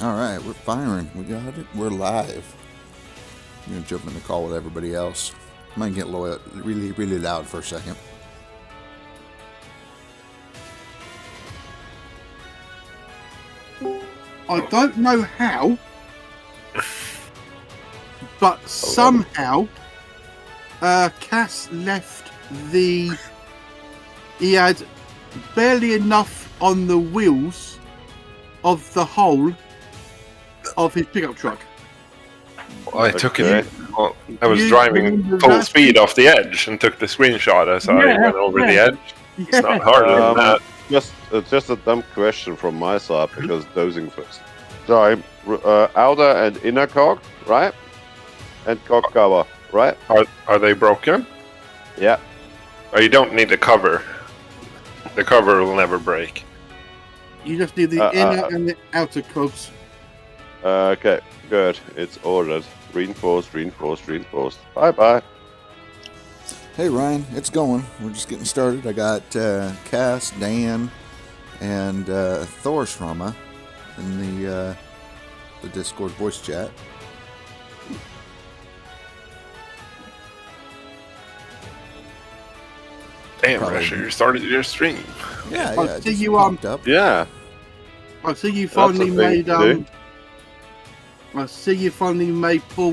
All right, we're firing. We got it. We're live. I'm gonna jump in the call with everybody else. Might get really, really loud for a second. I don't know how, but somehow Cass left the... He had barely enough on the wheels of the whole of his pickup truck. I took it. Well, I was driving full speed off the edge and took the screenshot as I went over the edge. It's not harder than that. Just a dumb question from my side because dosing first. So outer and inner cock, right? And cock cover, right? Are they broken? Yeah. Oh, you don't need the cover. The cover will never break. You just need the inner and the outer cogs. Okay, good. It's ordered. Reinforced, reinforced, reinforced. Bye-bye. Hey Ryan, it's going. We're just getting started. I got Cass, Dan, and Thorstrama in the Discord voice chat. Damn, Rusher, you started your stream. Yeah, I see you popped up. Yeah. I see you finally made I see you finally made Paul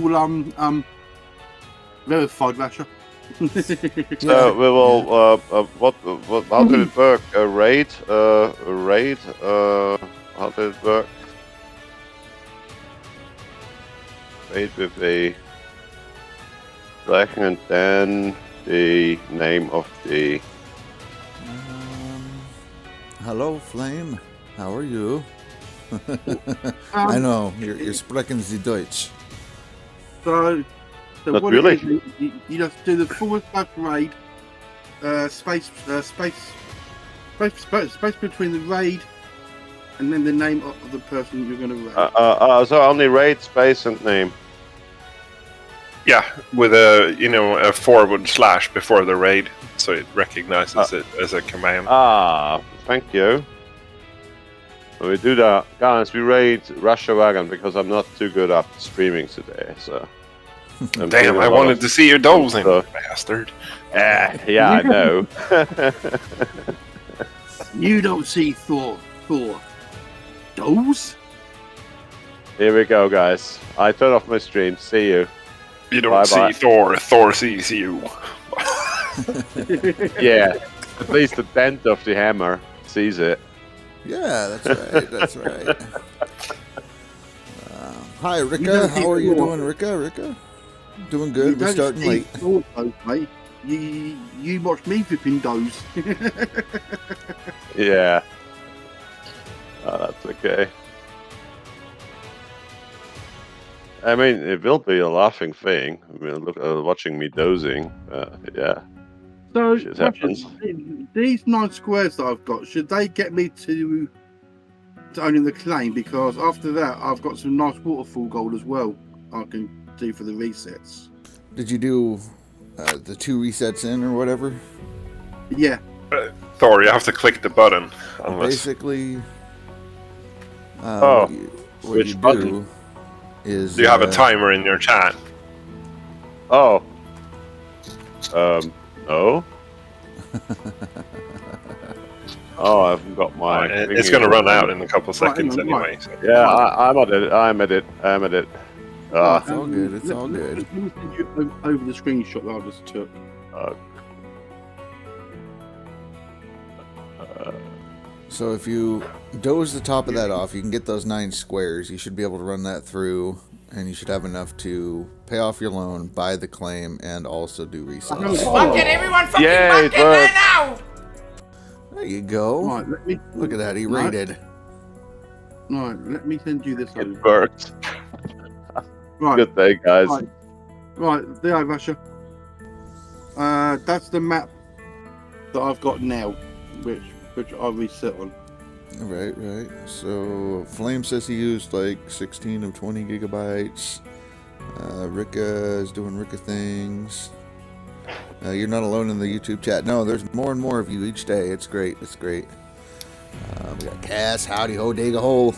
verified, Rasher. So we will. What? How did it work? A raid. How did it work? Raid with a flag and then the name of the. Hello, Flame. How are you? I know you're sprechen Sie Deutsch. So Not what really. it is, you just do the forward slash raid, space between the raid and then the name of the person you're going to raid. So only raid, space, and name. Yeah, with a forward slash before the raid, so it recognizes it as a command. Thank you. We do that, guys. We raid Russia Wagon because I'm not too good at streaming today. So. Damn, I wanted to see your dozing, bastard. Yeah, I know. You don't see Thor. Doze? Here we go, guys. I turn off my stream. See you. You don't Bye-bye. see Thor. Thor sees you. Yeah, at least the dent of the hammer sees it. Yeah, that's right. That's right. Hi, Rika. How are you doing, Rika? Doing good. We're starting late. Thor, though, mate. You watch me flipping doze. Yeah. Oh, that's okay. I mean, it will be a laughing thing. I mean, look, watching me dozing. Yeah. So, Shit happens. these 9 squares that I've got, should they get me to owning the claim? Because after that, I've got some nice waterfall gold as well I can do for the resets. Did you do the 2 resets in or whatever? Yeah. Thor, you have to click the button. Unless... Basically, Oh, what which you do button? is Do you have a timer in your chat? Oh. No. Oh, I haven't got my. It's going to run out in a couple seconds anyway. So. Yeah, I'm at it. It's all good. It's all good. Let me send you over the screenshot that I just took. So if you doze the top of that off, you can get those 9 squares. You should be able to run that through, and you should have enough to pay off your loan, buy the claim, and also do resets. Fucking everyone fucking Yay, it fucking worked. right now! There you go. Right, let me Look at that. He rated. Right, let me send you this. It worked. Right, Good day, guys. right, there, Russia. That's the map that I've got now, which I'll reset on. Right. So Flame says he used like 16 of 20 gigabytes. Rika is doing Rika things. You're not alone in the YouTube chat. No, there's more and more of you each day. It's great. We got Cass, howdy ho, dig a hole.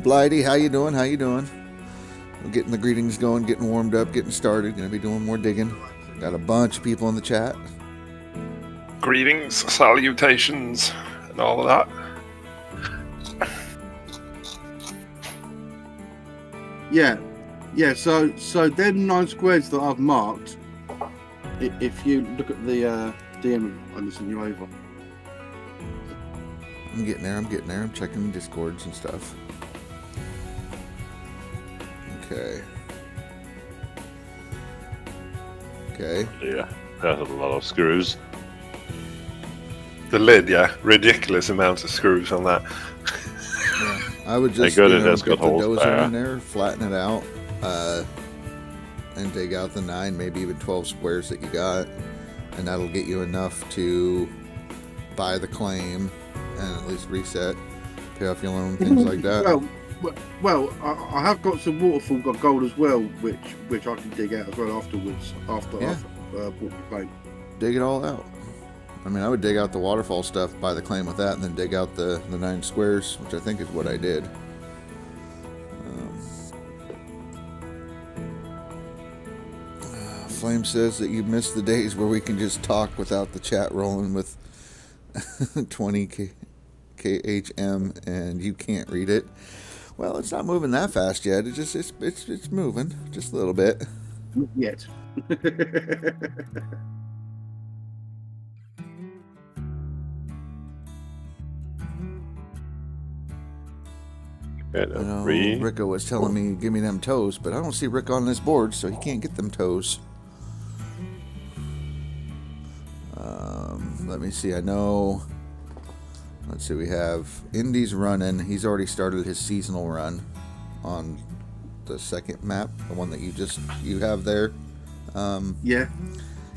Blighty, how you doing? How you doing? We're getting the greetings going, getting warmed up, getting started. Gonna be doing more digging. Got a bunch of people in the chat. Greetings, salutations, and all of that. Yeah. So them 9 squares that I've marked. If you look at the DM, I'm sending you over. I'm getting there. I'm checking Discords and stuff. Okay. Yeah, that's a lot of screws. The lid, yeah. Ridiculous amounts of screws on that. Yeah. I would just Thank get goodness the got holes dozer there. in there, flatten it out, and dig out the 9, maybe even 12 squares that you got, and that'll get you enough to buy the claim and at least reset, pay off your loan, things like that. Well, I have got some waterfall gold as well, which I can dig out as well afterwards. After I've bought the claim. Dig it all out. I mean, I would dig out the waterfall stuff, buy the claim with that, and then dig out the 9 squares, which I think is what I did. Flame says that you miss the days where we can just talk without the chat rolling with 20 KHM and you can't read it. Well, it's not moving that fast yet. It's moving just a little bit. Not yet. I know Rico was telling me, give me them toes, but I don't see Rick on this board, so he can't get them toes. Let me see. I know. Let's see. We have Indy's running. He's already started his seasonal run on the second map, the one that you have there. Yeah.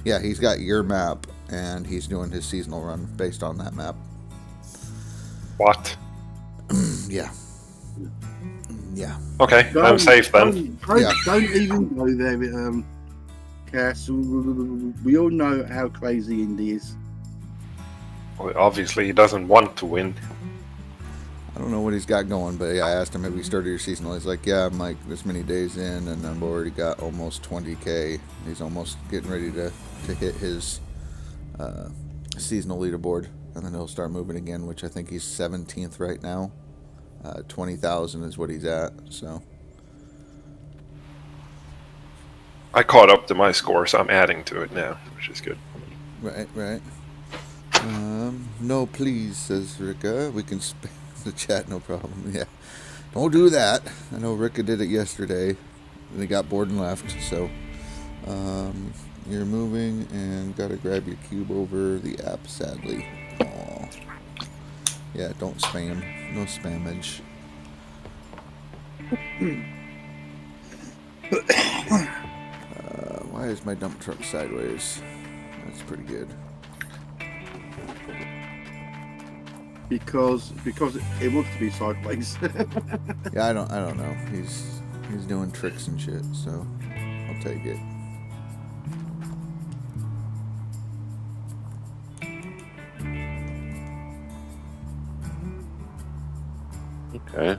Yeah, he's got your map, and he's doing his seasonal run based on that map. What? Yeah. Yeah. Okay, I'm safe then. Don't even go there, Cass. We all know how crazy Indy is. Well, obviously, he doesn't want to win. I don't know what he's got going, but yeah, I asked him if we started your seasonal. He's like, yeah, I'm like this many days in, and I've already got almost 20K. He's almost getting ready to hit his seasonal leaderboard, and then he'll start moving again, which I think he's 17th right now. 20,000 is what he's at, so. I caught up to my score, so I'm adding to it now, which is good. Right. No, please, says Ricka. We can spam the chat, no problem. Yeah. Don't do that. I know Ricka did it yesterday, and he got bored and left, so. You're moving and gotta grab your cube over the app, sadly. Aww. Yeah, don't spam. No spammage. Why is my dump truck sideways? That's pretty good. Because it wants to be sideways. Yeah, I don't know. He's doing tricks and shit, so I'll take it. Okay,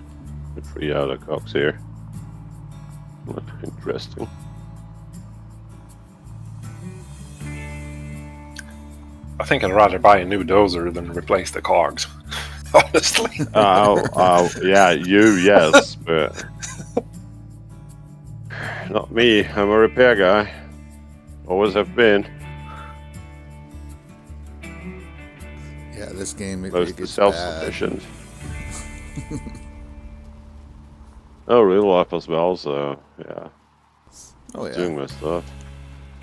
3 out of cocks here. Not interesting. I think I'd rather buy a new dozer than replace the cogs. Honestly. Yeah, yes, but not me. I'm a repair guy. Always have been. Yeah, this game it Close to gets self-sufficient. Oh, real life as well, so yeah. Oh yeah. Doing my stuff.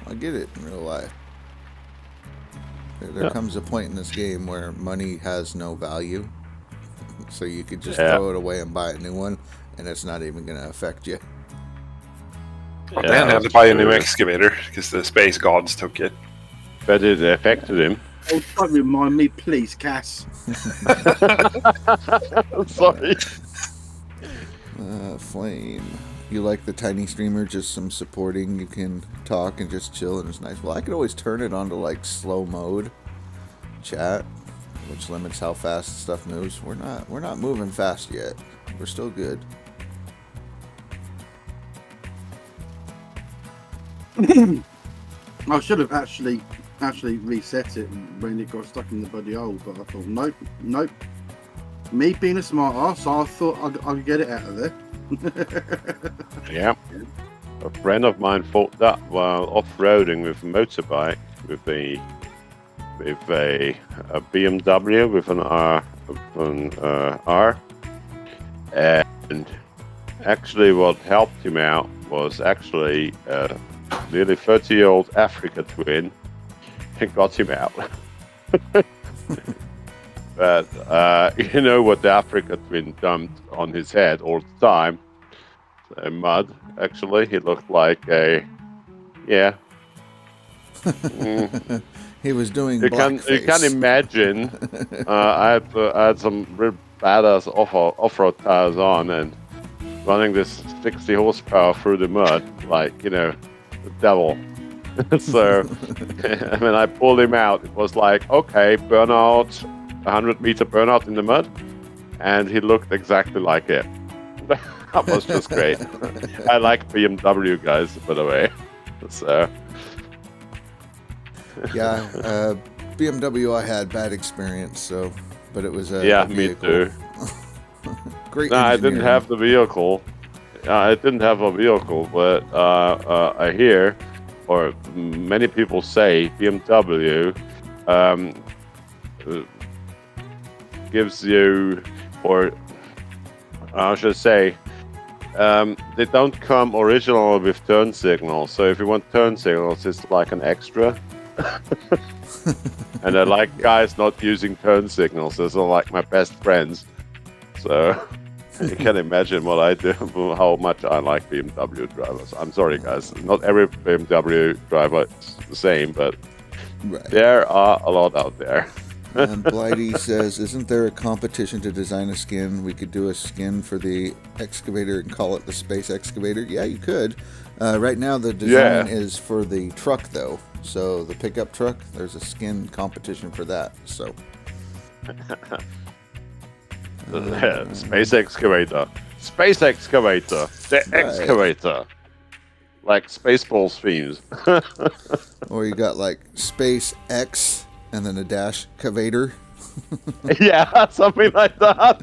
I get it in real life. There comes a point in this game where money has no value, so you could just throw it away and buy a new one, and it's not even going to affect you. Well, Dan had to buy a new excavator because the space gods took it. But it affected him. Oh, don't remind me, please, Cass. Sorry. Flame. You like the tiny streamer, just some supporting, you can talk and just chill, and it's nice. Well, I could always turn it on to like slow mode chat. which limits how fast stuff moves. We're not moving fast yet. We're still good. I should have actually reset it when it got stuck in the bloody hole, but I thought nope. Me being a smart ass, I thought I could get it out of there. Yeah. A friend of mine fought that while off-roading with a motorbike with a BMW with an R, and actually what helped him out was actually a nearly 30-year-old Africa twin and got him out. But you know what the Africa twin dumped on his head all the time? Mud. Actually, he looked like a He was doing You can imagine. I had some real badass off-road tires on and running this 60 horsepower through the mud, like, the devil. So when I pulled him out, it was like, okay, burnout, 100-meter burnout in the mud, and he looked exactly like it. That was just great. I like BMW guys, by the way. So. Yeah, BMW. I had bad experience, but it was a me vehicle. too. Great. No, I didn't have the vehicle. I didn't have a vehicle, but I hear, or many people say, BMW gives you, or I should say, they don't come original with turn signals. So if you want turn signals, it's like an extra. And I like guys not using turn signals. Those are like my best friends. So you can imagine what I do, how much I like BMW drivers. I'm sorry, guys. Not every BMW driver is the same, but there are a lot out there. And Blighty says, isn't there a competition to design a skin? We could do a skin for the excavator and call it the space excavator. Yeah, you could. Right now, the design is for the truck, though. So the pickup truck, there's a skin competition for that. So Space excavator, the excavator, like Spaceballs themes. Or you got like Space X and then a dash cavator. Yeah, something like that.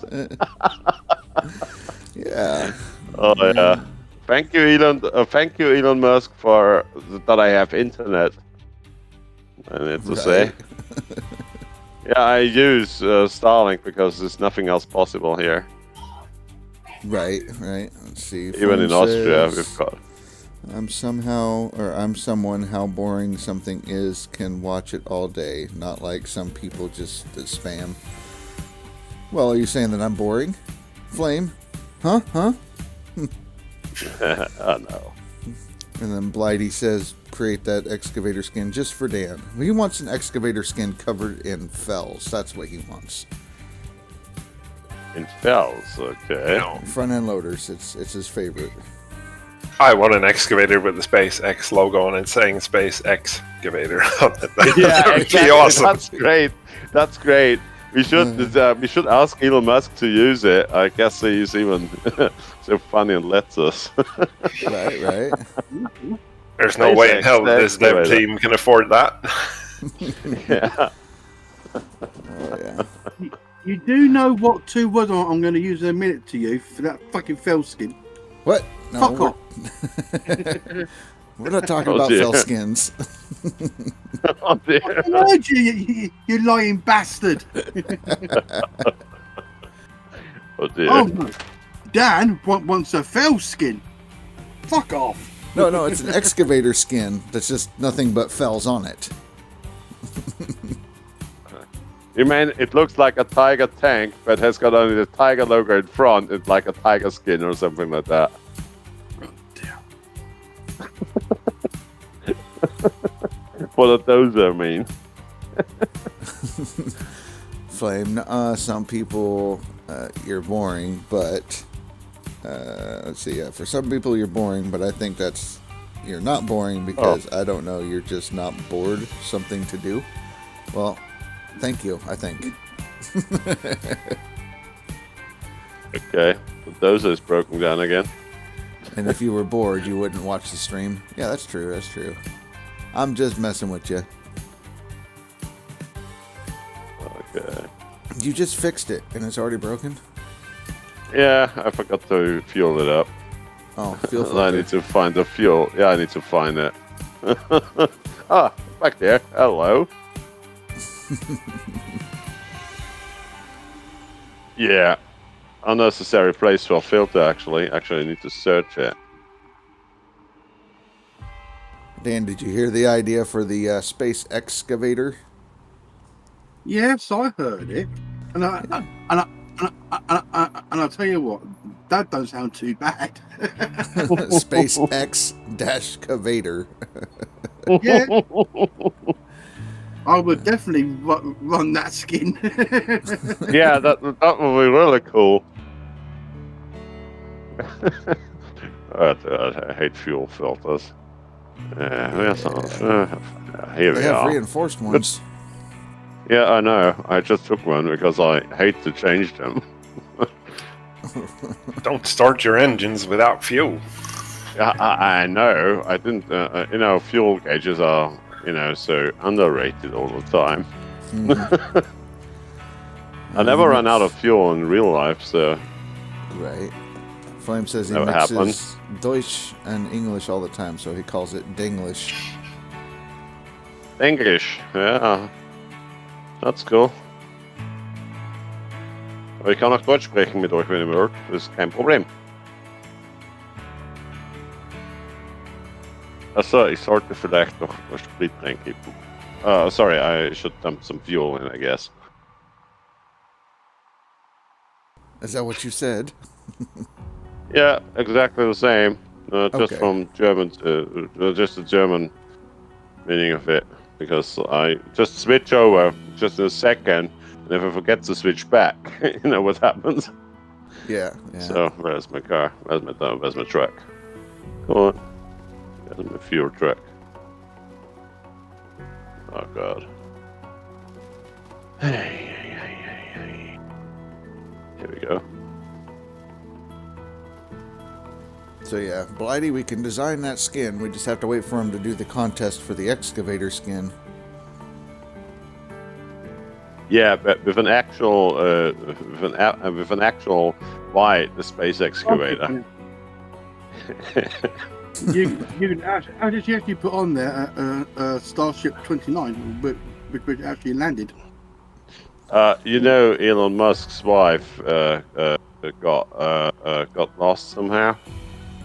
Yeah. Oh yeah. Thank you, Elon Musk, for that I have internet. I need to say. Yeah, I use Starlink because there's nothing else possible here. Right. Let's see. Even in Austria, we've got. I'm someone how boring something is can watch it all day. Not like some people just spam. Well, are you saying that I'm boring? Flame? Huh? Oh no. And then Blighty says, create that excavator skin just for Dan. He wants an excavator skin covered in fells. That's what he wants. In fells, okay. No. Front end loaders. It's his favorite. I want an excavator with the SpaceX logo on it saying Space Excavator on it. Yeah, that would exactly. be awesome. That's great. We should ask Elon Musk to use it. I guess he's even so funny and lets us. Right. There's no way in hell this dev team can afford that. Yeah. Oh, yeah. You do know what two words I'm going to use in a minute to you for that fucking fell skin? What? No, Fuck off. We're not talking about fell skins. Oh dear. I heard you lying bastard. Oh dear. Oh, no. Dan wants a fell skin. Fuck off. No, it's an excavator skin that's just nothing but fells on it. You mean it looks like a tiger tank, but has got only the tiger logo in front? It's like a tiger skin or something like that. Oh, dear. What does that mean? Flame. Some people, you're boring, but let's see. For some people, you're boring, but I think you're not boring because I don't know. You're just not bored. Something to do. Well, thank you. I think. Okay, the dozer is broken down again. And if you were bored, you wouldn't watch the stream. Yeah, that's true. That's true. I'm just messing with you. Okay. You just fixed it, and it's already broken? Yeah, I forgot to fuel it up. Oh, fuel I filter. need to find the fuel. Yeah, I need to find it. Ah, back there. Hello. Yeah. Unnecessary place for a filter, actually. Actually, I need to search it. Dan, did you hear the idea for the space excavator? Yes, I heard it, and I'll tell you what, that don't sound too bad. Space X-cavator. Yeah, I would definitely run that skin. Yeah, that would be really cool. I hate fuel filters. Here They we have are. reinforced ones. Yeah, I know. I just took one because I hate to change them. Don't start your engines without fuel. I know. I didn't. Fuel gauges are, so underrated all the time. Mhm. I never run out of fuel in real life, so Right. Flame says he Never mixes happens. Deutsch and English all the time, so he calls it Dinglish. English. Ja, that's cool. Aber ich kann auch Deutsch sprechen mit euch, wenn ihr wollt. Das ist kein Problem. Achso, ich sollte vielleicht noch Sprit reingeben. Sorry, I should dump some fuel in, I guess. Is that what you said? Yeah, exactly the same. Just Okay. from German to just the German meaning of it. Because I just switch over just in a second, and if I forget to switch back, you know what happens. Yeah. So where's my car? Where's my truck? Come on. Where's my fuel truck? Oh god. Here we go. So yeah, Blighty, we can design that skin. We just have to wait for him to do the contest for the excavator skin. Yeah, but with an actual, with an actual white, the space excavator. you how did you actually put on there Starship 29, which actually landed? Elon Musk's wife got lost somehow.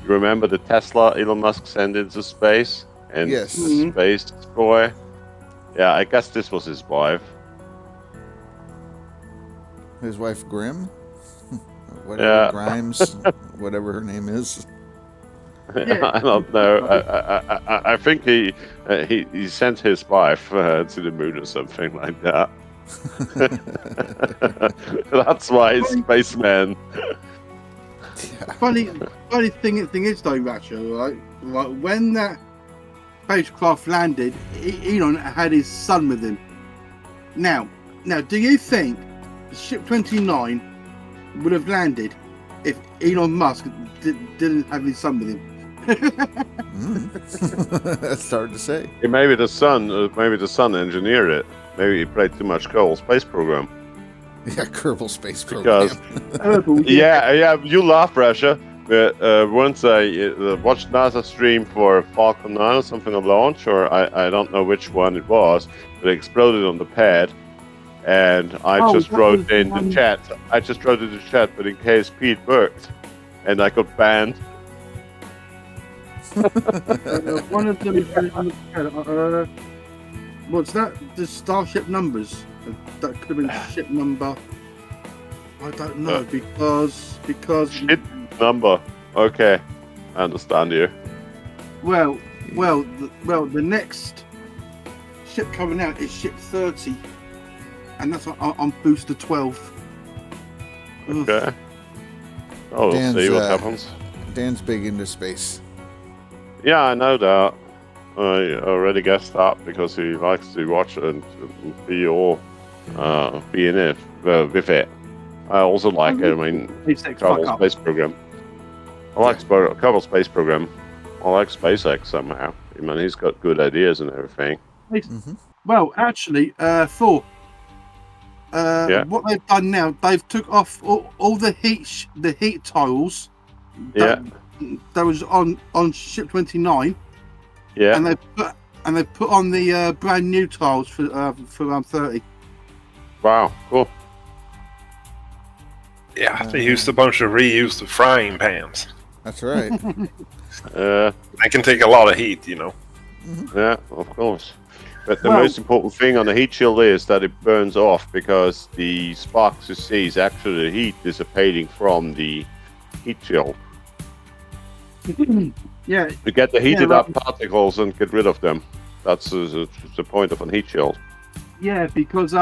You remember the Tesla Elon Musk sent into space? And Yes. the space boy? Yeah, I guess this was his wife. His wife Grim? Whatever Yeah. Grimes, whatever her name is. Yeah. I don't know. I think he sent his wife to the moon or something like that. That's why he's spaceman. Funny thing is though, Ratchet, right? Like when that spacecraft landed, Elon had his son with him. Now, do you think Ship 29 would have landed if Elon Musk didn't have his son with him? That's hard to say. Yeah, maybe the son engineered it. Maybe he played too much Kerbal Space Program. Yeah, Kerbal Space Program. Because yeah, you laugh, Russia. But once I watched NASA stream for Falcon 9 or something on launch, or I don't know which one it was, but it exploded on the pad, and I just wrote in the chat. I just wrote in the chat, but in case Pete worked, and I got banned. One of them. What's that? The Starship numbers. That could have been ship number. I don't know because Ship number. Okay, I understand you. Well, the next ship coming out is ship 30, and that's on booster 12. Ugh. Okay. Oh, we'll Dan's, see what happens. Dan's big into space. Yeah, I know that. I already guessed that because he likes to watch and be all being it with it. I also like it. I mean, SpaceX, Kerbal fuck up. Space Program. I like Kerbal Space Program. I like SpaceX somehow. I mean, he's got good ideas and everything. Well, actually, Thor. What they've done now, they've took off all the heat tiles. That was on ship 29. Yeah. And they put on the brand new tiles for 30. Wow. Cool. Yeah, they used a bunch of reused frying pans. That's right. They can take a lot of heat, you know. Yeah, of course. But the most important thing on the heat shield is that it burns off, because the sparks you see is actually the heat dissipating from the heat shield. Yeah. You get the heated up particles and get rid of them. That's the point of a heat shield. Yeah, because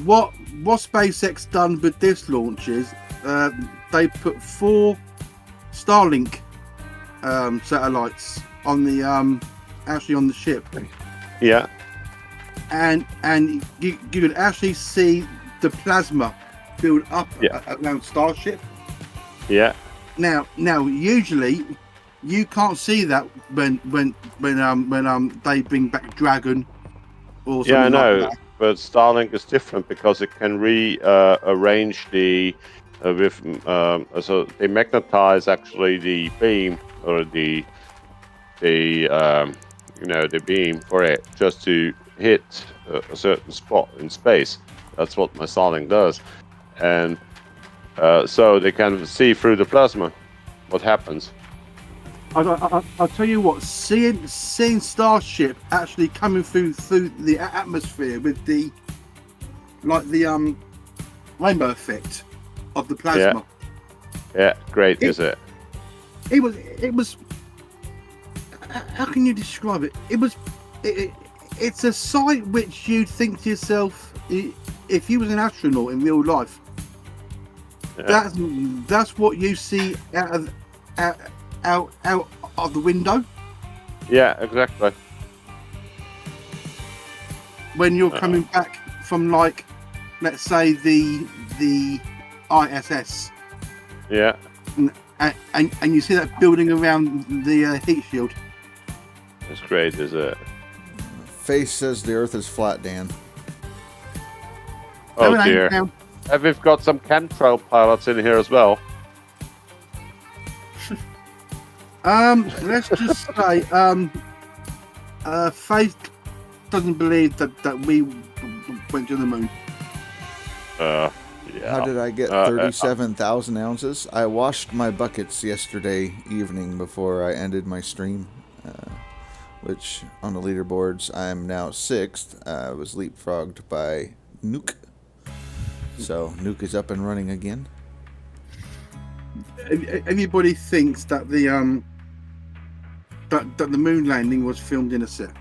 what SpaceX done with this launch is they put 4 Starlink satellites on the actually on the ship. Yeah. And you could actually see the plasma build up around Starship. Yeah. Now usually you can't see that when they bring back Dragon or something. Yeah, I know. Like that. But Starlink is different because it can arrange the so they magnetize actually the beam or the beam for it just to hit a certain spot in space. That's what my Starlink does, and so they can see through the plasma what happens. I'll tell you what, seeing Starship actually coming through the atmosphere with the rainbow effect of the plasma. Yeah, great, is it? It was. How can you describe it? It's a sight which you'd think to yourself, if you was an astronaut in real life, that's what you see out of the window. Yeah, exactly. When you're coming back from, like, let's say the ISS. Yeah. And you see that building around the heat shield. That's great, is it? Face says the Earth is flat, Dan. Oh dear. And we've got some chemtrail pilots in here as well. Let's just say, Faith doesn't believe that we went to the moon. Yeah. How did I get 37,000 ounces? I washed my buckets yesterday evening before I ended my stream, which on the leaderboards I'm now 6th. I was leapfrogged by Nuke. So Nuke is up and running again. Everybody thinks that the moon landing was filmed in a set.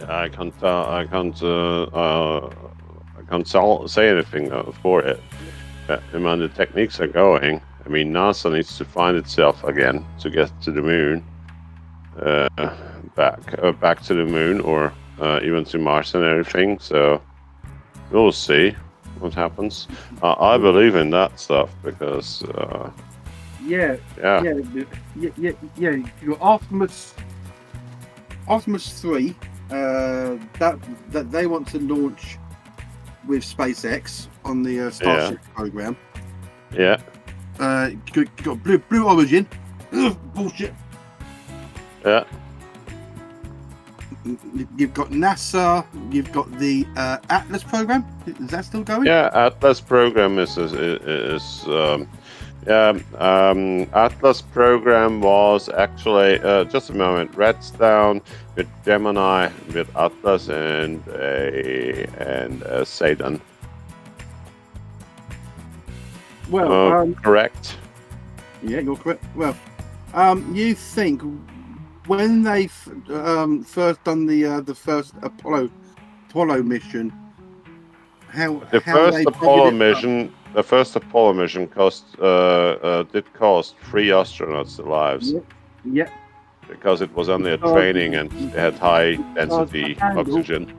Yeah, I can't say anything for it. I mean, the techniques are going. I mean, NASA needs to find itself again to get to the moon, back to the moon, or even to Mars and everything. So we'll see what happens. I believe in that stuff because you got Optimus 3 that they want to launch with SpaceX on the Starship program. Yeah. You got Blue Origin. Bullshit. Yeah. You've got NASA. You've got the Atlas program. Is that still going? Yeah, Atlas program is Atlas program was actually just a moment. Redstone with Gemini, with Atlas and Satan. Well, correct. Yeah, you're correct. Well, you think when they first done the first Apollo mission, The first Apollo mission did cost 3 astronauts their lives. Yeah. because it was only a training and they had high density oxygen.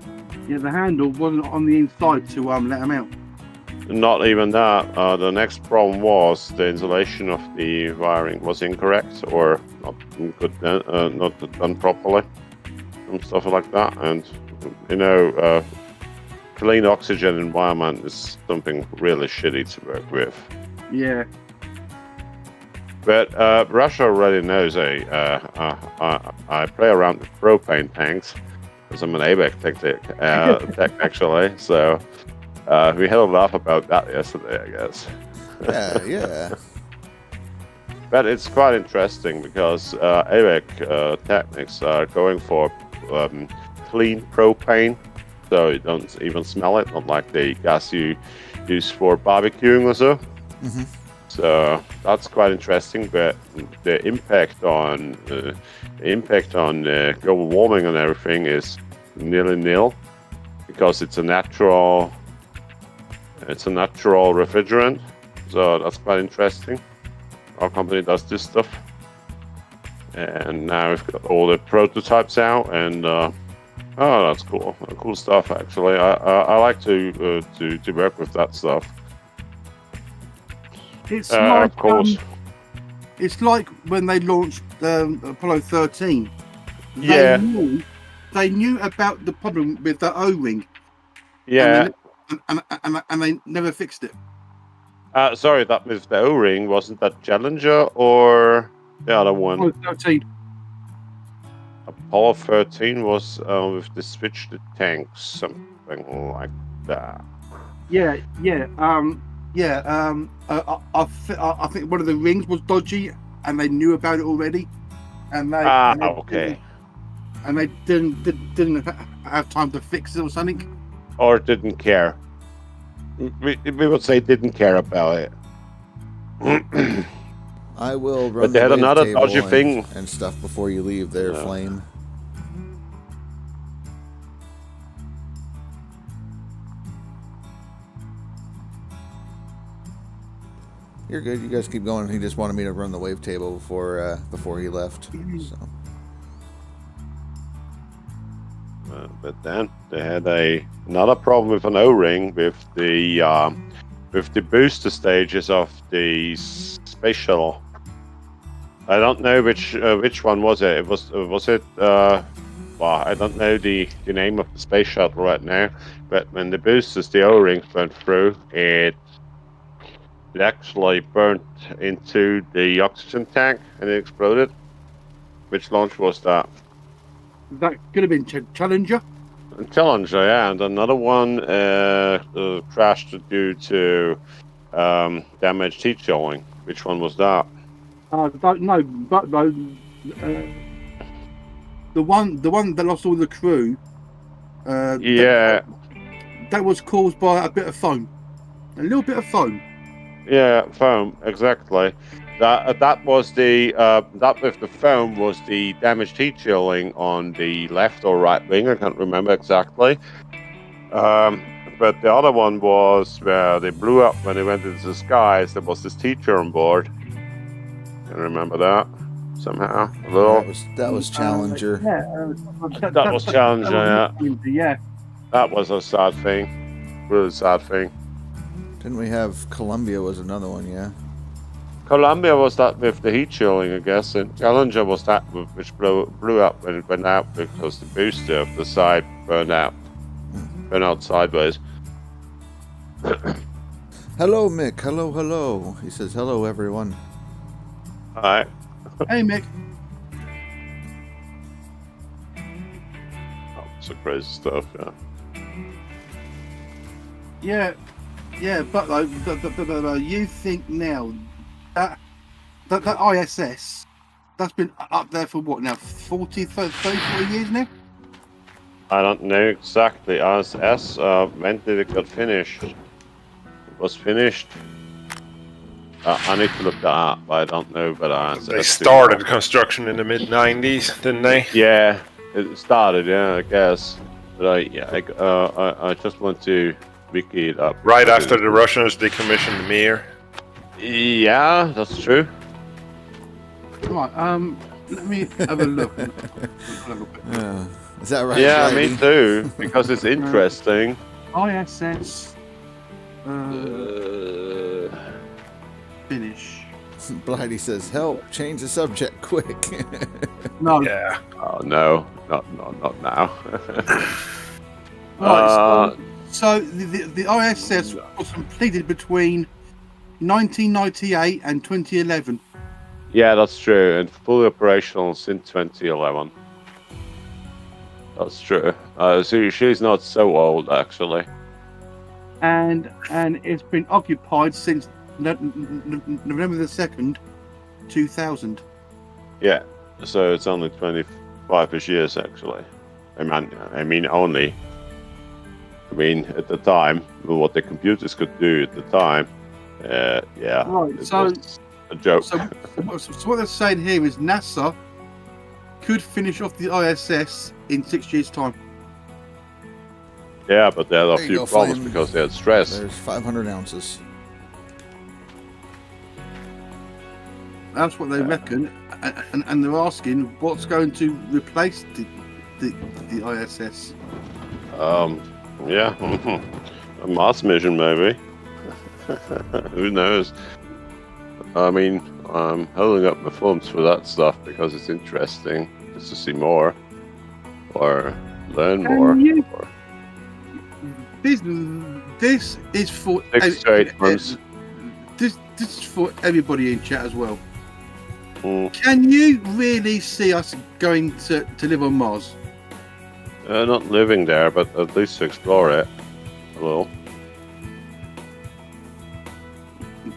Yeah, the handle wasn't on the inside to let them out. Not even that. The next problem was the insulation of the wiring was incorrect or not good, not done properly, and stuff like that. And clean oxygen environment is something really shitty to work with. Yeah. But Russia already knows I play around with propane tanks because I'm an ABAC tech actually. So we had a laugh about that yesterday, I guess. Yeah. But it's quite interesting because ABAC techniques are going for clean propane, so you don't even smell it, not like the gas you use for barbecuing or so. Mm-hmm. So that's quite interesting, but the impact on global warming and everything is nearly nil because it's a natural refrigerant. So that's quite interesting. Our company does this stuff, and now we've got all the prototypes out, and that's cool. Cool stuff actually. I like to work with that stuff. It's like, of course. It's like when they launched Apollo 13. They knew about the problem with the O-ring. Yeah. And they never fixed it. Sorry, that with the O-ring, wasn't that Challenger or the other one? Apollo 13. Apollo 13 was with the switch to tanks, something like that. I think one of the rings was dodgy, and they knew about it already. And they okay. And they didn't have time to fix it or something. Or didn't care. We would say didn't care about it. I will run But they the had wave another table dodgy thing. and stuff before you leave there, Flame. You're good. You guys keep going. He just wanted me to run the wave table before he left. So. But then they had another problem with an O-ring with the booster stages of the space shuttle. I don't know which one was it. Was it? Well, I don't know the name of the space shuttle right now. But when the boosters, the O-rings went through, it actually burnt into the oxygen tank and it exploded. Which launch was that? That could have been Challenger. Challenger, yeah, and another one crashed due to damaged heat shielding. Which one was that? I don't know, but the one that lost all the crew. That was caused by a bit of foam, a little bit of foam. Yeah, foam, exactly. That was that with the foam was the damaged heat shielding on the left or right wing. I can't remember exactly. But the other one was where they blew up when they went into the skies. There was this teacher on board. I remember that somehow. A little. That was Challenger. That was Challenger. Yeah. That was a sad thing. Really sad thing. Didn't we have Columbia was another one, yeah? Columbia was that with the heat shielding, I guess, and Challenger was that which blew up when it went out because the booster of the side burned out sideways. Hello, Mick. Hello. He says, hello, everyone. Hi. Hey, Mick. Some crazy stuff, yeah. Yeah, but you think now that ISS, that's been up there for what now, 40 years now? I don't know exactly. ISS, when did it get finished? It was finished. I need to look that up, but I don't know. But ISS they started construction in the mid-90s, didn't they? Yeah, it started. Yeah, I guess. But I just want to wiki it up. Right after the Russians decommissioned the Mir. Yeah, that's true. Right. Let me have a look. Is that right? Yeah, Blighty? me too. Because it's interesting. ISS finish. Blighty says, "Help! Change the subject, quick!" No. Yeah. Oh no, not now. Right, so the ISS was completed between 1998 and 2011. Yeah, that's true, and fully operational since 2011. That's true. So she's not so old, actually. And it's been occupied since November the 2nd, 2000. Yeah, so it's only 25-ish years, actually. I mean, only. I mean, at the time, what the computers could do at the time, yeah, Right, it so- was a joke. So what they're saying here is NASA could finish off the ISS in 6 years' time. Yeah, but they had a There you few go, problems Flame. because they had stress. There's 500 ounces. That's what they reckon, and they're asking what's going to replace the ISS. Yeah, a Mars mission maybe. Who knows? I mean, I'm holding up my thumbs for that stuff because it's interesting just to see more or learn more. you- Or This is for 6 to 8 months. This is for everybody in chat as well. Mm. Can you really see us going to live on Mars? Not living there, but at least to explore it a little.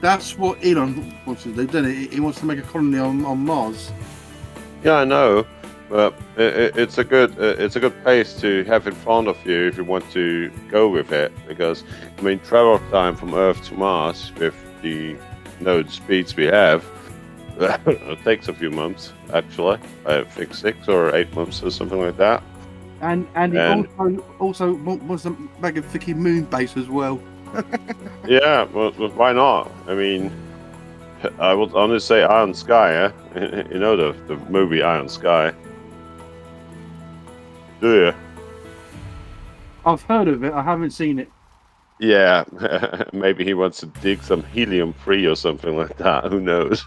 That's what Elon wants to do, doesn't he? He wants to make a colony on Mars. Yeah, I know, but it's a good pace to have in front of you if you want to go with it. Because I mean, travel time from Earth to Mars with the speeds we have it takes a few months. Actually, I think 6 or 8 months or something like that. And he also wants to make a freaking moon base as well. Yeah, well, why not? I mean, I would only say Iron Sky, eh? You know the movie Iron Sky. Do you? I've heard of it. I haven't seen it. Yeah, maybe he wants to dig some helium-3 or something like that. Who knows?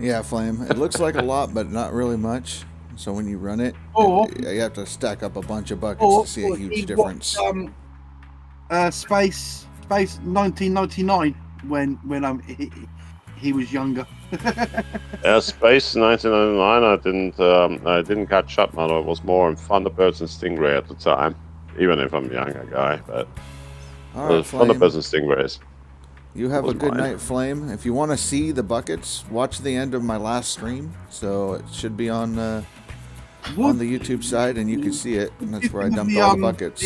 Yeah, Flame. It looks like a lot, but not really much. So when you run it, Or- you have to stack up a bunch of buckets Or to see a huge he difference. watched, Space 1999 when he was younger. Space 1999. I didn't catch up. No, it was more on Thunderbirds and Stingray at the time. Even if I'm a younger guy, but All right, Thunderbirds Flame. and Stingrays. You have a was good mine. night, Flame. If you want to see the buckets, watch the end of my last stream. So it should be on the YouTube side, and you can see it. And that's where I dumped all the buckets.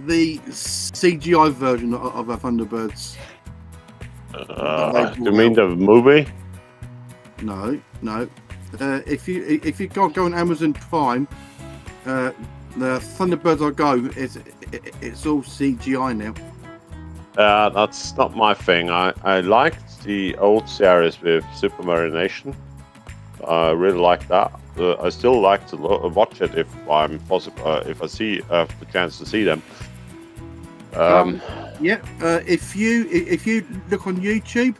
The CGI version of our Thunderbirds. Do you mean the movie? No. If you go on Amazon Prime, the Thunderbirds I Go, it's all CGI now. That's not my thing. I liked the old series with Super Mario Nation. I really like that. I still like to watch it if I'm possible. If I have the chance to see them. If you look on YouTube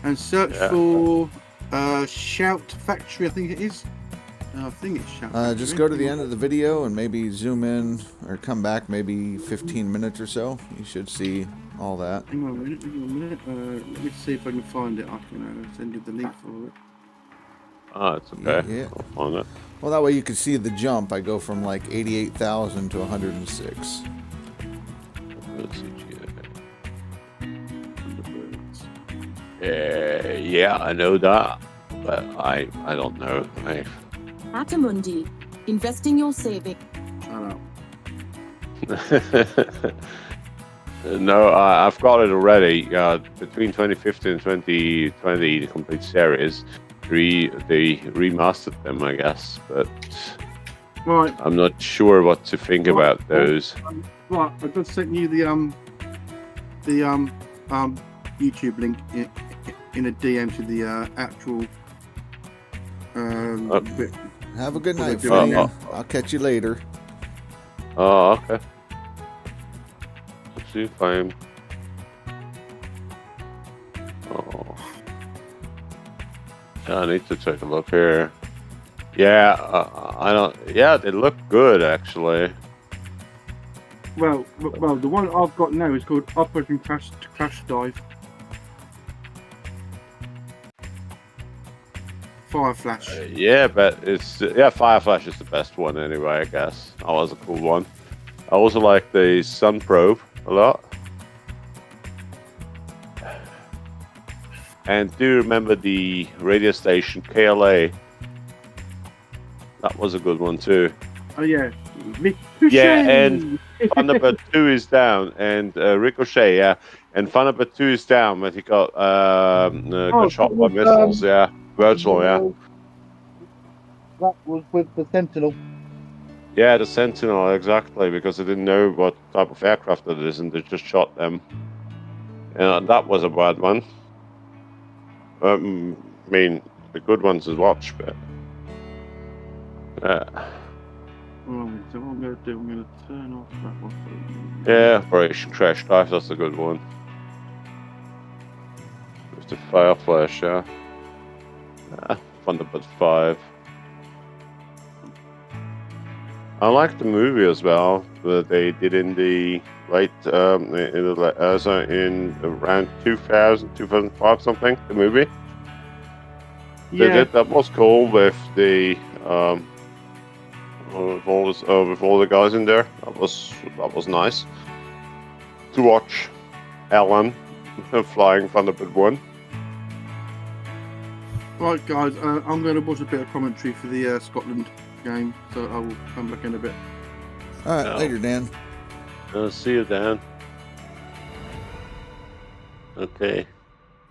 and search for Shout Factory, I think it is. I think it's Shout Factory. Just go to the end of the video and maybe zoom in or come back maybe 15 minutes or so. You should see all that. Hang on a minute. Let me see if I can find it. I can send you the link for it. It's okay. Yeah. I'll find it. Well, that way you can see the jump. I go from like 88,000 to 106. Let's see. Yeah, I know that, but I don't know. Atamundi, investing your savings. Shut up. No, I've got it already. Between 2015 and 2020, the complete series, they remastered them, I guess, but Right. I'm not sure what to think about those. Right. I just sent you the YouTube link in a DM to the actual But Have a good What night, they doing Flame. now? I'll catch you later. Oh, okay. Let's see, Flame. Oh. Yeah, I need to take a look here. Yeah, I don't. Yeah, they look good actually. well, the one I've got now is called Operation Crash Dive. Fire Flash. Yeah, but it's Fire Flash is the best one anyway. I guess that was a cool one. I also like the Sun Probe a lot. And do you remember the radio station KLA? That was a good one too. Oh yeah. Yeah, and Thunderbird 2 is down, and Ricochet, yeah, and Thunderbird 2 is down, but he got shot by missiles, yeah, virtual, yeah. That was with the Sentinel. Yeah, the Sentinel, exactly, because they didn't know what type of aircraft it is, and they just shot them. And that was a bad one. I mean, the good ones to watch, but... Right, so what I'm going to do, I'm going to turn off that one. yeah, Operation Crash Dive, that's a good one. With the Fire Flash, yeah. Thunderbird 5. I like the movie as well that they did in the late, in around 2000, 2005 something, the movie. They did, that was cool with the, with all the guys in there. That was nice to watch. Alan flying Thunderbird 1. Right, guys, I'm going to watch a bit of commentary for the Scotland game, so I will come back in a bit. All right, later, Dan. See you, Dan. Okay.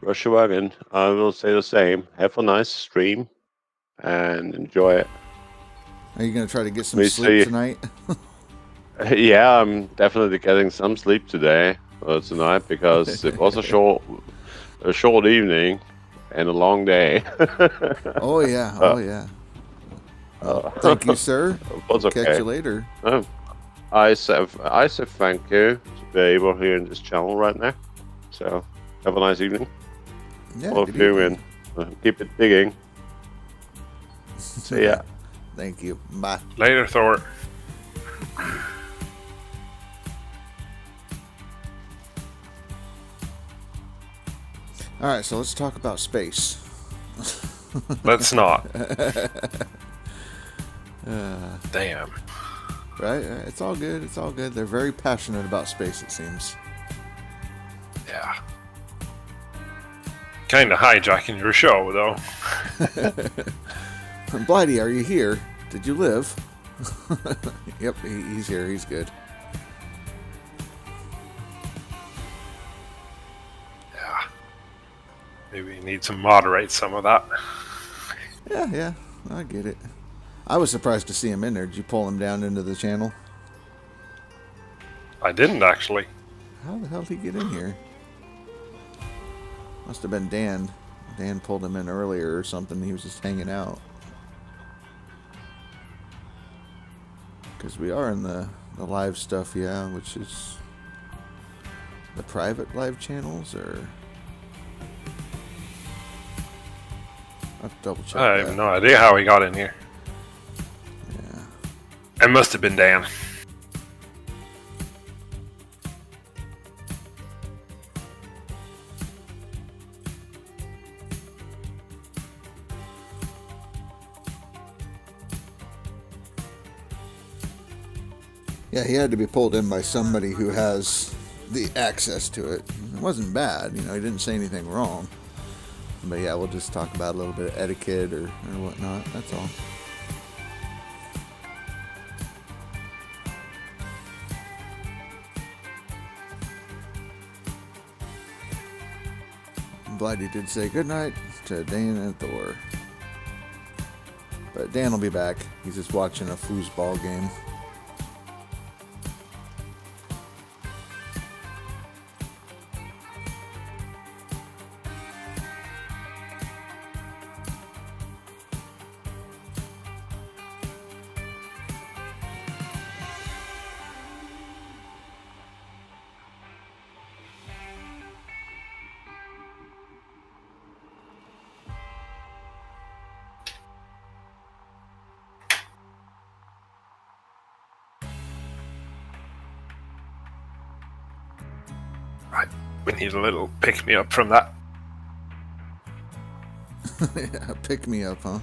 Russia Wagon, I will say the same. Have a nice stream and enjoy it. Are you going to try to get some Me sleep see. tonight? Yeah, I'm definitely getting some sleep today, tonight, because it was a short evening and a long day. Oh, yeah. Oh, yeah. Thank you, sir. That's okay. Catch you later. I say thank you to be able here in this channel right now. So, have a nice evening. Yeah, All of you, and keep it digging. See ya. Thank you. Bye. Later, Thor. All right, so let's talk about space. Let's not. Damn. Right? It's all good. It's all good. They're very passionate about space, it seems. Yeah. Kind of hijacking your show, though. Blighty, are you here? Did you live? Yep, he's here. He's good. Yeah. Maybe you need to moderate some of that. Yeah, I get it. I was surprised to see him in there. Did you pull him down into the channel? I didn't, actually. How the hell did he get in here? Must have been Dan. Dan pulled him in earlier or something. He was just hanging out. Because we are in the live stuff, yeah, which is the private live channels, or... I'll have to double check I that. have no idea how he got in here. Yeah. It must have been Dan. Yeah, he had to be pulled in by somebody who has the access to it. It wasn't bad, he didn't say anything wrong. But yeah, we'll just talk about a little bit of etiquette or whatnot, that's all. Blighty did say goodnight to Dan and Thor. But Dan will be back. He's just watching a foosball game. Right. We need a little pick-me-up from that. Yeah, pick me up, huh?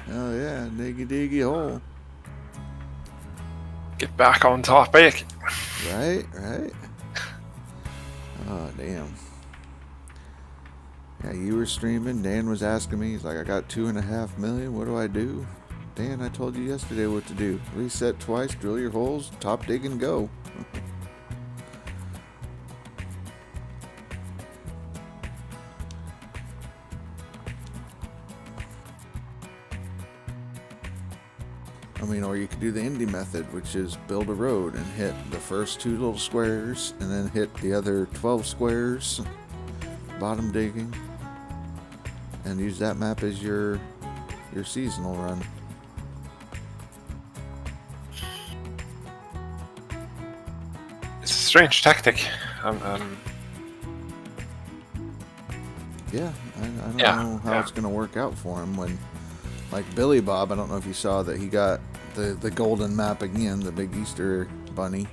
Oh yeah, diggy hole. Get back on topic. Right. Oh damn. Yeah, you were streaming. Dan was asking me. He's like, I got 2.5 million. What do I do? Dan, I told you yesterday what to do. Reset twice, drill your holes, top dig and go. I mean, or you could do the indie method, which is build a road and hit the first 2 little squares and then hit the other 12 squares, bottom digging, and use that map as your seasonal run. It's a strange tactic. Yeah, I don't know how it's going to work out for him when, like Billy Bob, I don't know if you saw that he got the golden map again, the big Easter bunny.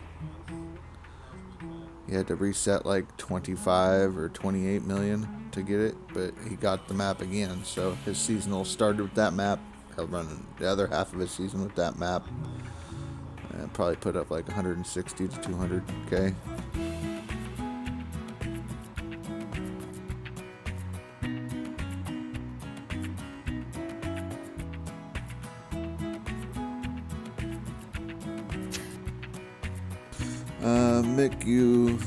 He had to reset like 25 or 28 million to get it, but he got the map again. So his seasonal started with that map. He'll run the other half of his season with that map. And probably put up like 160 to 200k. Mick, you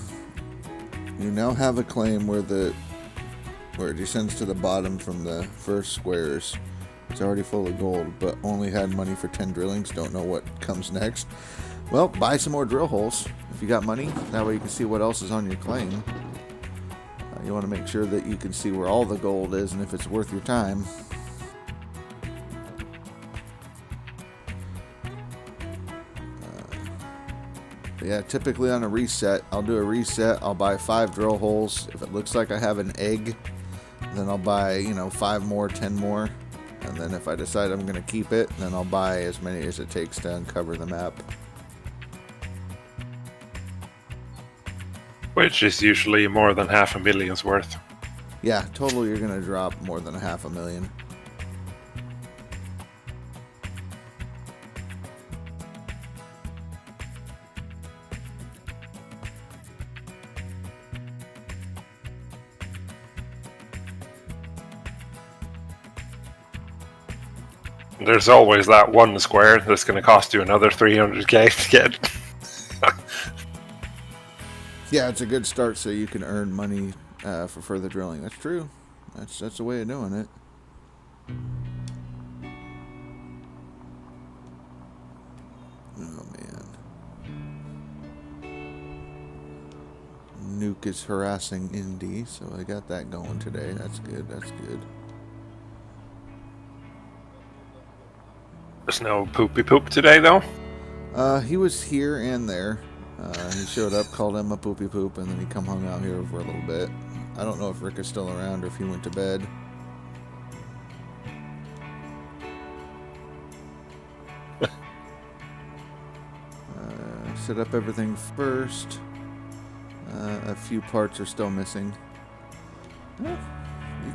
now have a claim where it descends to the bottom from the first squares. It's already full of gold, but only had money for 10 drillings. Don't know what comes next. Well, buy some more drill holes if you got money. That way you can see what else is on your claim. You want to make sure that you can see where all the gold is and if it's worth your time. Yeah, typically on a reset, I'll do a reset. I'll buy 5 drill holes. If it looks like I have an egg, then I'll buy, 5 more, 10 more. And then if I decide I'm going to keep it, then I'll buy as many as it takes to uncover the map. Which is usually more than 500,000's worth. Yeah, total you're going to drop more than 500,000. There's always that one square that's going to cost you another 300k to get. Yeah, it's a good start so you can earn money for further drilling. That's true. That's a way of doing it. Oh man. Nuke is harassing Indy, so I got that going today. That's good. That's good. There's no poopy poop today, though. He was here and there. He showed up, called him a poopy poop, and then he come hung out here for a little bit. I don't know if Rick is still around or if he went to bed. Set up everything first. A few parts are still missing. You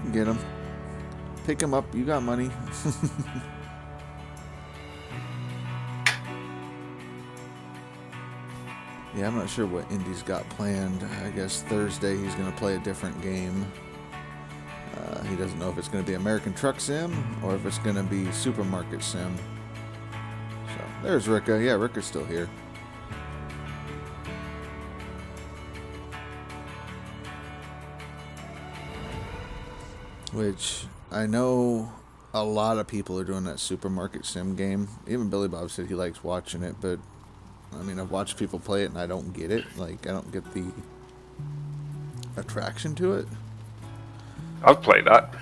can get them. Pick them up. You got money. Yeah, I'm not sure what Indy's got planned. I guess Thursday he's going to play a different game. He doesn't know if it's going to be American Truck Sim or if it's going to be Supermarket Sim. So, there's Ricka. Yeah, Ricka's still here. Which, I know a lot of people are doing that Supermarket Sim game. Even Billy Bob said he likes watching it, but I mean, I've watched people play it and I don't get it. Like, I don't get the attraction to it. I've played that.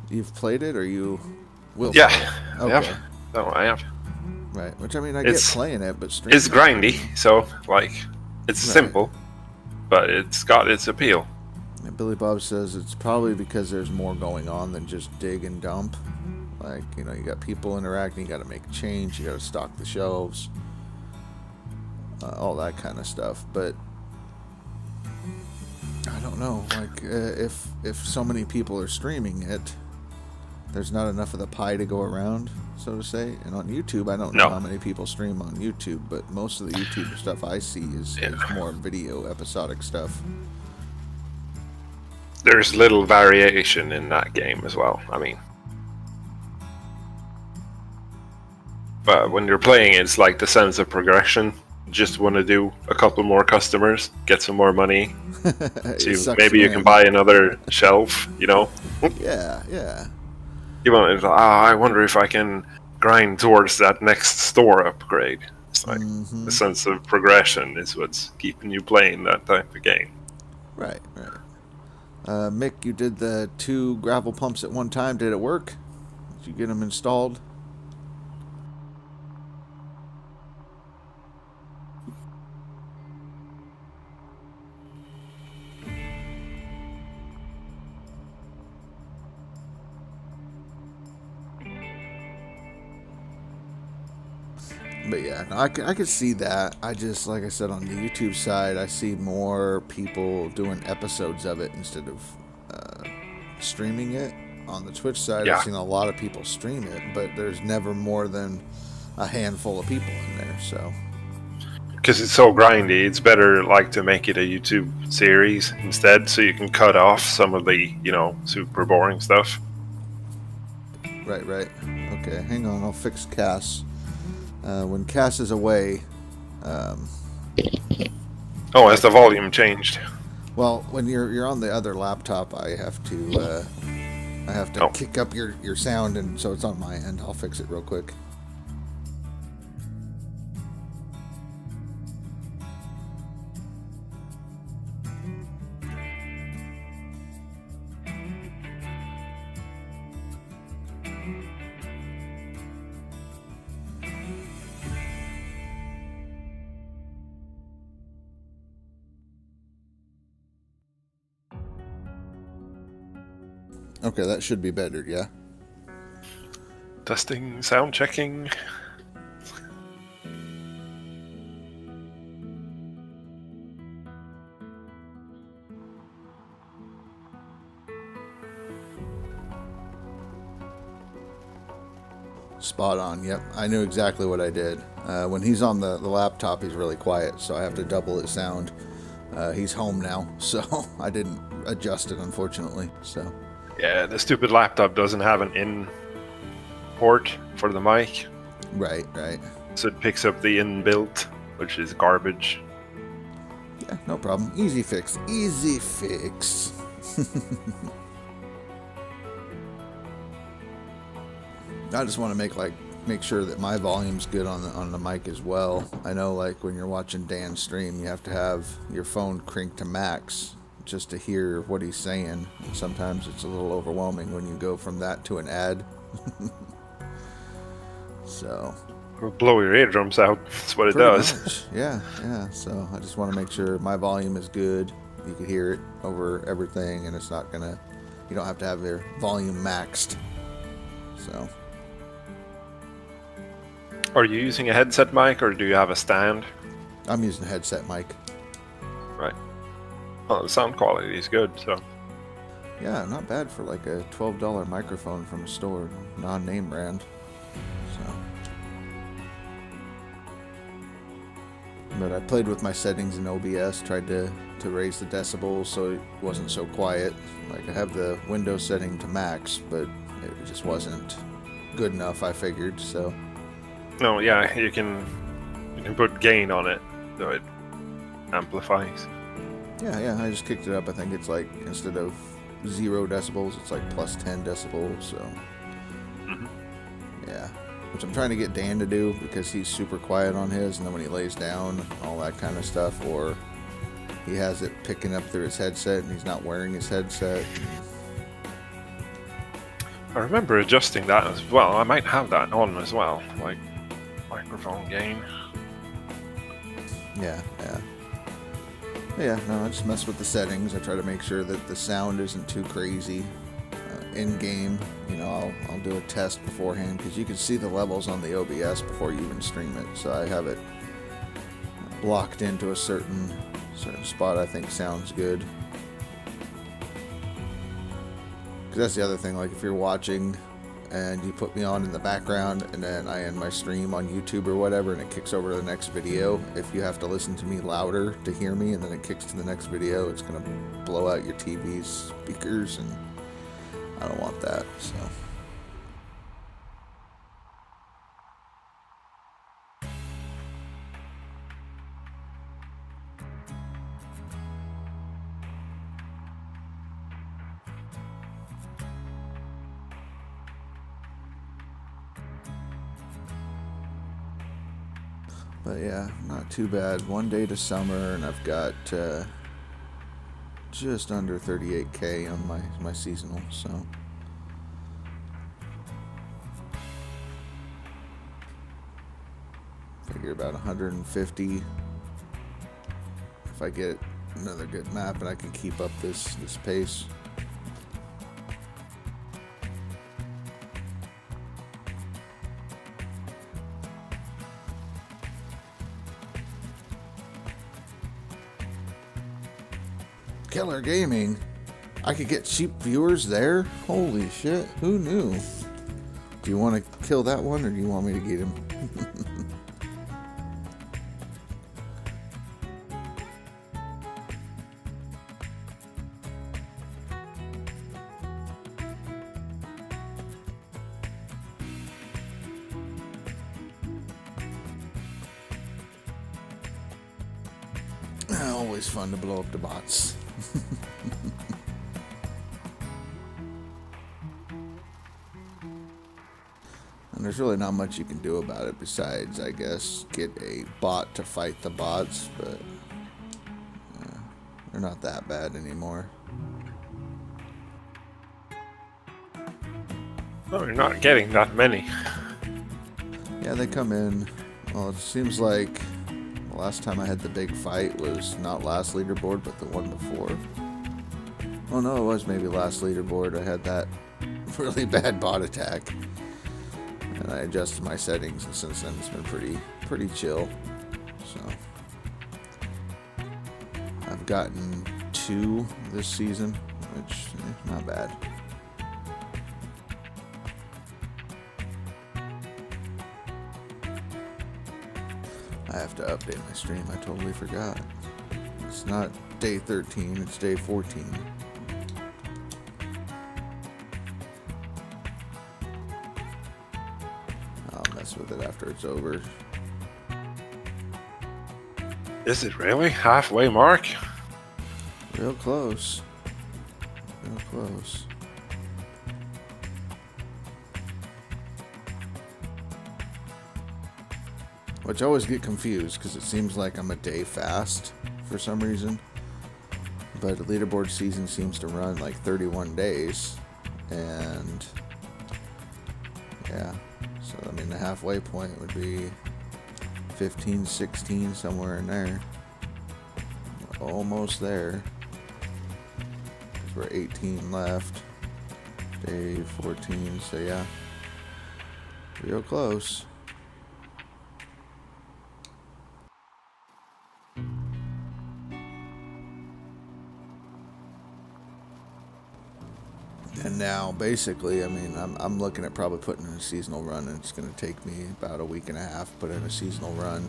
You've played it or you will Yeah. play it? Okay. Yeah. No, I have. Right. Which, I mean, I get playing it, but It's grindy, so, like, it's Right. simple, but it's got its appeal. And Billy Bob says it's probably because there's more going on than just dig and dump. Like, you know, you got people interacting, you got to make change, you got to stock the shelves, all that kind of stuff. But I don't know, like, if so many people are streaming it, there's not enough of the pie to go around, so to say. And on YouTube, I don't know how many people stream on YouTube, but most of the YouTube stuff I see is more video, episodic stuff. There's little variation in that game as well. I mean, but when you're playing, it's like the sense of progression. Just want to do a couple more customers, get some more money. So maybe you can buy another shelf, you know? Yeah. You want to, I wonder if I can grind towards that next store upgrade. It's like the sense of progression is what's keeping you playing that type of game. Right. Mick, you did the 2 gravel pumps at one time. Did it work? Did you get them installed? But yeah, no, I could see that. I just, like I said, on the YouTube side, I see more people doing episodes of it instead of streaming it. On the Twitch side, I've seen a lot of people stream it, but there's never more than a handful of people in there. So, because it's so grindy, it's better like to make it a YouTube series instead, so you can cut off some of the, you know, super boring stuff. Right. Okay, hang on, I'll fix Cass. When Cass is away, has the volume changed? Well, when you're on the other laptop, I have to kick up your sound, and so it's on my end. I'll fix it real quick. Okay, that should be better, yeah? Testing, sound checking. Spot on, yep. I knew exactly what I did. When he's on the laptop, he's really quiet, so I have to double his sound. He's home now, so I didn't adjust it, unfortunately, so... Yeah, the stupid laptop doesn't have an in port for the mic. Right. So it picks up the inbuilt, which is garbage. Yeah, no problem. Easy fix. I just want to make sure that my volume's good on the mic as well. I know, like, when you're watching Dan stream, you have to have your phone cranked to max just to hear what he's saying. And sometimes it's a little overwhelming when you go from that to an ad. So it'll blow your eardrums out. That's what it does. Much. Yeah. So I just want to make sure my volume is good. You can hear it over everything, and it's not gonna. You don't have to have your volume maxed. So. Are you using a headset mic, or do you have a stand? I'm using a headset mic. Right. Well, the sound quality is good, so. Yeah, not bad for like a $12 microphone from a store, non-name brand. So. But I played with my settings in OBS, tried to raise the decibels so it wasn't so quiet. Like, I have the Windows setting to max, but it just wasn't good enough, I figured, so. No, yeah, you can put gain on it, so it amplifies. Yeah, I just kicked it up. I think it's like, instead of 0 decibels, it's like plus 10 decibels, so. Yeah, which I'm trying to get Dan to do, because he's super quiet on his, and then when he lays down, all that kind of stuff, or he has it picking up through his headset, and he's not wearing his headset. I remember adjusting that as well. I might have that on as well, like microphone gain. Yeah, no, I just mess with the settings. I try to make sure that the sound isn't too crazy. in game. You know, I'll do a test beforehand because you can see the levels on the OBS before you even stream it. So I have it blocked into a certain spot I think sounds good. Because that's the other thing, like if you're watching and you put me on in the background and then I end my stream on YouTube or whatever and it kicks over to the next video, if you have to listen to me louder to hear me and then it kicks to the next video, it's going to blow out your TV's speakers, and I don't want that, so... But yeah, not too bad. One day to summer, and I've got just under 38K on my seasonal, so. Figure about 150. If I get another good map and I can keep up this pace. Killer Gaming. I could get cheap viewers there? Holy shit, who knew? Do you want to kill that one or do you want me to get him? Always fun to blow up the bots. And there's really not much you can do about it besides, I guess, get a bot to fight the bots, but yeah, they're not that bad anymore. Oh, you're not getting that many. Yeah, they come in. Well, it seems like the last time I had the big fight was not last leaderboard, but the one before. Oh no, it was maybe last leaderboard. I had that really bad bot attack. And I adjusted my settings, and since then it's been pretty chill. So I've gotten 2 this season, which not bad. I have to update my stream. I totally forgot. It's not day 13, it's day 14. I'll mess with it after it's over. Is it really? Halfway mark? Real close. Real close. Which I always get confused because it seems like I'm a day fast for some reason. But the leaderboard season seems to run like 31 days. And yeah, so I mean the halfway point would be 15, 16, somewhere in there. Almost there. 'Cause we're 18 left. Day 14, so yeah. Real close. And now, basically, I mean, I'm looking at probably putting in a seasonal run, and it's going to take me about a week and a half to put in a seasonal run.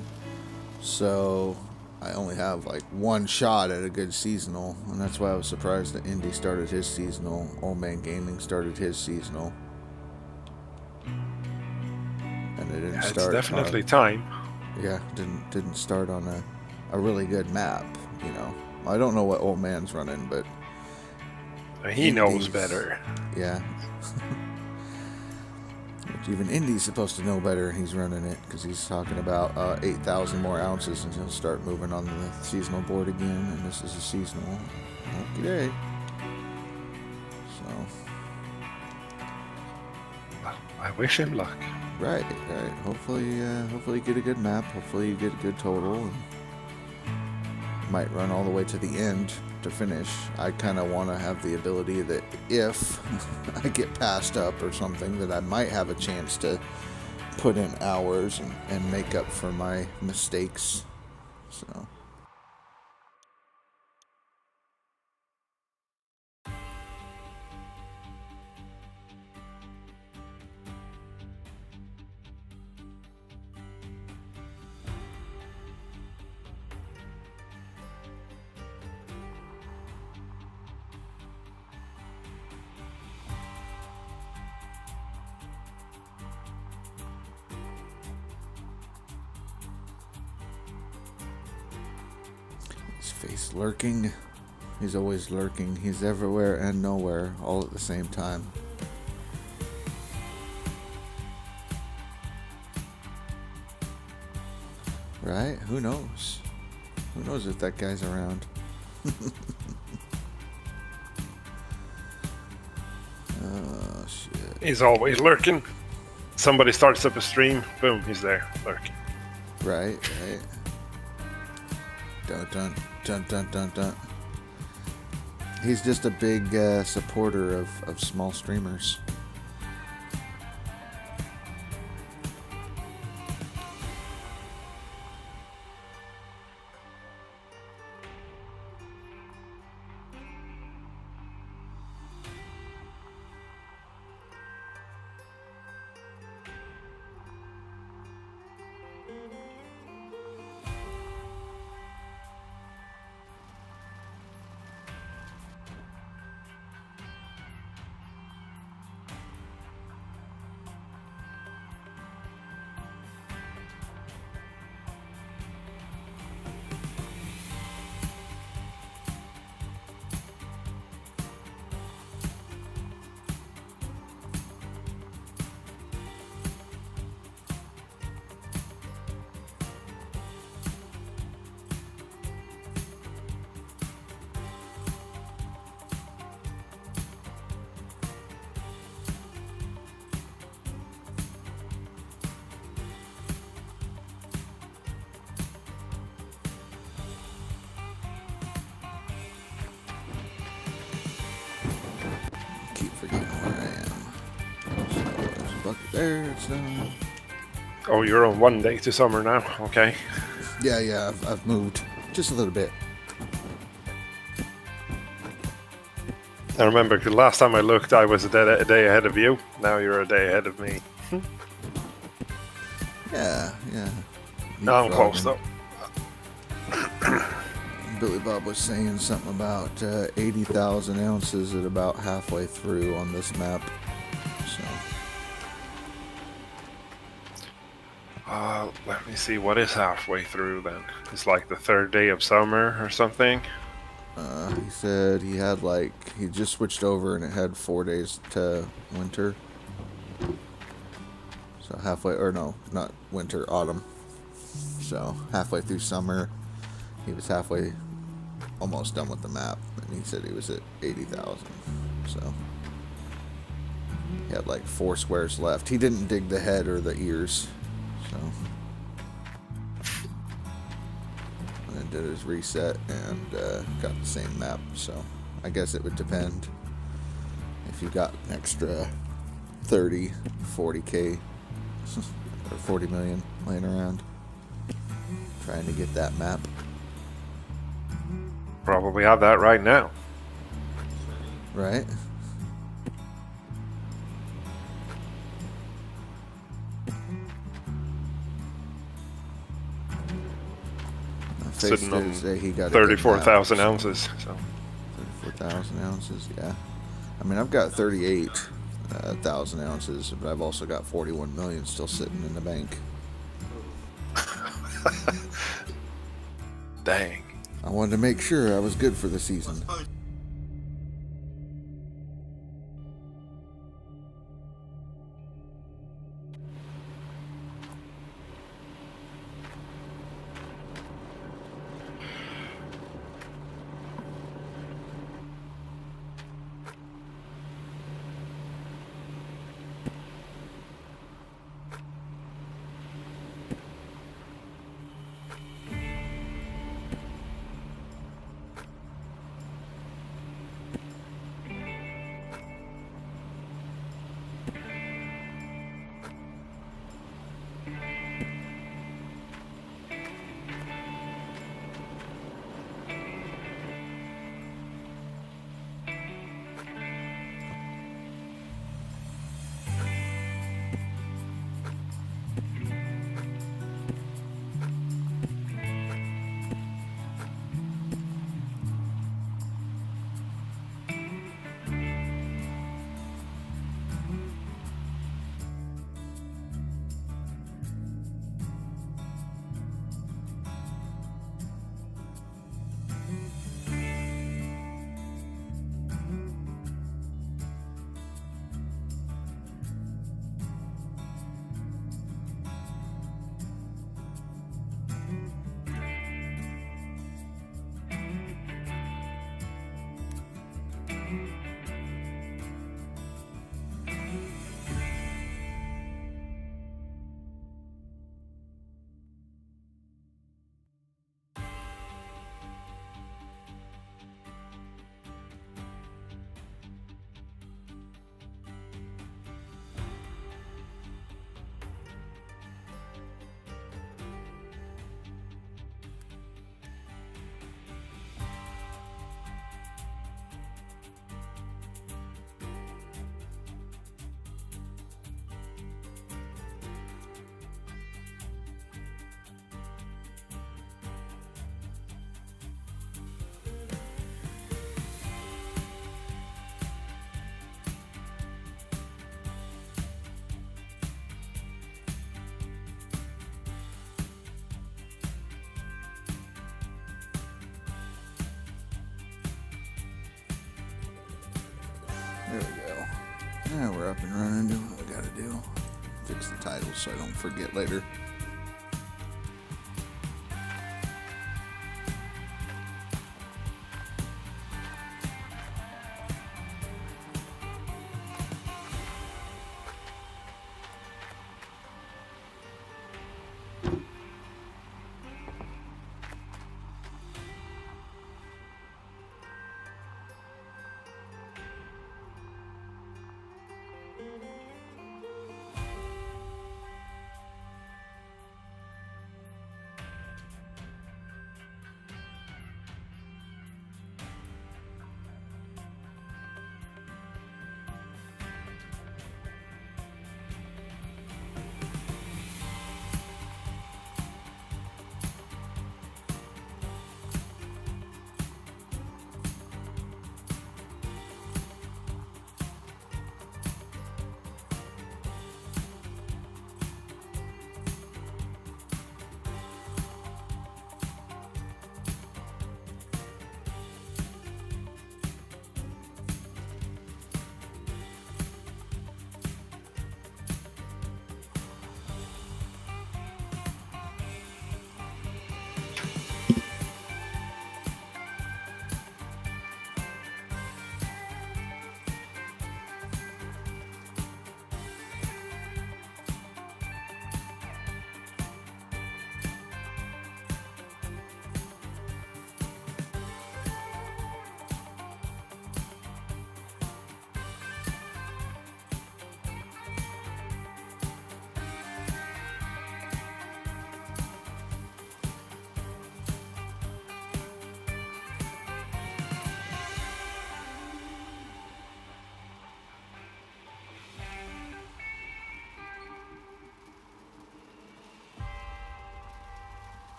So I only have like one shot at a good seasonal, and that's why I was surprised that Indy started his seasonal, Old Man Gaming started his seasonal. And it didn't start. It's definitely time. Yeah, didn't start on a really good map, you know. I don't know what Old Man's running, but he knows better. Yeah. Which even Indy's supposed to know better, and he's running it because he's talking about 8,000 more ounces, and he'll start moving on the seasonal board again. And this is a seasonal. Okay. So. Well, I wish him luck. Right. Hopefully you get a good map. Hopefully you get a good total. And might run all the way to the end to finish. I kind of want to have the ability that if I get passed up or something, that I might have a chance to put in hours and make up for my mistakes. So. His face lurking. He's always lurking. He's everywhere and nowhere all at the same time. Right? Who knows? Who knows if that guy's around? Oh, shit. He's always lurking. Somebody starts up a stream, boom, he's there, lurking. Right. Dun dun dun dun dun dun. He's just a big supporter of small streamers. There, it's done. Oh, you're on 1 day to summer now, okay. Yeah, I've moved just a little bit. I remember, 'cause last time I looked, I was a day ahead of you. Now you're a day ahead of me. Yeah. No, I'm close, though. Billy Bob was saying something about 80,000 ounces at about halfway through on this map. So. Let me see, what is halfway through then? It's like the 3rd day of summer or something? He said he just switched over and it had 4 days to winter. So halfway, or no, not winter, autumn. So halfway through summer, he was almost done with the map, and he said he was at 80,000. So he had like 4 squares left. He didn't dig the head or the ears. So, and then did his reset and got the same map. So I guess it would depend if you got an extra 30, 40K or 40 million laying around trying to get that map. Probably have that right now. Right? Sitting on he got 34,000 ounces. So 34,000 ounces, yeah. I mean, I've got 38,000 ounces, but I've also got 41 million still sitting in the bank. Dang. I wanted to make sure I was good for the season. There we go. Now we're up and running, doing what we gotta do. Fix the titles so I don't forget later.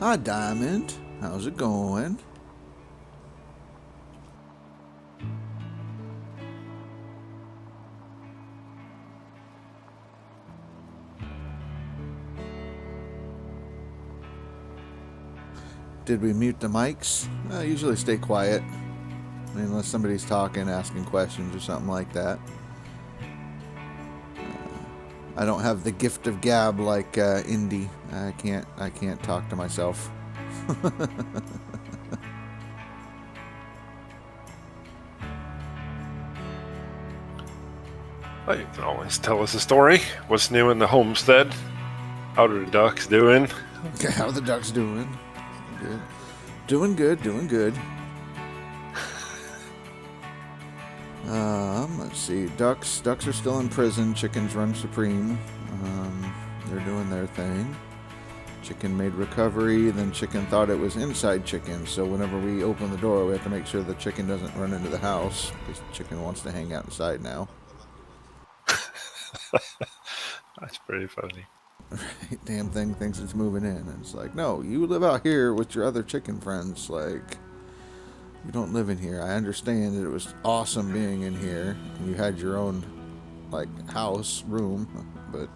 Hi, Diamond. How's it going? Did we mute the mics? Usually stay quiet. Unless somebody's talking, asking questions or something like that. I don't have the gift of gab like Indy. I can't talk to myself. Well, you can always tell us a story. What's new in the homestead? How are the ducks doing? Okay, how are the ducks doing? Good. Doing good, doing good. Let's see. Ducks are still in prison. Chickens run supreme. They're doing their thing. Chicken made recovery. Then chicken thought it was inside chicken. So whenever we open the door, we have to make sure the chicken doesn't run into the house because chicken wants to hang out inside now. That's pretty funny. Right, damn thing thinks it's moving in. And it's like, no, you live out here with your other chicken friends. Like, you don't live in here. I understand that it was awesome being in here. And you had your own, like, house, room. But,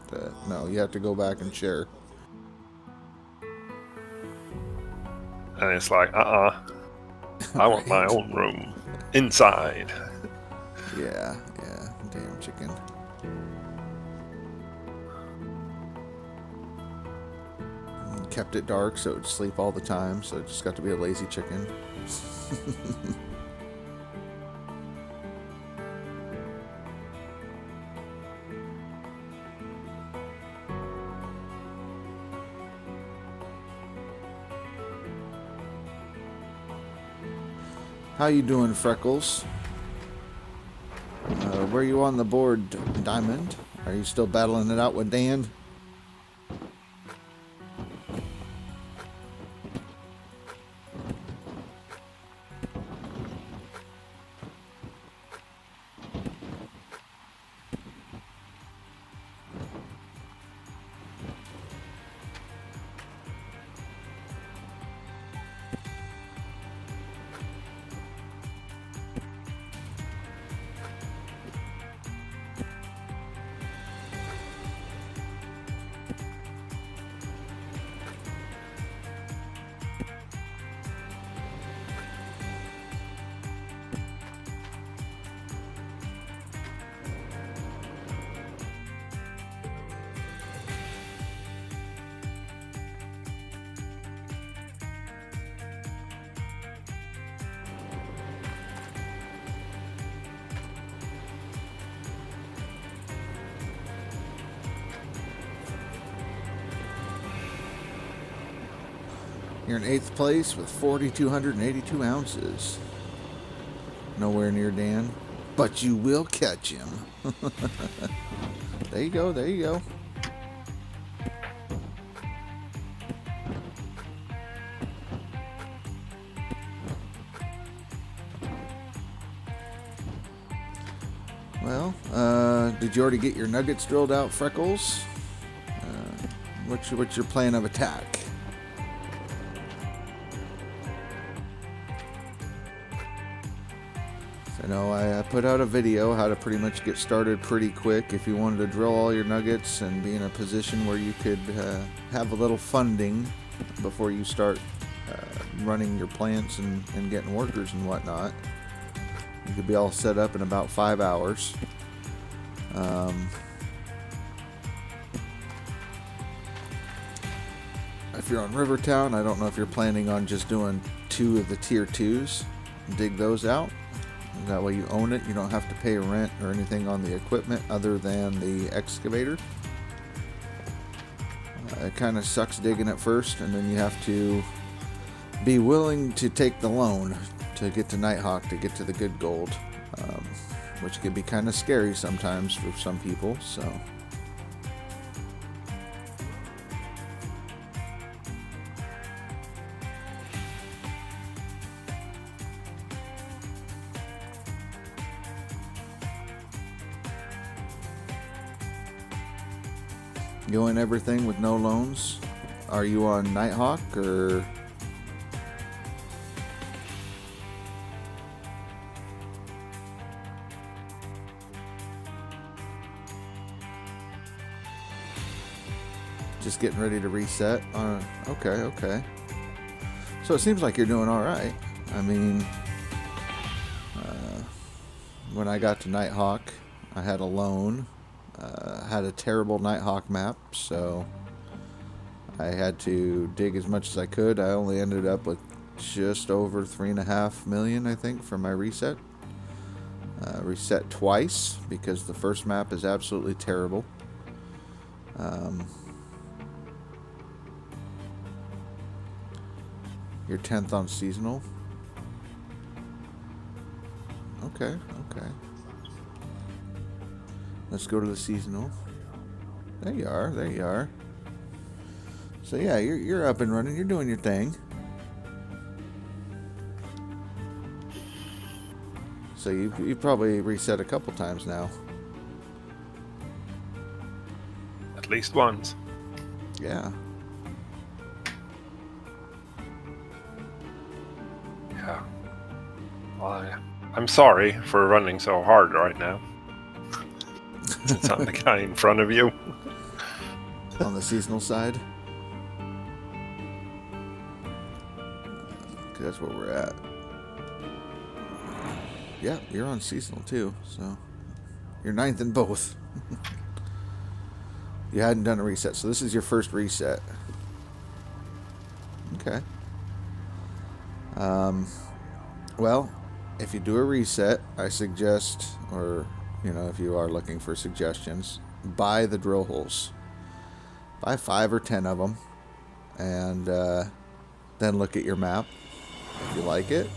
no, you have to go back and share. And it's like, I want my own room. Inside. Yeah, damn chicken. Kept it dark so it would sleep all the time, so it just got to be a lazy chicken. How you doing, Freckles? Where are you on the board, Diamond? Are you still battling it out with Dan? You're in 8th place with 4,282 ounces. Nowhere near Dan, but you will catch him. There you go, there you go. Well, did you already get your nuggets drilled out, Freckles? What's your plan of attack? I put out a video how to pretty much get started pretty quick if you wanted to drill all your nuggets and be in a position where you could have a little funding before you start running your plants and getting workers and whatnot. You could be all set up in about 5 hours. If you're on Rivertown, I don't know if you're planning on just doing 2 of the tier 2s, dig those out. That way you own it. You don't have to pay rent or anything on the equipment other than the excavator. It kind of sucks digging at first, and then you have to be willing to take the loan to get to Nighthawk, to get to the good gold, which can be kind of scary sometimes for some people. So. You win everything with no loans. Are you on Nighthawk or? Just getting ready to reset? Okay. So it seems like you're doing all right. I mean, when I got to Nighthawk, I had a loan, had a terrible Nighthawk map, so I had to dig as much as I could. I only ended up with just over 3.5 million, I think, for my reset. Reset twice because the first map is absolutely terrible. You're 10th on seasonal. Okay. Let's go to the seasonal. There you are. So yeah, you're up and running. You're doing your thing. So you've probably reset a couple times now. At least once. Yeah. Yeah. Well, I'm sorry for running so hard right now. Since I'm the guy in front of you. On the seasonal side. That's where we're at. Yeah, you're on seasonal too, so you're 9th in both. You hadn't done a reset, so this is your first reset. Okay. Well, if you do a reset, I suggest, or if you are looking for suggestions, buy the drill holes. Buy 5 or 10 of them, and then look at your map. If you like it,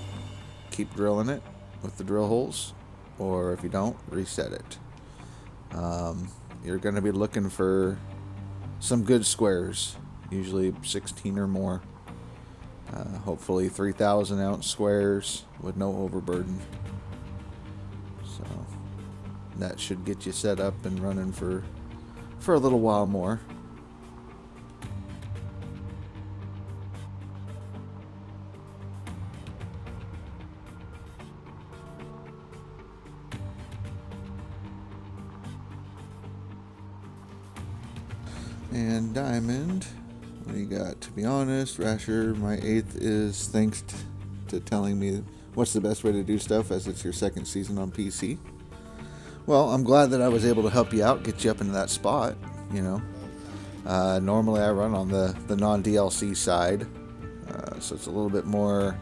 keep drilling it with the drill holes, or if you don't, reset it. You're going to be looking for some good squares, usually 16 or more. Hopefully 3,000 ounce squares with no overburden. So that should get you set up and running for a little while more. And diamond, what do you got? To be honest, Rasher, my 8th is thanks to telling me what's the best way to do stuff, as it's your second season on PC. Well, I'm glad that I was able to help you out, get you up into that spot, Normally I run on the non-DLC side, so it's a little bit more,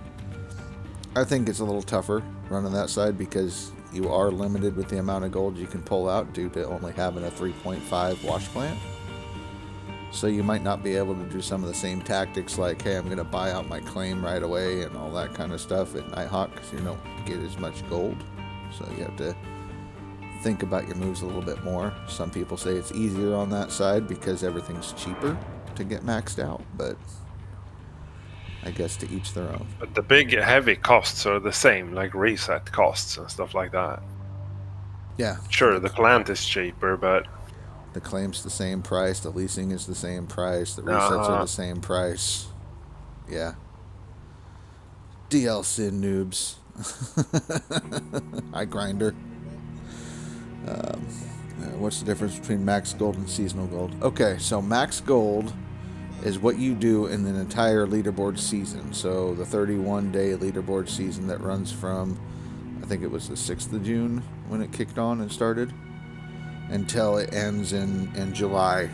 I think it's a little tougher running that side because you are limited with the amount of gold you can pull out due to only having a 3.5 wash plant. So you might not be able to do some of the same tactics like, hey, I'm going to buy out my claim right away and all that kind of stuff at Nighthawk because you don't get as much gold. So you have to think about your moves a little bit more. Some people say it's easier on that side because everything's cheaper to get maxed out, but I guess to each their own. But the big heavy costs are the same, like reset costs and stuff like that. Yeah. Sure, the plant is cheaper, but the claim's the same price, the leasing is the same price, the resets are the same price. Yeah. DLC noobs. High grinder. What's the difference between max gold and seasonal gold? Okay, so max gold is what you do in an entire leaderboard season. So the 31-day leaderboard season that runs from, I think it was the 6th of June when it kicked on and started, until it ends in July,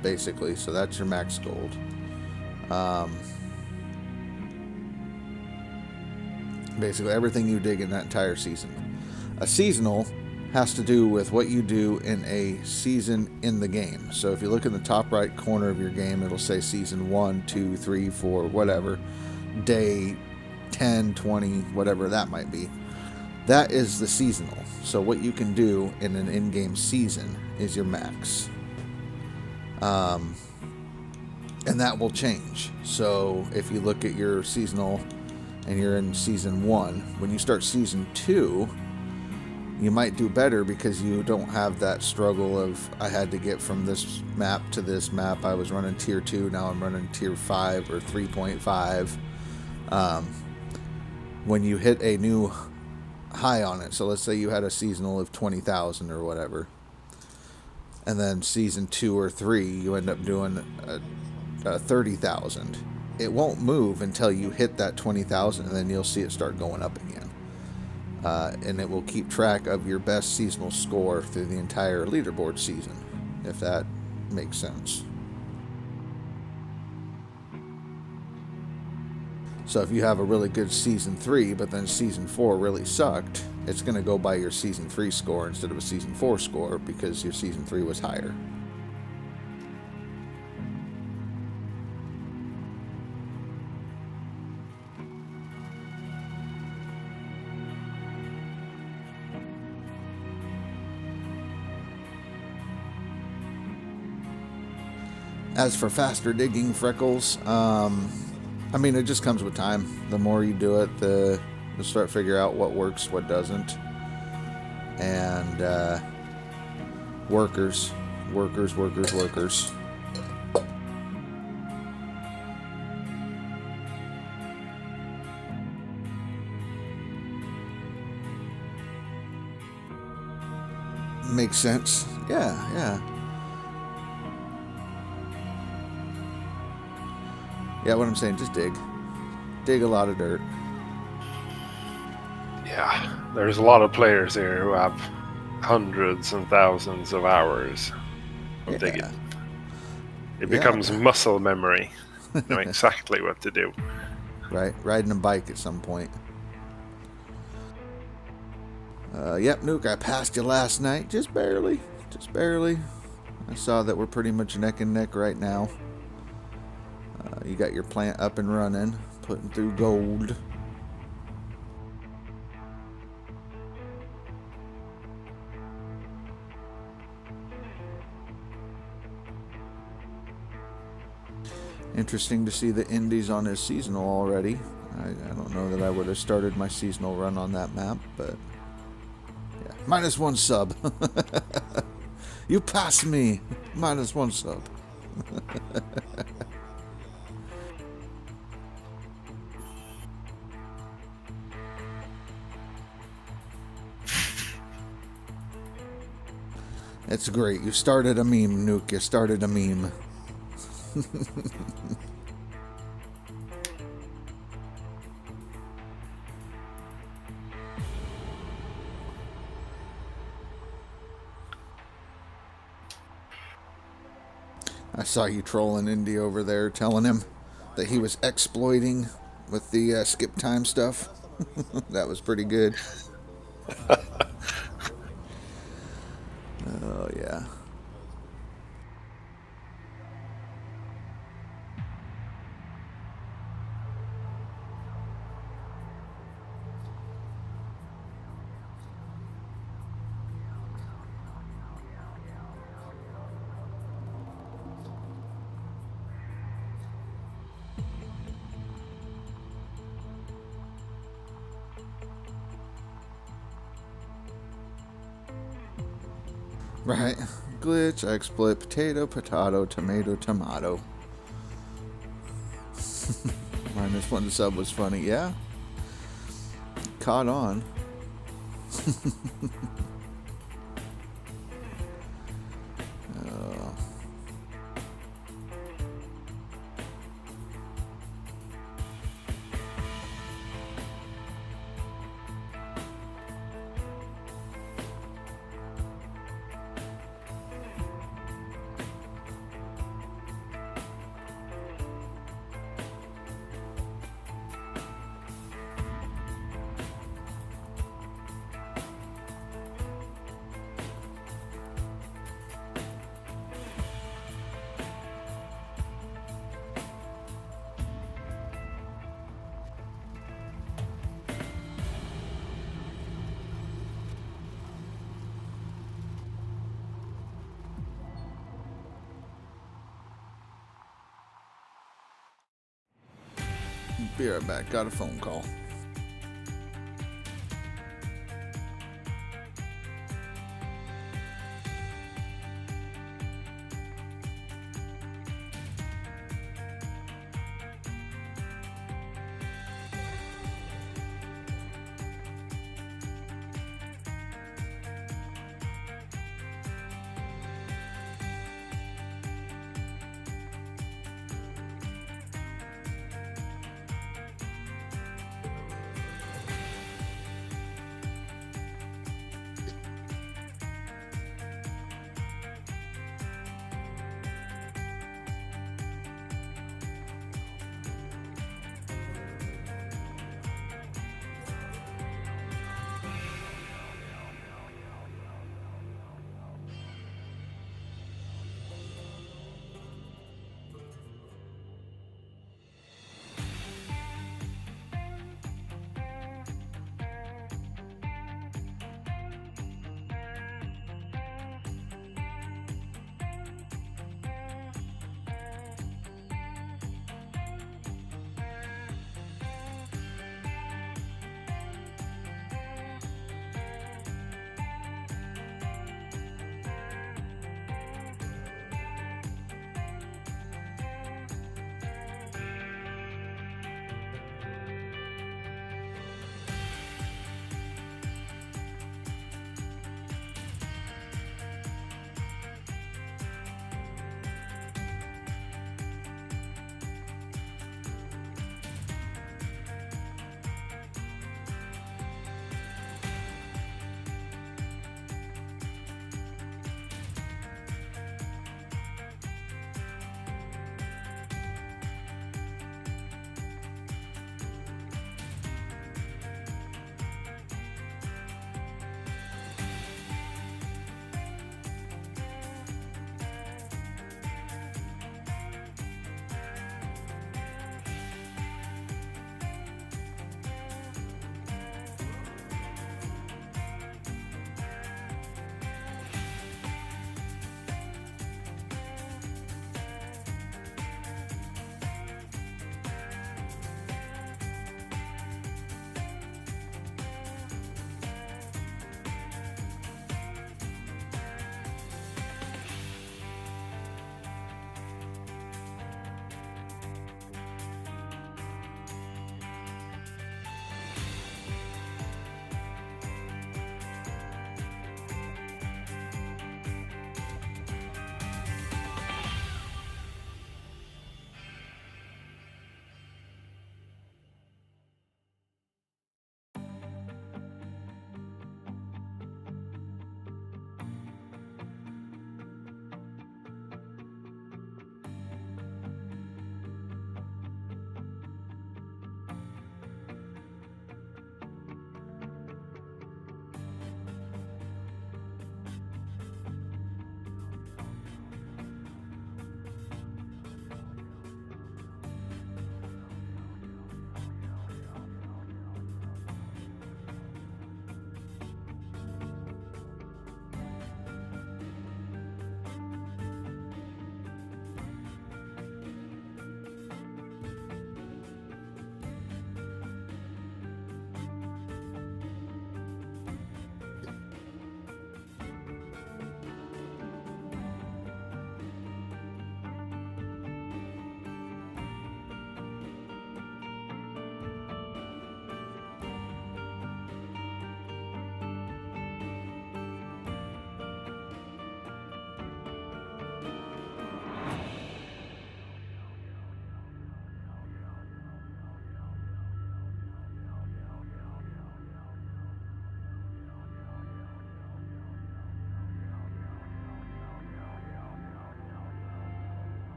basically. So that's your max gold. Basically everything you dig in that entire season. A seasonal has to do with what you do in a season in the game. So if you look in the top right corner of your game, it'll say season 1, 2, 3, 4, whatever, day 10, 20, whatever that might be. That is the seasonal. So what you can do in an in-game season is your max. And that will change. So if you look at your seasonal and you're in season 1, when you start season 2, you might do better because you don't have that struggle of I had to get from this map to this map. I was running tier 2, now I'm running tier 5 or 3.5. When you hit a new high on it, so let's say you had a seasonal of 20,000 or whatever, and then season 2 or 3 you end up doing 30,000. It won't move until you hit that 20,000, and then you'll see it start going up again. And it will keep track of your best seasonal score through the entire leaderboard season, if that makes sense. So if you have a really good season 3, but then season 4 really sucked, it's going to go by your season 3 score instead of a season 4 score because your season 3 was higher. As for faster digging, Freckles, I mean, it just comes with time. The more you do it, you'll start to figure out what works, what doesn't. And workers. Makes sense. Yeah. Yeah, what I'm saying, just dig. Dig a lot of dirt. Yeah, there's a lot of players here who have hundreds and thousands of hours of digging. It becomes muscle memory. You know exactly what to do. Right, riding a bike at some point. Yep, Nuke, I passed you last night. Just barely. I saw that we're pretty much neck and neck right now. You got your plant up and running, putting through gold. Interesting to see the indies on his seasonal already. I don't know that I would have started my seasonal run on that map, but yeah. -1 sub. You passed me. -1 sub. It's great. You started a meme, Nuke. You started a meme. I saw you trolling Indy over there, telling him that he was exploiting with the skip time stuff. That was pretty good. Oh, yeah. Right. Glitch, exploit, potato, tomato. -1 sub was funny, yeah. Caught on. Be right back. Got a phone call.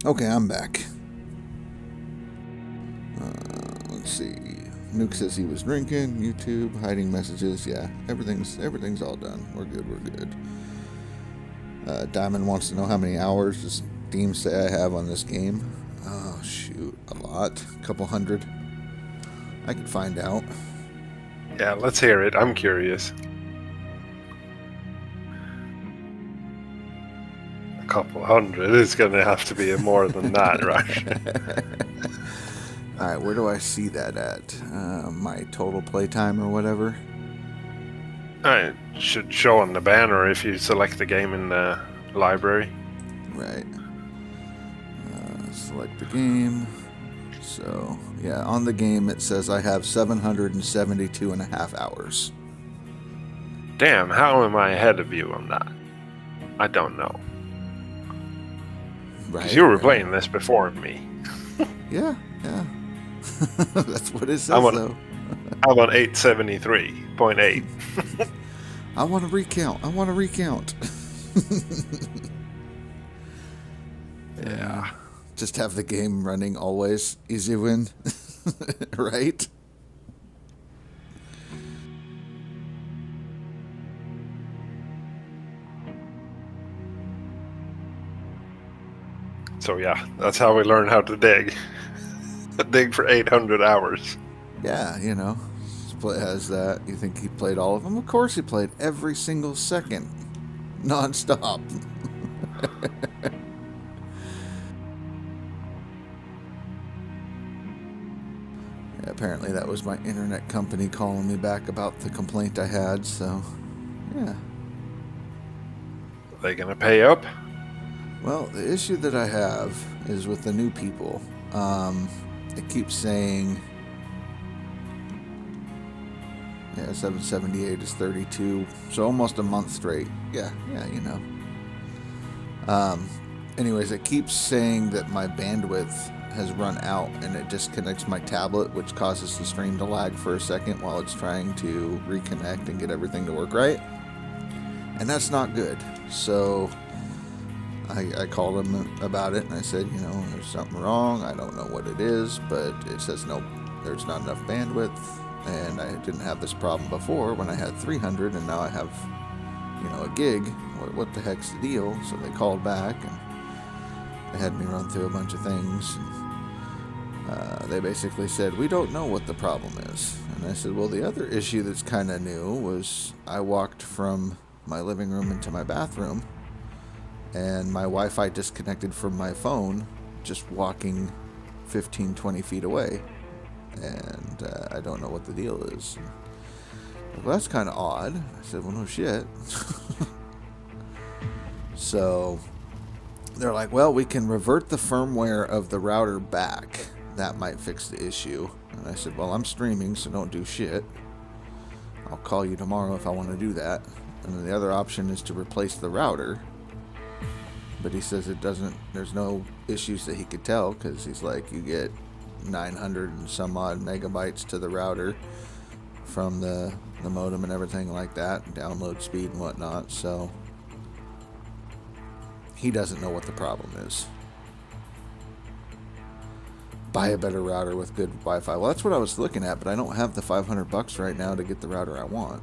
Okay, I'm back. Let's see. Nuke says he was drinking. YouTube, hiding messages. Yeah, everything's all done. We're good. Diamond wants to know how many hours does Steam say I have on this game. Oh, shoot. A lot. A couple hundred. I could find out. Yeah, let's hear it. I'm curious. A couple hundred is going to have to be more than that, right? Alright, where do I see that at? My total playtime or whatever? It should show on the banner if you select the game in the library. Right. Select the game. So, yeah, on the game it says I have 772 and a half hours. Damn, how am I ahead of you on that? I don't know. Right. Because you were playing this before me. Yeah. That's what it says, though. I'm on 873.8. I want to recount. Yeah. Just have the game running always. Easy win. Right? So yeah, that's how we learn how to dig. Dig for 800 hours. Yeah, you know. Split has that. You think he played all of them? Of course he played every single second. Non-stop. Yeah, apparently that was my internet company calling me back about the complaint I had, so yeah. Are they gonna pay up? Well, the issue that I have is with the new people. It keeps saying, yeah, 778 is 32, so almost a month straight. Yeah, you know. Anyways, it keeps saying that my bandwidth has run out and it disconnects my tablet, which causes the stream to lag for a second while it's trying to reconnect and get everything to work right. And that's not good. So I called him about it and I said, you know, there's something wrong. I don't know what it is, but it says, nope, there's not enough bandwidth. And I didn't have this problem before when I had 300 and now I have, you know, a gig. What the heck's the deal? So they called back and they had me run through a bunch of things. And, they basically said, we don't know what the problem is. And I said, well, the other issue that's kind of new was I walked from my living room into my bathroom and my Wi-Fi disconnected from my phone just walking 15, 20 feet away. And I don't know what the deal is. Well, that's kind of odd. I said, well, no shit. So they're like, well, we can revert the firmware of the router back. That might fix the issue. And I said, well, I'm streaming, so don't do shit. I'll call you tomorrow if I want to do that. And then the other option is to replace the router. But he says it doesn't, there's no issues that he could tell, because he's like, you get 900 and some odd megabytes to the router from the modem and everything like that, download speed and whatnot. So he doesn't know what the problem is. Buy a better router with good Wi-Fi. Well, that's what I was looking at, but I don't have the $500 right now to get the router I want.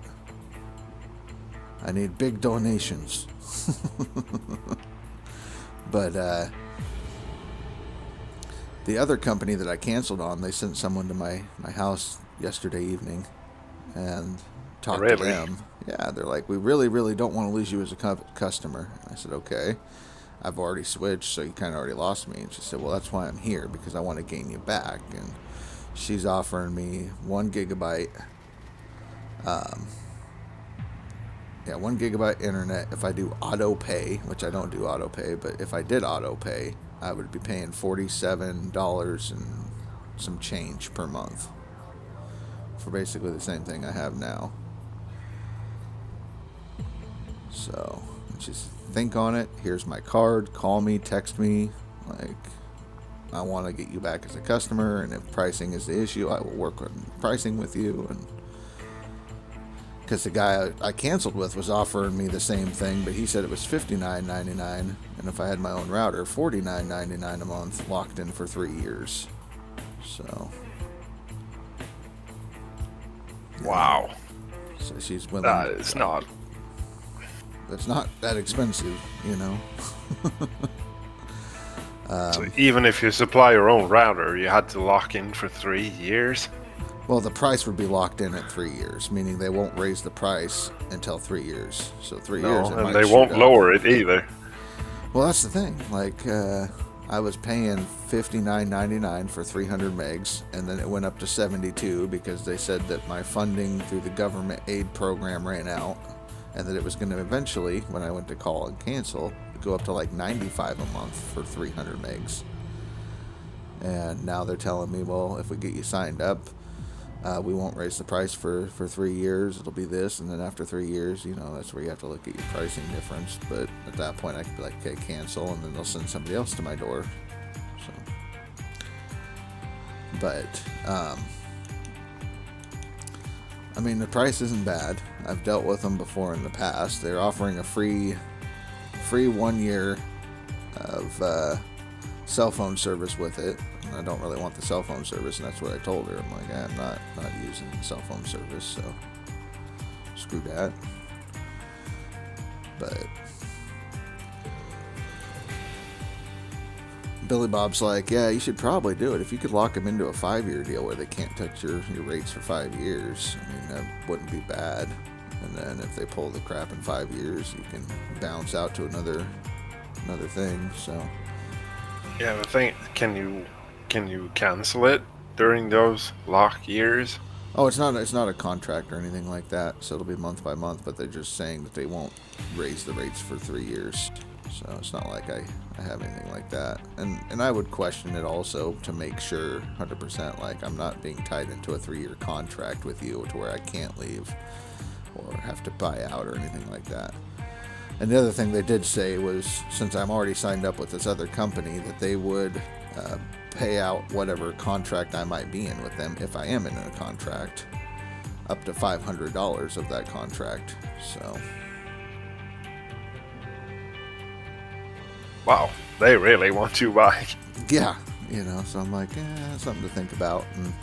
I need big donations. But the other company that I canceled on, they sent someone to my house yesterday evening and talked to them. Yeah, they're like, we really, really don't want to lose you as a customer. And I said, okay. I've already switched, so you kind of already lost me. And she said, well, that's why I'm here, because I want to gain you back. And she's offering me 1 gigabyte. 1 gigabyte internet if I do auto pay, which I don't do auto pay, but if I did auto pay, I would be paying $47 and some change per month for basically the same thing I have now. So, just think on it. Here's my card. Call me, text me. Like, I want to get you back as a customer, and if pricing is the issue, I will work on pricing with you. And because the guy I canceled with was offering me the same thing, but he said it was $59.99, and if I had my own router, $49.99 a month, locked in for 3 years. So. Wow. So she's willing. That is not. It's not that expensive, you know. So even if you supply your own router, you had to lock in for 3 years? Well, the price would be locked in at 3 years, meaning they won't raise the price until 3 years. So 3 years, it and might they shoot won't up. lower it either. Well, that's the thing. Like, I was paying $59.99 for 300 megs, and then it went up to $72 because they said that my funding through the government aid program ran out, and that it was going to eventually, when I went to call and cancel, go up to like $95 a month for 300 megs. And now they're telling me, well, if we get you signed up, we won't raise the price for 3 years. It'll be this, and then after 3 years, you know, that's where you have to look at your pricing difference. But at that point, I could be like, okay, cancel, and then they'll send somebody else to my door. So, but I mean, the price isn't bad. I've dealt with them before in the past. They're offering a free 1 year of cell phone service with it. I don't really want the cell phone service, and that's what I told her. I'm like, I'm not using cell phone service, so screw that. But Billy Bob's like, yeah, you should probably do it. If you could lock them into a 5-year deal where they can't touch your rates for 5 years, I mean, that wouldn't be bad. And then if they pull the crap in 5 years, you can bounce out to another thing. So Yeah, the thing, can you cancel it during those lock years? oh, it's not a contract or anything like that. So it'll be month by month, but they're just saying that they won't raise the rates for 3 years. So it's not like I have anything like that. And I would question it also to make sure 100% like I'm not being tied into a 3-year contract with you to where I can't leave or have to buy out or anything like that. And the other thing they did say was, since I'm already signed up with this other company, that they would pay out whatever contract I might be in with them, if I am in a contract, up to $500 of that contract. So Wow, they really want you back. yeah, you know, so I'm like, something to think about. And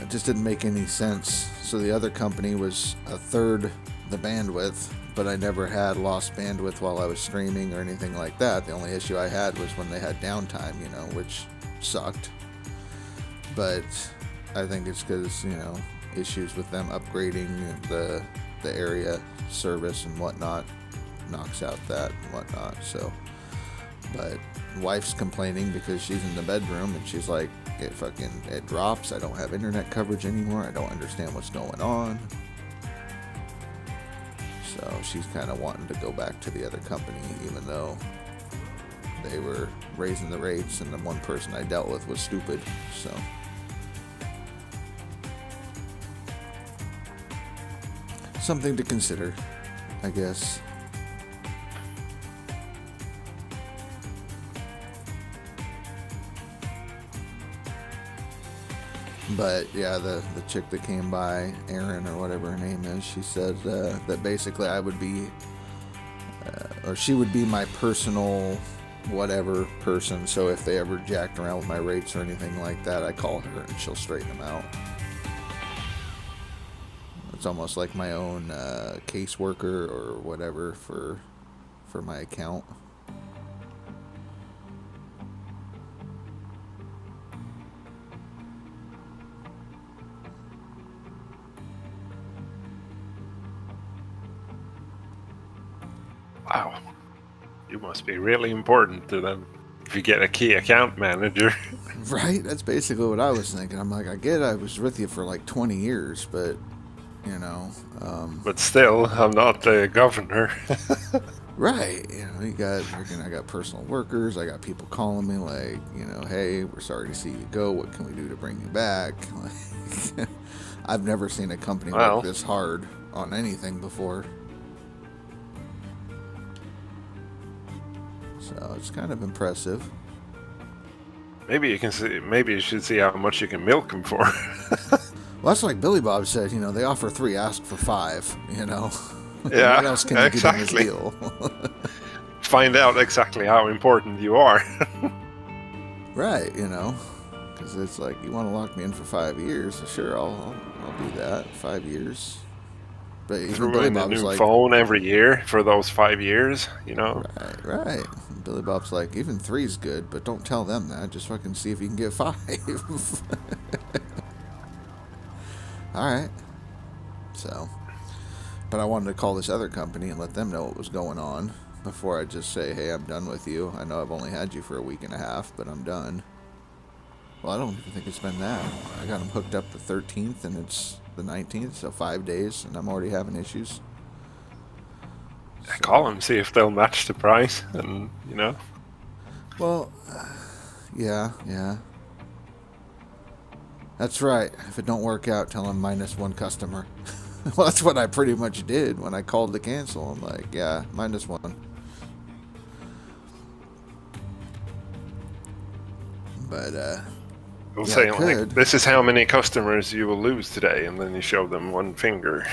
it just didn't make any sense. So the other company was a third the bandwidth, but I never had lost bandwidth while I was streaming or anything like that. The only issue I had was when they had downtime, you know, which sucked. But I think it's because, you know, issues with them upgrading the area service and whatnot knocks out that and whatnot. So, but wife's complaining because she's in the bedroom and she's like, it drops. I don't have internet coverage anymore. I don't understand what's going on. So she's kind of wanting to go back to the other company, even though they were raising the rates and the one person I dealt with was stupid. So something to consider, I guess. But yeah, the chick that came by, Erin or whatever her name is, she said that basically I would be, or she would be my personal whatever person. So if they ever jacked around with my rates or anything like that, I call her and she'll straighten them out. It's almost like my own caseworker or whatever for my account. Wow, you must be really important to them if you get a key account manager. Right? That's basically what I was thinking. I'm like, I get I was with you for like 20 years, but, you know. But still, I'm not the governor. Right. You know, I got personal workers. I got people calling me like, you know, hey, we're sorry to see you go. What can we do to bring you back? Like, I've never seen a company work this hard on anything before. So it's kind of impressive. Maybe you should see how much you can milk them for. Well, that's like Billy Bob said. You know, they offer 3, ask for 5. You know. Yeah, what else can you get in this deal? Find out exactly how important you are. Right, you know, because it's like, you want to lock me in for 5 years? Sure, I'll do that. 5 years. But even Threw Billy in a Bob's new like, phone every year for those 5 years, you know. right. Billy Bob's like, even 3's good, but don't tell them that. Just fucking see if you can get 5. All right. So, but I wanted to call this other company and let them know what was going on before I just say, hey, I'm done with you. I know I've only had you for a week and a half, but I'm done. Well, I don't even think it's been that. I got them hooked up the 13th, and it's the 19th, so 5 days, and I'm already having issues. So, call them, see if they'll match the price, and, you know. Well, yeah. That's right. If it don't work out, tell them -1 customer. Well, that's what I pretty much did when I called to cancel. I'm like, yeah, -1. But, We'll say, like, this is how many customers you will lose today, and then you show them 1 finger.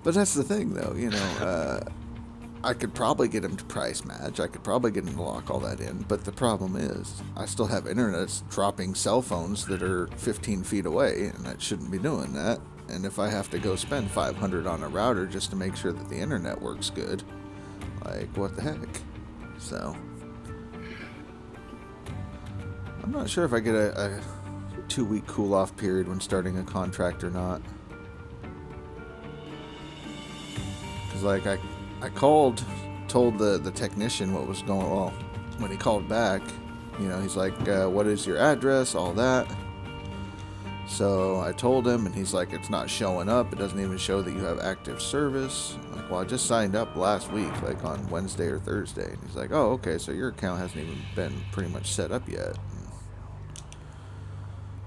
But that's the thing, though, you know, I could probably get him to price match. I could probably get him to lock all that in. But the problem is, I still have internet dropping cell phones that are 15 feet away, and I shouldn't be doing that. And if I have to go spend $500 on a router just to make sure that the internet works good, like, what the heck? So, I'm not sure if I get a 2-week cool-off period when starting a contract or not. Because, like, I called, told the technician what was going on. When he called back, you know, he's like, what is your address, all that. So I told him, and he's like, it's not showing up. It doesn't even show that you have active service. I'm like, well, I just signed up last week, like on Wednesday or Thursday. And he's like, oh, okay, so your account hasn't even been pretty much set up yet.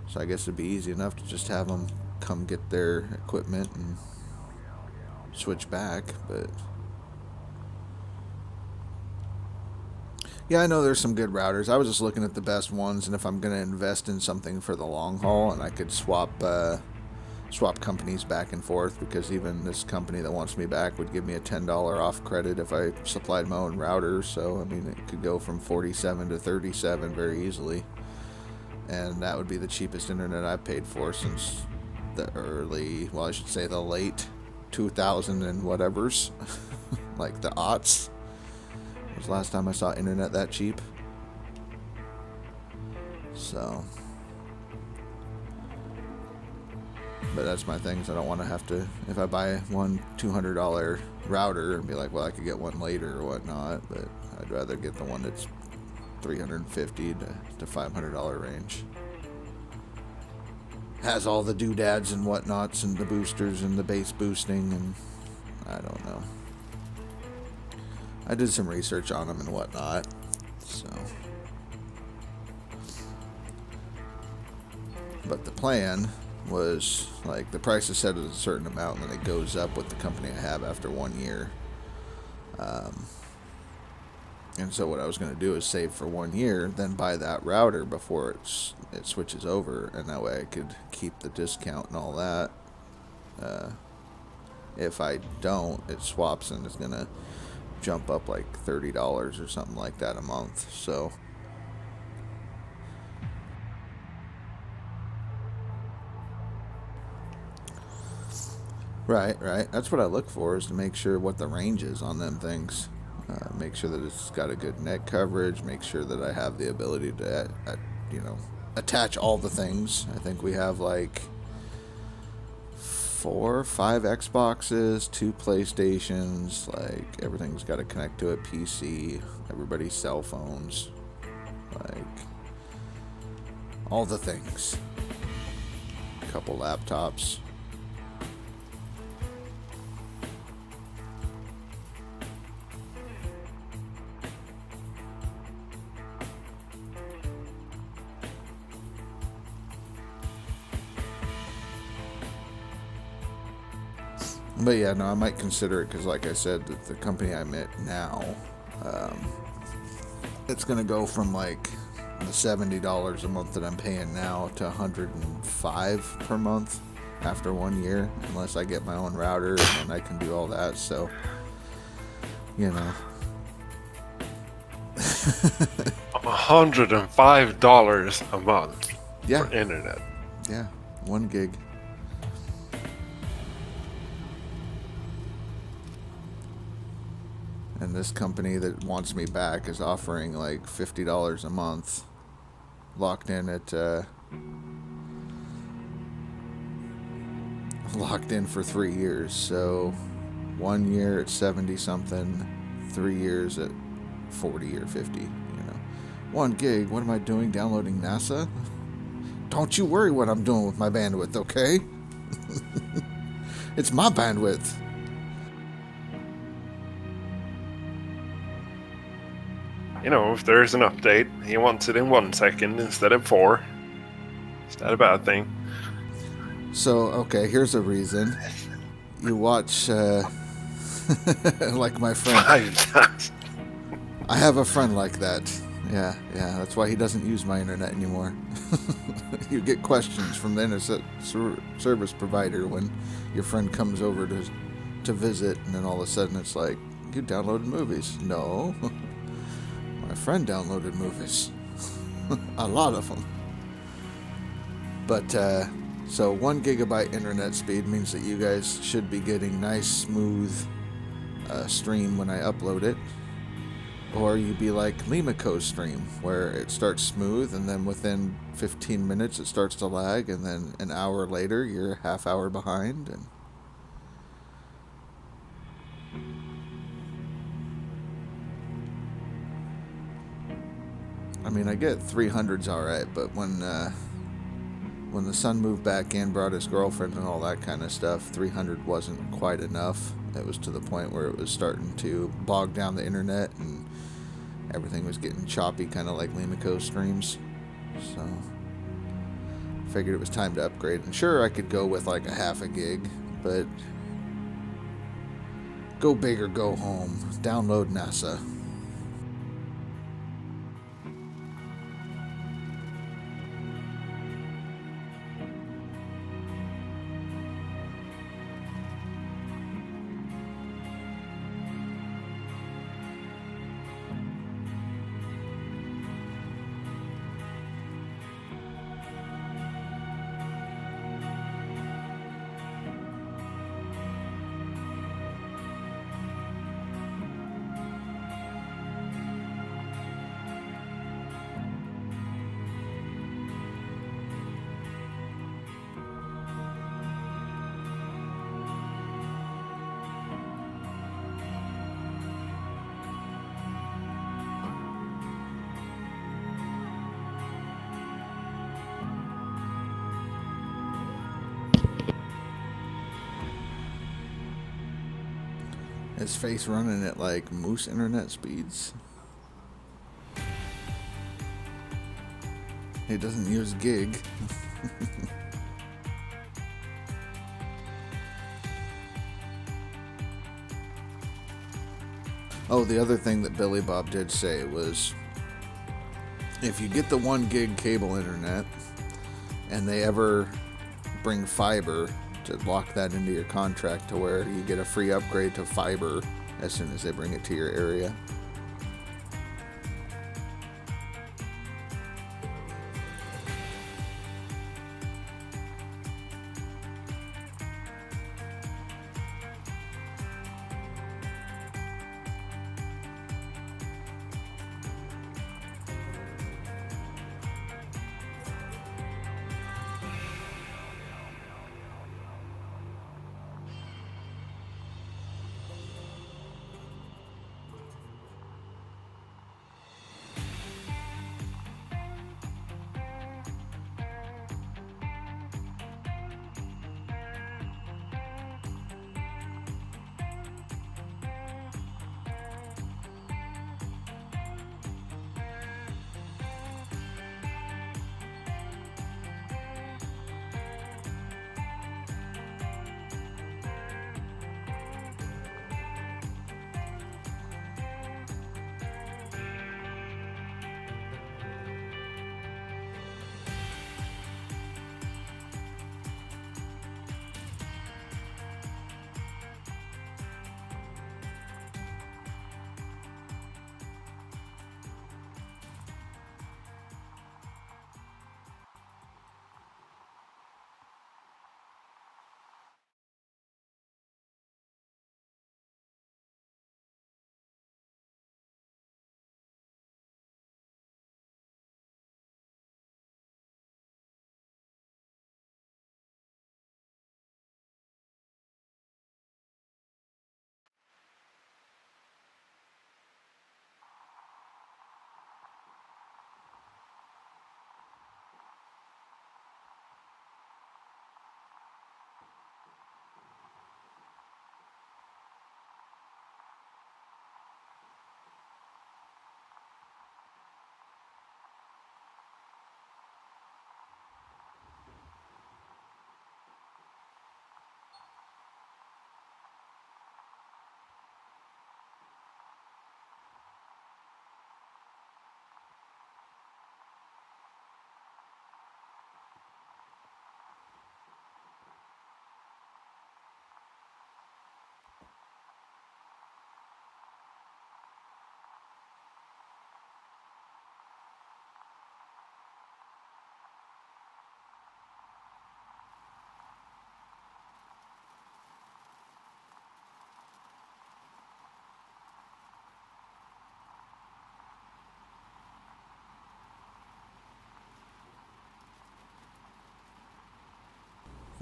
So I guess it'd be easy enough to just have them come get their equipment and switch back, but yeah, I know there's some good routers. I was just looking at the best ones, and if I'm going to invest in something for the long haul, and I could swap companies back and forth, because even this company that wants me back would give me a $10 off credit if I supplied my own router. So I mean, it could go from 47 to 37 very easily, and that would be the cheapest internet I've paid for since the the late 2000 and whatevers, like the aughts. It was the last time I saw internet that cheap. So, but that's my thing. I don't want to have to, if I buy one $200 router and be like, well, I could get one later or whatnot, but I'd rather get the one that's $350 to $500 range. Has all the doodads and whatnots and the boosters and the base boosting, and I don't know. I did some research on them and whatnot, so. But the plan was, like, the price is set at a certain amount, and then it goes up with the company I have after 1 year. And so what I was going to do is save for 1 year, then buy that router before it switches over, and that way I could keep the discount and all that. If I don't, it swaps and it's going to jump up like $30 or something like that a month. So right, that's what I look for, is to make sure what the range is on them things. Make sure that it's got a good net coverage, make sure that I have the ability to attach all the things. I think we have like 4 or 5 Xboxes, 2 PlayStations, like everything's got to connect to a PC, everybody's cell phones, like all the things. A couple laptops. But yeah, no, I might consider it, because like I said, the company I'm at now, it's going to go from like the $70 a month that I'm paying now to $105 per month after 1 year, unless I get my own router and I can do all that. So, you know. $105 a month for internet. Yeah, 1 gig. And this company that wants me back is offering like $50 a month, locked in for 3 years. So 1 year at 70 something, 3 years at 40 or 50. You know, 1 gig. What am I doing? Downloading NASA? Don't you worry what I'm doing with my bandwidth, okay? It's my bandwidth. You know, if there's an update, he wants it in 1 second instead of 4. Is that a bad thing? So, okay, here's a reason. You watch, like my friend. 5 times. I have a friend like that. Yeah, that's why he doesn't use my internet anymore. You get questions from the internet service provider when your friend comes over to visit, and then all of a sudden it's like, you downloaded movies. No. My friend downloaded movies. A lot of them. But, so 1 gigabyte internet speed means that you guys should be getting nice, smooth stream when I upload it. Or you'd be like Limaco's stream, where it starts smooth, and then within 15 minutes it starts to lag, and then an hour later you're a half hour behind. And I mean, I get 300's alright, but when the son moved back in, brought his girlfriend and all that kind of stuff, 300 wasn't quite enough. It was to the point where it was starting to bog down the internet, and everything was getting choppy, kind of like Limaco streams. So, figured it was time to upgrade. And sure, I could go with like a half a gig, but go big or go home. Download NASA. His face running at like moose internet speeds. He doesn't use gig. Oh, the other thing that Billy Bob did say was, if you get the 1 gig cable internet and they ever bring fiber, to lock that into your contract to where you get a free upgrade to fiber as soon as they bring it to your area.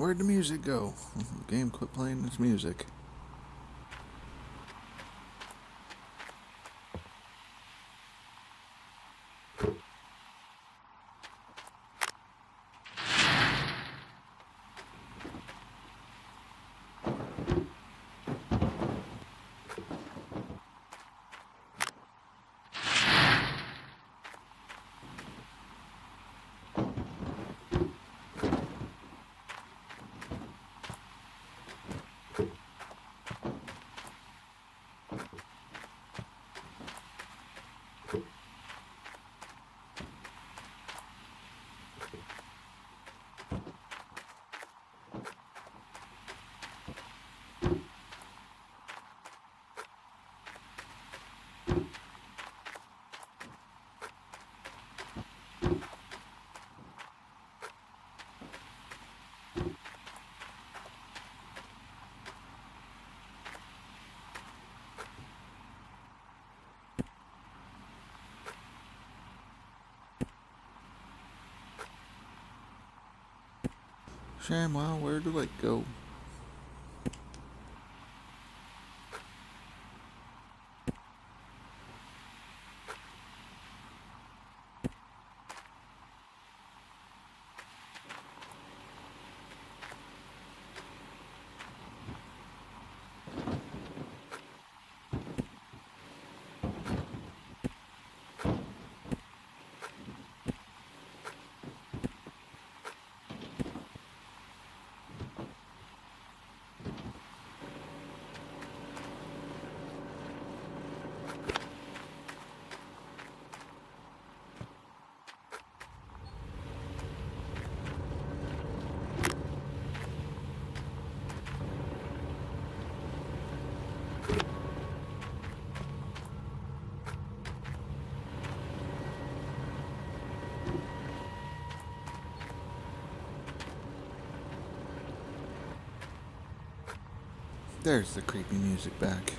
Where'd the music go? The game quit playing its music. ShamWow, where do I go? There's the creepy music back.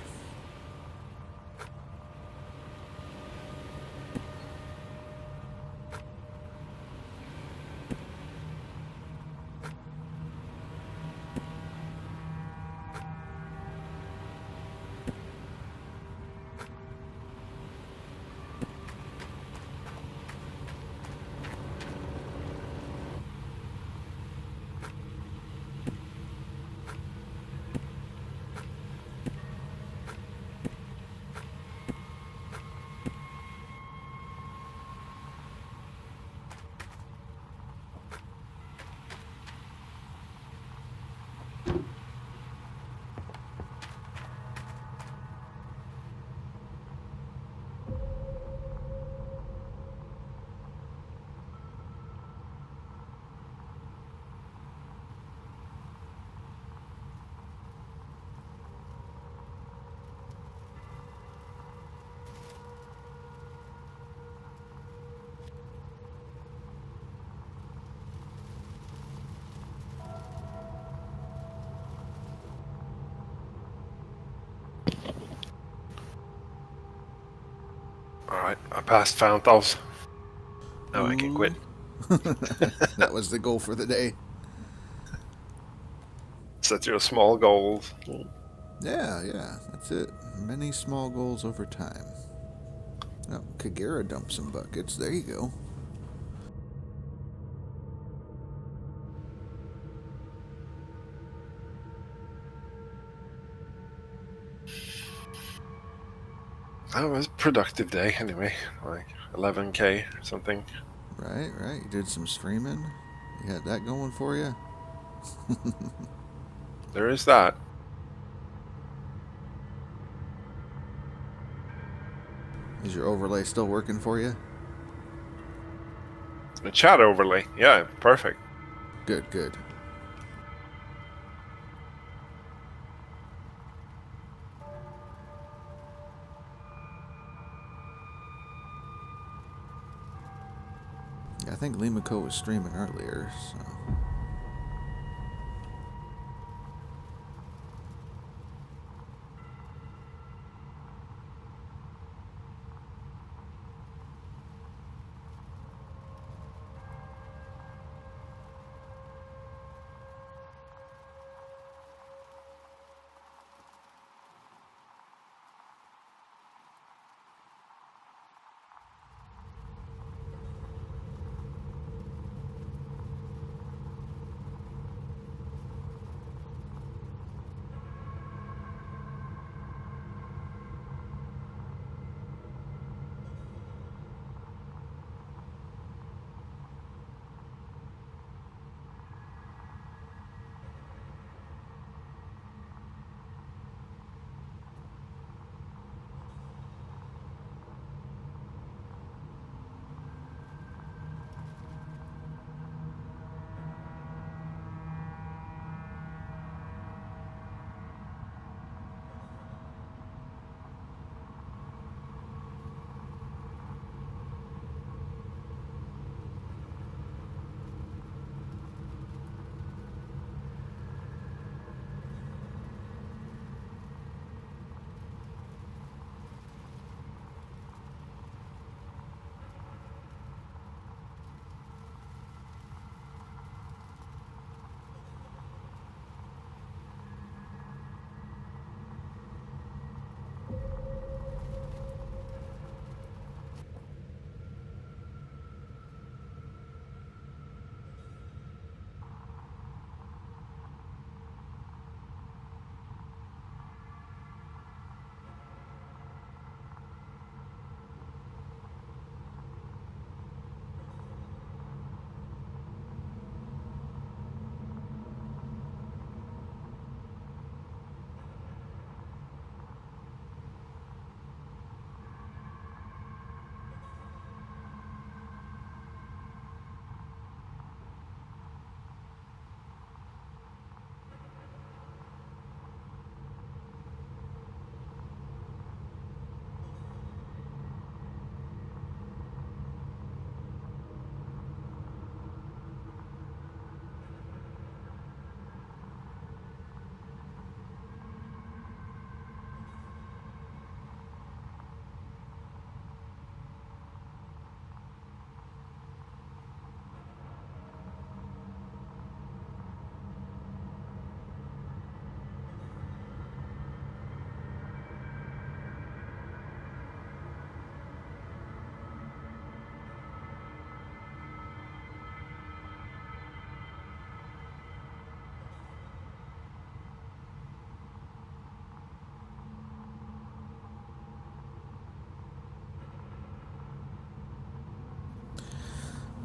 Alright, I passed Fountails. Now I can quit. That was the goal for the day. Set your small goals. Yeah, that's it. Many small goals over time. Oh, Kagera dumped some buckets. There you go. That was a productive day anyway. Like 11K or something. Right. You did some streaming. You had that going for you. There is that. Is your overlay still working for you? The chat overlay. Yeah, perfect. Good. I think Limako was streaming earlier, so...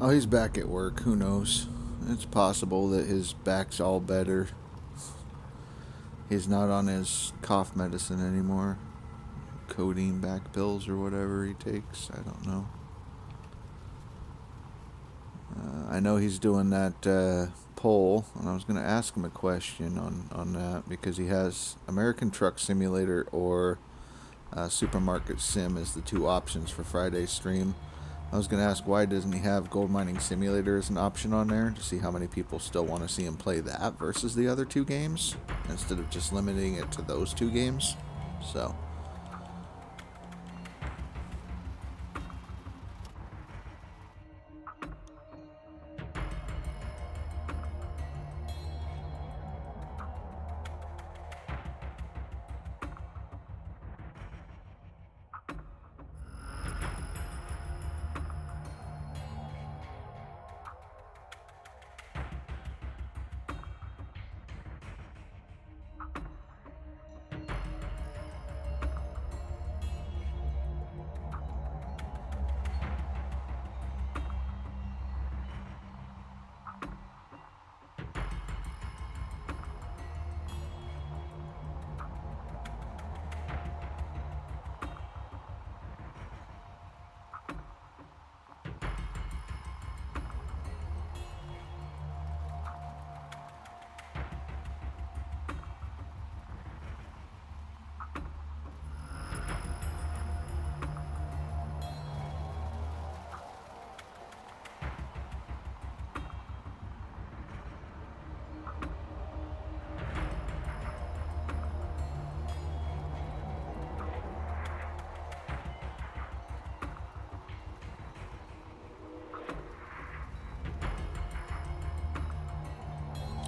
Oh, he's back at work. Who knows? It's possible that his back's all better. He's not on his cough medicine anymore. Codeine back pills or whatever he takes. I don't know. I know he's doing that poll, and I was going to ask him a question on that because he has American Truck Simulator or Supermarket Sim as the two options for Friday's stream. I was going to ask why doesn't he have Gold Mining Simulator as an option on there to see how many people still want to see him play that versus the other two games instead of just limiting it to those two games. So...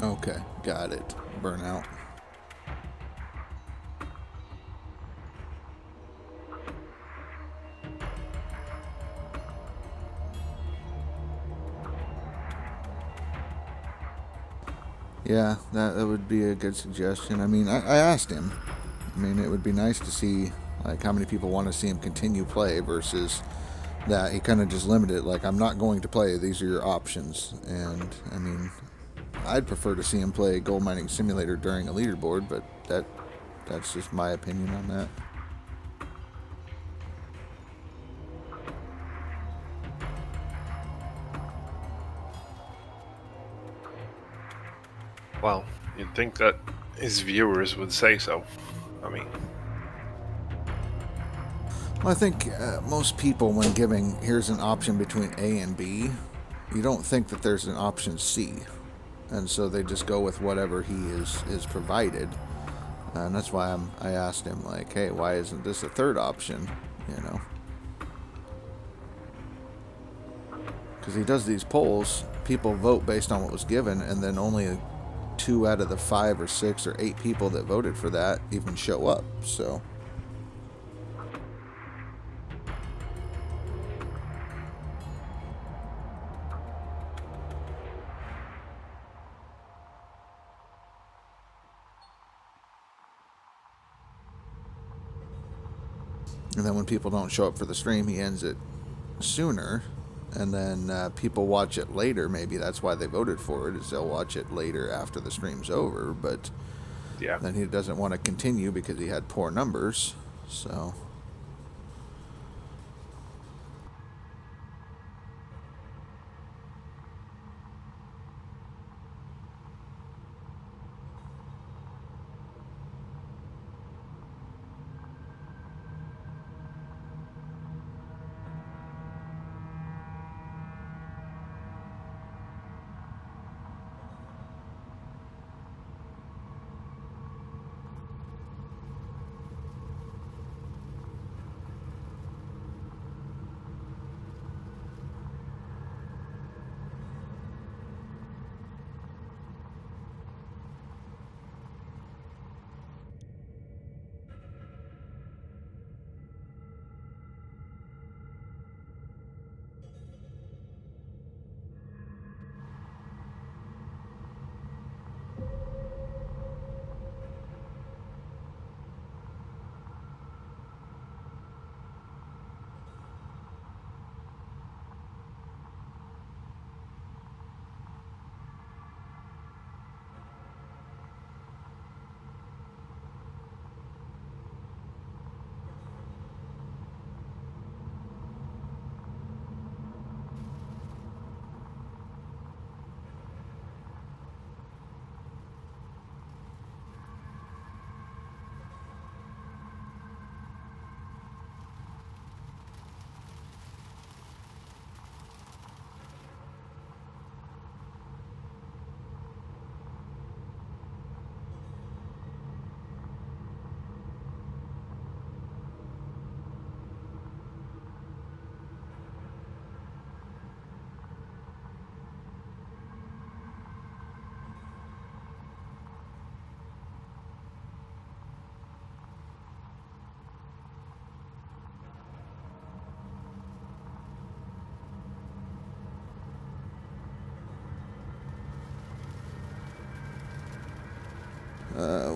Okay, got it. Burnout. Yeah, that would be a good suggestion. I mean, I asked him. I mean, it would be nice to see, like, how many people want to see him continue play versus that he kind of just limited it. Like, I'm not going to play. These are your options. And, I mean, I'd prefer to see him play Gold Mining Simulator during a leaderboard, but that's just my opinion on that. Well, you'd think that his viewers would say so. I mean... Well, I think most people, when giving, here's an option between A and B, you don't think that there's an option C. And so they just go with whatever he is provided. And that's why I asked him, like, hey, why isn't this a third option? You know? Because he does these polls, people vote based on what was given, and then only 2 out of the 5 or 6 or 8 people that voted for that even show up. So... And then when people don't show up for the stream, he ends it sooner. And then people watch it later. Maybe that's why they voted for it, is they'll watch it later after the stream's over. But yeah, then he doesn't want to continue because he had poor numbers. So...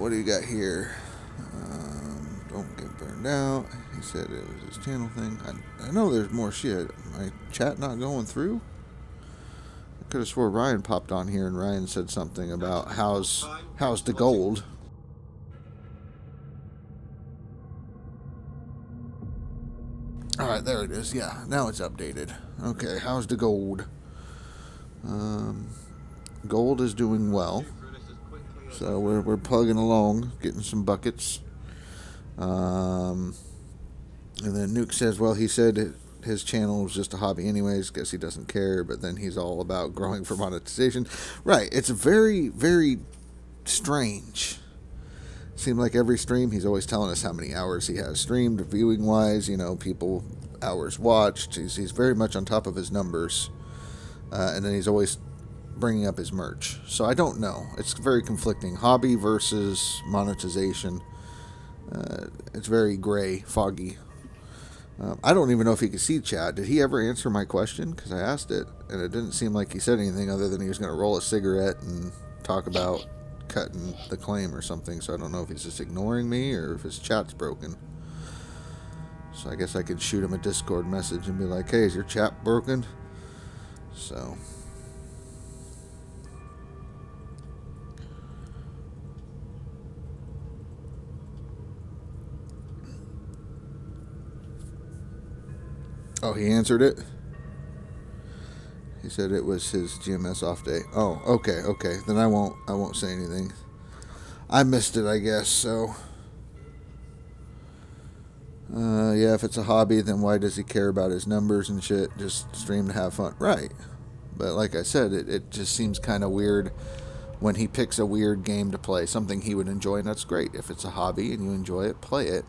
what do you got here? Don't get burned out. He said it was his channel thing. I know there's more shit. My chat not going through? I could have swore Ryan popped on here and Ryan said something about how's the gold. Alright, there it is. Yeah, now it's updated. Okay, how's the gold? Gold is doing well. So we're plugging along, getting some buckets. And then Nuke says, well, he said his channel was just a hobby anyways. Guess he doesn't care, but then he's all about growing for monetization. Right, it's very, very strange. Seemed like every stream he's always telling us how many hours he has streamed, viewing wise, people, hours watched. He's very much on top of his numbers. And then he's always bringing up his merch. So I don't know. It's very conflicting. Hobby versus monetization. It's very gray, foggy. I don't even know if he could see chat. Did he ever answer my question? Because I asked it, and it didn't seem like he said anything other than he was going to roll a cigarette and talk about cutting the claim or something. So I don't know if he's just ignoring me or if his chat's broken. So I guess I could shoot him a Discord message and be like, hey, is your chat broken? So... Oh, he answered it? He said it was his GMS off day. Oh, okay. Then I won't say anything. I missed it, I guess, so... yeah, if it's a hobby, then why does he care about his numbers and shit? Just stream to have fun. Right. But like I said, it just seems kind of weird when he picks a weird game to play. Something he would enjoy, and that's great. If it's a hobby and you enjoy it, play it.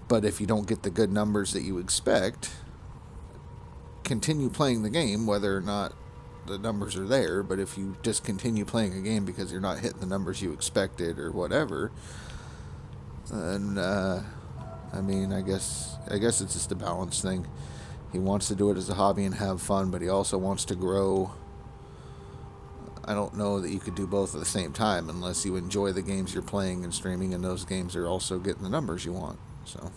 But if you don't get the good numbers that you expect... continue playing the game whether or not the numbers are there. But if you discontinue playing a game because you're not hitting the numbers you expected or whatever, then I mean, I guess it's just a balance thing. He wants to do it as a hobby and have fun, but he also wants to grow. I don't know that you could do both at the same time unless you enjoy the games you're playing and streaming, and those games are also getting the numbers you want. So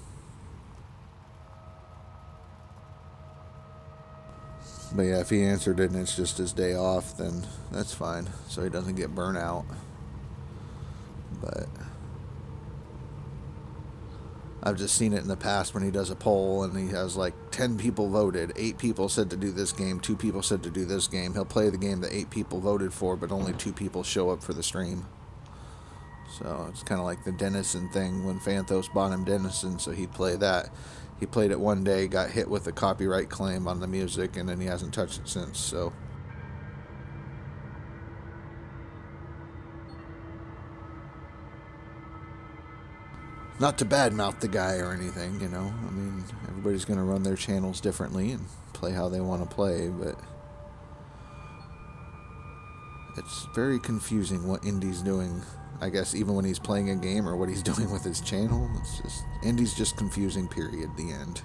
but yeah, if he answered it and it's just his day off, then that's fine. So he doesn't get burnt out. But I've just seen it in the past when he does a poll and he has like 10 people voted. 8 people said to do this game. 2 people said to do this game. He'll play the game that 8 people voted for, but only 2 people show up for the stream. So it's kind of like the Dennison thing when Phanthos bought him Dennison, so he'd play that. He played it one day, got hit with a copyright claim on the music, and then he hasn't touched it since, so... Not to badmouth the guy or anything, I mean, everybody's going to run their channels differently and play how they want to play, but... It's very confusing what Indy's doing. I guess even when he's playing a game or what he's doing with his channel, it's just... Indy's just confusing, period, the end.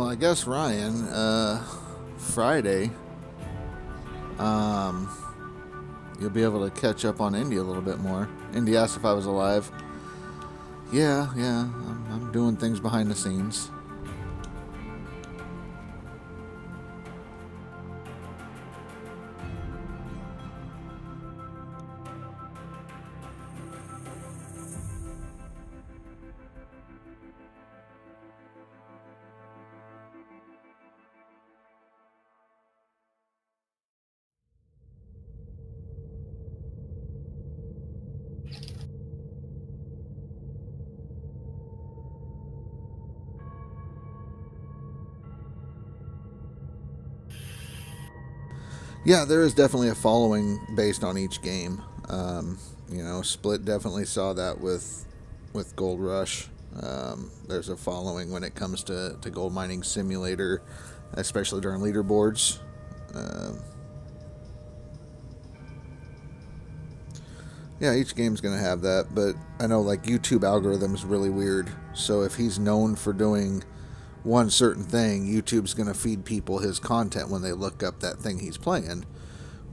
Well, I guess Ryan, Friday, you'll be able to catch up on Indy a little bit more. Indy asked if I was alive. Yeah, I'm doing things behind the scenes. Yeah, there is definitely a following based on each game. Split definitely saw that with Gold Rush. There's a following when it comes to Gold Mining Simulator, especially during leaderboards. Yeah, each game's going to have that, but I know like YouTube algorithm is really weird. So if he's known for doing one certain thing, YouTube's going to feed people his content when they look up that thing he's playing.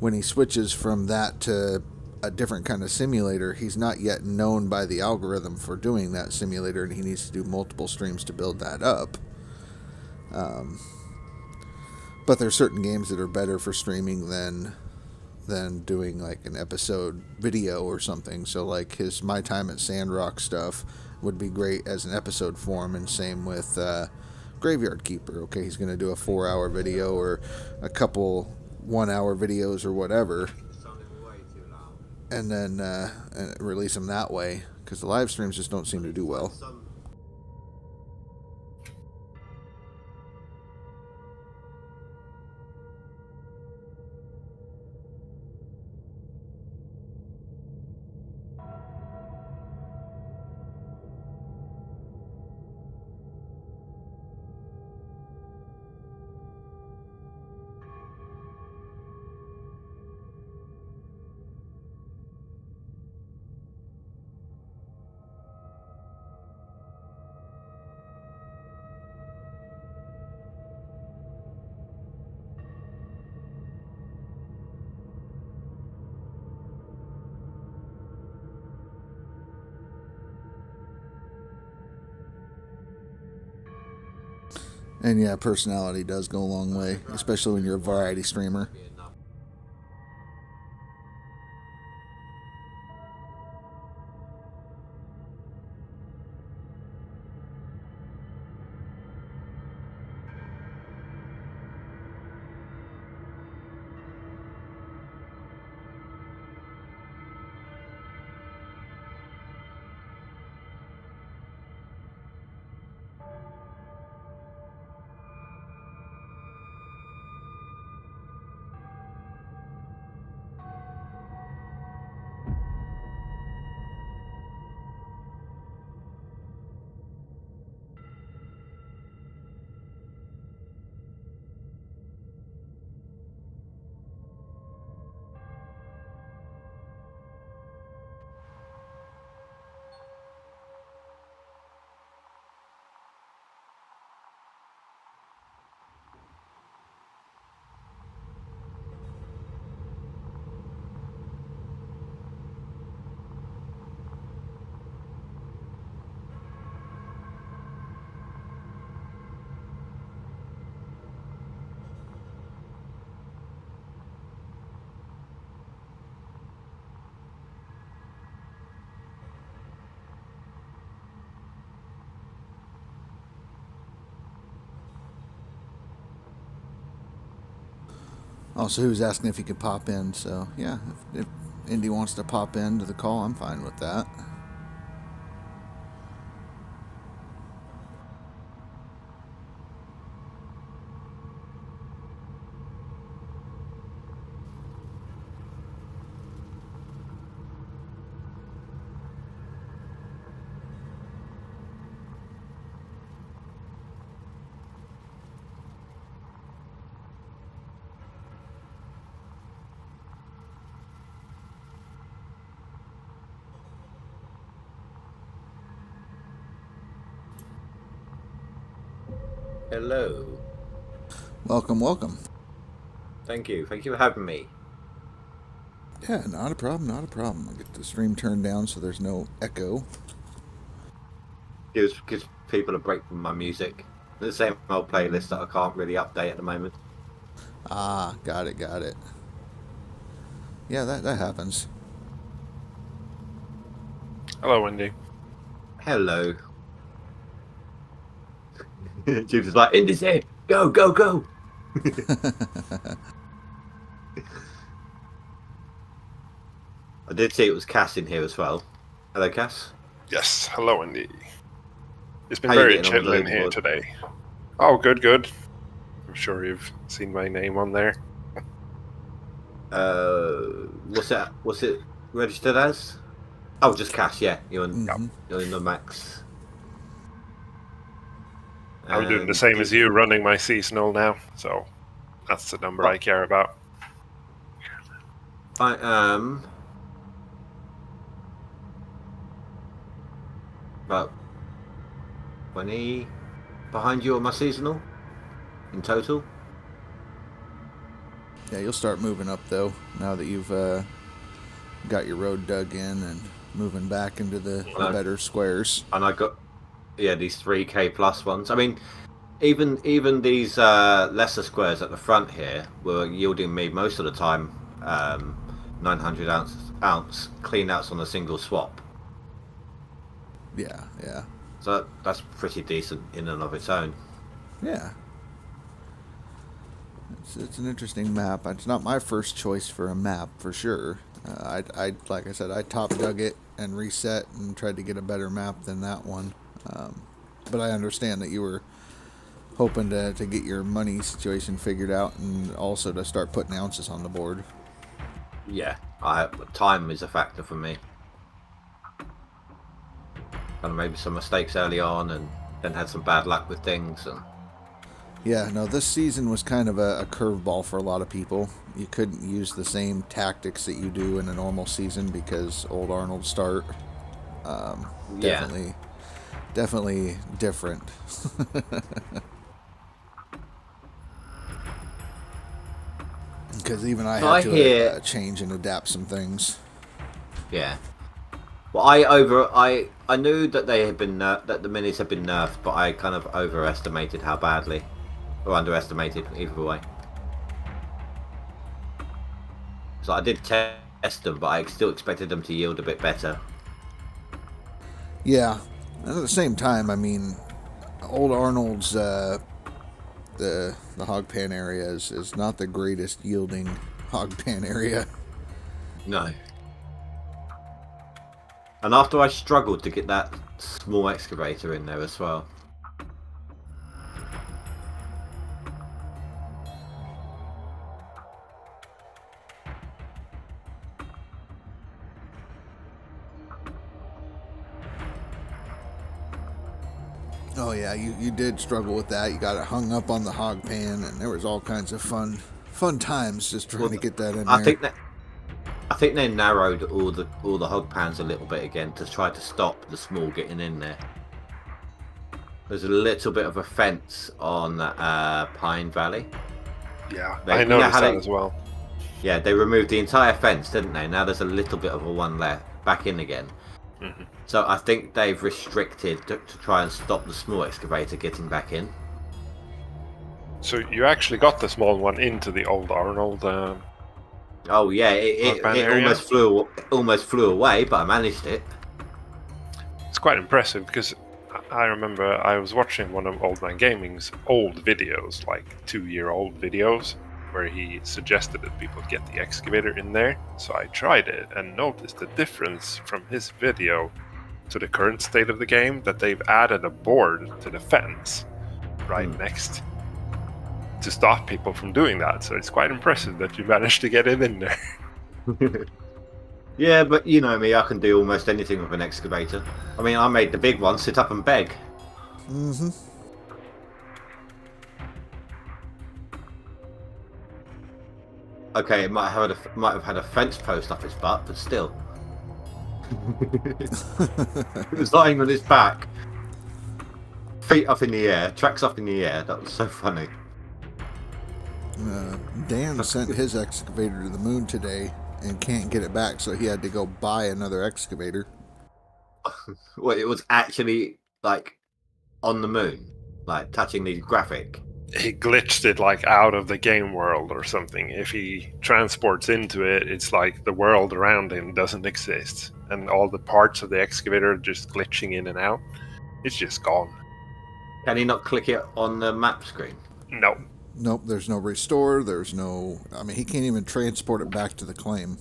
When he switches from that to a different kind of simulator, he's not yet known by the algorithm for doing that simulator, and he needs to do multiple streams to build that up. But there's certain games that are better for streaming than doing like an episode video or something. So like his My Time at Sandrock stuff would be great as an episode form, and same with Graveyard Keeper. Okay, he's going to do a 4-hour video or a couple 1-hour videos or whatever, and then release them that way, because the live streams just don't seem to do well. And yeah, personality does go a long way, especially when you're a variety streamer. Also, he was asking if he could pop in, so yeah, if Indy wants to pop into the call, I'm fine with that. Hello. Welcome, welcome. Thank you. Thank you for having me. Yeah, not a problem, not a problem. I'll get the stream turned down so there's no echo. Gives people a break from my music. The same old playlist that I can't really update at the moment. Ah, got it, got it. Yeah, that happens. Hello, Wendy. Hello. James is like, in this air, go, go, go. I did see it was Cass in here as well. Hello, Cass. Yes, hello, Wendy. It's been How you very getting on chill in here Leaderboard? today. Oh, good, good. I'm sure you've seen my name on there. What's it registered as? Oh, just Cass. Yeah, you're in the max. I'm doing the same as you, running my seasonal now, so that's the number I care about. I am about 20 behind you on my seasonal in total. Yeah, you'll start moving up though now that you've got your road dug in and moving back into the better squares. And I got these 3k plus ones. I mean, even these lesser squares at the front here were yielding me most of the time 900 ounce clean outs on a single swap. Yeah, yeah. So that's pretty decent in and of its own. Yeah. It's an interesting map. It's not my first choice for a map, for sure. I like I said, I top dug it and reset and tried to get a better map than that one. But I understand that you were hoping to get your money situation figured out and also to start putting ounces on the board. Yeah, time is a factor for me. And maybe some mistakes early on, and then had some bad luck with things. And yeah, no, this season was kind of a curveball for a lot of people. You couldn't use the same tactics that you do in a normal season because Old Arnold start. Definitely different. Because even I had to change and adapt some things. Yeah. Well, I knew that they had been that the minis had been nerfed, but I kind of overestimated how badly, or underestimated, either way. So I did test them, but I still expected them to yield a bit better. Yeah, and at the same time, I mean, Old Arnold's the hog pan area is not the greatest yielding hog pan area. No. And after I struggled to get that small excavator in there as well. Oh yeah, you did struggle with that. You got it hung up on the hog pan, and there was all kinds of fun times just trying to get that in there. I think they narrowed all the hog pans a little bit again to try to stop the small getting in there. There's a little bit of a fence on Pine Valley. Yeah, I noticed that as well. Yeah, they removed the entire fence, didn't they? Now there's a little bit of a one left back in again. Mm-hmm. So I think they've restricted to try and stop the small excavator getting back in. So you actually got the small one into the Old Arnold. Oh yeah, it almost flew away, but I managed it. It's quite impressive because I remember I was watching one of Old Man Gaming's old videos, like 2-year-old videos, where he suggested that people get the excavator in there. So I tried it and noticed the difference from his video to the current state of the game, that they've added a board to the fence right next to stop people from doing that. So it's quite impressive that you managed to get it in there. Yeah, but you know me, I can do almost anything with an excavator. I mean, I made the big one sit up and beg. Mm-hmm. Okay, it might have had a fence post up its butt, but still. It was lying on its back, feet up in the air, tracks up in the air. That was so funny. Dan sent his excavator to the moon today and can't get it back, so he had to go buy another excavator. Well, it was actually like on the moon, like touching the graphic. He glitched it like out of the game world or something. If he transports into it, it's like the world around him doesn't exist, and all the parts of the excavator are just glitching in and out. It's just gone. Can he not click it on the map screen? No. Nope, there's no restore, there's no... I mean, he can't even transport it back to the claim.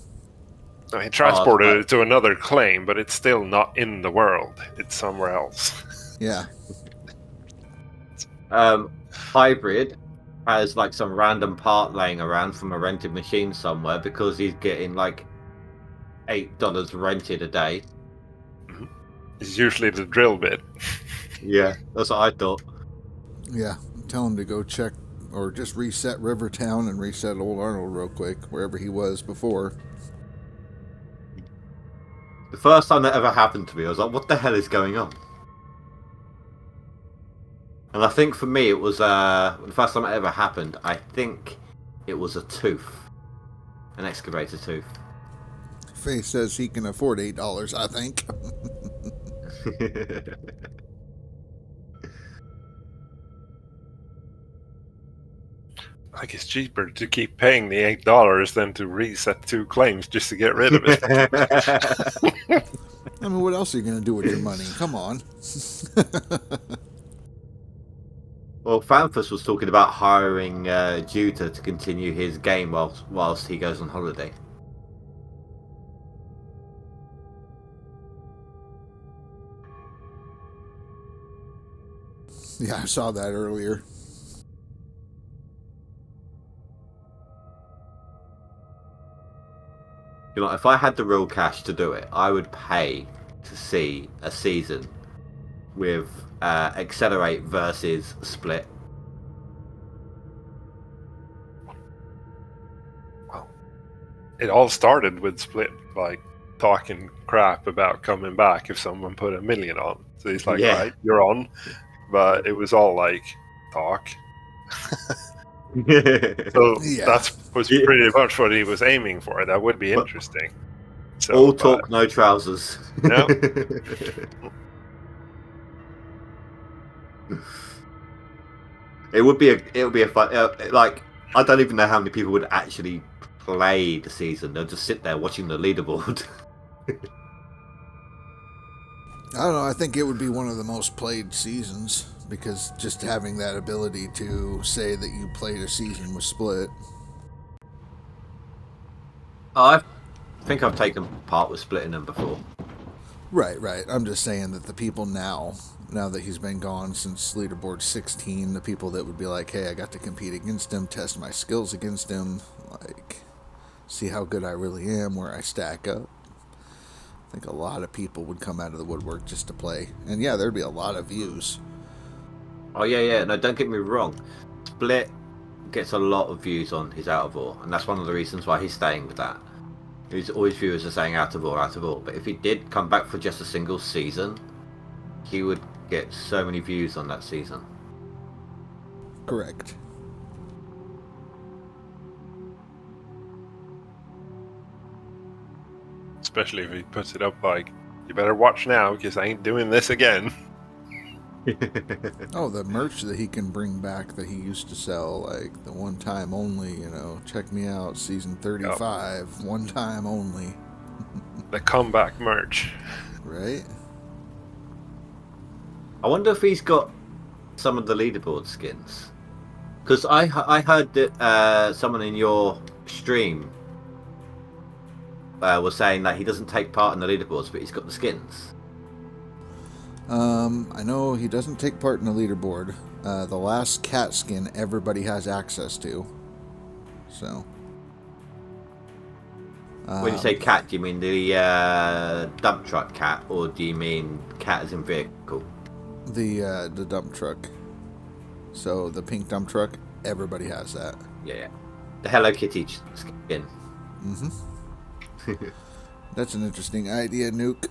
No, he transported it to another claim, but it's still not in the world. It's somewhere else. Yeah. Hybrid has like some random part laying around from a rented machine somewhere because he's getting like $8 rented a day. Mm-hmm. It's usually the drill bit. Yeah, that's what I thought. Yeah, tell him to go check or just reset Rivertown and reset Old Arnold real quick, wherever he was before. The first time that ever happened to me, I was like, what the hell is going on? And I think for me, it was the first time it ever happened. I think it was a tooth, an excavator tooth. Faye says he can afford $8, I think. Like, it's cheaper to keep paying the $8 than to reset 2 claims just to get rid of it. I mean, what else are you going to do with your money? Come on. Well, Fanfus was talking about hiring Juta to continue his game whilst he goes on holiday. Yeah, I saw that earlier. You know, if I had the real cash to do it, I would pay to see a season with Accelerate versus Split. Well, it all started with Split, like, talking crap about coming back if someone put $1 million on. So he's like, right, you're on. But it was all like talk. So that was pretty much what he was aiming for. That would be interesting. So, all talk, no trousers. No. It would be a fun. Like, I don't even know how many people would actually play the season. They'll just sit there watching the leaderboard. I don't know. I think it would be one of the most played seasons because just having that ability to say that you played a season with Split. I think I've taken part with splitting them before. Right. I'm just saying that the people now that he's been gone since Leaderboard 16, the people that would be like, hey, I got to compete against him, test my skills against him, like, see how good I really am, where I stack up. I think a lot of people would come out of the woodwork just to play. And yeah, there'd be a lot of views. Oh, yeah. No, don't get me wrong. Split gets a lot of views on his Out of Ore, and that's one of the reasons why he's staying with that. He's always viewers are saying Out of Ore. But if he did come back for just a single season, he would get so many views on that season. Correct. Especially if he puts it up like, you better watch now because I ain't doing this again. Oh, the merch that he can bring back that he used to sell, like the one time only, check me out, season 35, one time only. The comeback merch. Right? I wonder if he's got some of the leaderboard skins. Because I heard that someone in your stream was saying that he doesn't take part in the leaderboards, but he's got the skins. I know he doesn't take part in the leaderboard. The last cat skin everybody has access to. So. When you say cat, do you mean the dump truck cat, or do you mean cat as in vehicle? The dump truck. So the pink dump truck, everybody has that. Yeah. The Hello Kitty skin. Mm-hmm. That's an interesting idea, Nuke.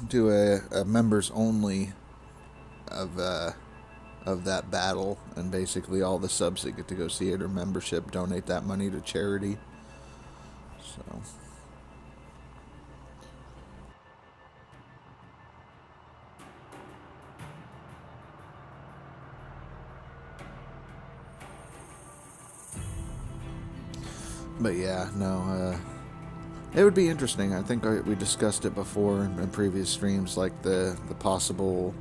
Do a members only of of that battle, and basically all the subs that get to go see it or membership donate that money to charity. So. But yeah, no, it would be interesting. I think we discussed it before in previous streams, like the possible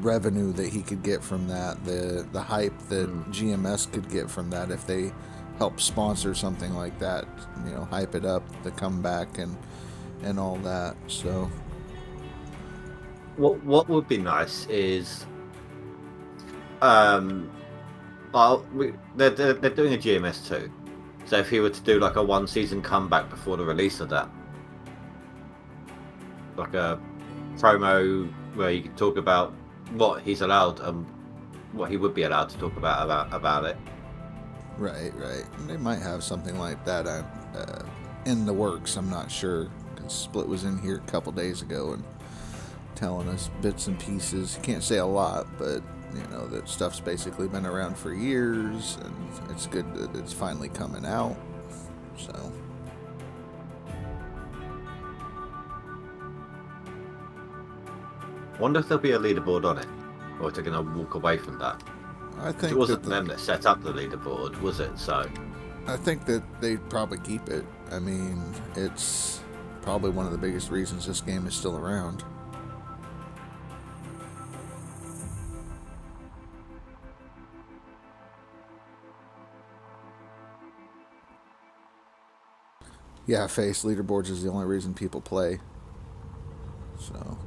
revenue that he could get from that, the hype that GMS could get from that if they help sponsor something like that, you know, hype it up, the comeback and all that. So what would be nice is they're doing a GMS 2. So if he were to do like a 1-season comeback before the release of that, like a promo where you could talk about what he's allowed and what he would be allowed to talk about it. Right. And they might have something like that in the works. I'm not sure. Split was in here a couple days ago and telling us bits and pieces. Can't say a lot, but you know, that stuff's basically been around for years, and it's good that it's finally coming out. So. Wonder if there'll be a leaderboard on it, or if they're going to walk away from that. I think it wasn't them that set up the leaderboard, was it? So. I think that they'd probably keep it. I mean, it's probably one of the biggest reasons this game is still around. Yeah, face leaderboards is the only reason people play. So,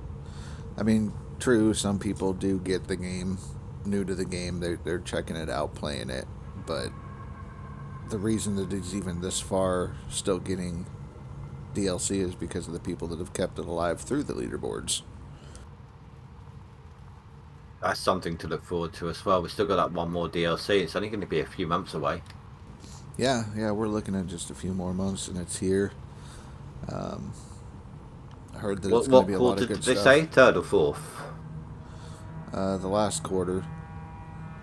I mean, true, some people do get the game, new to the game, they're checking it out, playing it, but the reason that it's even this far still getting DLC is because of the people that have kept it alive through the leaderboards. That's something to look forward to as well. We've still got that one more DLC. It's only going to be a few months away. Yeah, we're looking at just a few more months and it's here. I heard that it's going to be a lot of good stuff. What quarter did they say? Third or fourth? The last quarter.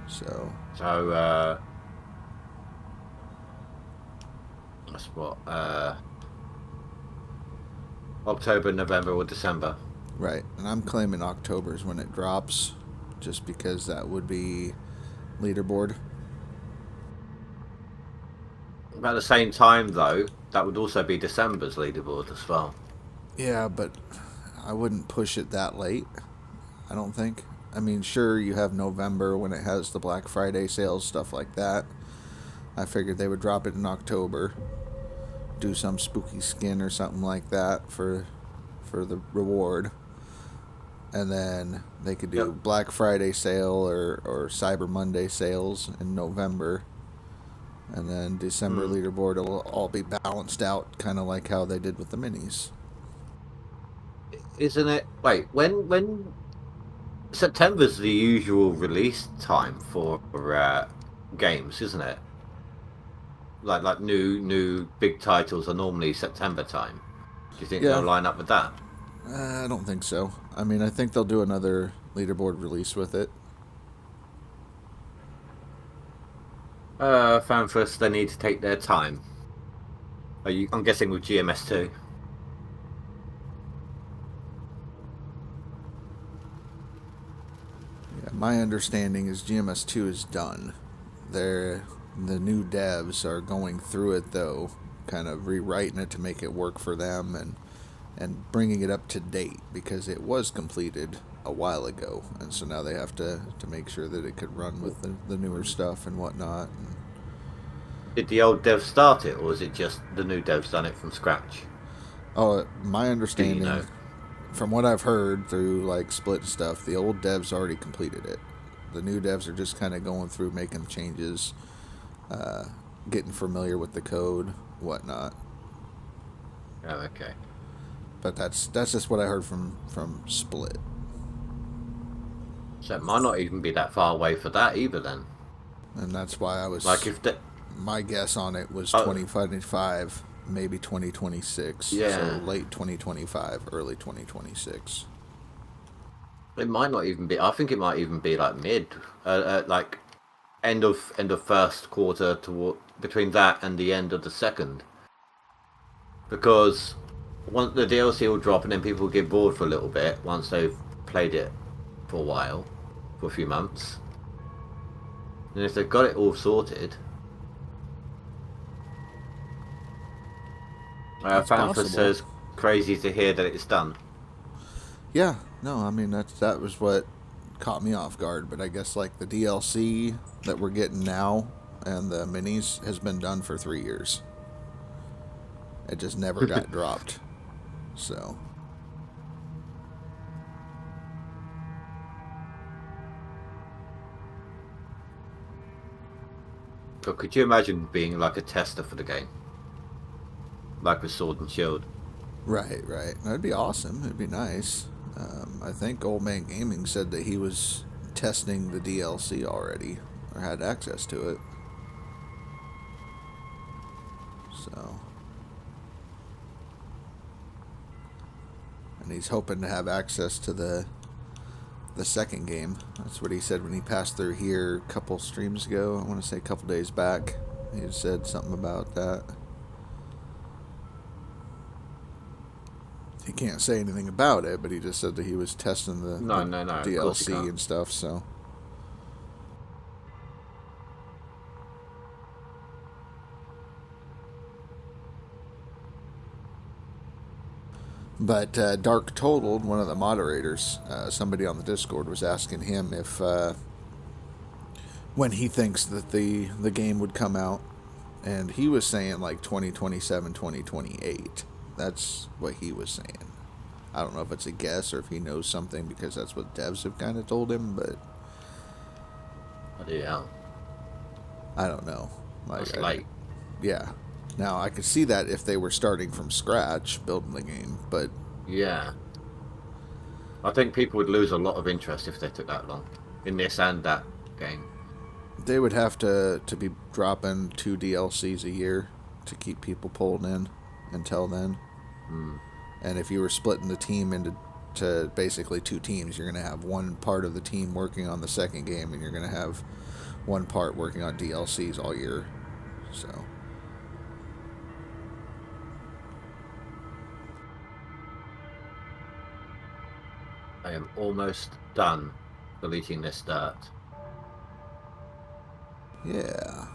So that's what, October, November, or December. Right, and I'm claiming October is when it drops, just because that would be leaderboard. About the same time, though, that would also be December's leaderboard as well. Yeah, but I wouldn't push it that late, I don't think. I mean, sure, you have November when it has the Black Friday sales, stuff like that. I figured they would drop it in October, do some spooky skin or something like that for the reward. And then they could do Black Friday sale or Cyber Monday sales in November. And then December leaderboard will all be balanced out, kind of like how they did with the minis. Isn't it? Wait, when September's the usual release time for games, isn't it? Like new big titles are normally September time. Do you think they'll line up with that? I don't think so. I mean, I think they'll do another leaderboard release with it. FanFest, they need to take their time. I'm guessing with GMS 2. Yeah, my understanding is GMS 2 is done. The new devs are going through it, though, kind of rewriting it to make it work for them and bringing it up to date, because it was completed a while ago, and so now they have to make sure that it could run with the newer stuff and whatnot. Did the old devs start it, or was it just the new devs done it from scratch? Oh, my understanding, from what I've heard through like Split stuff, the old devs already completed it. The new devs are just kind of going through, making changes, getting familiar with the code, whatnot. Oh, okay. But that's just what I heard from Split. So it might not even be that far away for that either then. And that's why I was like, if my guess on it was 2025, maybe 2026. Yeah. So late 2025, early 2026. It might not even be. I think it might even be like mid, like end of first quarter between that and the end of the second. Because once the DLC will drop and then people will get bored for a little bit once they've played it for a while, for a few months. And if they've got it all sorted, Fanfa says crazy to hear that it's done. Yeah, no, I mean that was what caught me off guard, but I guess like the DLC that we're getting now and the minis has been done for 3 years. It just never got dropped. So but could you imagine being like a tester for the game? Like with Sword and Shield. Right. That'd be awesome. It'd be nice. I think Old Man Gaming said that he was testing the DLC already, or had access to it. So, and he's hoping to have access to the second game. That's what he said when he passed through here a couple streams ago. I want to say a couple days back. He had said something about that. He can't say anything about it, but he just said that he was testing the DLC and stuff, so. But Dark Totaled, one of the moderators, somebody on the Discord was asking him if when he thinks that the game would come out, and he was saying like 2027, 2028. That's what he was saying. I don't know if it's a guess or if he knows something because that's what devs have kind of told him, but yeah, I don't know. It's late. Yeah. Now I could see that if they were starting from scratch building the game, but yeah, I think people would lose a lot of interest if they took that long in this and that game. They would have to be dropping 2 DLCs a year to keep people pulled in until then. And if you were splitting the team into basically 2 teams, you're going to have one part of the team working on the second game, and you're going to have one part working on DLCs all year. So I am almost done deleting this dirt. yeah.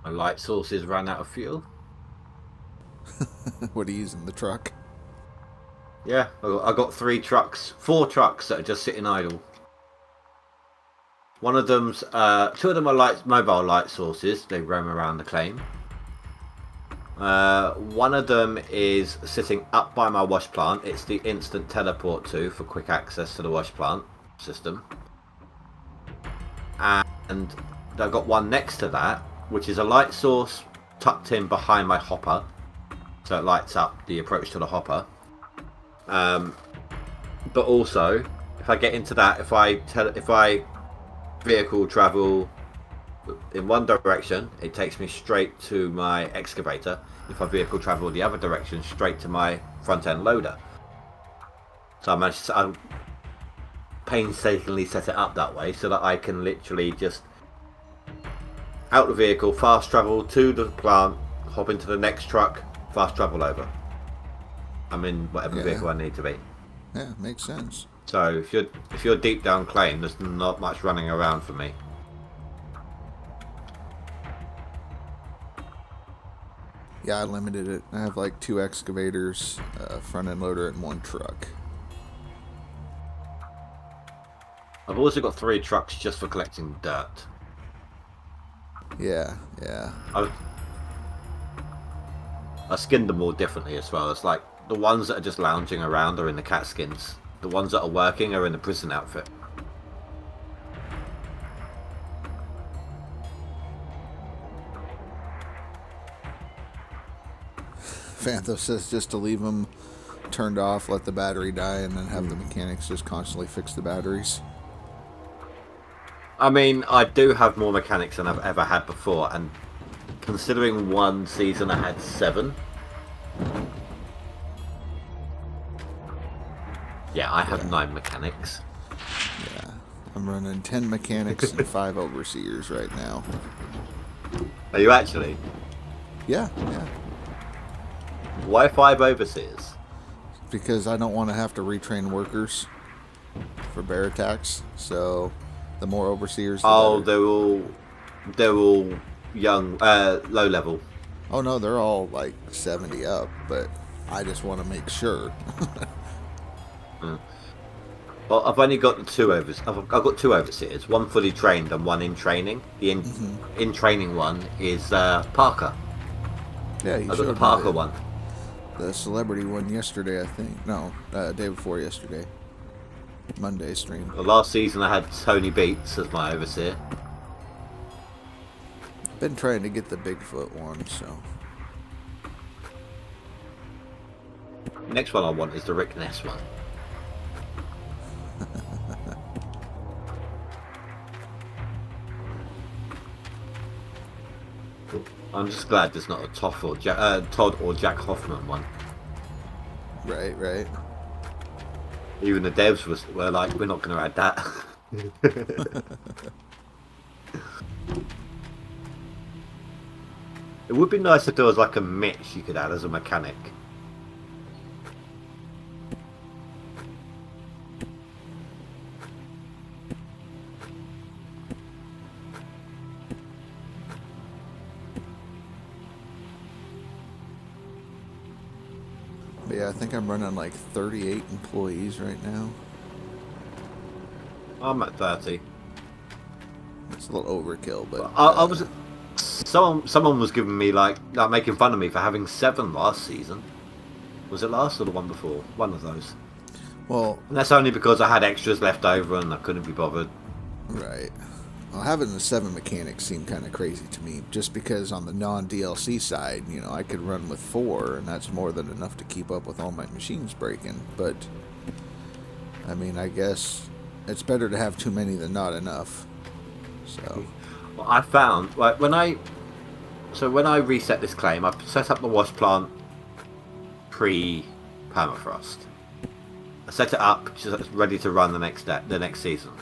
My light sources ran out of fuel. What are you using, the truck? Yeah, I got 4 trucks that are just sitting idle. One of them's 2 of them are mobile light sources. They roam around the claim. One of them is sitting up by my wash plant. It's the instant teleport for quick access to the wash plant system. And I've got one next to that, which is a light source tucked in behind my hopper, so it lights up the approach to the hopper. But also, if I get into that, if I vehicle travel in one direction, it takes me straight to my excavator. If I vehicle travel the other direction, straight to my front end loader. So I painstakingly set it up that way so that I can literally just out the vehicle, fast travel to the plant, hop into the next truck, fast travel over. I'm in whatever vehicle I need to be. Yeah, makes sense. So if you're deep down claim, there's not much running around for me. Yeah, I limited it. I have like 2 excavators, front end loader, and 1 truck. I've also got 3 trucks just for collecting dirt. Yeah. I skinned them all differently as well. It's like the ones that are just lounging around are in the cat skins. The ones that are working are in the prison outfit. Fantho says just to leave them turned off, let the battery die, and then have the mechanics just constantly fix the batteries. I mean, I do have more mechanics than I've ever had before, and considering one season I had 7. Yeah, I have 9 mechanics. Yeah, I'm running 10 mechanics and 5 overseers right now. Are you actually? Yeah. Why 5 overseers? Because I don't want to have to retrain workers for bear attacks, so the more overseers, the better. they're all young, low level. Oh no, they're all like 70 up, but I just want to make sure. Well, I've only got I've got 2 overseers, one fully trained and one in training. The in training one is Parker. Yeah, I got the Parker one. The celebrity one yesterday, I think. No, day before yesterday. Monday stream. The last season I had Tony Beats as my overseer. Been trying to get the Bigfoot one, so. Next one I want is the Rick Ness one. I'm just glad there's not a Todd or Jack Hoffman one. Right. Even the devs were like, we're not going to add that. It would be nice if there was like a Mitch you could add as a mechanic. But yeah, I think I'm running like 38 employees right now. I'm at 30. It's a little overkill, but I was. Someone was giving me like making fun of me for having 7 last season. Was it last or the one before? One of those. Well, and that's only because I had extras left over and I couldn't be bothered. Right. Well, having the 7 mechanics seemed kind of crazy to me, just because on the non-DLC side, I could run with 4, and that's more than enough to keep up with all my machines breaking. But I mean, I guess it's better to have too many than not enough. So. Well, I found when I reset this claim, I set up the wash plant pre-permafrost. I set it up so it's ready to run the next season,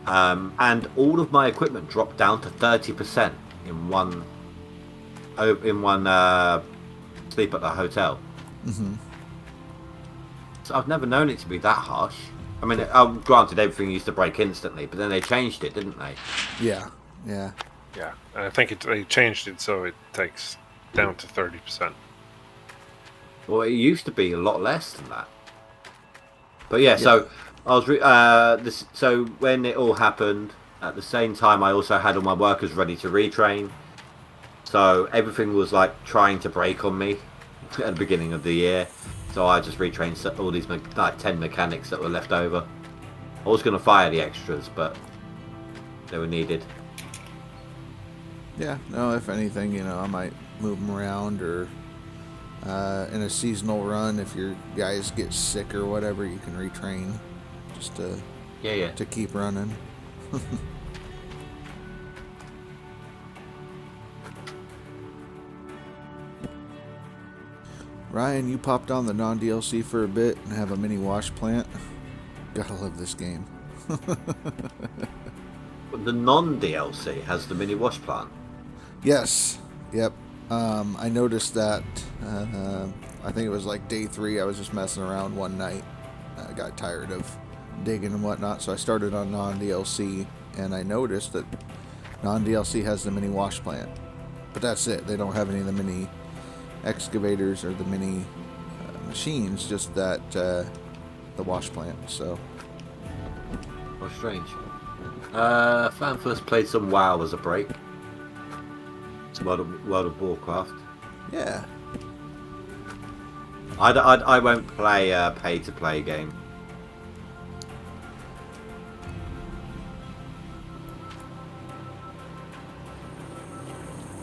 and all of my equipment dropped down to 30% in one sleep at the hotel. Mm-hmm. So I've never known it to be that harsh. I mean, granted, everything used to break instantly, but then they changed it, didn't they? Yeah. Yeah, I think they changed it so it takes down to 30%. Well, it used to be a lot less than that. But yeah, so I was so when it all happened, at the same time, I also had all my workers ready to retrain. So everything was like trying to break on me at the beginning of the year. So I just retrained all these like 10 mechanics that were left over. I was going to fire the extras, but they were needed. Yeah, no, if anything, I might move them around, or in a seasonal run, if your guys get sick or whatever, you can retrain just to keep running. Ryan, you popped on the non-DLC for a bit and have a mini wash plant. Gotta love this game. The non-DLC has the mini wash plant. Yes. Yep. I noticed that. I think it was like day 3. I was just messing around one night. I got tired of digging and whatnot, so I started on non-DLC, and I noticed that non-DLC has the mini wash plant. But that's it. They don't have any of the mini excavators or the mini machines, just that the wash plant. So. Oh, strange. Fan first played some WoW as a break. Some World of Warcraft. Yeah. I won't play a pay-to-play game.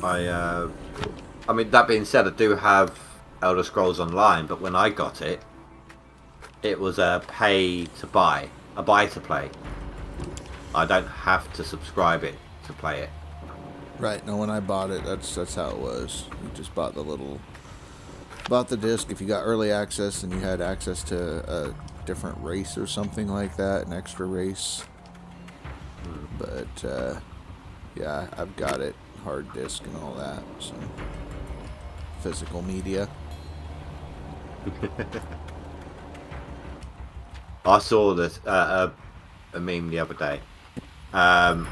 I mean, that being said, I do have Elder Scrolls Online, but when I got it, it was a pay to buy, a buy to play. I don't have to subscribe it to play it. Right. No, when I bought it, that's how it was. You just bought the disc. If you got early access and you had access to a different race or something like that, an extra race. But yeah, I've got it, hard disk and all that. So physical media. I saw this a meme the other day. Had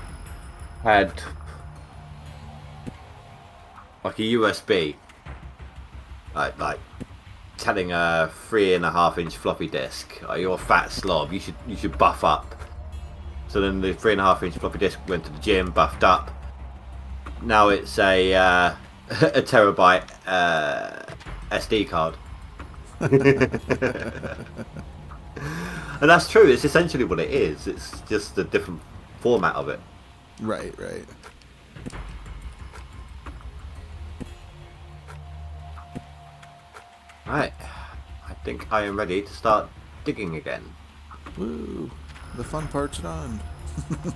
like a USB, like telling a 3.5-inch floppy disk, oh, you're a fat slob, you should buff up. So then the 3.5-inch floppy disk went to the gym, buffed up. Now it's a a terabyte SD card. And that's true. It's essentially what it is. It's just a different format of it. Right, right. Right. I think I am ready to start digging again. Woo! The fun part's done. It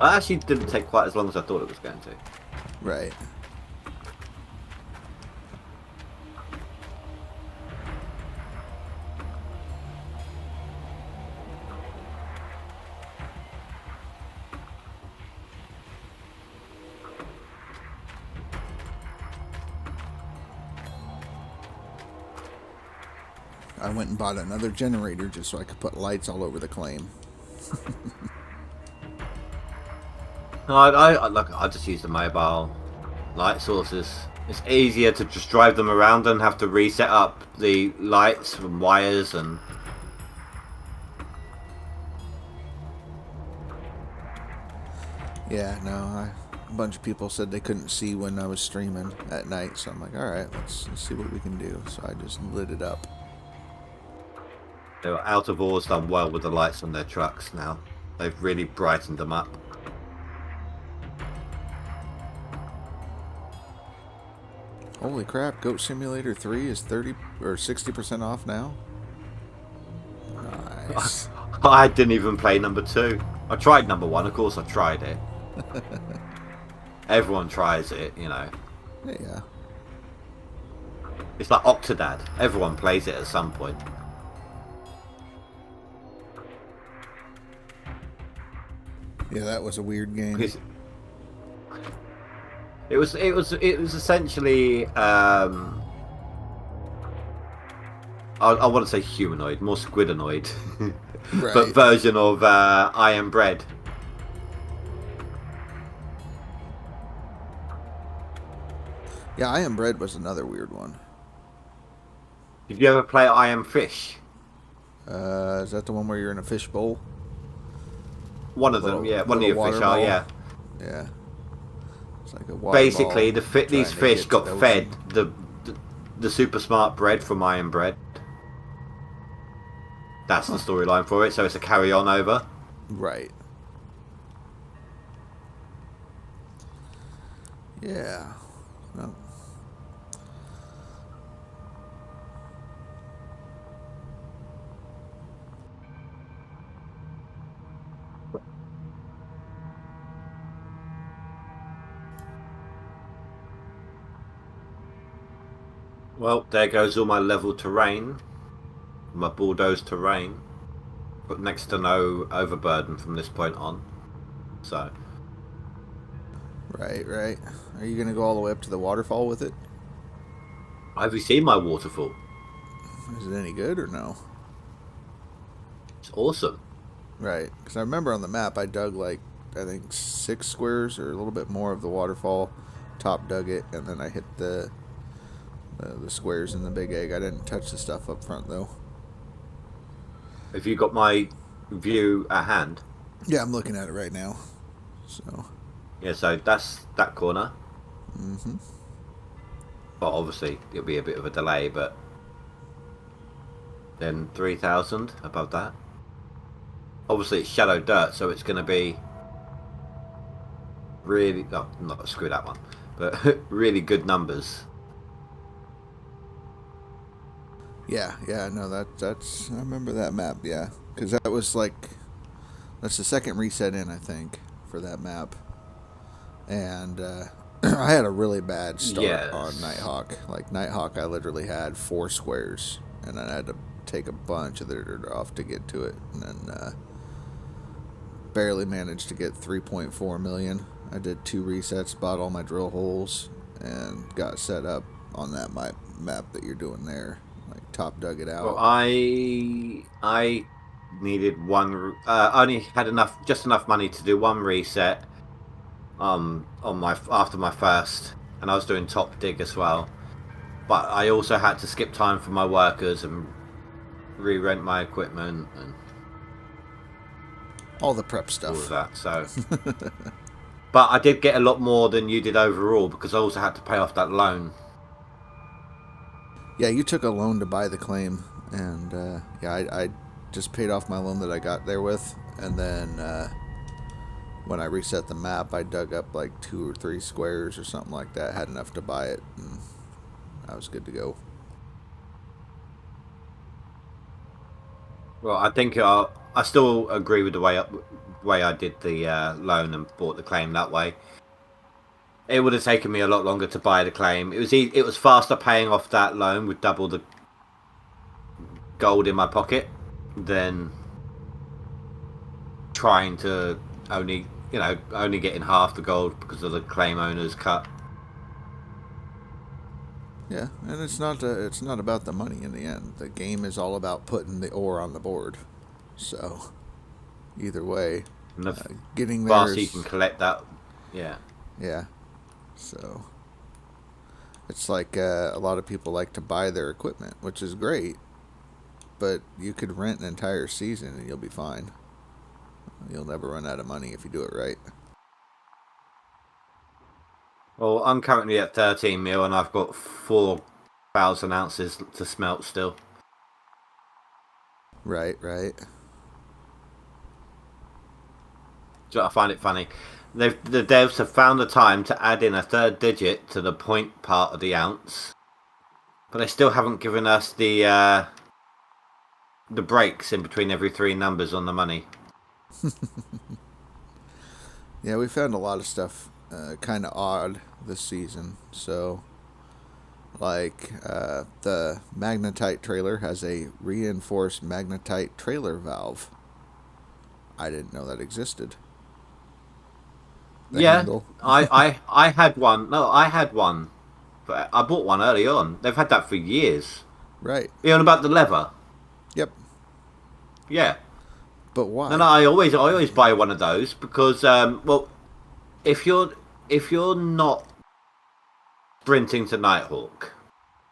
actually didn't take quite as long as I thought it was going to. Right. I went and bought another generator just so I could put lights all over the claim. No, I just use the mobile light sources. It's easier to just drive them around and have to reset up the lights and wires and. Yeah, no, a bunch of people said they couldn't see when I was streaming at night, so I'm like, alright, let's see what we can do. So I just lit it up. They were out of Oars done well with the lights on their trucks now. They've really brightened them up. Holy crap, Goat Simulator 3 is 30 or 60% off now? Nice. I didn't even play number 2. I tried number 1, of course I tried it. Everyone tries it, you know. Yeah. It's like Octodad. Everyone plays it at some point. Yeah, that was a weird game. It was essentially I want to say humanoid, more squidonoid, Right. but version of I Am Bread. Yeah, I Am Bread was another weird one. Did you ever play I Am Fish? Is that the one where you're in a fish bowl? One of them, yeah. One of your fish are, yeah. Yeah. It's like a water Basically, ball these trying to fish get to got the fed ocean. the super smart bread from I Am Bread. That's the storyline for it, so it's a carry on over. Right. Yeah. Well. Well, there goes all my level terrain, my bulldozed terrain, but next to no overburden from this point on. So, Right, right. Are you gonna go all the way up to the waterfall with it? have you seen my waterfall? Is it any good or no? It's awesome. Right, because I remember on the map I dug like I think 6 squares or a little bit more of the waterfall, top dug it, and then I hit the squares in the big egg. I didn't touch the stuff up front though. Have you got my view at hand? Yeah, I'm looking at it right now. So. Yeah, so that's that corner. Mm-hmm. Well, obviously it'll be a bit of a delay, but then 3,000 above that. Obviously it's shadow dirt, so it's going to be really, oh, not screw that one, but really good numbers. Yeah, no, that's I remember that map. Yeah, because that was like that's the second reset in, I think, for that map, and I had a really bad start on Yes. Nighthawk. Like Nighthawk, I literally had 4 squares, and I had to take a bunch of the dirt off to get to it, and then barely managed to get 3.4 million. I did 2 resets, bought all my drill holes, and got set up on that map that you're doing there. Like top dug it out. Well, I needed one. I only had just enough money to do one reset. On my after my first, and I was doing top dig as well. But I also had to skip time for my workers and re-rent my equipment and all the prep all stuff. of that. So, but I did get a lot more than you did overall because I also had to pay off that loan. Yeah, you took a loan to buy the claim, and I just paid off my loan that I got there with, and then when I reset the map, I dug up like 2 or 3 squares or something like that. Had enough to buy it, and I was good to go. Well, I think I still agree with the way I did the loan and bought the claim that way. It would have taken me a lot longer to buy the claim. It was faster paying off that loan with double the gold in my pocket than trying to only getting half the gold because of the claim owner's cut. Yeah, and it's not about the money in the end. The game is all about putting the ore on the board. So, either way, And the getting there faster you is, can collect that, yeah. yeah. So, it's like a lot of people like to buy their equipment, which is great, but you could rent an entire season and you'll be fine. You'll never run out of money if you do it right. Well, I'm currently at 13 mil and I've got 4,000 ounces to smelt still. Right. So I find it funny. The devs have found the time to add in a third digit to the point part of the ounce, but they still haven't given us the breaks in between every 3 numbers on the money. Yeah, we found a lot of stuff kind of odd this season. So, like the magnetite trailer has a reinforced magnetite trailer valve. I didn't know that existed. The handle. I had one. No, I had one. But I bought one early on. They've had that for years. Right. You know about the lever? Yep. Yeah. But why? No, I always buy one of those because well, if you're not sprinting to Nighthawk,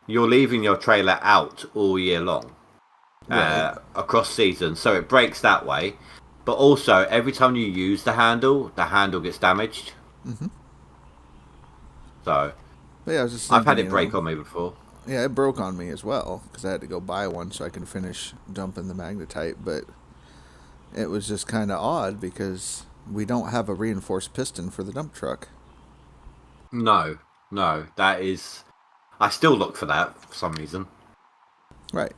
you're leaving your trailer out all year long, across seasons, so it breaks that way. But also, every time you use the handle gets damaged. Mm-hmm. So, but yeah, I was just I've had thinking, it break on me before. Yeah, it broke on me as well because I had to go buy one so I can finish dumping the magnetite. But it was just kind of odd because we don't have a reinforced piston for the dump truck. No, that is. I still look for that for some reason. Right.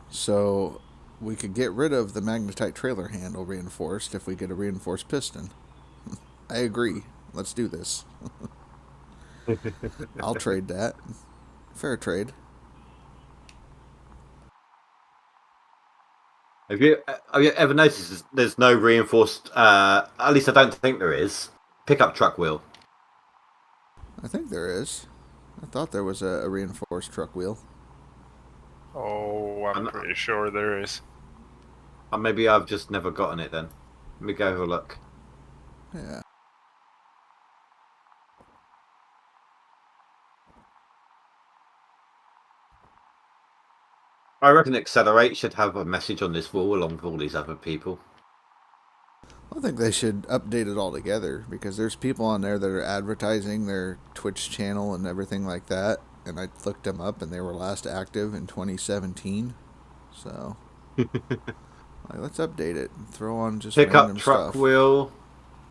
So we could get rid of the magnetite trailer handle reinforced if we get a reinforced piston. I agree. Let's do this. I'll trade that. Fair trade. Have you ever noticed there's no reinforced, at least I don't think there is, pickup truck wheel? I think there is. I thought there was a reinforced truck wheel. Oh, I'm pretty sure there is. Or maybe I've just never gotten it then. Let me go have a look. Yeah. I reckon Accelerate should have a message on this wall along with all these other people. I think they should update it all together because there's people on there that are advertising their Twitch channel and everything like that. And I looked them up and they were last active in 2017. So, let's update it and throw on just Pickup random truck stuff. wheel,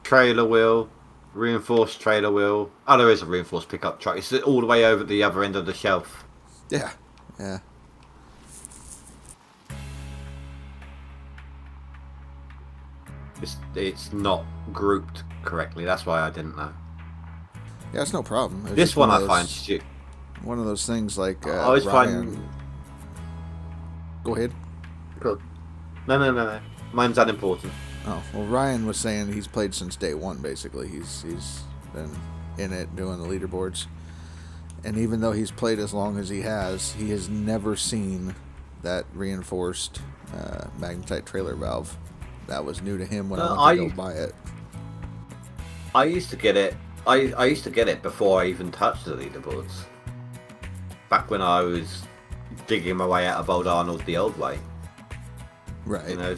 trailer wheel, reinforced trailer wheel. Oh, there is a reinforced pickup truck. It's all the way over the other end of the shelf. Yeah. it's not grouped correctly. That's why I didn't know. Yeah, it's no problem. It's This just one of I those- find stupid. one of those things like I always Ryan. find. Go ahead. No. Mine's unimportant. Oh well, Ryan was saying he's played since day one. Basically, he's been in it doing the leaderboards, and even though he's played as long as he has never seen that reinforced magnetite trailer valve. That was new to him when I went to go buy it. I used to get it. I used to get it before I even touched the leaderboards. Back when I was digging my way out of Old Arnold the old way. Right. You know,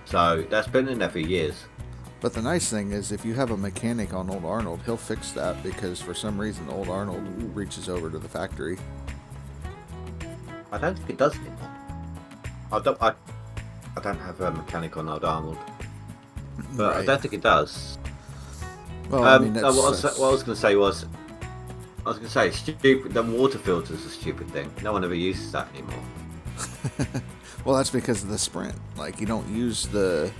so that's been in there for years. But the nice thing is, if you have a mechanic on Old Arnold, he'll fix that because for some reason Old Arnold reaches over to the factory. I don't think it does anymore. I don't have a mechanic on Old Arnold, but I Right. don't think it does. Well, I mean, no, that's, what I was going to say was, stupid. The water filter is a stupid thing. No one ever uses that anymore. well, that's because of the sprint. Like, you don't use the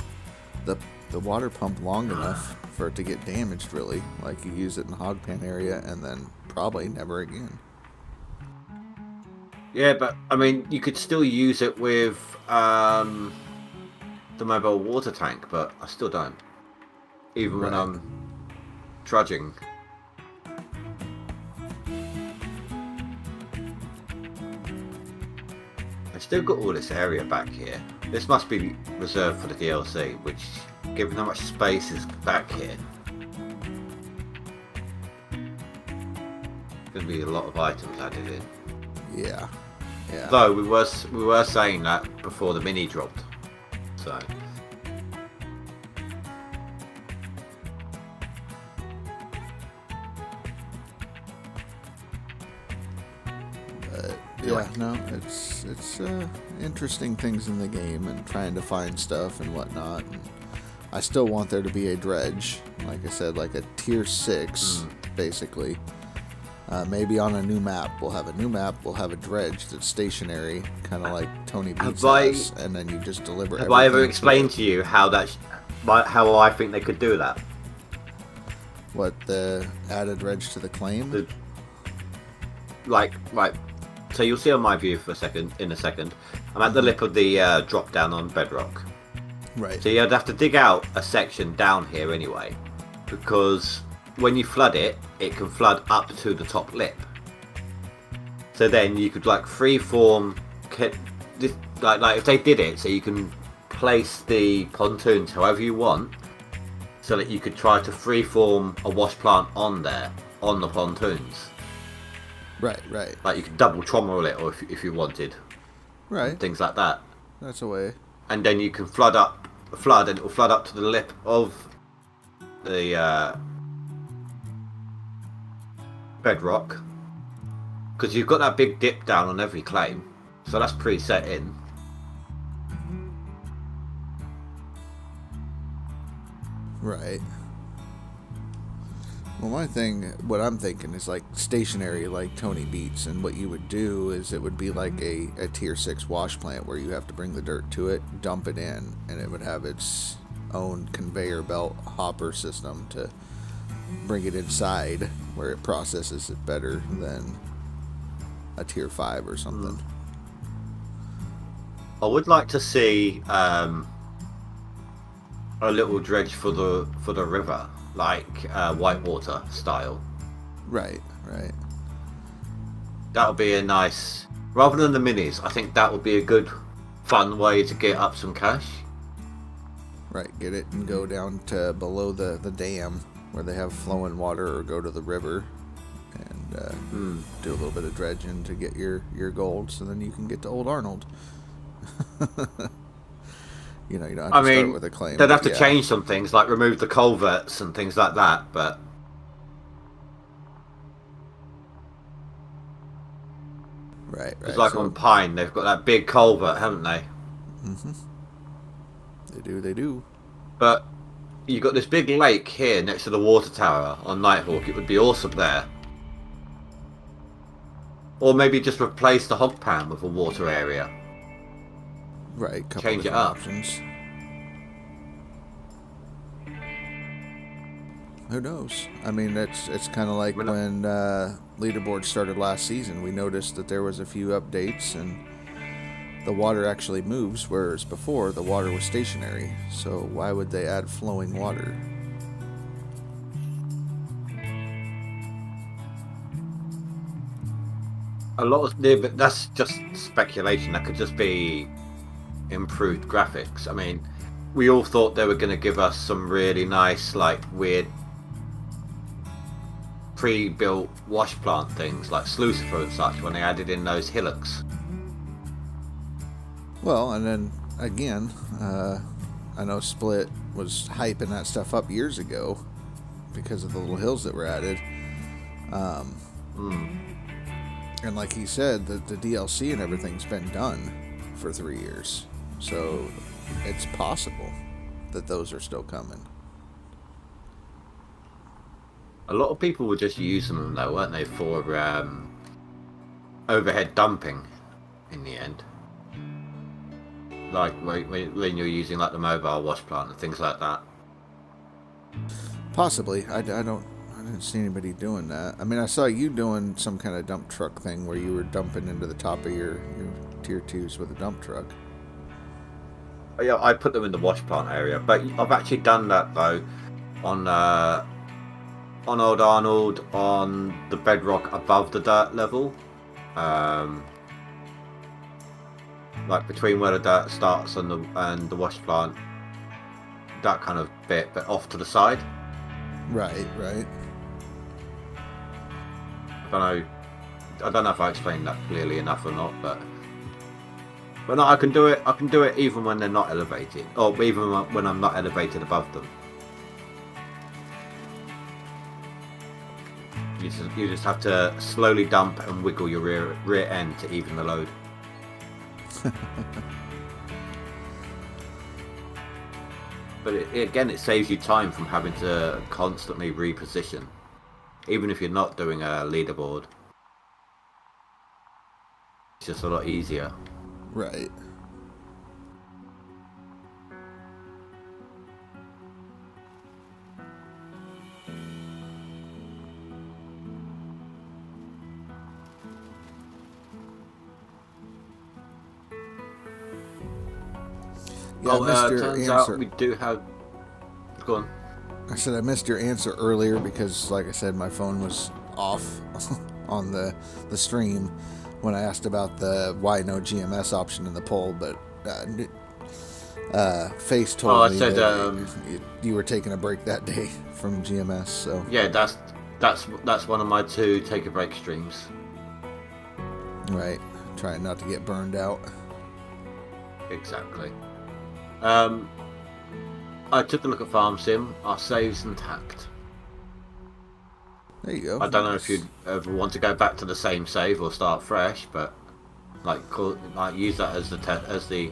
water pump long enough for it to get damaged, really. Like, you use it in the hog pen area and then probably never again. Yeah, but I mean, you could still use it with the mobile water tank, but I still don't. Even when Right. I'm trudging. I still got all this area back here. This must be reserved for the DLC, which, given how much space is back here, going to be a lot of items added in. Yeah. Yeah. Though we were saying that before the mini dropped, so. But yeah, no, it's interesting things in the game and trying to find stuff and whatnot. And I still want there to be a dredge, like I said, like a tier 6, basically. Maybe on a new map, we'll have a dredge that's stationary, kind of like Tony Beats has, and then you just deliver. Have I ever everything explained to you how how I think they could do that? What, the add a dredge to the claim? Right. So you'll see on my view in a second. I'm at the lip of the drop down on bedrock. Right. So you'd have to dig out a section down here anyway, because when you flood it, it can flood up to the top lip. So then you could like freeform, like if they did it, so you can place the pontoons however you want, so that you could try to freeform a wash plant on there, on the pontoons. Right. Like you could double trommel it, or if you wanted, Right. things like that. That's a way. And then you can flood, and it will flood up to the lip of the bedrock, because you've got that big dip down on every claim, so that's preset in. Right. Well, what I'm thinking is like stationary, like Tony Beats, and what you would do is it would be like a tier 6 wash plant where you have to bring the dirt to it, dump it in, and it would have its own conveyor belt hopper system to bring it inside where it processes it better than a tier 5 or something. I would like to see a little dredge for the river, like Whitewater style. Right. That would be a nice, rather than the minis. I think that would be a good, fun way to get up some cash. Right, get it and go down to below the dam where they have flowing water, or go to the river and do a little bit of dredging to get your gold, so then you can get to Old Arnold. You don't have to start with a claim. They'd have to change some things, like remove the culverts and things like that, but... Right. It's like on Pine, they've got that big culvert, haven't they? Mm-hmm. They do. But you've got this big lake here next to the water tower on Nighthawk. It would be awesome there. Or maybe just replace the hog pan with a water area. Right, Change it up. Options. Who knows? I mean, it's kind of like when Leaderboard started last season. We noticed that there was a few updates and the water actually moves, whereas before the water was stationary. So why would they add flowing water? But that's just speculation. That could just be improved graphics. I mean, we all thought they were going to give us some really nice, like, weird pre-built wash plant things like Slucifer and such when they added in those hillocks. Well, and then again, I know Split was hyping that stuff up years ago because of the little hills that were added. And like he said, the DLC and everything's been done for 3 years. So it's possible that those are still coming. A lot of people were just using them though, weren't they, for overhead dumping in the end. Like when you're using like the mobile wash plant and things like that. Possibly. I didn't see anybody doing that. I mean, I saw you doing some kind of dump truck thing where you were dumping into the top of your tier 2s with a dump truck. Yeah, I put them in the wash plant area, but I've actually done that though on Old Arnold on the bedrock above the dirt level. Like between where the dirt starts and the wash plant, that kind of bit, but off to the side. Right. I don't know if I explained that clearly enough or not, but no, I can do it. I can do it even when they're not elevated, or even when I'm not elevated above them. You just have to slowly dump and wiggle your rear end to even the load. But it saves you time from having to constantly reposition, even if you're not doing a leaderboard. It's just a lot easier. Right. Yeah, turns out we do have... Go on. I said I missed your answer earlier because, like I said, my phone was off on the stream when I asked about the why no GMS option in the poll, but Face told me that you were taking a break that day from GMS. So yeah, that's one of my 2 take a break streams. Right, trying not to get burned out. Exactly. I took a look at Farm Sim. Our save's intact. There you go. I don't know if you'd ever want to go back to the same save or start fresh, but use that as the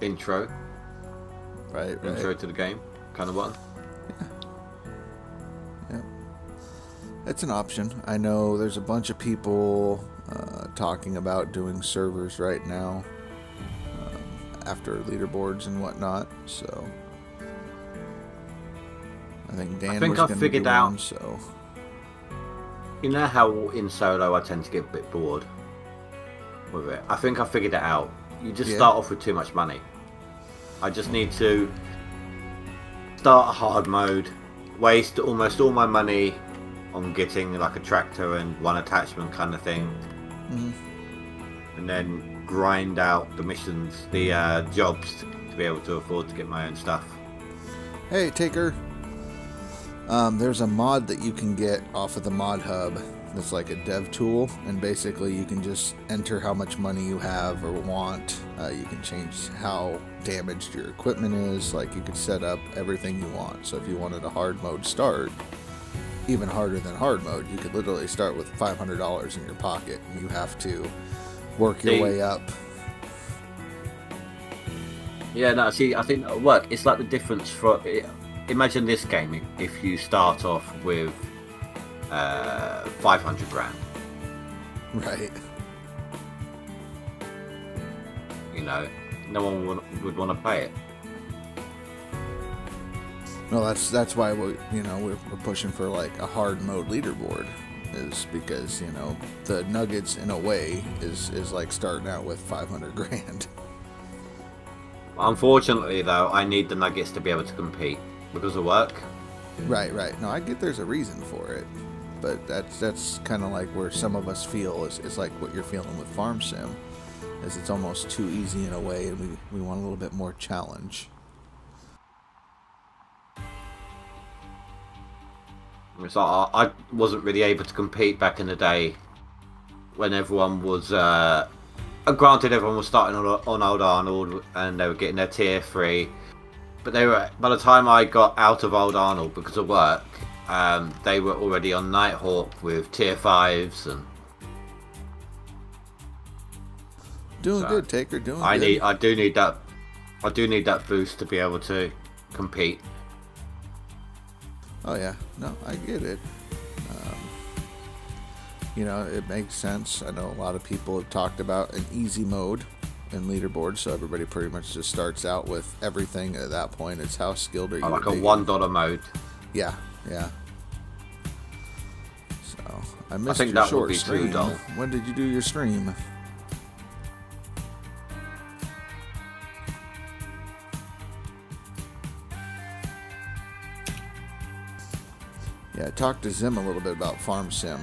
intro. Right. Intro to the game, kind of one. Yeah. It's an option. I know there's a bunch of people talking about doing servers right now. After leaderboards and whatnot, so I think Dan was going to do one, so you know how in solo I tend to get a bit bored with it. I think I figured it out. You just start off with too much money. I just need to start a hard mode, waste almost all my money on getting like a tractor and one attachment kind of thing, and then grind out the missions, the jobs to be able to afford to get my own stuff. Hey, Taker. There's a mod that you can get off of the mod hub that's like a dev tool, and basically you can just enter how much money you have or want. You can change how damaged your equipment is. Like, you could set up everything you want. So if you wanted a hard mode start, even harder than hard mode, you could literally start with $500 in your pocket, and you have to work your way up. Yeah, no, see, I think that'll work. It's like the difference for... Imagine this game if you start off with 500 grand. Right. You know, no one would want to play it. No, that's why we're pushing for like a hard mode leaderboard, is because the nuggets in a way is like starting out with 500 grand. Unfortunately, though, I need the nuggets to be able to compete because of work. Right. No, I get there's a reason for it, but that's kind of like where some of us feel is like what you're feeling with Farm Sim, is it's almost too easy in a way, and we want a little bit more challenge. So I wasn't really able to compete back in the day when everyone was. Granted, everyone was starting on Old Arnold and they were getting their tier 3, but they were, by the time I got out of Old Arnold because of work, they were already on Nighthawk with tier 5s and doing good, Taker. Doing good. I do need that boost to be able to compete. Oh yeah, no, I get it. It makes sense. I know a lot of people have talked about an easy mode in leaderboard, so everybody pretty much just starts out with everything at that point. It's how skilled are you? Like a $1 mode. Yeah. So I missed think your that short would be stream. $2. When did you do your stream? Yeah, I talked to Zim a little bit about Farm Sim,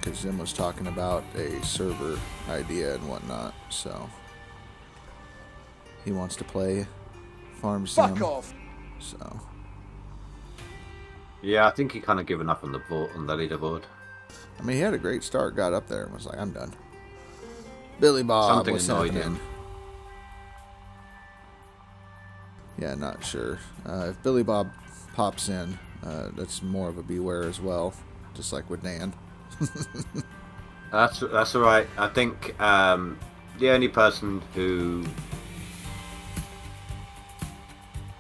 because Zim was talking about a server idea and whatnot, so he wants to play Farm Sim. Fuck off! So Yeah, I think he kind of given up on the leaderboard. I mean, he had a great start, got up there and was like, I'm done. Billy Bob, Something what's annoyed happening? him. Yeah, not sure. If Billy Bob pops in, that's more of a beware as well, just like with Dan. That's all right. I think the only person who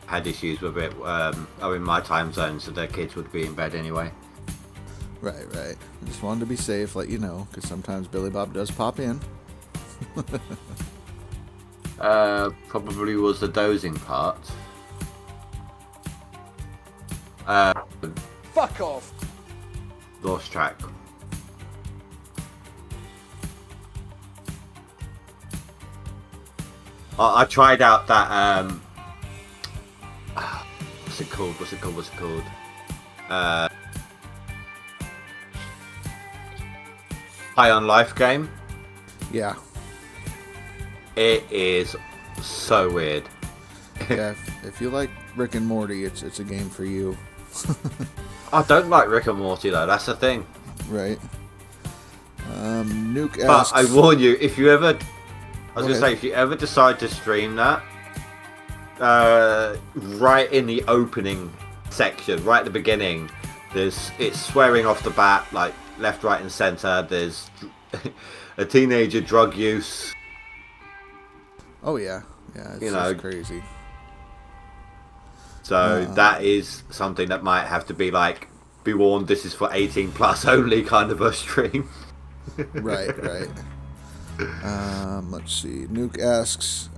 had issues with it are in my time zone, so their kids would be in bed anyway. Right. I just wanted to be safe, let you know, because sometimes Billy Bob does pop in. Probably was the dozing part. Fuck off! Lost track. I tried out that what's it called? High on Life game. Yeah. It is so weird. Yeah, if you like Rick and Morty, it's a game for you. I don't like Rick and Morty though, that's the thing. Right. Nuke But asks... I warn you, if you ever if you ever decide to stream that, right in the opening section, right at the beginning, it's swearing off the bat, like left, right and centre, there's a teenager drug use. Oh yeah, it's just crazy. So that is something that might have to be like, be warned, this is for 18 plus only kind of a stream. Right. Let's see. Nuke asks,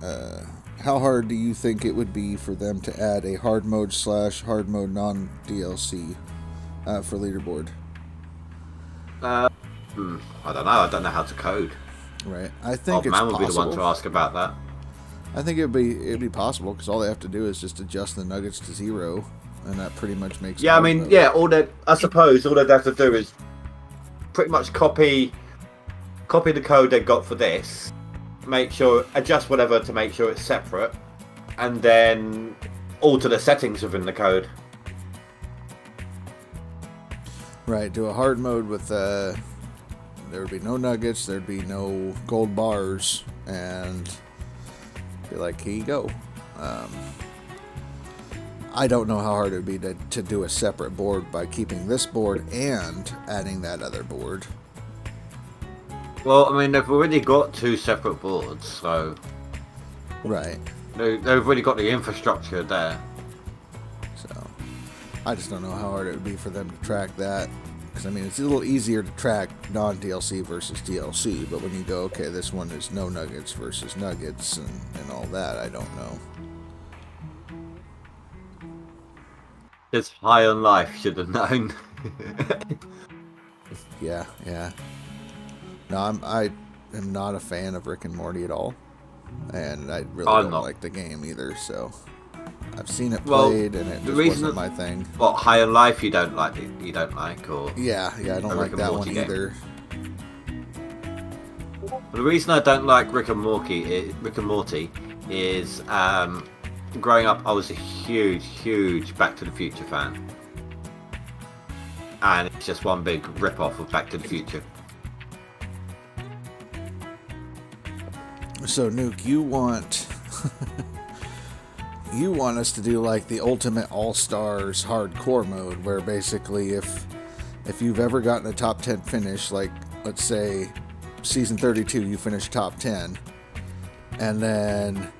how hard do you think it would be for them to add a hard mode / hard mode non-DLC for leaderboard? I don't know. I don't know how to code. Right. I think it's Man possible. would be the one to ask about that. I think it'd be possible, because all they have to do is just adjust the nuggets to 0, and that pretty much makes. Yeah, I mean, I suppose all they'd have to do is pretty much copy the code they got for this, adjust whatever to make sure it's separate, and then alter the settings within the code. Right. Do a hard mode with there would be no nuggets, there'd be no gold bars, and be like, here you go. I don't know how hard it would be to do a separate board by keeping this board and adding that other board. Well, I mean, they've already got 2 separate boards, so... Right. They've already got the infrastructure there. So, I just don't know how hard it would be for them to track that. Because, I mean, it's a little easier to track non-DLC versus DLC, but when you go, okay, this one is no nuggets versus nuggets and all that, I don't know. Because High on Life should have known. Yeah. No, I am not a fan of Rick and Morty at all, and I really don't like the game either. So I've seen it played, and it just wasn't my thing. What, High on Life you don't like, or yeah, I don't like that one either. Well, the reason I don't like Rick and Morty is growing up I was a huge Back to the Future fan, and it's just one big rip-off of Back to the Future. So Nuke, you want us to do like the ultimate all-stars hardcore mode, where basically if you've ever gotten a top 10 finish, like let's say season 32 you finish top 10, and then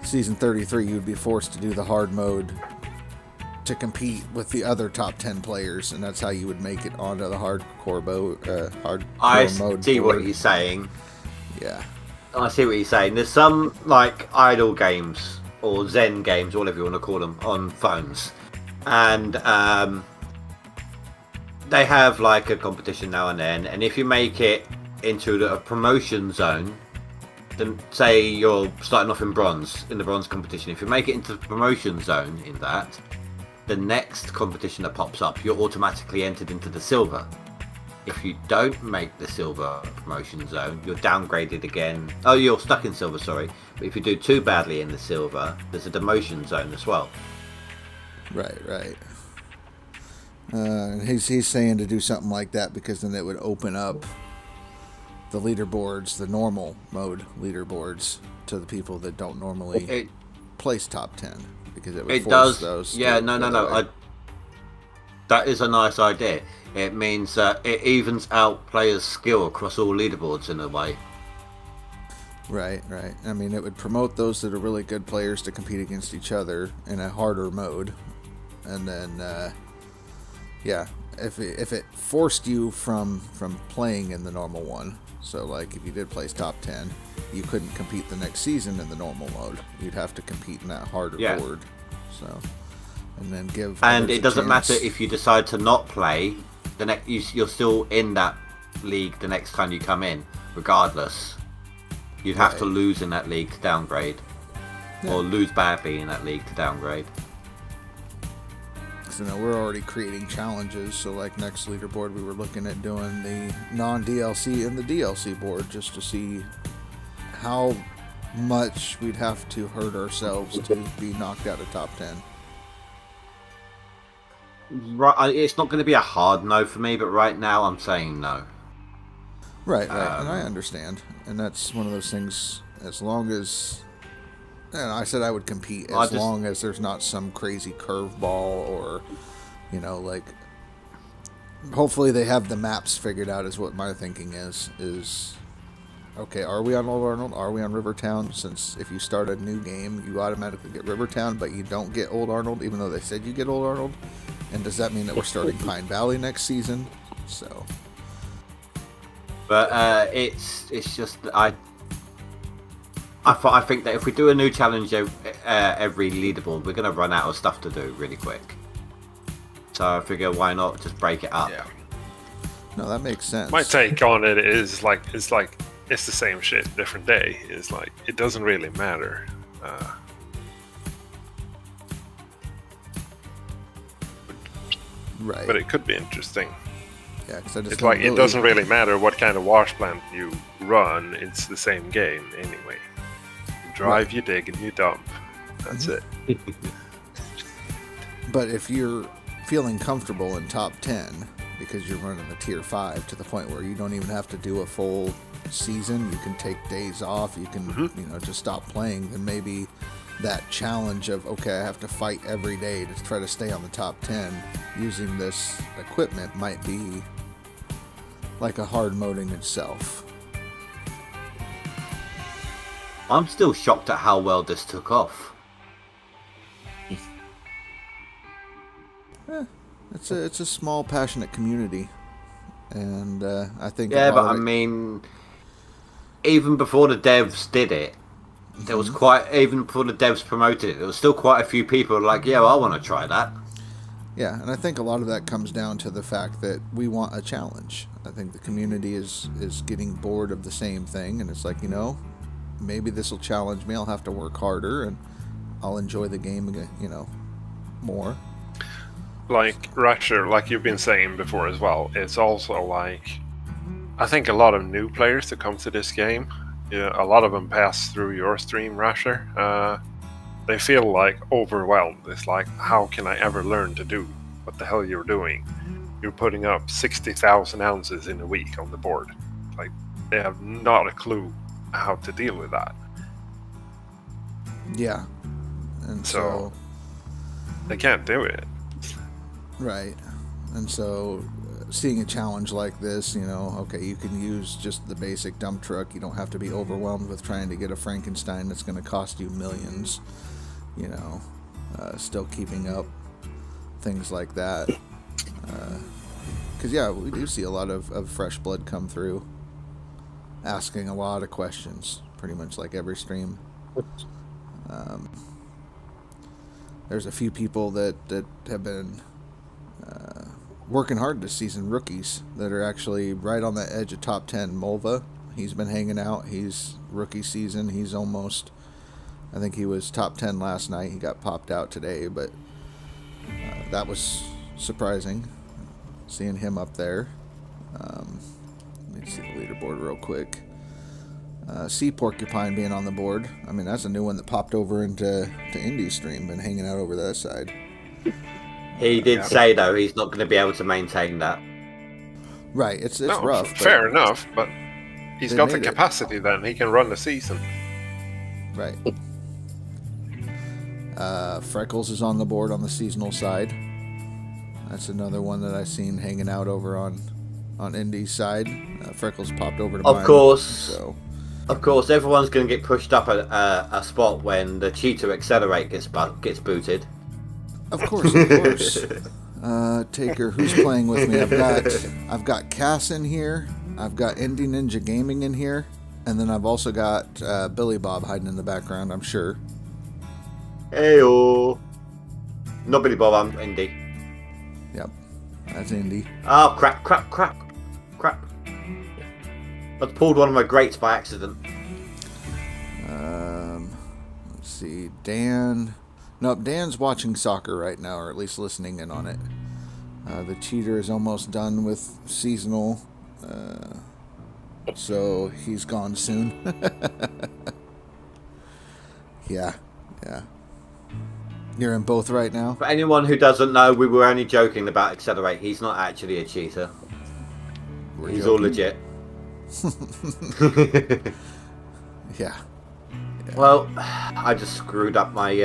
season 33 you'd be forced to do the hard mode to compete with the other top 10 players, and that's how you would make it onto the hardcore mode. I see what you're saying. Yeah. I see what you're saying. There's some like idle games or Zen games, whatever you want to call them, on phones, and they have like a competition now and then. And if you make it into a promotion zone, then say you're starting off in the bronze competition. If you make it into the promotion zone in that, the next competition that pops up, you're automatically entered into the silver. If you don't make the silver promotion zone, you're downgraded again. Oh, you're stuck in silver, sorry. But if you do too badly in the silver, there's a demotion zone as well. Right. He's saying to do something like that because then it would open up the leaderboards, the normal mode leaderboards, to the people that don't normally place top 10, because it would force those. Yeah, no. That is a nice idea. It means it evens out players' skill across all leaderboards in a way. Right. I mean, it would promote those that are really good players to compete against each other in a harder mode, and then if it forced you from playing in the normal one. So like if you did place top 10, you couldn't compete the next season in the normal mode. You'd have to compete in that harder board. So, and then give. And it doesn't matter if you decide to not play. You're still in that league the next time you come in, regardless. You'd have to lose in that league to downgrade, or lose badly in that league to downgrade. So now we're already creating challenges. So like next leaderboard, we were looking at doing the non-DLC and the DLC board, just to see how much we'd have to hurt ourselves to be knocked out of top 10. Right, it's not going to be a hard no for me, but right now I'm saying no. Right, and I understand, and that's one of those things. As long as, and I said I would compete long as there's not some crazy curveball or, like. Hopefully they have the maps figured out. Is what my thinking is. Okay, are we on Old Arnold? Are we on Rivertown? Since if you start a new game, you automatically get Rivertown, but you don't get Old Arnold, even though they said you get Old Arnold. And does that mean that we're starting Pine Valley next season? So. But it's just I think that if we do a new challenge every leaderboard, we're going to run out of stuff to do really quick. So I figure why not just break it up? Yeah. No, that makes sense. My take on it is it's the same shit, different day. It's like it doesn't really matter. Right. But it could be interesting. Yeah, because I just it doesn't really matter what kind of wash plant you run. It's the same game anyway. You drive, you dig, and you dump. That's it. But if you're feeling comfortable in top 10 because you're running a tier 5 to the point where you don't even have to do a full season, you can take days off, you can just stop playing, then maybe that challenge of, okay, I have to fight every day to try to stay on the top 10 using this equipment might be like a hard mode in itself. I'm still shocked at how well this took off. It's a small, passionate community, and I think. Yeah, but I mean, even before the devs did it, there was even before the devs promoted it, there was still quite a few people like, yeah, well, I want to try that. Yeah, and I think a lot of that comes down to the fact that we want a challenge. I think the community is getting bored of the same thing, and it's like, maybe this will challenge me. I'll have to work harder, and I'll enjoy the game, more. Like Ratcher, like you've been saying before as well, it's also like, I think a lot of new players that come to this game, a lot of them pass through your stream, Ratcher. They feel like overwhelmed. It's like, how can I ever learn to do what the hell you're doing? You're putting up 60,000 ounces in a week on the board. Like, they have not a clue how to deal with that. Yeah. And so they can't do it. Right. And so seeing a challenge like this, okay, you can use just the basic dump truck. You don't have to be overwhelmed with trying to get a Frankenstein that's going to cost you millions. Still keeping up, things like that. Because, we do see a lot of fresh blood come through, asking a lot of questions, pretty much like every stream. There's a few people that have been working hard this season, rookies, that are actually right on the edge of top 10. Mulva, he's been hanging out. He's rookie season. He's almost... I think he was top 10 last night. He got popped out today, but that was surprising, seeing him up there. Let me see the leaderboard real quick. Sea Porcupine being on the board. I mean, that's a new one that popped over into Indy's stream, been hanging out over that side. He did say, though, he's not going to be able to maintain that. Right, it's rough. Fair enough, but he's got the capacity then. He can run the season. Right. Freckles is on the board on the seasonal side. That's another one that I've seen hanging out over on Indy's side. Freckles popped over to mine. Of course, everyone's going to get pushed up a spot when the cheetah accelerate gets booted. Of course. Taker, who's playing with me? I've got Cass in here. I've got Indy Ninja Gaming in here, and then I've also got Billy Bob hiding in the background, I'm sure. Heyo. Not Billy Bob, I'm Indy. Yep, that's Indy. Oh, crap. I pulled one of my grates by accident. Let's see, Dan. Nope, Dan's watching soccer right now, or at least listening in on it. The cheater is almost done with seasonal, so he's gone soon. Yeah. You're in both right now? For anyone who doesn't know, we were only joking about Accelerate. He's not actually a cheater. He's all legit. Yeah. Well, I just screwed up my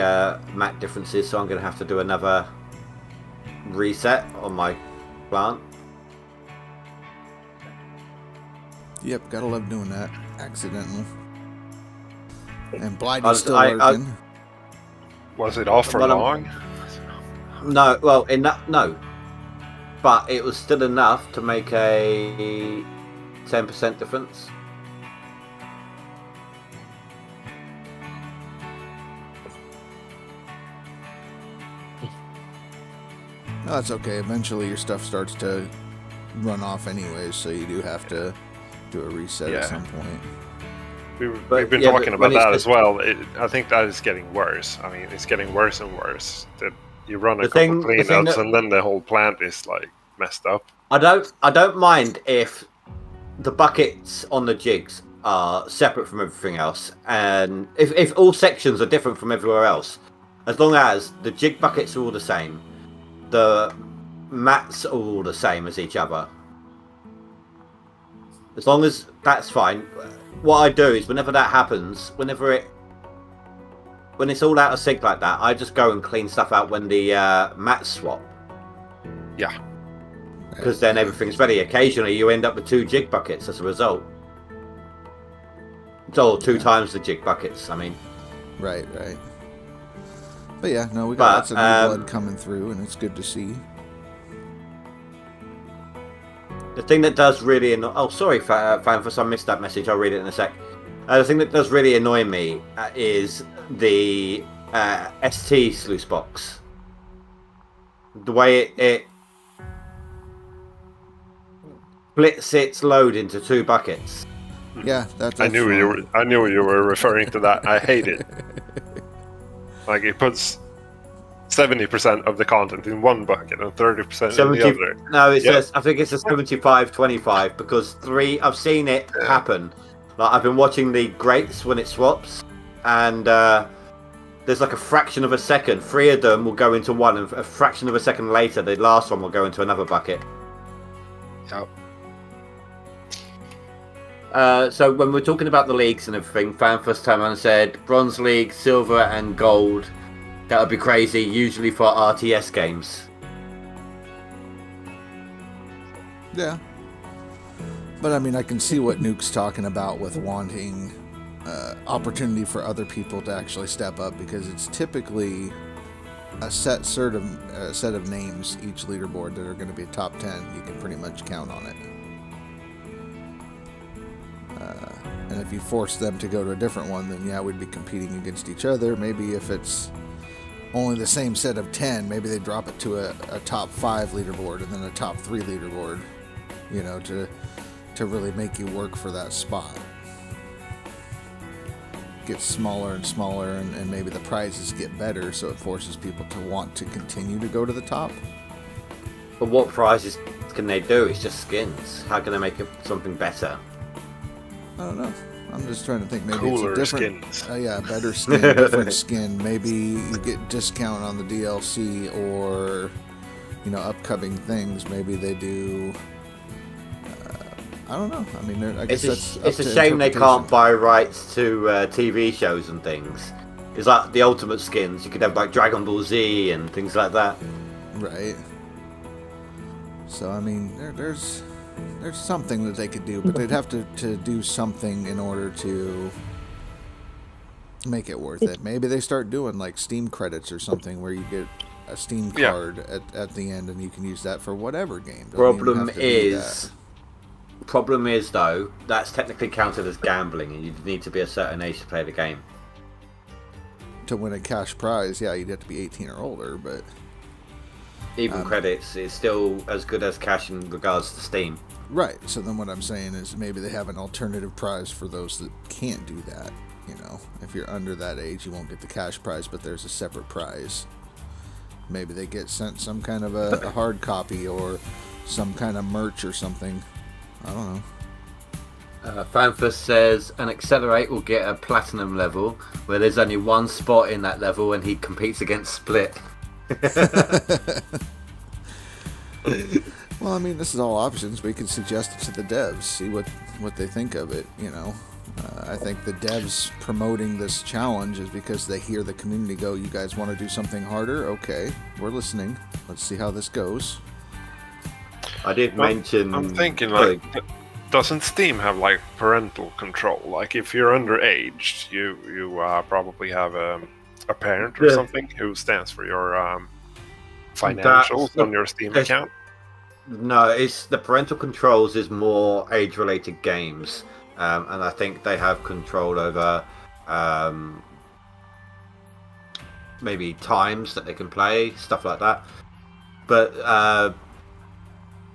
map differences, so I'm going to have to do another reset on my plant. Yep, gotta love doing that. Accidental. And Blighty's still working. Was it off for long? No, well, no. But it was still enough to make a 10% difference. No, that's okay. Eventually your stuff starts to run off anyways, so you do have to do a reset at some point. We've been talking about that as well. I think that is getting worse. I mean, it's getting worse and worse. That you run a couple cleanups and then the whole plant is like messed up. I don't mind if the buckets on the jigs are separate from everything else, and if all sections are different from everywhere else, as long as the jig buckets are all the same, the mats are all the same as each other. As long as that's fine. What I do is whenever that happens, when it's all out of sync like that, I just go and clean stuff out when the mats swap. Yeah. Because then everything's ready. Occasionally you end up with 2 jig buckets as a result. Or 2 times the jig buckets, I mean. Right. But yeah, no, we got lots of new blood coming through, and it's good to see. The thing that does really annoy... Oh, sorry, Fanfuss, I missed that message. I'll read it in a sec. The thing that does really annoy me is the ST sluice box. the way it splits its load into 2 buckets. Yeah, that's I knew you were referring to that. I hate it. Like it puts 70% of the content in one bucket and 30% in the other. No, I think it's a 75-25 because I've seen it happen. Like I've been watching the grates when it swaps, and there's like a fraction of a second. 3 of them will go into one, and a fraction of a second later, the last one will go into another bucket. Yep. So when we're talking about the leagues and everything, FanFest Taman said Bronze League, Silver and Gold. That would be crazy, usually for RTS games. Yeah. But I mean, I can see what Nuke's talking about with wanting opportunity for other people to actually step up, because it's typically a set of names each leaderboard that are going to be top 10. You can pretty much count on it. And if you force them to go to a different one, then yeah, we'd be competing against each other. Maybe if it's only the same set of 10, maybe they drop it to a top 5 leaderboard and then a top 3 leaderboard, you know, to really make you work for that spot. Get smaller and smaller, and maybe the prizes get better, so it forces people to want to continue to go to the top. But what prizes can they do? It's just skins. How can they make it something better? I don't know. I'm just trying to think. Maybe Cooler it's a different, skins. Yeah, better skin, different skin. Maybe you get discount on the DLC, or you know, upcoming things. Maybe they do. I don't know. I mean, I guess it's a shame they can't buy rights to TV shows and things. It's like the ultimate skins. You could have like Dragon Ball Z and things like that. Right. So I mean, there's something that they could do, but they'd have to do something in order to make it worth it. Maybe they start doing like Steam credits or something, where you get a Steam card at the end, and you can use that for whatever game. Problem is though, that's technically counted as gambling, and you need to be a certain age to play the game. To win a cash prize, yeah, you'd have to be 18 or older, but even credits is still as good as cash in regards to Steam. Right. So then what I'm saying is maybe they have an alternative prize for those that can't do that. You know, if you're under that age, you won't get the cash prize, but there's a separate prize. Maybe they get sent some kind of a hard copy or some kind of merch or something. I don't know. Fanfus says an Accelerate will get a platinum level where there's only one spot in that level, and he competes against Split. Well, I mean, this is all options. We can suggest it to the devs, see what they think of it, you know. I think the devs promoting this challenge is because they hear the community go, you guys want to do something harder? Okay, we're listening. Let's see how this goes. I did mention... I'm thinking, like, doesn't Steam have, like, parental control? Like, if you're underage, you probably have a parent or something who stands for your financials on your Steam account. No, it's the parental controls is more age-related games, and I think they have control over maybe times that they can play, stuff like that. But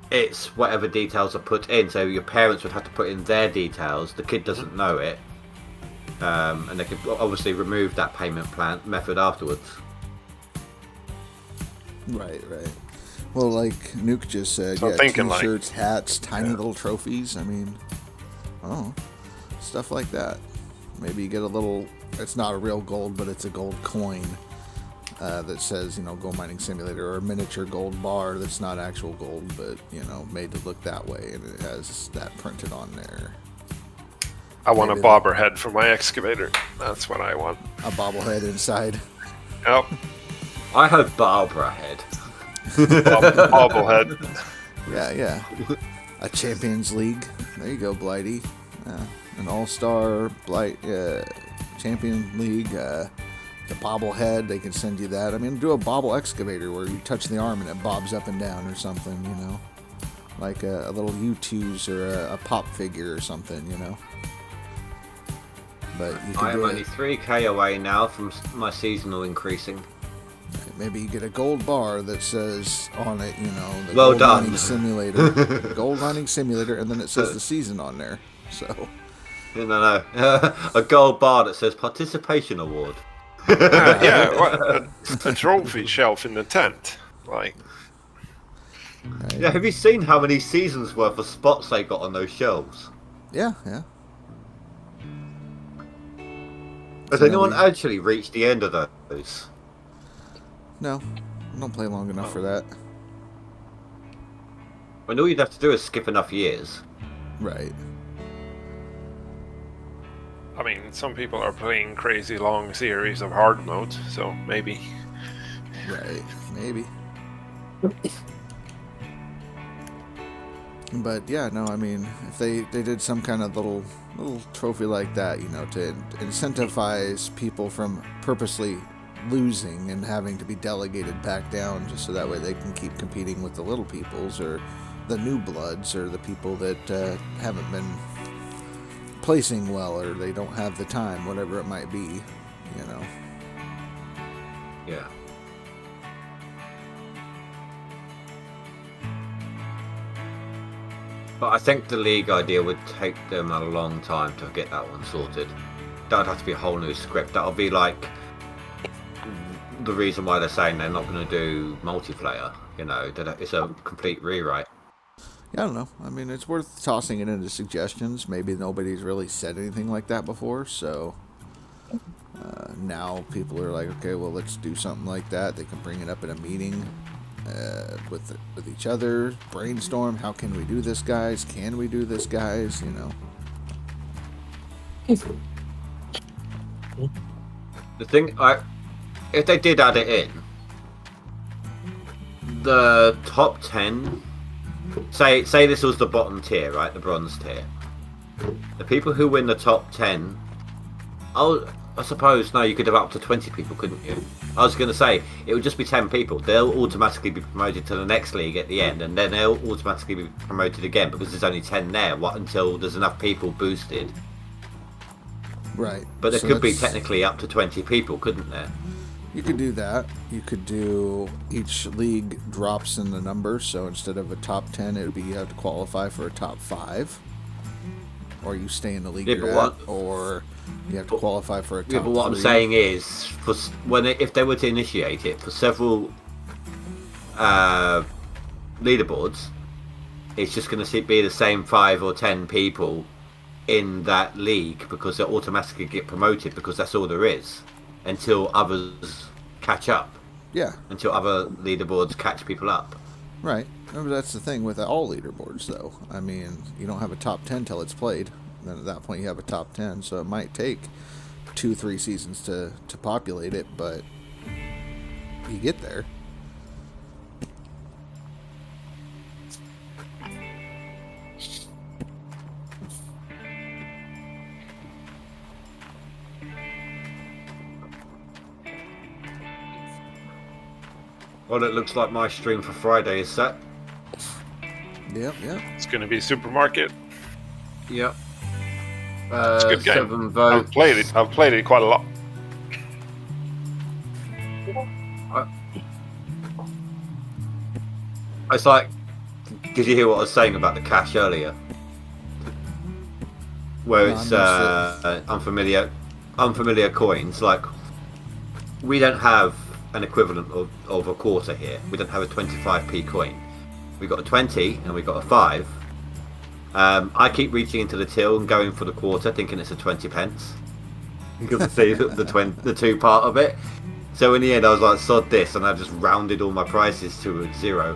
it's whatever details are put in. So your parents would have to put in their details. The kid doesn't know it, and they could obviously remove that payment plan method afterwards. Right. Well, like Nuke just said, so t-shirts, hats, tiny little trophies. I mean, stuff like that. Maybe you get a little, it's not a real gold, but it's a gold coin that says, you know, Gold Mining Simulator, or a miniature gold bar that's not actual gold, but, you know, made to look that way, and it has that printed on there. I want a bobblehead for my excavator. That's what I want. A bobblehead inside. Yep. I have Barbara head. Bobblehead. Yeah. A Champions League. There you go, Blighty. An All-Star Champion League. The bobblehead, they can send you that. I mean, do a bobble excavator where you touch the arm and it bobs up and down or something, you know. Like a little U2s or a pop figure or something, you know. But you can I am only 3k away now from my seasonal increasing. Maybe you get a gold bar that says on it, you know, the Well gold done. mining simulator, gold mining simulator, and then it says the season on there. So. No. A gold bar that says participation award. A trophy shelf in the tent. Like. Right. Yeah, have you seen how many seasons worth of spots they got on those shelves? Yeah. Has anyone actually reached the end of those? No, I don't play long enough for that. When all you'd have to do is skip enough years. Right. I mean, some people are playing crazy long series of hard mode, so maybe. Right, maybe. But yeah, no, I mean, if they did some kind of little trophy like that, you know, to incentivize people from purposely losing and having to be delegated back down, just so that way they can keep competing with the little peoples or the new bloods or the people that haven't been placing well or they don't have the time, whatever it might be, you know. Yeah. But I think the league idea would take them a long time to get that one sorted. That would have to be a whole new script. That would be like the reason why they're saying they're not going to do multiplayer. You know, that it's a complete rewrite. Yeah, I don't know. I mean, it's worth tossing it into suggestions. Maybe nobody's really said anything like that before, so now people are like, okay, well, let's do something like that. They can bring it up in a meeting with each other, brainstorm. How can we do this, guys? Can we do this, guys? You know. The thing, if they did add it in, the top 10. Say this was the bottom tier, right? The bronze tier. The people who win the top 10, I suppose, no, you could have up to 20 people, couldn't you? I was going to say, it would just be 10 people. They'll automatically be promoted to the next league at the end, and then they'll automatically be promoted again because there's only 10 there, until there's enough people boosted. Right. But there could be technically up to 20 people, couldn't there? You could do that. You could do each league drops in the number, so instead of a top 10, it would be you have to qualify for a top 5. Or you stay in the league you're at, or you have to qualify for a top 3. But what I'm saying is, if they were to initiate it for several leaderboards, it's just going to be the same 5 or 10 people in that league because they automatically get promoted because that's all there is until others catch up. Yeah. Until other leaderboards catch people up. Right. Remember, that's the thing with all leaderboards, though. I mean, you don't have a top 10 till it's played. Then at that point, you have a top 10. So it might take 2-3 seasons to populate it, but you get there. Well, it looks like my stream for Friday is set. Yep. It's going to be Supermarket. Yep. It's a good game. 7 votes. I've played it quite a lot. It's like, did you hear what I was saying about the cash earlier? Where it's unfamiliar coins. Like, we don't have an equivalent of a quarter here. We don't have a 25p coin. We got a 20 and we got a 5. I keep reaching into the till and going for the quarter, thinking it's a 20 pence because I see the 2 part of it. So in the end, I was like, sod this, and I just rounded all my prices to 0.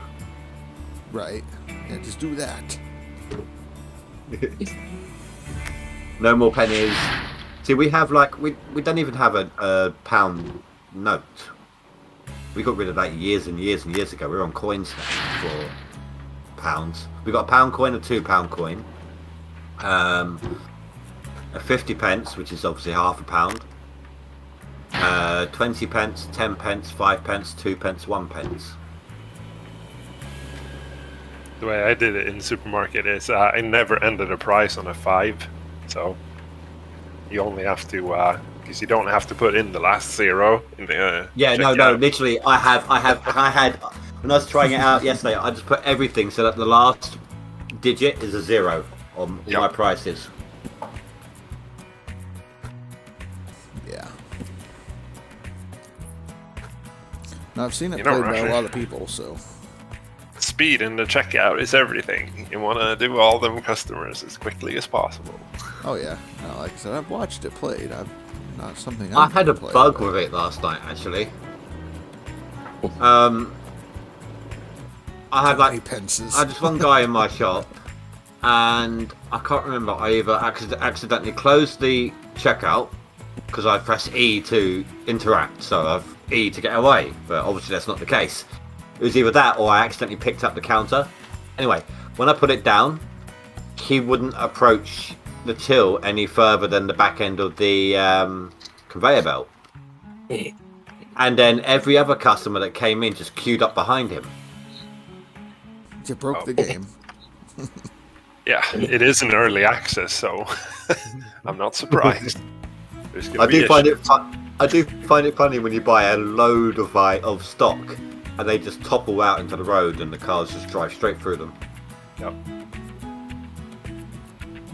Right. Yeah, just do that. No more pennies. See, we have we don't even have a pound note. We got rid of that years and years and years ago. We're on coins now for pounds. We got a £1 coin, a £2 coin, a 50 pence, which is obviously half a pound, 20 pence, 10 pence, 5 pence, 2 pence, 1 pence. The way I did it in Supermarket is I never ended a price on a 5, so you only have to because you don't have to put in the last 0 in the. Yeah, no, literally, I had when I was trying it out yesterday, I just put everything so that the last digit is a 0 on all my prices. Yeah. Now, I've seen it played by a lot of people, so. Speed in the checkout is everything. You want to do all them customers as quickly as possible. Oh yeah, no, like I said, I've watched it played. I had a bug with it last night, actually. I had like pences. I had this one guy in my shop, and I can't remember. I either accidentally closed the checkout because I pressed E to interact, so I've E to get away, but obviously that's not the case. It was either that or I accidentally picked up the counter. Anyway, when I put it down, he wouldn't approach the till any further than the back end of the conveyor belt. And then every other customer that came in just queued up behind him. You broke the game. Yeah, it is an early access, so I'm not surprised. I do find it funny when you buy a load of stock and they just topple out into the road and the cars just drive straight through them. Yep.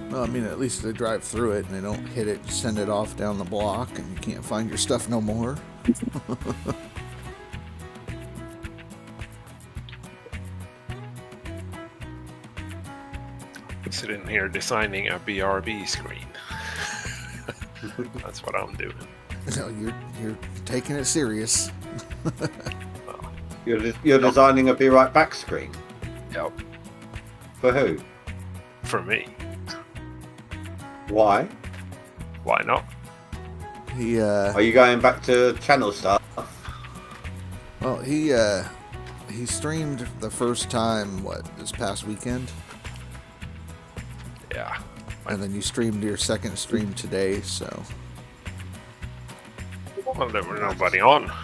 Well, I mean, at least they drive through it and they don't hit it, send it off down the block, and you can't find your stuff no more. Sitting here designing a BRB screen. That's what I'm doing. No, you're taking it serious. You're designing a Be Right Back screen? Yep. For who? For me. Why? Why not? Are you going back to channel stuff? Well, he streamed the first time, this past weekend? Yeah. And then you streamed your second stream today, so. Well, there was nobody on. Well,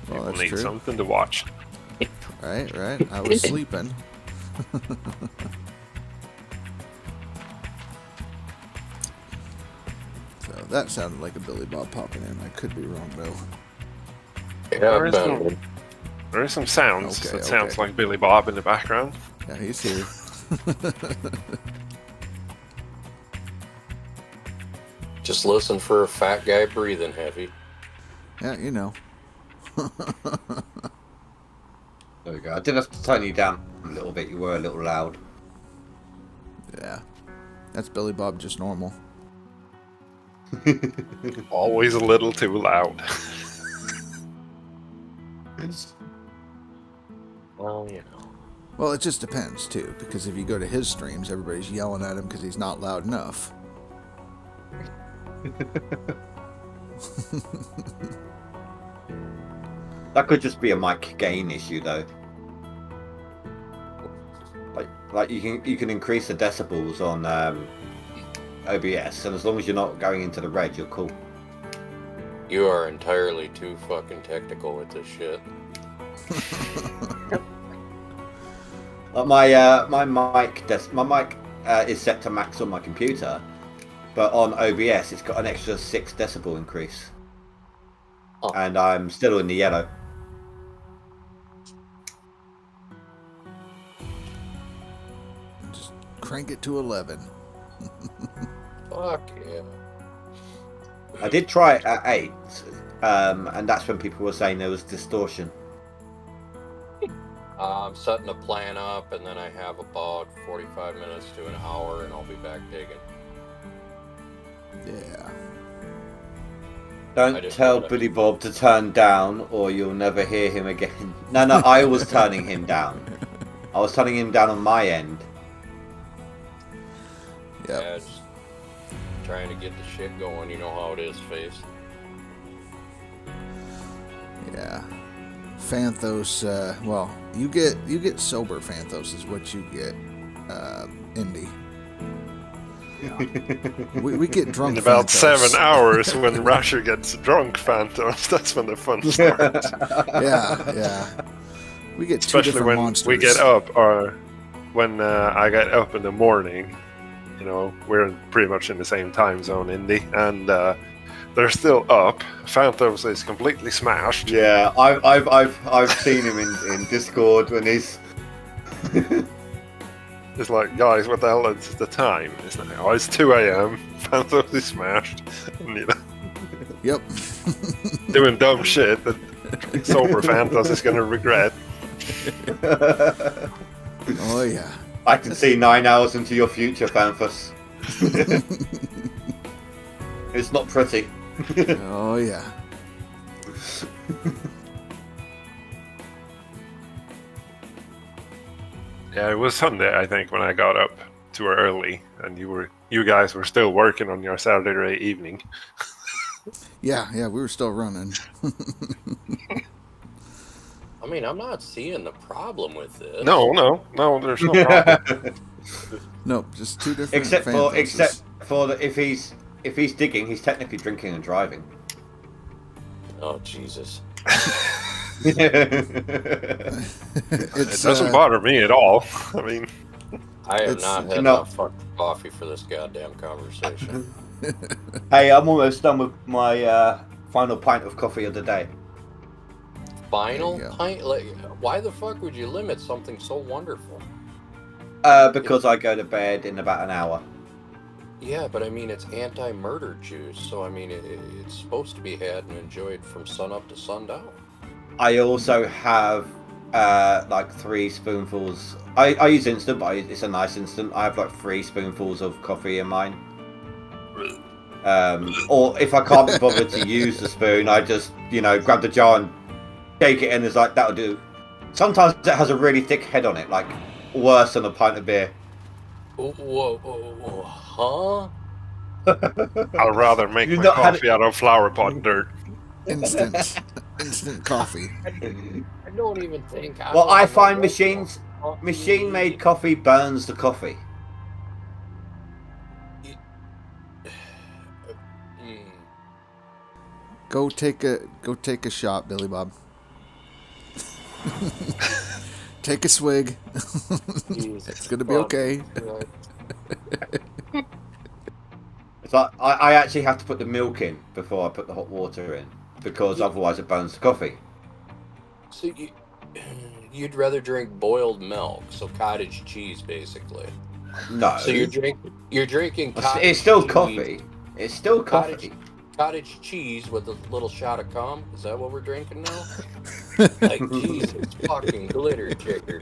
People that's need true. something to watch. Right. I was sleeping. So that sounded like a Billy Bob popping in. I could be wrong though. Yeah, there is some sounds. Okay, It sounds like Billy Bob in the background. Yeah, he's here. Just listen for a fat guy breathing heavy. Yeah, you know. There we go. I did have to turn you down a little bit. You were a little loud. Yeah. That's Billy Bob just normal. Always a little too loud. Well, you know. Well, it just depends too, because if you go to his streams, everybody's yelling at him because he's not loud enough. That could just be a mic gain issue, though. Like you can increase the decibels on OBS, and as long as you're not going into the red, you're cool. You are entirely too fucking technical with this shit. My mic is set to max on my computer, but on OBS it's got an extra 6 decibel increase, and I'm still in the yellow. Just crank it to 11. Fuck yeah. I did try it at 8, and that's when people were saying there was distortion. I'm setting a plan up, and then I have about 45 minutes to an hour, and I'll be back digging. Yeah. Don't tell Billy Bob to turn down, or you'll never hear him again. No, I was turning him down. I was turning him down on my end. Yep. Yeah, just trying to get the shit going. You know how it is, Face. Yeah. Phanthos, well, you get sober Phanthos is what you get, Indy. We get drunk In about Phanthos. 7 hours, when Rasher gets drunk Phantoms, that's when the fun starts. Yeah. We get two Especially different when monsters. we get up, or when I get up in the morning. You know, we're pretty much in the same time zone, Indy, and They're still up. Phantoms is completely smashed. Yeah, I've seen him in Discord when he's. It's like, guys, what the hell is the time? It's like, oh, it's 2 a.m. Phantoms is smashed. And, you know, Yep. doing dumb shit that sober Phantoms is going to regret. Oh yeah. I can see 9 hours into your future, Phanthus. It's not pretty. Oh yeah. Yeah, it was Sunday, I think, when I got up too early, and you guys were still working on your Saturday evening. Yeah, we were still running. I mean, I'm not seeing the problem with this. No, there's no problem. Nope, just two different. Except Phanthoses. for the, if he's digging, he's technically drinking and driving. Oh, Jesus. It doesn't bother me at all. I mean, I have not had enough fucking coffee for this goddamn conversation. Hey, I'm almost done with my final pint of coffee of the day. Final pint? Like, why the fuck would you limit something so wonderful? Because I go to bed in about an hour. Yeah, but I mean, it's anti-murder juice, so I mean, it's supposed to be had and enjoyed from sunup to sundown. I also have like 3 spoonfuls. I use instant, but it's a nice instant. I have like 3 spoonfuls of coffee in mine. Or if I can't be bothered to use the spoon, I just, grab the jar and shake it in. It's like, that'll do. Sometimes it has a really thick head on it, like worse than a pint of beer. Whoa, huh? I'd rather make my coffee out of flower pot dirt. Instant coffee. I don't even think. Well, I find machine-made coffee burns the coffee. Go take a shot, Billy Bob. Take a swig. It's gonna be okay. It's like I actually have to put the milk in before I put the hot water in, because otherwise it burns the coffee. So you'd rather drink boiled milk, so cottage cheese, basically. No. So you're drinking. Cottage it's still cheese. coffee. It's still coffee. Cottage cheese with a little shot of cum. Is that what we're drinking now? Like, Jesus fucking glitter chicker.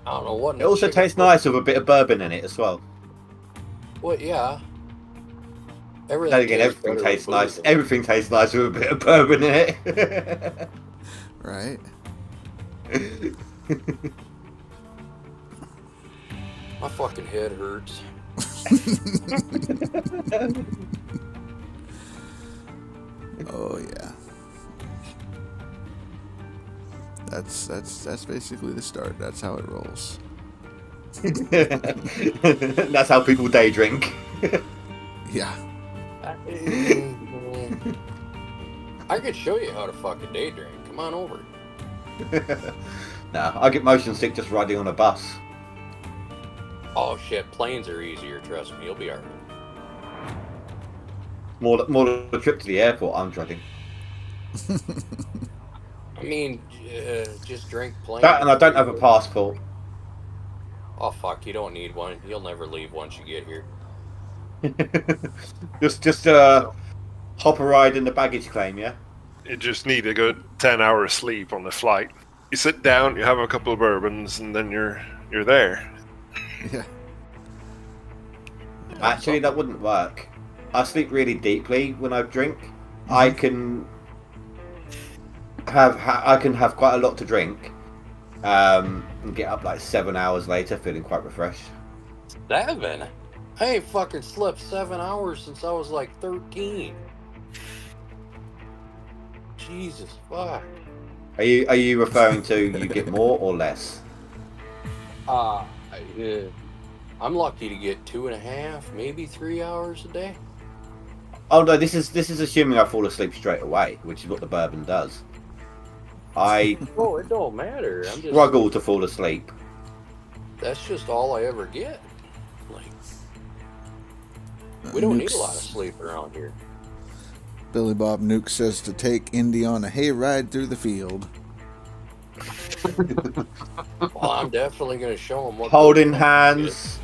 I don't know what. It also tastes nice with a bit of bourbon in it as well. Well, yeah. Everything tastes nice. Everything tastes nice with a bit of bourbon in it. Right. My fucking head hurts. Oh yeah. That's basically the start. That's how it rolls. That's how people day drink. Yeah. I could show you how to fucking day drink. Come on over. Nah, I get motion sick just riding on a bus. Oh shit, planes are easier. Trust me, you'll be alright. More the trip to the airport I'm dreading. I mean, just drink plain. That, and I don't have a passport. Oh fuck, you don't need one. You'll never leave once you get here. just hop a ride in the baggage claim, yeah? You just need a good 10 hours sleep on the flight. You sit down, you have a couple of bourbons, and then you're there. Yeah. Actually, that wouldn't work. I sleep really deeply when I drink. I can have quite a lot to drink, and get up like 7 hours later feeling quite refreshed. 7? I ain't fucking slept 7 hours since I was like 13. Jesus fuck. Are you referring to you get more or less? I'm lucky to get 2.5, maybe 3 hours a day. Oh no, this is assuming I fall asleep straight away, which is what the bourbon does. I Oh, it don't matter. I'm just struggle to fall asleep. That's just all I ever get. Like, We don't need a lot of sleep around here. Billy Bob Nuke says to take Indy on a hayride through the field. Well, I'm definitely going to show him what. Holding hands,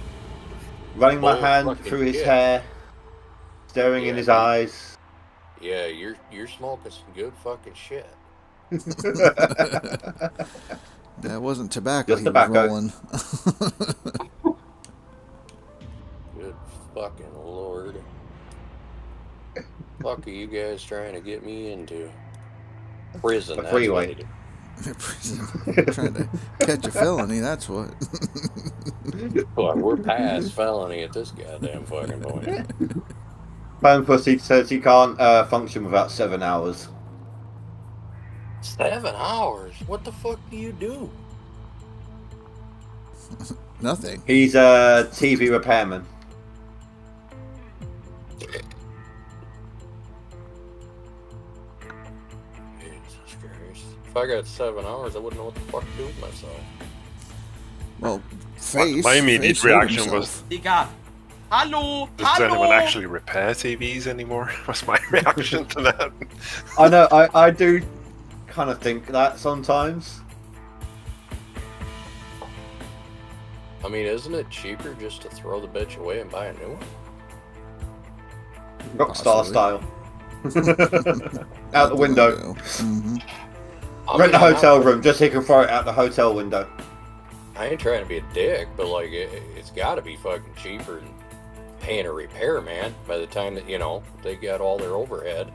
running my Oh, hand fucking through his shit. hair, staring in his eyes. Yeah, you're smoking some good fucking shit. That wasn't tobacco Just he tobacco. was rolling. Good fucking lord. Fuck are you guys trying to get me into? Prison. A That's freeway. what it is. Trying to catch a felony, that's what. Boy, we're past felony at this goddamn fucking point. Phone Pussy says he can't function without 7 hours. 7 hours? What the fuck do you do? Nothing. He's a TV repairman. Jesus Christ. If I got 7 hours, I wouldn't know what the fuck to do with myself. Well, face. My immediate face reaction himself. was, Digga. Hallo, does anyone actually repair TVs anymore? Was my reaction to that. I know, I do kind of think that sometimes. I mean, isn't it cheaper just to throw the bitch away and buy a new one? Rockstar Possibly. style. Out the window. Mm-hmm. I Rent mean, the I'm hotel not- room just so you can throw it out the hotel window. I ain't trying to be a dick, but like, it's got to be fucking cheaper than paying a repairman by the time that, you know, they got all their overhead.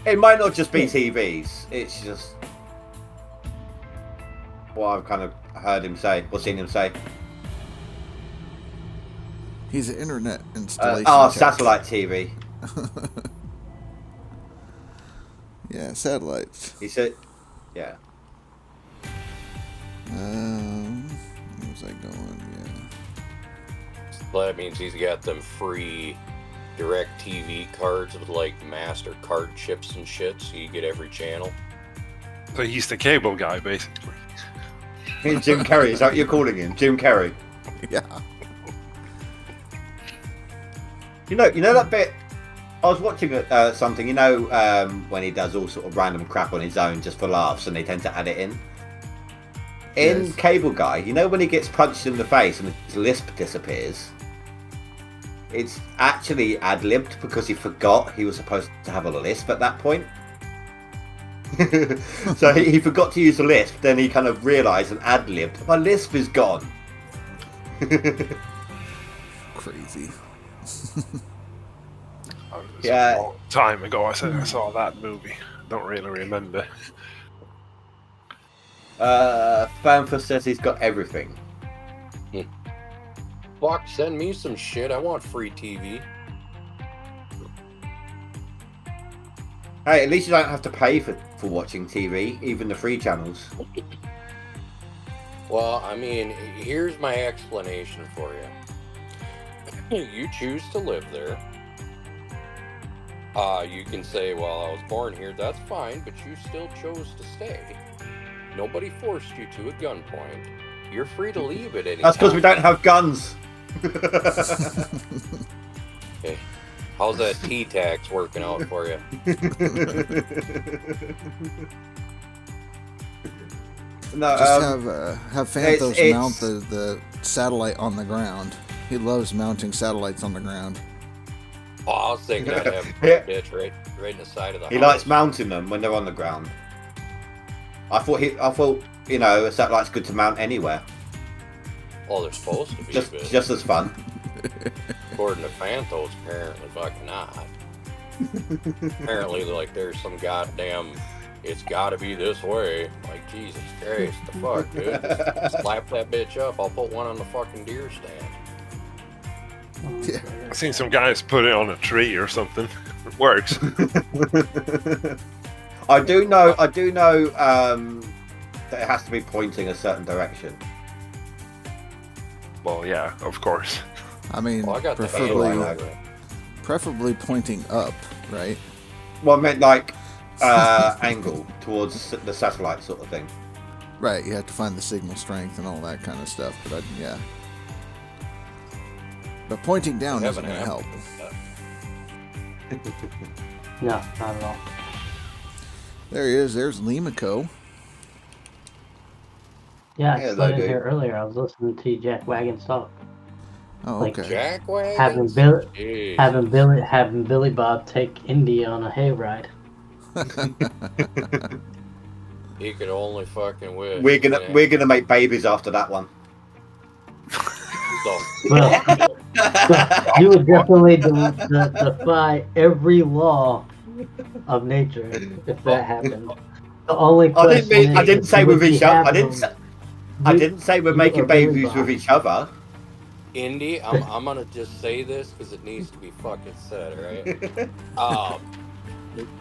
It might not just be TVs. It's just what I've kind of heard him say or seen him say. He's an internet installation. tech. Satellite TV. Yeah, satellites. He said, yeah. Where's that going? Yeah. Well, that means he's got them free direct TV cards with like master card chips and shit, so you get every channel. So he's the cable guy, basically. He's Jim Carrey. Is that what you're calling him? Jim Carrey. Yeah. You know that bit. I was watching something. You know when he does all sort of random crap on his own just for laughs, and they tend to add it in. In Yes. Cable Guy, you know when he gets punched in the face and his lisp disappears? It's actually ad-libbed because he forgot he was supposed to have a lisp at that point. So he forgot to use the lisp, then he kind of realised and ad-libbed, my lisp is gone. Crazy. Oh, it was Yeah. a long time ago I said I saw that movie. Don't really remember. Fanfa says he's got everything. Fuck, send me some shit. I want free TV. Hey, at least you don't have to pay for watching TV, even the free channels. Well, I mean, here's my explanation for you. You choose to live there. You can say, well, I was born here, that's fine, but you still chose to stay. Nobody forced you to at gunpoint. You're free to leave at any That's because we time. don't have guns. Okay. How's that T-tax working out for you? No, Just have Phantos it's- mount the satellite on the ground. He loves mounting satellites on the ground. Oh, I was thinking I'd have a Yeah. bitch right in the side of the he house. likes mounting them when they're on the ground. I thought you know, a satellite's good to mount anywhere. Oh, they're supposed to be, Just but just as fun. according to Phantos, apparently fucking not. Apparently, like, there's some goddamn, it's gotta be this way. Like, Jesus Christ, the fuck, dude. Just slap that bitch up. I'll put one on the fucking deer stand. Yeah. I've seen some guys put it on a tree or something. It works. I do know that it has to be pointing a certain direction. Well, yeah, of course. I mean, Well, I got the preferably, halo. Preferably- preferably pointing up, right? Well, I meant like angle towards the satellite sort of thing. Right, you have to find the signal strength and all that kind of stuff. But yeah, But pointing down Have isn't an going to amp. help. No, not at all. There he is. There's Limico. Yeah, I Yeah, explained they it do. here earlier. I was listening to Jack Wagon talk. Oh, Like, okay. Jack wagons? Having Billy Bob take Indy on a hayride. He could only fucking wish. We're gonna make babies after that one. So, Well, you would definitely defy every law of nature if that happened. The only question I didn't is, say would with we each other. have I didn't say we're you making or Billy babies Bob? with each other. Indy, I'm gonna just say this because it needs to be fucking said, right?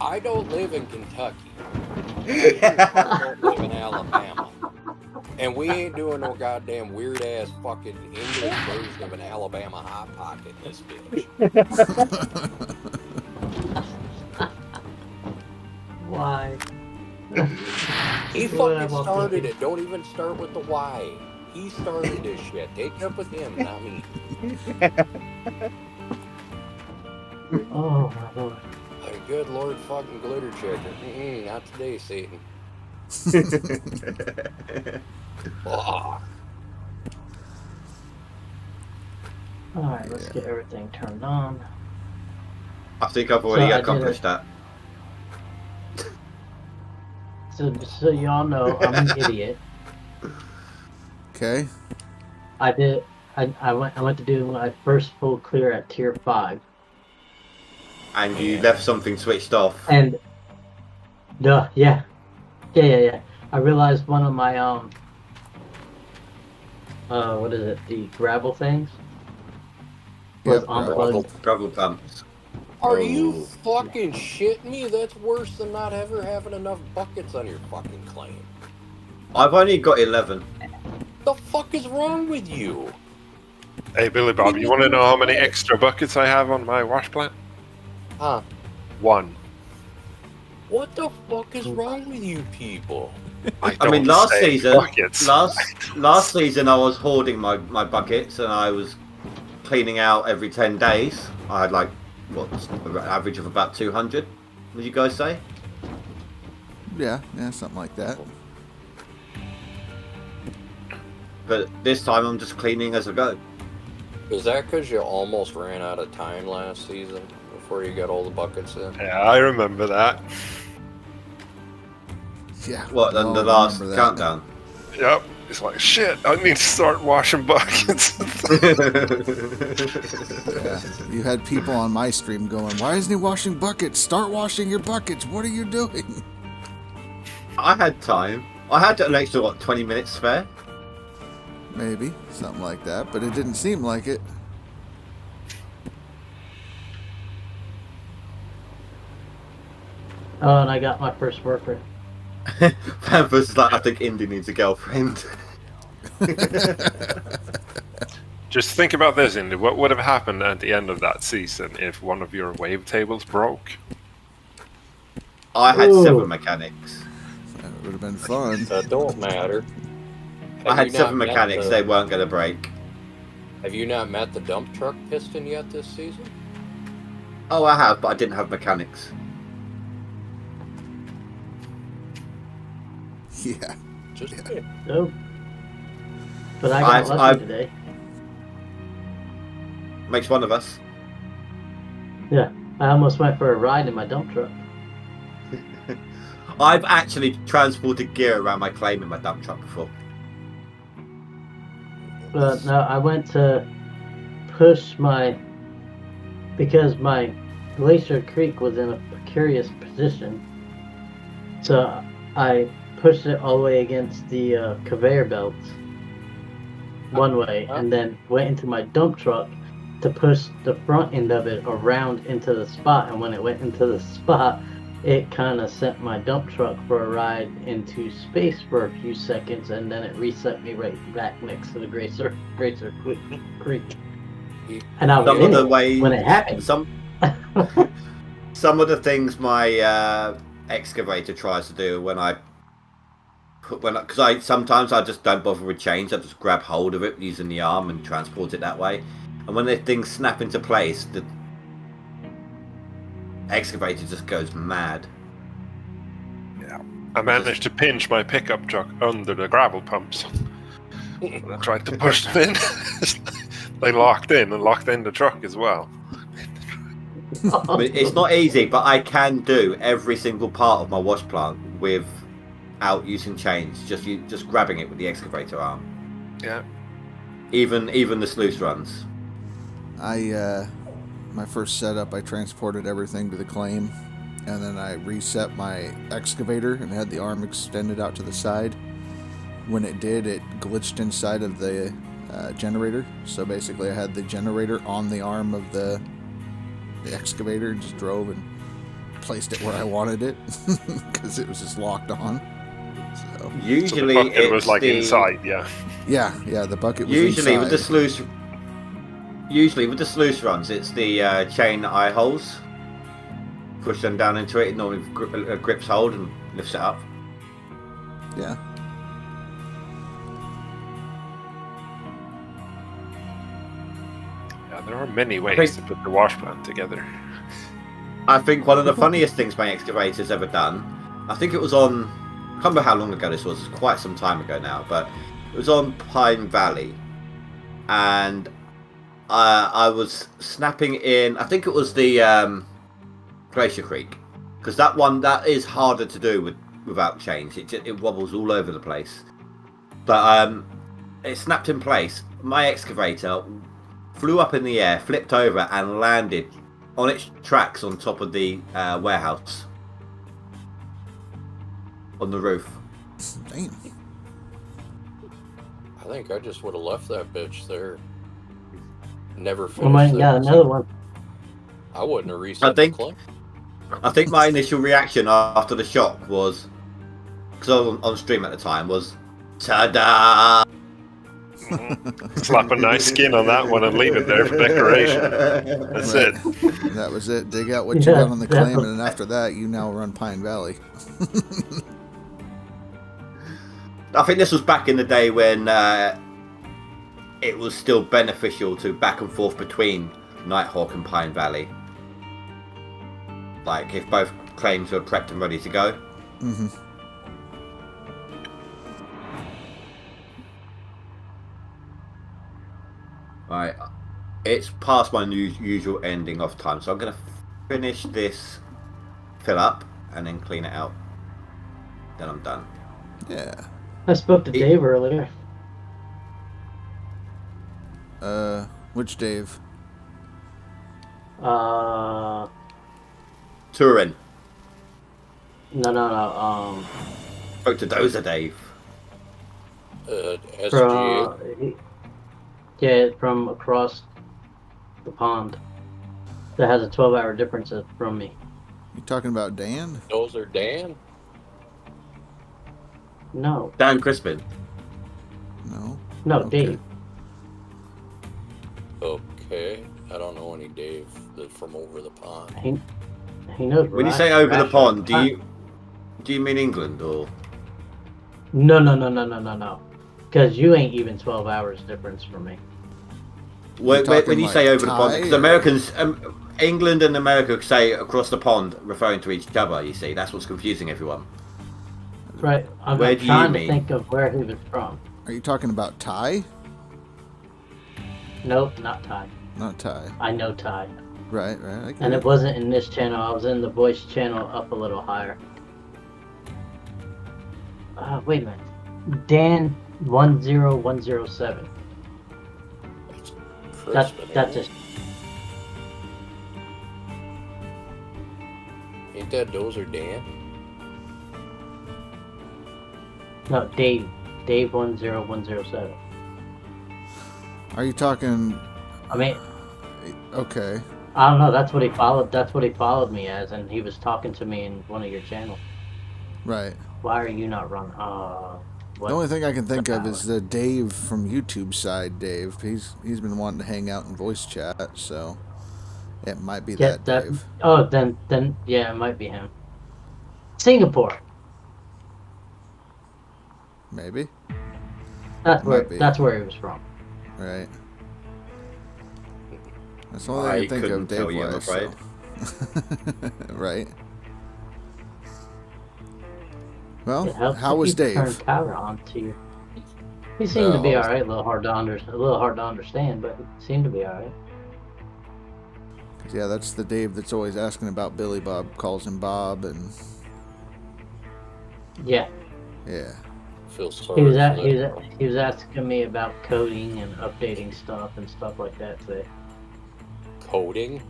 I don't live in Kentucky. I don't live in Alabama. And we ain't doing no goddamn weird ass fucking English version of an Alabama hot pocket in this bitch. Why? He fucking started it. Don't even start with the why. He started this shit. Take it up with him, not me. Oh my lord. Like, good lord fucking glitter checker. Not today, Satan. Oh. Alright, let's get everything turned on. I think I've already So I accomplished that. So y'all know I'm an idiot. Okay. I went to do my first full clear at tier 5. And you left something switched off. And yeah. I realized one of my what is it? The gravel things was Yep, unplugged. Gravel pumps. Are you fucking shitting me? That's worse than not ever having enough buckets on your fucking claim. I've only got 11. The fuck is wrong with you? Hey, Billy Bob, you want to know how many extra buckets I have on my wash plant? Huh? 1. What the fuck is wrong with you people? I mean, last say season, buckets. last season I was hoarding my buckets and I was cleaning out every 10 days. I had like, what, an average of about 200, would you guys say? Yeah, something like that. But this time I'm just cleaning as I go. Is that because you almost ran out of time last season before you got all the buckets in? Yeah, I remember that. Yeah. What, we then all the last remember that. countdown? Yep. It's like, shit, I need to start washing buckets. Yeah. You had people on my stream going, "Why isn't he washing buckets? Start washing your buckets. What are you doing?" I had time. I had an extra, what, 20 minutes spare? Maybe something like that, but it didn't seem like it. Oh, and I got my first worker. Pamper's like, I think Indy needs a girlfriend. Just think about this, Indy. What would have happened at the end of that season if one of your wave tables broke? I had Ooh. 7 mechanics. That would have been fun. That don't matter. I Have had you 7 not met mechanics, the- they weren't going to break. Have you not met the dump truck piston yet this season? Oh, I have, but I didn't have mechanics. Yeah. Just Nope. But I got lucky I've- today. Makes one of us. Yeah. I almost went for a ride in my dump truck. I've actually transported gear around my claim in my dump truck before. But no, I went to push because my Glacier Creek was in a precarious position. So I pushed it all the way against the conveyor belts one way, and then went into my dump truck to push the front end of it around into the spot. And when it went into the spot, it kind of sent my dump truck for a ride into space for a few seconds, and then it reset me right back next to the Glacier Creek. And I was Some in of the it ways, when it happened. some of the things my excavator tries to do because sometimes I just don't bother with chains. I just grab hold of it using the arm and transport it that way. And when the things snap into place, the excavator just goes mad. Yeah. I managed to pinch my pickup truck under the gravel pumps. When I tried to push them in, they locked in and locked in the truck as well. I mean, it's not easy, but I can do every single part of my wash plant without using chains. Just grabbing it with the excavator arm. Yeah. Even the sluice runs. My first setup, I transported everything to the claim, and then I reset my excavator and had the arm extended out to the side. When it did, it glitched inside of the generator. So basically, I had the generator on the arm of the excavator and just drove and placed it where I wanted it because it was just locked on. So Usually, so the bucket was like inside, yeah. Yeah, the bucket was usually inside. with the sluice runs, it's the chain eye holes. Push them down into it. It normally grips hold and lifts it up. Yeah. There are many ways to put the wash plant together. I think one of the funniest things my excavator's ever done, I think it was on, I can't remember how long ago this was, it's quite some time ago now, but it was on Pine Valley, and I was snapping in, I think it was the Glacier Creek, because that is harder to do without chains. It wobbles all over the place, but it snapped in place. My excavator flew up in the air, flipped over, and landed on its tracks on top of the warehouse. On the roof. Damn. I think I just would have left that bitch there. Never finished. Oh my god, another one. I wouldn't have reset the claim. I think my initial reaction after the shock was, because I was on stream at the time, was, ta-da! Slap a nice skin on that one and leave it there for decoration. That's it. That was it. Dig out what you got on the claim, and then after that, you now run Pine Valley. I think this was back in the day when it was still beneficial to back and forth between Nighthawk and Pine Valley. Like, if both claims were prepped and ready to go. Mm-hmm. Right, it's past my usual ending off time, so I'm going to finish this fill up and then clean it out. Then I'm done. Yeah. I spoke to Dave earlier. Which Dave? Turin. No. Spoke to Dozer Dave. SGA. Yeah, from across the pond. That has a 12-hour difference from me. You talking about Dan? Those are Dan? No. Dan Crispin. No. No, Okay. Dave. Okay. I don't know any Dave from over the pond. He knows. When you say over the pond, do you mean England or? No. Because you ain't even 12 hours difference from me. When you say over the pond, Thai, because Americans, England and America say across the pond, referring to each other. You see, that's what's confusing everyone. Right. I'm Where do you trying to mean? think of where he was from. Are you talking about Thai? Nope, not Ty. Not Thai. I know Ty. Right. I get And it wasn't in this channel. I was in the voice channel up a little higher. Wait a minute. Dan 10107. That's just. Ain't that Dozer Dan? No, Dave 10107. Are you talking? I mean, Okay. I don't know. That's what he followed me as, and he was talking to me in one of your channels. Right. Why are you not running? The only thing I can think of is the Dave from YouTube side. Dave. He's been wanting to hang out in voice chat, so it might be that Dave. Oh, then yeah, it might be him. Singapore. Maybe. That's Might be. where he was from. Right. That's all I can think of, tell you, I'm Dave-wise. afraid. So. Right. Well, It helps how if was you turn Dave? power on to you. He seemed to be all right. A little hard to understand, but he seemed to be all right. Yeah, that's the Dave that's always asking about Billy Bob. Calls him Bob, and Yeah. yeah. Feel He sorry. was, for he was asking me about coding and updating stuff and stuff like that today. coding.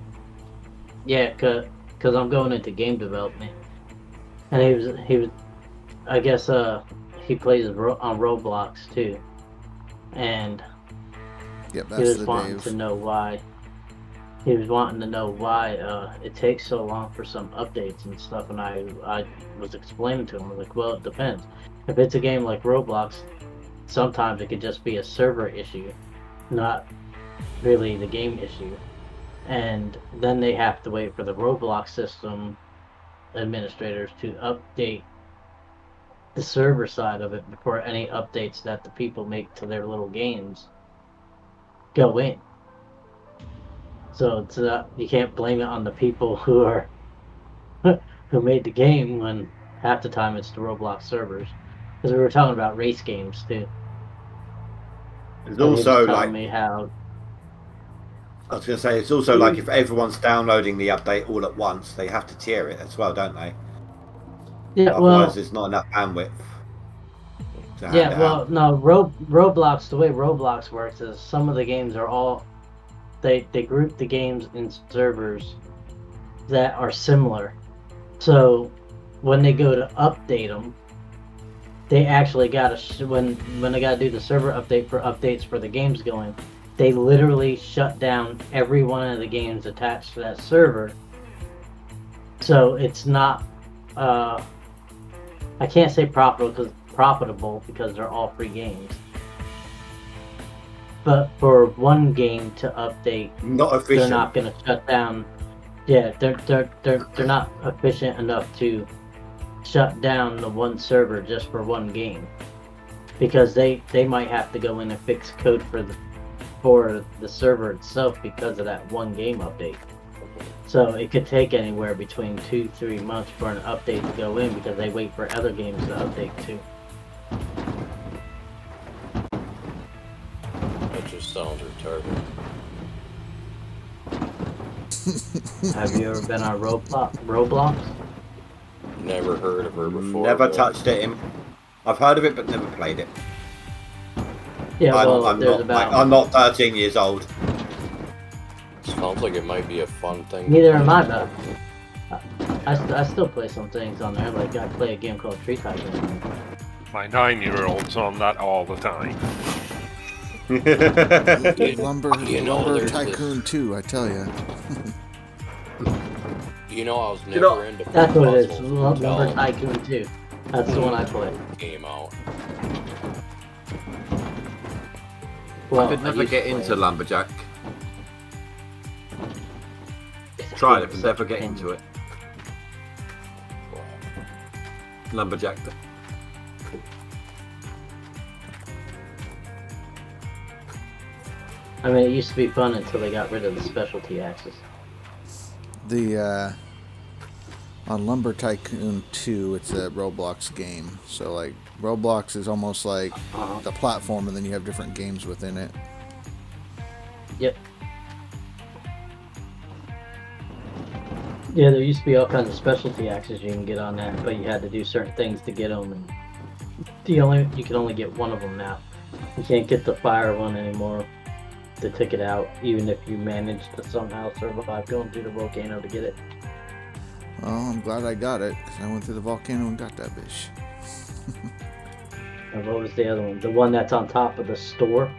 Yeah, cause I'm going into game development, and he was, I guess he plays on Roblox too, and Yep, he that's was the wanting Dave. to know why. He was wanting to know why it takes so long for some updates and stuff, and I was explaining to him, like, well, it depends. If it's a game like Roblox, sometimes it could just be a server issue, not really the game issue. And then they have to wait for the Roblox system administrators to update the server side of it before any updates that the people make to their little games go in. So it's you can't blame it on the people who are who made the game when half the time it's the Roblox servers. Because we were talking about race games too. It's And he was also telling like, me how I was going to say, it's also like if everyone's downloading the update all at once, they have to tier it as well, don't they? yeah, Otherwise, well, there's not enough bandwidth. To hand yeah, it well, out. no, Roblox. The way Roblox works is some of the games are all they group the games in servers that are similar. So when they go to update them, they actually got to when they got to do the server update for updates for the games going. They literally shut down every one of the games attached to that server. So it's not, I can't say profitable because they're all free games. But for one game to update, Not they're efficient. not going to shut down. Yeah, they're not efficient enough to shut down the one server just for one game, because they might have to go in and fix code for the server itself because of that one game update. So it could take anywhere between 2-3 months for an update to go in because they wait for other games to update too. That just sounds retarded. Have you ever been on Roblox? Never heard of her before. Never but touched it. I've heard of it, but never played it. Yeah, well, I'm not 13 years old. Sounds like it might be a fun thing. Neither am I, but I still play some things on there. Like I play a game called Tree Tycoon. My 9-year-old's on that all the time. Lumber You know, Lumber there's Tycoon 2, I tell you. You know, I was never into That's what it is. puzzles Lumber until Tycoon 2. That's the one I play. came out. Well, I could never used to get play into it. Lumberjack. It's a Tried game it, but of never such get pain. into it. Lumberjack. I mean, it used to be fun until they got rid of the specialty axes. The on Lumber Tycoon 2, it's a Roblox game. So like Roblox is almost like the platform, and then you have different games within it. Yep. Yeah, there used to be all kinds of specialty axes you can get on that, but you had to do certain things to get them, and you can only get one of them now. You can't get the fire one anymore to take it out, even if you manage to somehow survive going through the volcano to get it. Well, I'm glad I got it, because I went through the volcano and got that bitch. And what was the other one? The one that's on top of the store?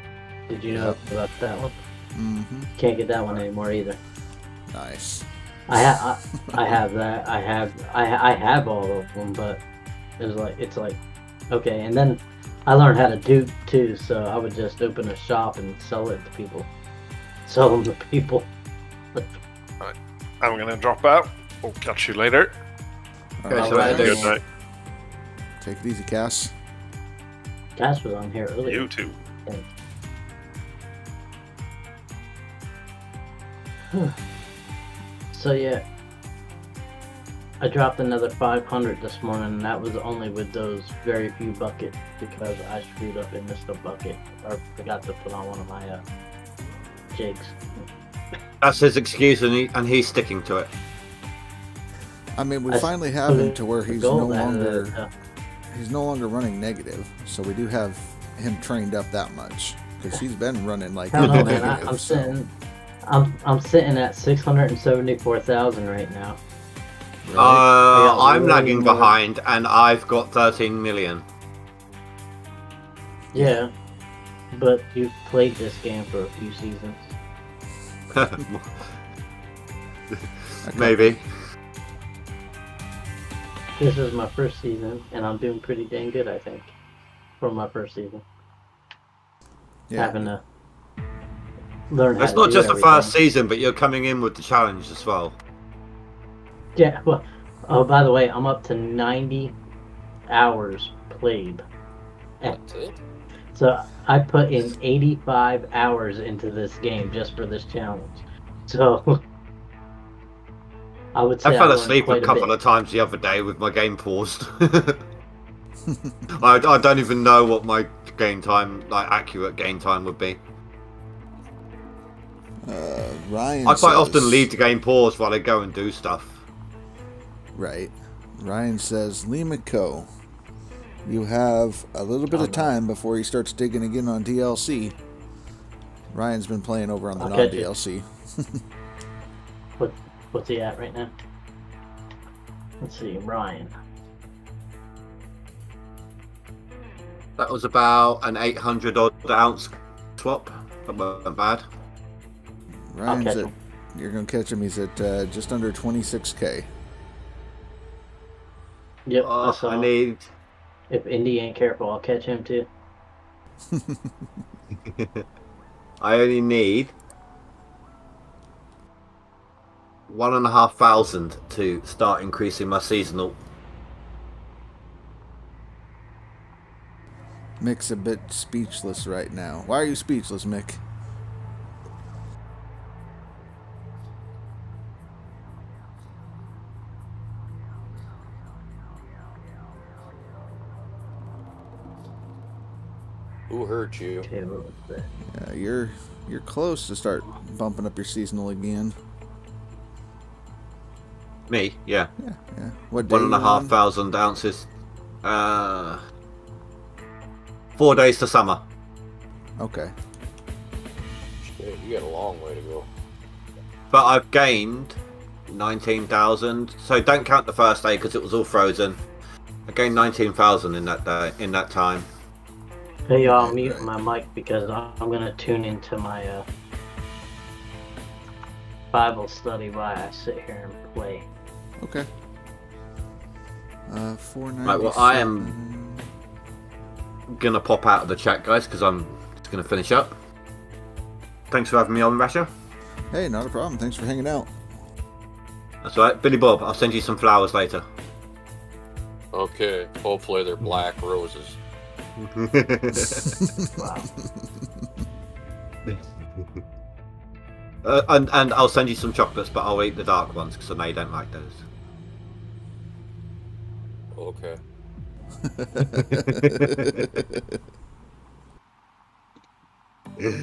Did you know about that one? Mm-hmm. Can't get that one anymore either. Nice. I have that. I have all of them, but it's like okay. And then I learned how to dupe too, so I would just open a shop and sell it to people. Sell them to people. Right. I'm gonna drop out. We'll catch you later. All Okay, right, so guys. Good night. Take it easy, Cass. Cash was on here earlier. You too. So yeah, I dropped another 500 this morning, and that was only with those very few buckets because I screwed up and missed a bucket or forgot to put on one of my jigs. That's his excuse, and he's sticking to it. I mean, we I finally have him to where the he's goal no that, longer he's no longer running negative. So we do have him trained up that much because he's been running like I don't know, man. negative. I'm sitting at 674,000 right now. Right? I'm lagging behind, and I've got 13 million. Yeah, but you've played this game for a few seasons. Maybe. This is my first season, and I'm doing pretty dang good, I think, for my first season. Yeah. Having to learn how It's to not do just the everything. first season, but you're coming in with the challenge as well. Yeah, well, oh, by the way, I'm up to 90 hours played. That's it. So I put in 85 hours into this game just for this challenge. So I would say I fell learned asleep a quite couple bit. of times the other day with my game paused. I don't even know what my game time, like accurate game time, would be. Ryan. I quite says, often leave the game paused while I go and do stuff. Right. Ryan says, Lima Co. You have a little bit of time before he starts digging again on DLC. Ryan's been playing over on the Okay. non-DLC. What's he at right now? Let's see, Ryan. That was about an 800 odd ounce swap. That wasn't bad. Ryan's catch at, him. you're going to catch him. He's at just under 26K. Yep, I saw I him. need. If Indy ain't careful, I'll catch him too. I only need 1,500 to start increasing my seasonal. Mick's a bit speechless right now. Why are you speechless, Mick? Who hurt you? Okay, what was that? You're close to start bumping up your seasonal again. Me, yeah. Yeah. What day? 1,500 ounces. 4 days to summer. Okay. Shit, you got a long way to go. But I've gained 19,000. So don't count the first day because it was all frozen. I gained 19,000 in that day, in that time. Hey, y'all, Right, mute right. my mic because I'm gonna tune into my Bible study while I sit here and play. Okay. 497. Right, well, I am gonna pop out of the chat, guys, because I'm just gonna finish up. Thanks for having me on, Rasha. Hey, not a problem. Thanks for hanging out. That's all right, Billy Bob. I'll send you some flowers later. Okay, hopefully they're black roses. Wow. And I'll send you some chocolates, but I'll eat the dark ones because I know you don't like those. Okay.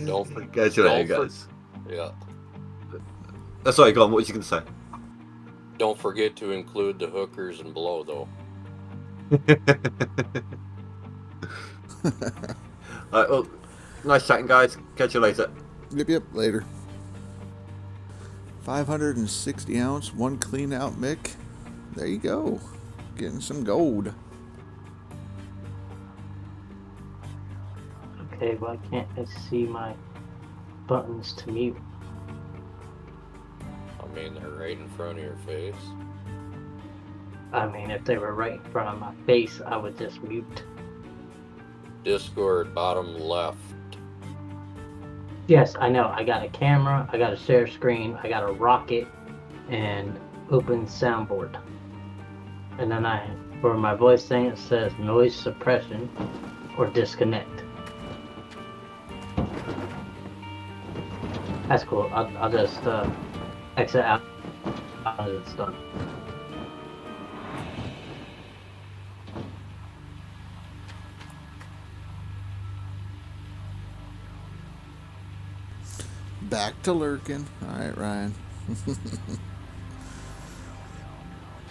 Don't forget. Catch you later, guys. Yeah. That's all you got. What was you going to say? Don't forget to include the hookers and blow, though. Alright, well, nice chatting, guys. Catch you later. Yep, later. 560 ounce, one clean out Mick. There you go. Getting some gold. Okay, why can't I see my buttons to mute? I mean, they're right in front of your face. I mean, if they were right in front of my face, I would just mute. Discord, bottom left. Yes, I know. I got a camera, I got a share screen, I got a rocket, and open soundboard. And then for my voice thing, it says noise suppression or disconnect. That's cool. I'll just exit out and it's done. Back to lurking. All right, Ryan.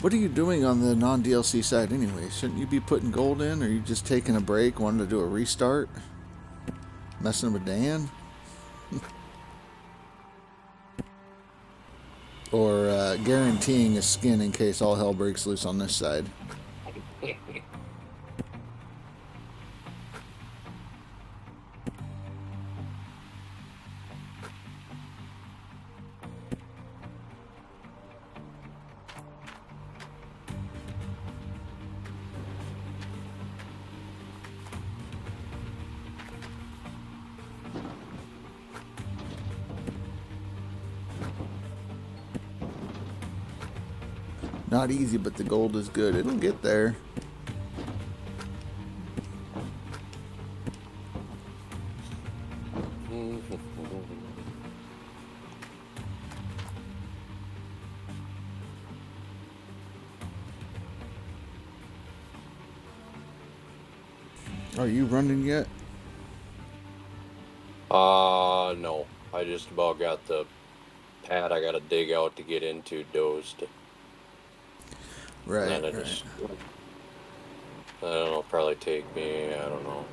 What are you doing on the non-DLC side anyway? Shouldn't you be putting gold in? Or are you just taking a break, wanting to do a restart? Messing with Dan? Or guaranteeing a skin in case all hell breaks loose on this side? Not easy, but the gold is good. It'll get there. Are you running yet? No. I just about got the pad I gotta dig out to get into dozed. Right, And then right. I don't know, probably take me, I don't know,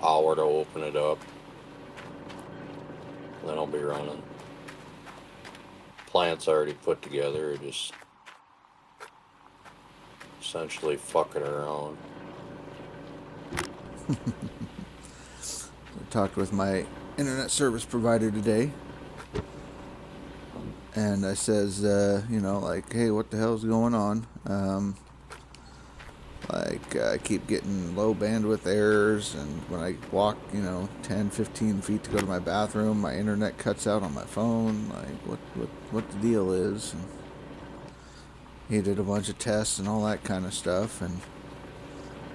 hour to open it up. Then I'll be running. Plant's already put together, just essentially fucking around. I talked with my internet service provider today, and I says, you know, like, hey, what the hell's going on? I keep getting low bandwidth errors, and when I walk, 10, 15 feet to go to my bathroom, my internet cuts out on my phone. Like, what the deal is? And he did a bunch of tests and all that kind of stuff, and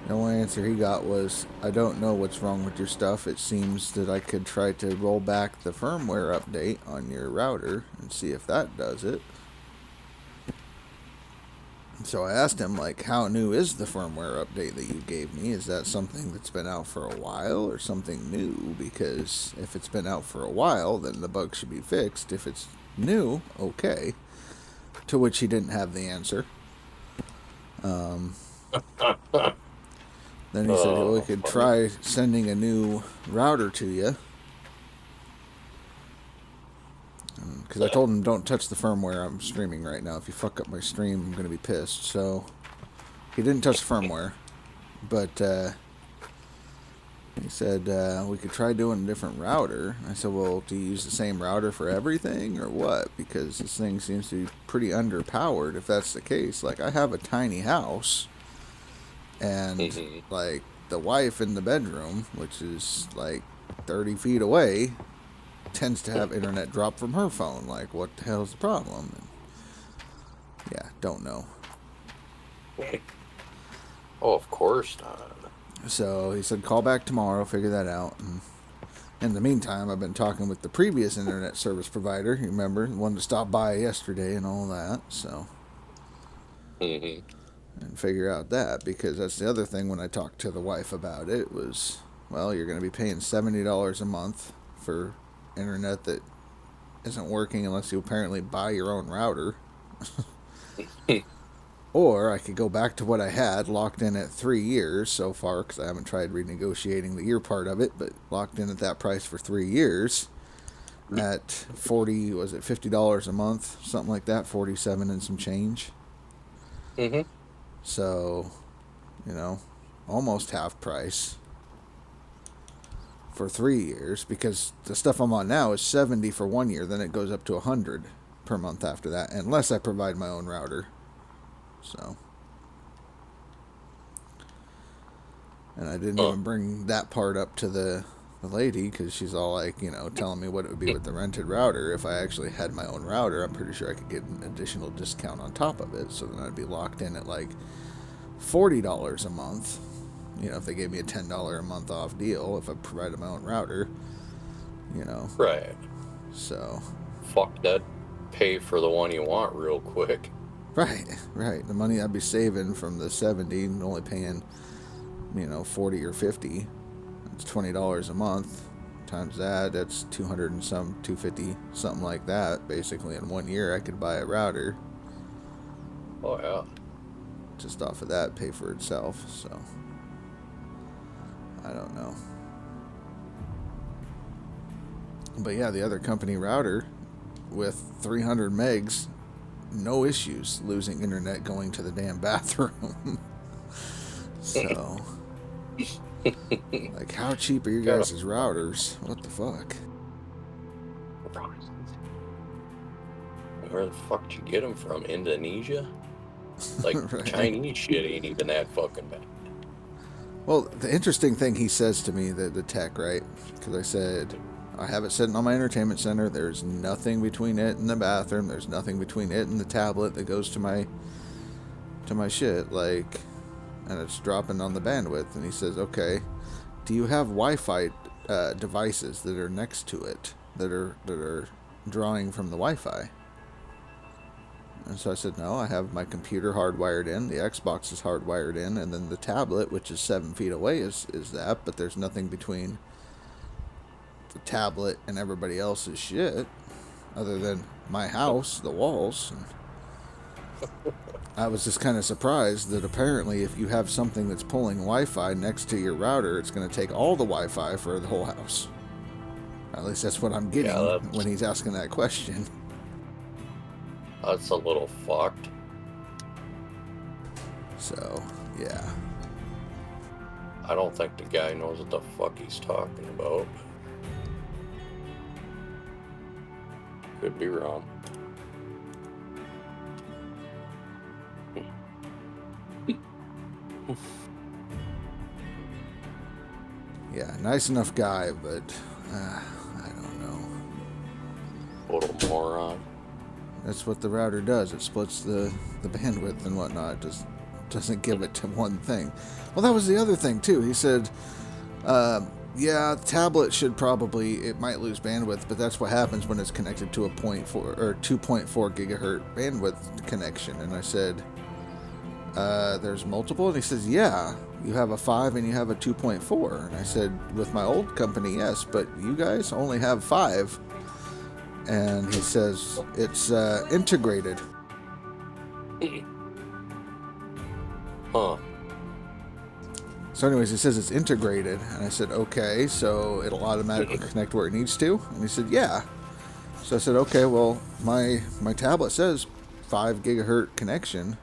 the only answer he got was, I don't know what's wrong with your stuff. It seems that I could try to roll back the firmware update on your router and see if that does it. So I asked him, like, how new is the firmware update that you gave me? Is that something that's been out for a while or something new? Because if it's been out for a while, then the bug should be fixed. If it's new, okay. To which he didn't have the answer. Then he said, well, we could try sending a new router to you. Because I told him, don't touch the firmware. I'm streaming right now. If you fuck up my stream, I'm going to be pissed. So he didn't touch the firmware. But he said, we could try doing a different router. I said, well, do you use the same router for everything or what? Because this thing seems to be pretty underpowered if that's the case. Like, I have a tiny house. And, like, the wife in the bedroom, which is, like, 30 feet away, tends to have internet drop from her phone. Like, what the hell's the problem? And, yeah, don't know. Oh, of course not. So he said, call back tomorrow, figure that out. And in the meantime, I've been talking with the previous internet service provider. You remember, the one that stopped by yesterday and all that. So, and figure out that, because that's the other thing when I talked to the wife about it was, well, you're going to be paying $70 a month for internet that isn't working unless you apparently buy your own router. Or I could go back to what I had, locked in at 3 years so far, because I haven't tried renegotiating the year part of it, but locked in at that price for 3 years at $50 a month, something like that, 47 and some change. So, almost half price for 3 years, because the stuff I'm on now is 70 for 1 year, then it goes up to 100 per month after that, unless I provide my own router. So, and I didn't even bring that part up to the lady, because she's all like, telling me what it would be with the rented router. If I actually had my own router, I'm pretty sure I could get an additional discount on top of it, so then I'd be locked in at like $40 a month, if they gave me a $10 a month off deal if I provided my own router, Right. So, fuck that. pay for the one you want real quick. Right, right. The money I'd be saving from the 70 and only paying, 40 or 50. It's $20 a month. Times that's 200 and some, 250, something like that. Basically, in 1 year, I could buy a router. Oh, yeah. Just off of that, pay for itself. So, I don't know. But yeah, the other company router with 300 megs, no issues losing internet going to the damn bathroom. So, like, how cheap are your guys' routers? What the fuck? Where the fuck did you get them from? Indonesia? Like, Right. Chinese shit ain't even that fucking bad. Well, the interesting thing he says to me, the tech, right? Because I said, I have it sitting on my entertainment center. There's nothing between it and the bathroom. There's nothing between it and the tablet that goes to my shit, like, and it's dropping on the bandwidth. And he says, okay, do you have Wi-Fi devices that are next to it that are drawing from the Wi-Fi? And so I said, no, I have my computer hardwired in, the Xbox is hardwired in, and then the tablet, which is 7 feet away, is that, but there's nothing between the tablet and everybody else's shit other than my house, the walls. And I was just kind of surprised that apparently if you have something that's pulling Wi-Fi next to your router, it's going to take all the Wi-Fi for the whole house. At least that's what I'm getting when he's asking that question. That's a little fucked. So, yeah. I don't think the guy knows what the fuck he's talking about. Could be wrong. Yeah, nice enough guy, but I don't know. Total moron. That's what the router does. It splits the bandwidth and whatnot. It just doesn't give it to one thing. Well, that was the other thing, too. He said, yeah, the tablet should probably, it might lose bandwidth, but that's what happens when it's connected to a 0.4 or 2.4 gigahertz bandwidth connection. And I said, there's multiple? And he says, yeah, you have a 5 and you have a 2.4. And I said, with my old company, yes, but you guys only have 5. And he says, it's integrated. Huh. So anyways, he says it's integrated. And I said, okay, so it'll automatically connect where it needs to? And he said, yeah. So I said, okay, well, my tablet says 5 gigahertz connection.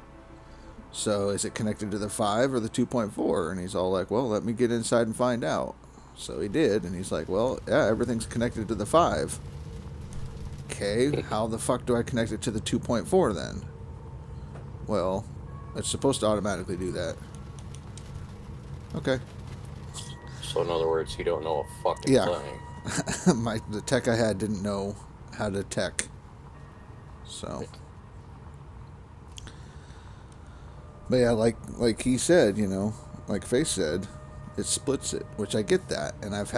So is it connected to the 5 or the 2.4? And he's all like, well, let me get inside and find out. So he did. And he's like, well, yeah, everything's connected to the 5. Okay, how the fuck do I connect it to the 2.4 then? Well, it's supposed to automatically do that. Okay. So in other words, he don't know a fucking thing. The tech I had didn't know how to tech. So. But yeah, like he said, like Faith said, it splits it, which I get that. And I've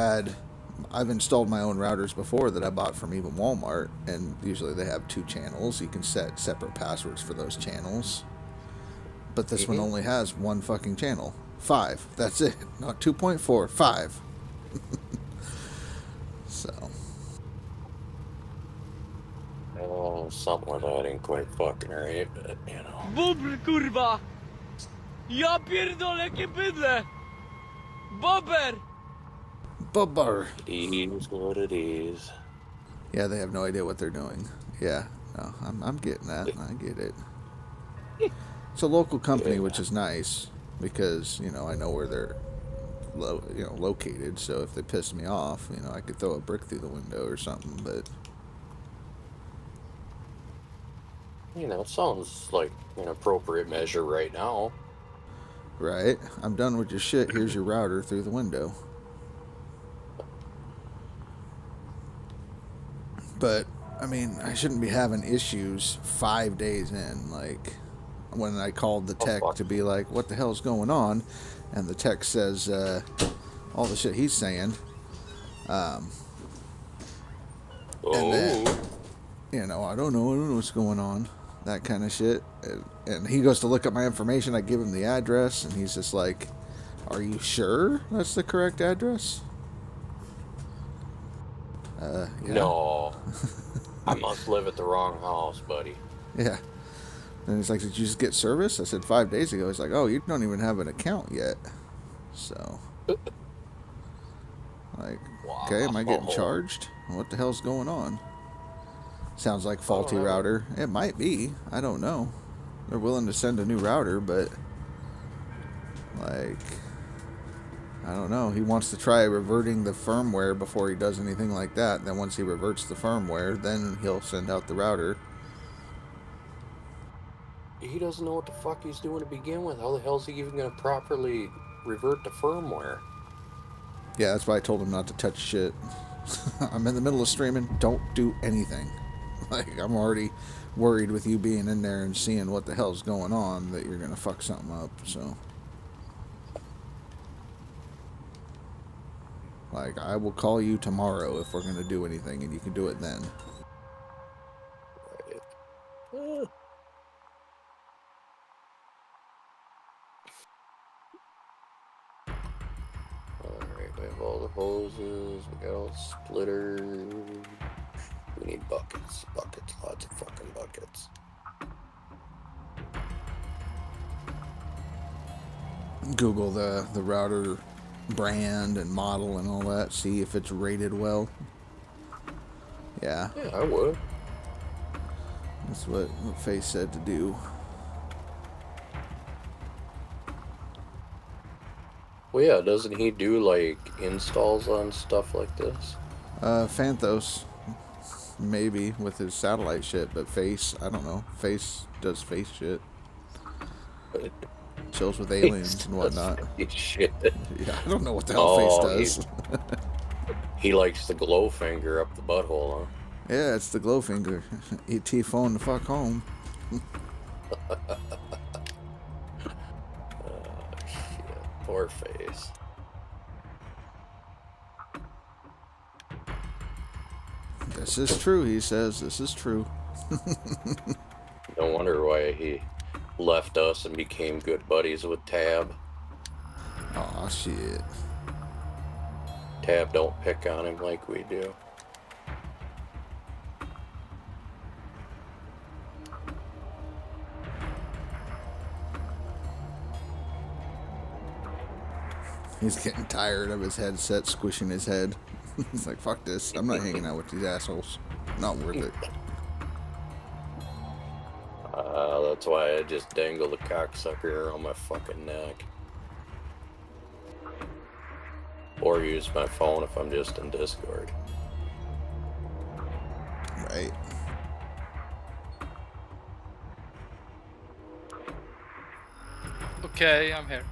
installed my own routers before that I bought from even Walmart, and usually they have 2 channels. You can set separate passwords for those channels. But this one only has 1 fucking channel. 5. That's it. Not 2.4. 5. So. Oh, something like that ain't quite fucking right, but Bubr kurwa! Ja pierdolę jakie bydle! Bobber! Bubber. it is what it is. Yeah, they have no idea what they're doing. Yeah, no, I'm getting that. I get it. It's a local company, which is nice because I know where they're located. So if they piss me off, I could throw a brick through the window or something. But It sounds like an appropriate measure right now. right, I'm done with your shit. Here's your router through the window. But I mean, I shouldn't be having issues 5 days in. Like when I called the tech to be like, "What the hell's going on?" and the tech says all the shit he's saying. And then, I don't know what's going on, that kind of shit. And he goes to look up my information. I give him the address, and he's just like, "Are you sure that's the correct address?" Yeah. No. I must live at the wrong house, buddy. Yeah. And he's like, "Did you just get service?" I said, 5 days ago. He's like, "Oh, you don't even have an account yet." So, like, okay, am I getting charged? What the hell's going on? Sounds like faulty router. It might be. I don't know. They're willing to send a new router, but, like, I don't know. He wants to try reverting the firmware before he does anything like that. Then once he reverts the firmware, then he'll send out the router. He doesn't know what the fuck he's doing to begin with. How the hell is he even going to properly revert the firmware? Yeah, that's why I told him not to touch shit. I'm in the middle of streaming. Don't do anything. Like, I'm already worried with you being in there and seeing what the hell's going on that you're going to fuck something up, so. Like, I will call you tomorrow if we're going to do anything, and you can do it then. Alright, we have all the hoses, we got all the splitters. We need buckets. Buckets, lots of fucking buckets. Google the router brand and model and all that, see if it's rated well. Yeah. Yeah, I would. That's what Face said to do. Well, yeah, doesn't he do, like, installs on stuff like this? Phantos, maybe, with his satellite shit, but Face, I don't know. Face does Face shit. Chills with aliens and whatnot. Shit. Yeah, I don't know what the hell Face does. He likes the glow finger up the butthole, huh? Yeah, it's the glow finger. E.T. phone the fuck home. Shit. Poor Face. This is true, he says. This is true. No wonder why he left us and became good buddies with Tab. Aw, shit. Tab don't pick on him like we do. He's getting tired of his headset squishing his head. He's like, fuck this. I'm not hanging out with these assholes. Not worth it. That's why I just dangle the cocksucker around my fucking neck. Or use my phone if I'm just in Discord. Right. Okay, I'm here.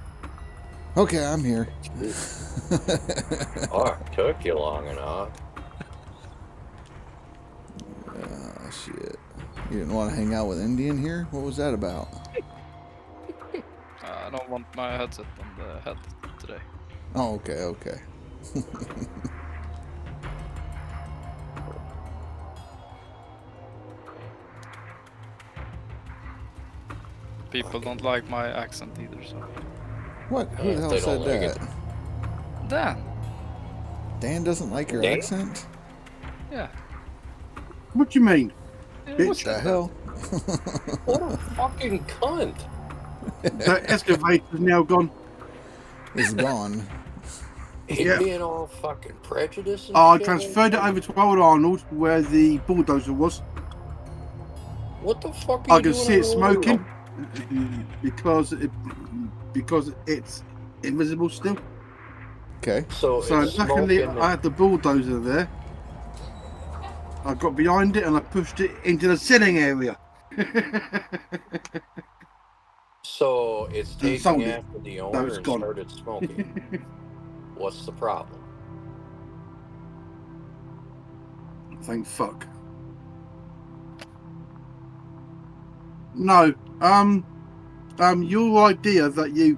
Okay, I'm here. Oh, it took you long enough. Shit. You didn't want to hang out with Indian here? What was that about? I don't want my headset on the head today. Oh, okay, okay. People don't like my accent either, so. What? Who the hell said that? Dan. Dan doesn't like your accent? Yeah. What do you mean? What the hell? What a fucking cunt. The excavator's now gone. It's gone. He's being all fucking prejudiced. I transferred it over to Old Arnold, where the bulldozer was. What the fuck are I you can doing see it on smoking because it's invisible still. Okay. So luckily I had the bulldozer there. I got behind it and I pushed it into the sitting area. So it's taking after the owner and gone. started smoking. What's the problem? Thank fuck. No, your idea that you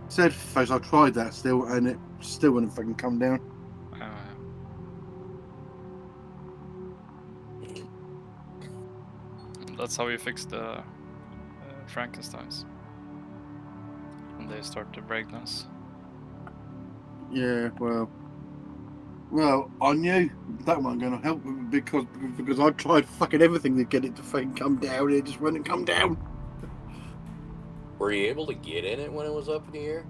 said, Face, I tried that still, and it still wouldn't fucking come down. That's how you fix the Frankensteins when they start to break dance. Yeah, well, I knew that wasn't going to help because I tried fucking everything to get it to fucking come down. It just wouldn't come down. Were you able to get in it when it was up in the air?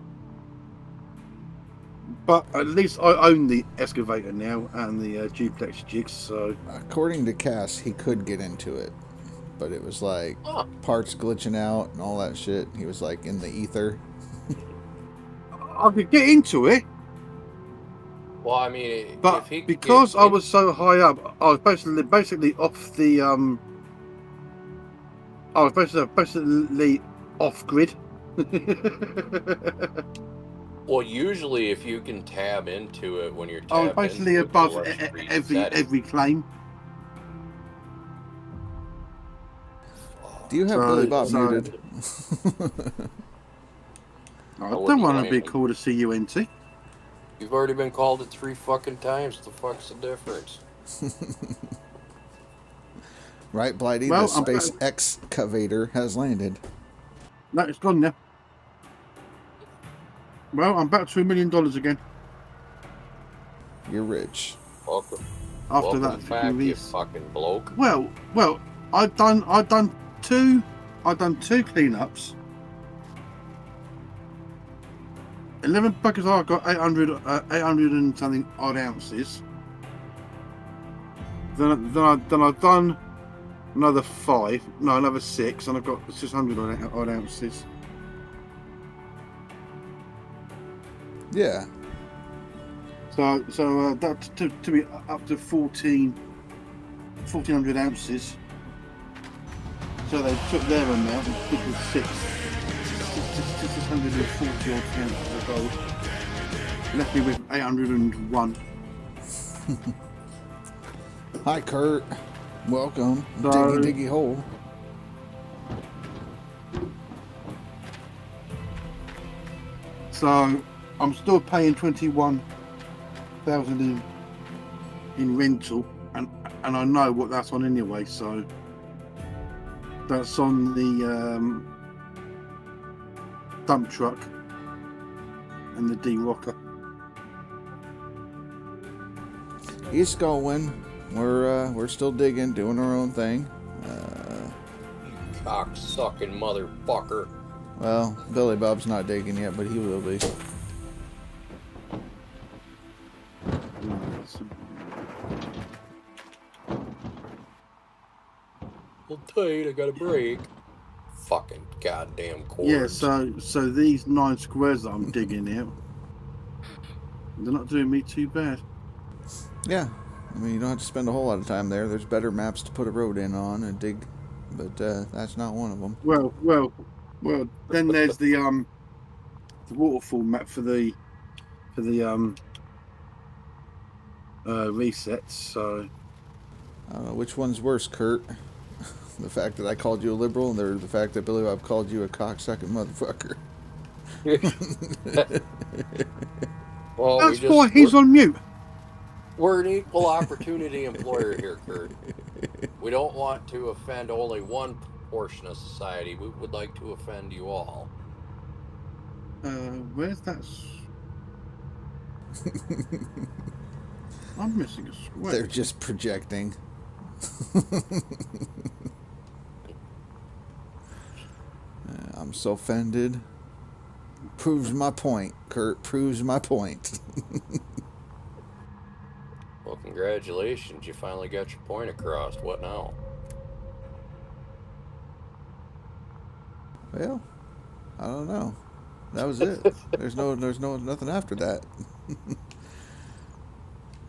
But at least I own the excavator now and the duplex jigs, so... According to Cass, he could get into it. But it was like parts glitching out and all that shit. He was like in the ether. I could get into it. Well, I mean, but because I was so high up, I was basically off the I was basically off grid. Well, usually if you can tab into it when you're tapped I was basically above every claim. Do you have Billy Bob muted? I don't want to be called a CUNT. You've already been called it 3 fucking times. What the fuck's the difference? Right, Blighty? The space excavator has landed. No, it's gone now. Well, I'm back to $1 million again. You're rich. Welcome. After welcome that, back, you fucking bloke. Well, I've done two cleanups. 11 buckets. I've got 800 and something odd ounces. Then I've done another 6, and I've got 600 odd ounces. Yeah. So that to be up to 1,400 ounces. So they took their amount, which was 640 odd ounces of gold. Left me with 801. Hi, Kurt. Welcome. Diggy hole. So I'm still paying 21,000 in rental, and I know what that's on anyway. So that's on the dump truck and the D-rocker. He's going. We're still digging, doing our own thing. Cock-sucking motherfucker. Well, Billy Bob's not digging yet, but he will be. Well, Tate, I got a break. Fucking goddamn cords. Yeah, so these 9 squares that I'm digging out, they're not doing me too bad. Yeah, I mean, you don't have to spend a whole lot of time there. There's better maps to put a road in on and dig, but that's not one of them. Well. Then there's the waterfall map for the resets. So I don't know which one's worse, Kurt. The fact that I called you a liberal, and the fact that Billy Bob called you a cocksucking motherfucker. Well, that's why he's on mute. We're an equal opportunity employer here, Kurt. We don't want to offend only one portion of society. We would like to offend you all. Where's that? I'm missing a square. They're just projecting. I'm so offended. Proves my point, Kurt. Proves my point. Well, congratulations. You finally got your point across. What now? Well, I don't know. That was it. There's nothing after that.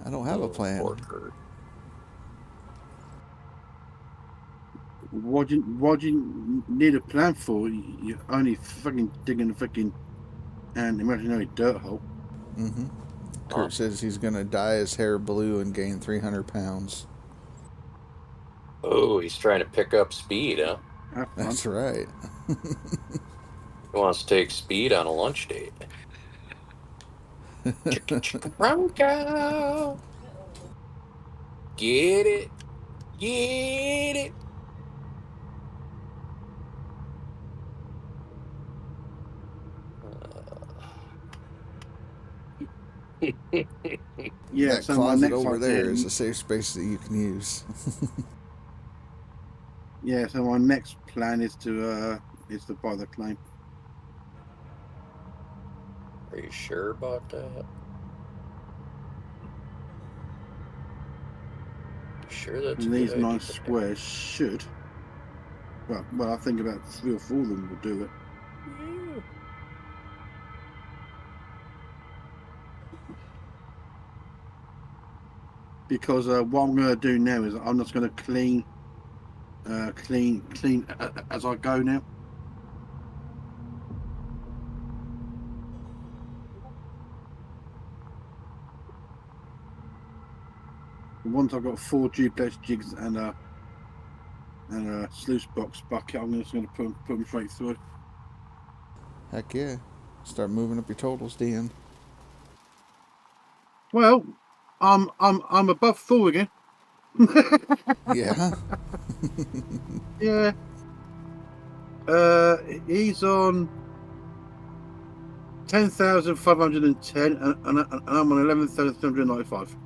I don't have a plan. Poor Kurt. What do you need a plan for? You're only fucking digging a fucking imaginary dirt hole. Mm-hmm. Kurt says he's gonna dye his hair blue and gain 300 pounds. Oh, he's trying to pick up speed, huh? That's right. He wants to take speed on a lunch date. Bronco! Get it! Get it! Yeah, that so my closet next over idea- there is a safe space that you can use. Yeah, so my next plan is to buy the claim. Are you sure about that? You sure that's And a these good nice idea? squares should. Well, I think about 3 or 4 of them will do it. Yeah. Because what I'm going to do now is I'm just going to clean as I go now. Once I've got 4 duplex jigs and a sluice box bucket, I'm just going to put them straight through. Heck yeah. Start moving up your totals, Dan. Well, I'm above 4 again. Yeah. Yeah. He's on 10,510 and I'm on 11,795.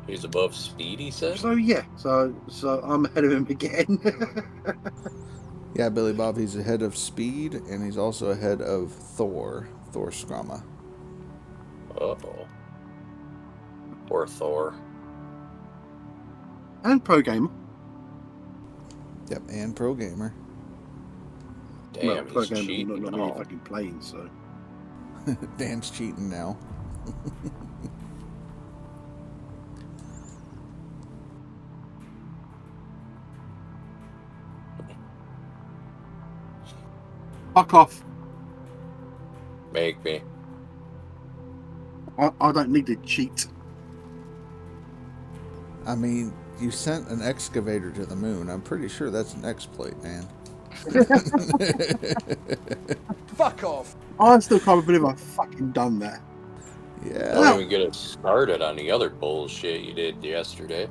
He's above speed, he said? So yeah, so I'm ahead of him again. Yeah, Billy Bob, he's ahead of Speed, and he's also ahead of Thor Skrama. Uh-oh. Poor Thor. And Pro Gamer. Yep, and Pro Gamer. Damn, Well, Pro he's Gamer cheating. not really fucking playing, so. Dan's cheating now. Fuck off. Make me. I don't need to cheat. I mean, you sent an excavator to the moon. I'm pretty sure that's an exploit, man. Fuck off. I still can't believe I fucking done that. Yeah. Don't even get us started on the other bullshit you did yesterday.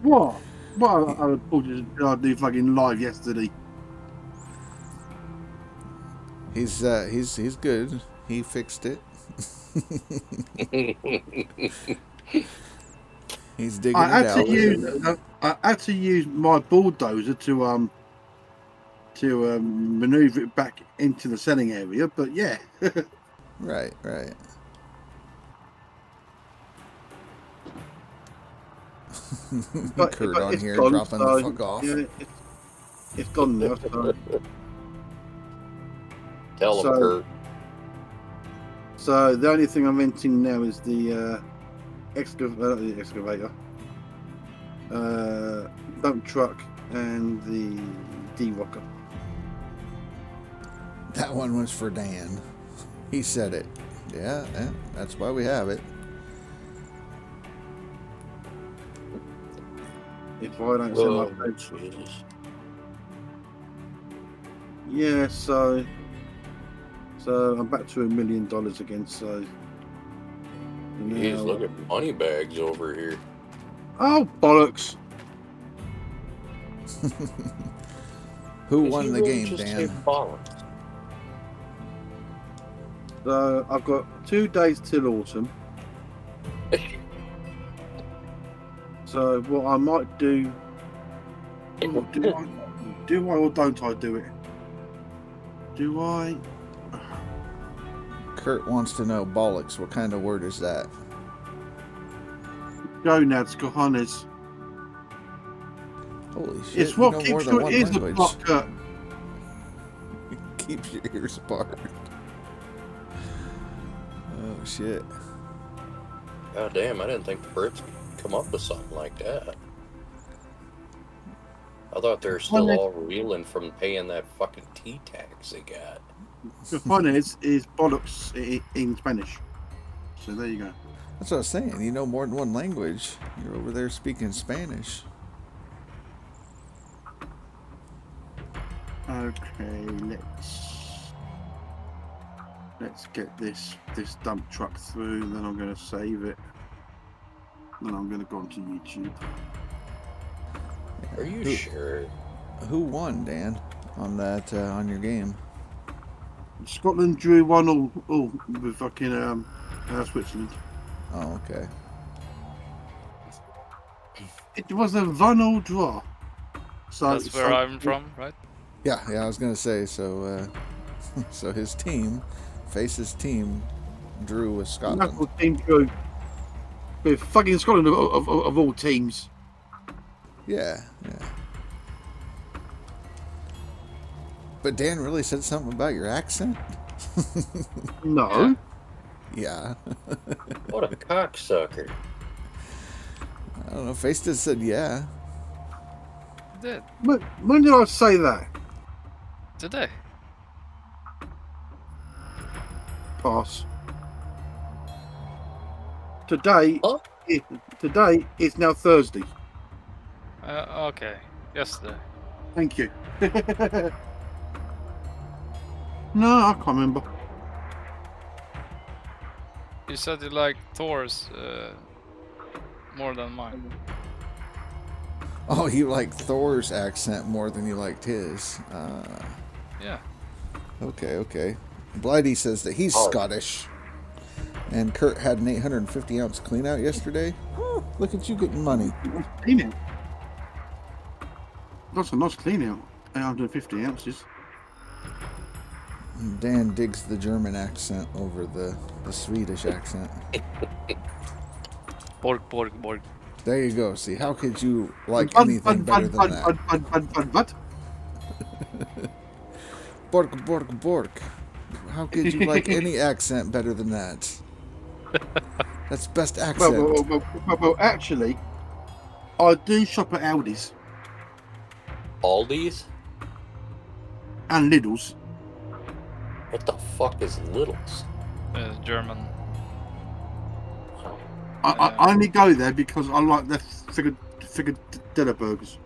What? Well, I told you I do fucking live yesterday. He's good. He fixed it. He's digging I it out. I had to use my bulldozer to maneuver it back into the selling area, but yeah. Right. Kurt on here gone, dropping the fuck off. Yeah, it's gone now. So. Tell him, Kurt. So the only thing I'm renting now is the excavator, dump truck, and the D-rocker. That one was for Dan. He said it. Yeah, that's why we have it. If I don't sell my page. Yeah, so I'm back to $1 million again. So Jeez, look at money bags over here. Oh bollocks! Who won the game, Dan? So I've got 2 days till autumn. So what I might do, do I or don't I do it? Do I? Kurt wants to know bollocks. What kind of word is that? Gonads, cojones. Holy shit! It's what you know keeps more than your one ears language. apart, Kurt. Keeps your ears apart. Oh shit! God damn, I didn't think the Brits could come up with something like that. I thought they were still all reeling from paying that fucking tea tax they got. Cojones is bollocks in Spanish. So there you go. That's what I was saying. You know more than one language. You're over there speaking Spanish. Okay, let's get this dump truck through, and then I'm going to save it. Then I'm going to go onto YouTube. Are you sure? Who won, Dan, on that on your game? Scotland drew 1-1 with fucking Switzerland. Oh, okay. It was a 1-1 draw. So That's where I'm from, right? Yeah, I was gonna say so. So his team, Face's team, drew with Scotland. National team drew with fucking Scotland of all teams. Yeah. But Dan really said something about your accent. No. Yeah. What a cocksucker. I don't know. Face just said yeah. Did. When did I say that? Today. Pass. Today. Huh? Today is now Thursday. Okay. Yesterday. Thank you. No, I can't remember. You said you like Thor's more than mine. Oh, you like Thor's accent more than you liked his. Yeah. Okay. Blighty says that he's Scottish. And Kurt had an 850 ounce clean out yesterday. Oh, look at you getting money. Clean out. That's a nice clean out. 850 ounces. Dan digs the German accent over the Swedish accent. Borg. There you go. See, how could you like anything better than that? Borg. How could you like any accent better than that? That's best accent. Well, actually, I do shop at Aldi's Aldi's? and Lidl's. What the fuck is Littles? German. I only go there because I like their frikadella burgers.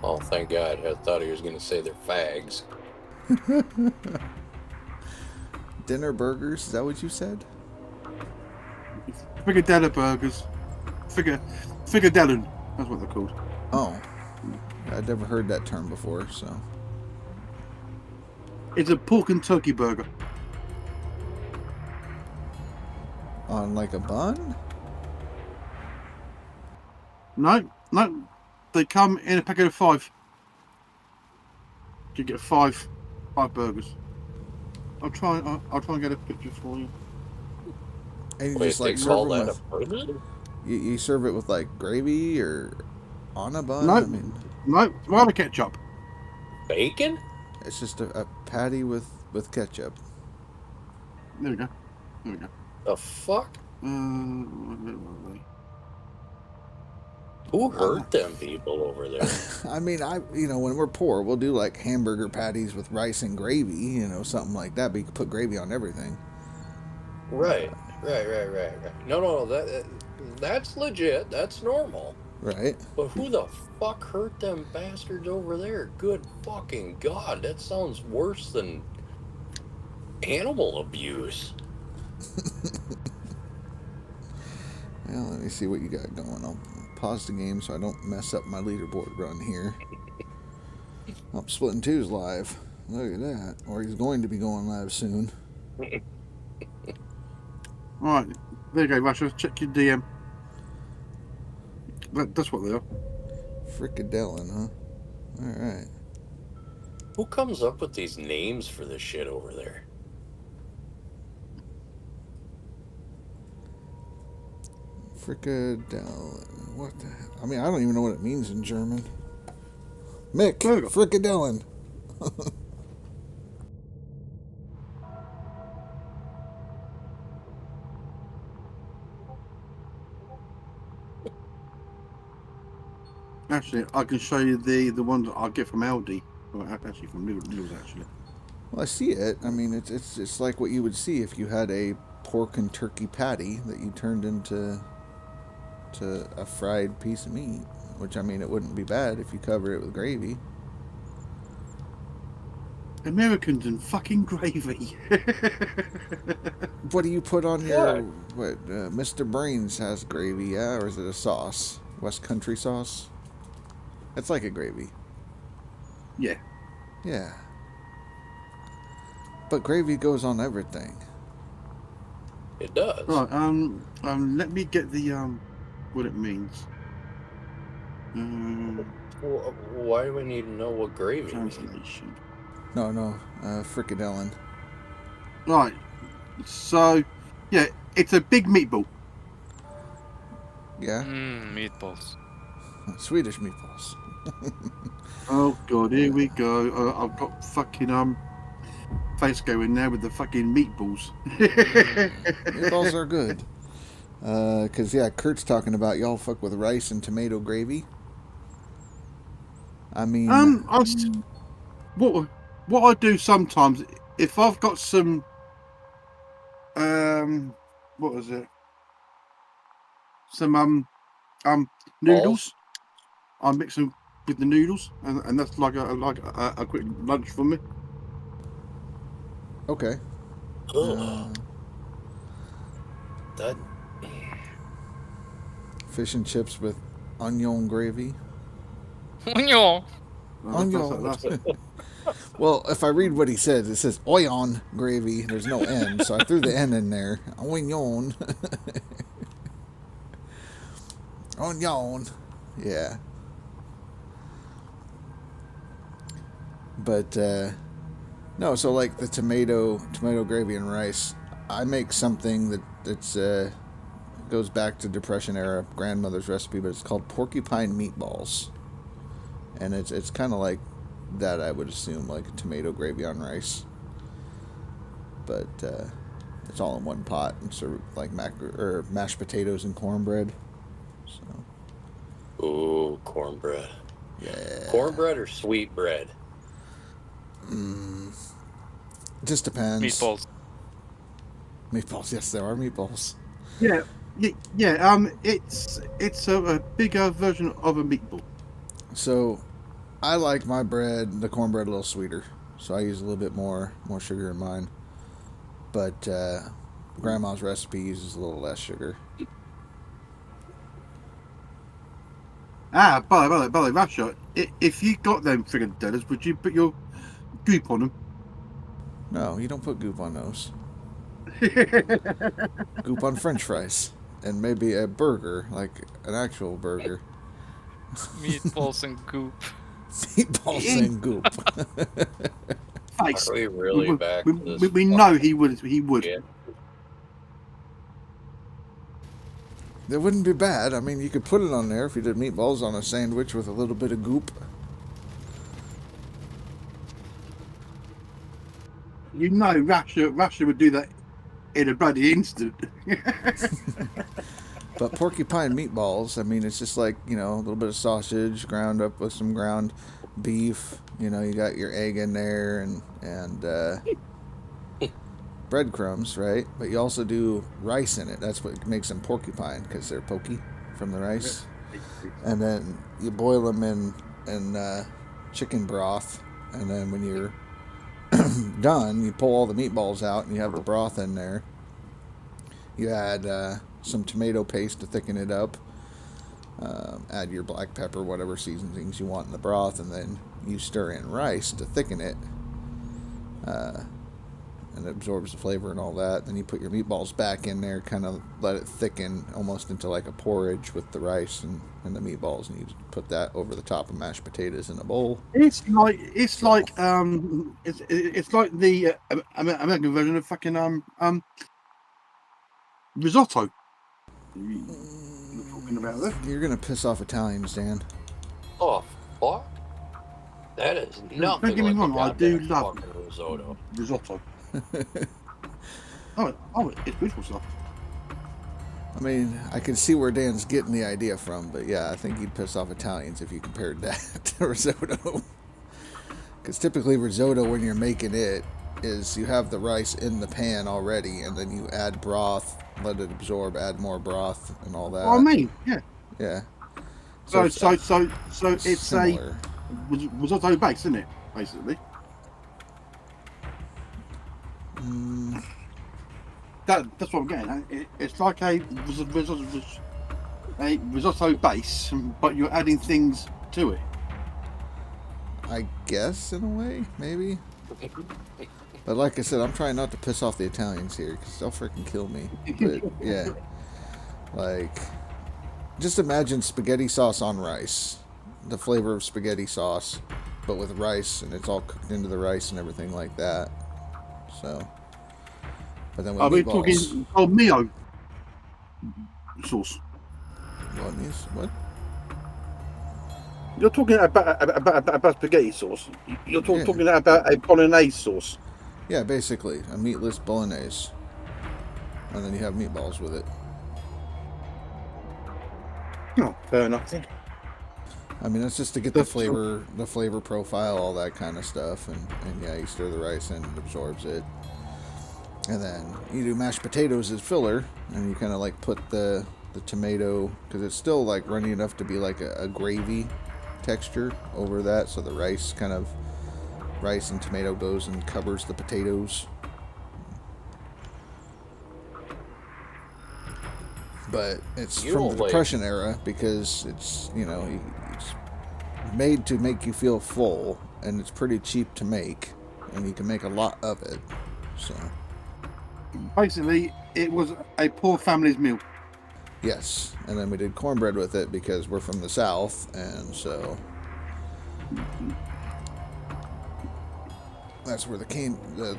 Oh, thank God. I thought he was going to say they're fags. Dinner burgers, is that what you said? Frikadella burgers. Frikadellen. That's what they're called. Oh. I'd never heard that term before, so. It's a pork and turkey burger. On like a bun? No. They come in a packet of 5. You get 5 burgers. I'll try and get a picture for you. And you Wait, just like they serve call them that with, a burger? you serve it with like gravy or on a bun? No, I mean, no, rather ketchup. Bacon? it's just a patty with ketchup. There we go. The fuck? Where were they? Who hurt them people over there? I mean, when we're poor, we'll do like hamburger patties with rice and gravy, something like that. But you can put gravy on everything. Right. No, that's legit. That's normal. Right. But who the fuck hurt them bastards over there? Good fucking God, that sounds worse than animal abuse. Well, let me see what you got going. I'll pause the game so I don't mess up my leaderboard run here. Oh, Splitting 2's live. Look at that. Or he's going to be going live soon. Alright, there you go, Russia. Check your DM. That's what they are. Frikadellen, huh? Alright. Who comes up with these names for this shit over there? Frikadellen. What the hell? I mean, I don't even know what it means in German. Mick, Burger. Frikadellen. Actually, I can show you the ones that I get from Aldi. Well, actually, from Lidl's, actually. Well, I see it. I mean, it's like what you would see if you had a pork and turkey patty that you turned into a fried piece of meat. Which, I mean, it wouldn't be bad if you cover it with gravy. Americans and fucking gravy. What do you put on your... What? Mr. Brains has gravy, yeah? Or is it a sauce? West Country sauce? It's like a gravy. Yeah. Yeah. But gravy goes on everything. It does. Right. Let me get the what it means. Why do we need to know what gravy means? Translation. No, fricadellen. Right. So, yeah, it's a big meatball. Yeah, Meatballs. Swedish meatballs. Oh god, here we go. I've got fucking face going there with the fucking meatballs. Meatballs are good. Cause yeah, Kurt's talking about y'all fuck with rice and tomato gravy. I mean, what I do sometimes if I've got some what was it? Some noodles. I mix them with the noodles, and that's like a quick lunch for me. okay. That Fish and chips with onion gravy. Onion. Onion. Well, if I read what he says, it says onion gravy. There's no N, so I threw the N in there. Onion. Onion. Yeah. But, no, so like the tomato gravy and rice, I make something that's goes back to Depression era grandmother's recipe, but it's called porcupine meatballs. And it's kind of like that, I would assume, like a tomato gravy on rice. But it's all in one pot and served with like mashed potatoes and cornbread. So. Ooh, cornbread. Yeah. Cornbread or sweet bread? Just depends. Meatballs. Meatballs, yes, there are meatballs. Yeah. It's a bigger version of a meatball. So, I like my bread, the cornbread, a little sweeter. So I use a little bit more sugar in mine. But Grandma's recipe uses a little less sugar. By the way, Rasha, if you got them frigadellas, would you put your goop on them? No, you don't put goop on those. Goop on French fries. And maybe a burger, like an actual burger. Meatballs and goop. Meatballs and goop. Face. Are we really back to this? We know he would. Yeah. That wouldn't be bad. I mean, you could put it on there if you did meatballs on a sandwich with a little bit of goop. You know, Russia would do that in a bloody instant. But porcupine meatballs, I mean, it's just like, a little bit of sausage ground up with some ground beef. You got your egg in there and breadcrumbs, right? But you also do rice in it. That's what makes them porcupine, because they're pokey from the rice. And then you boil them in chicken broth. And then when you're done, you pull all the meatballs out and you have the broth in there. You add some tomato paste to thicken it up. Add your black pepper, whatever seasonings you want in the broth, and then you stir in rice to thicken it. And it absorbs the flavor and all that. Then you put your meatballs back in there, kind of let it thicken almost into like a porridge with the rice and the meatballs, and you put that over the top of mashed potatoes in a bowl. It's like the American version of fucking risotto. You're talking about that? You're gonna piss off Italians, Dan. Oh, fuck. That is nothing. Don't get me like wrong, a I do goddamn love fucking risotto. Risotto. It's beautiful stuff. I mean, I can see where Dan's getting the idea from, but yeah, I think you'd piss off Italians if you compared that to risotto. Because typically risotto, when you're making it, is you have the rice in the pan already, and then you add broth, let it absorb, add more broth, and all that. I mean, yeah. Yeah. So it's similar. a risotto base, isn't it? Basically. That's what I'm getting at. It's like a risotto base, but you're adding things to it. I guess, in a way, maybe. But like I said, I'm trying not to piss off the Italians here because they'll freaking kill me. But yeah, like, just imagine spaghetti sauce on rice. The flavor of spaghetti sauce, but with rice, and it's all cooked into the rice and everything like that. So, but then with Are we meatballs. talking Mio sauce? What? You're talking about spaghetti sauce. You're talking about a bolognese sauce. Yeah, basically a meatless bolognese, and then you have meatballs with it. Oh, fair enough. I mean, that's just to get the flavor profile, all that kind of stuff, and yeah, you stir the rice in, it absorbs it, and then you do mashed potatoes as filler, and you kind of like put the tomato, because it's still like runny enough to be like a gravy texture over that, so the rice and tomato goes and covers the potatoes. But it's from the Depression era because it's, you know, it's made to make you feel full, and it's pretty cheap to make, and you can make a lot of it. So basically, it was a poor family's meal. Yes, and then we did cornbread with it because we're from the South, and so that's where the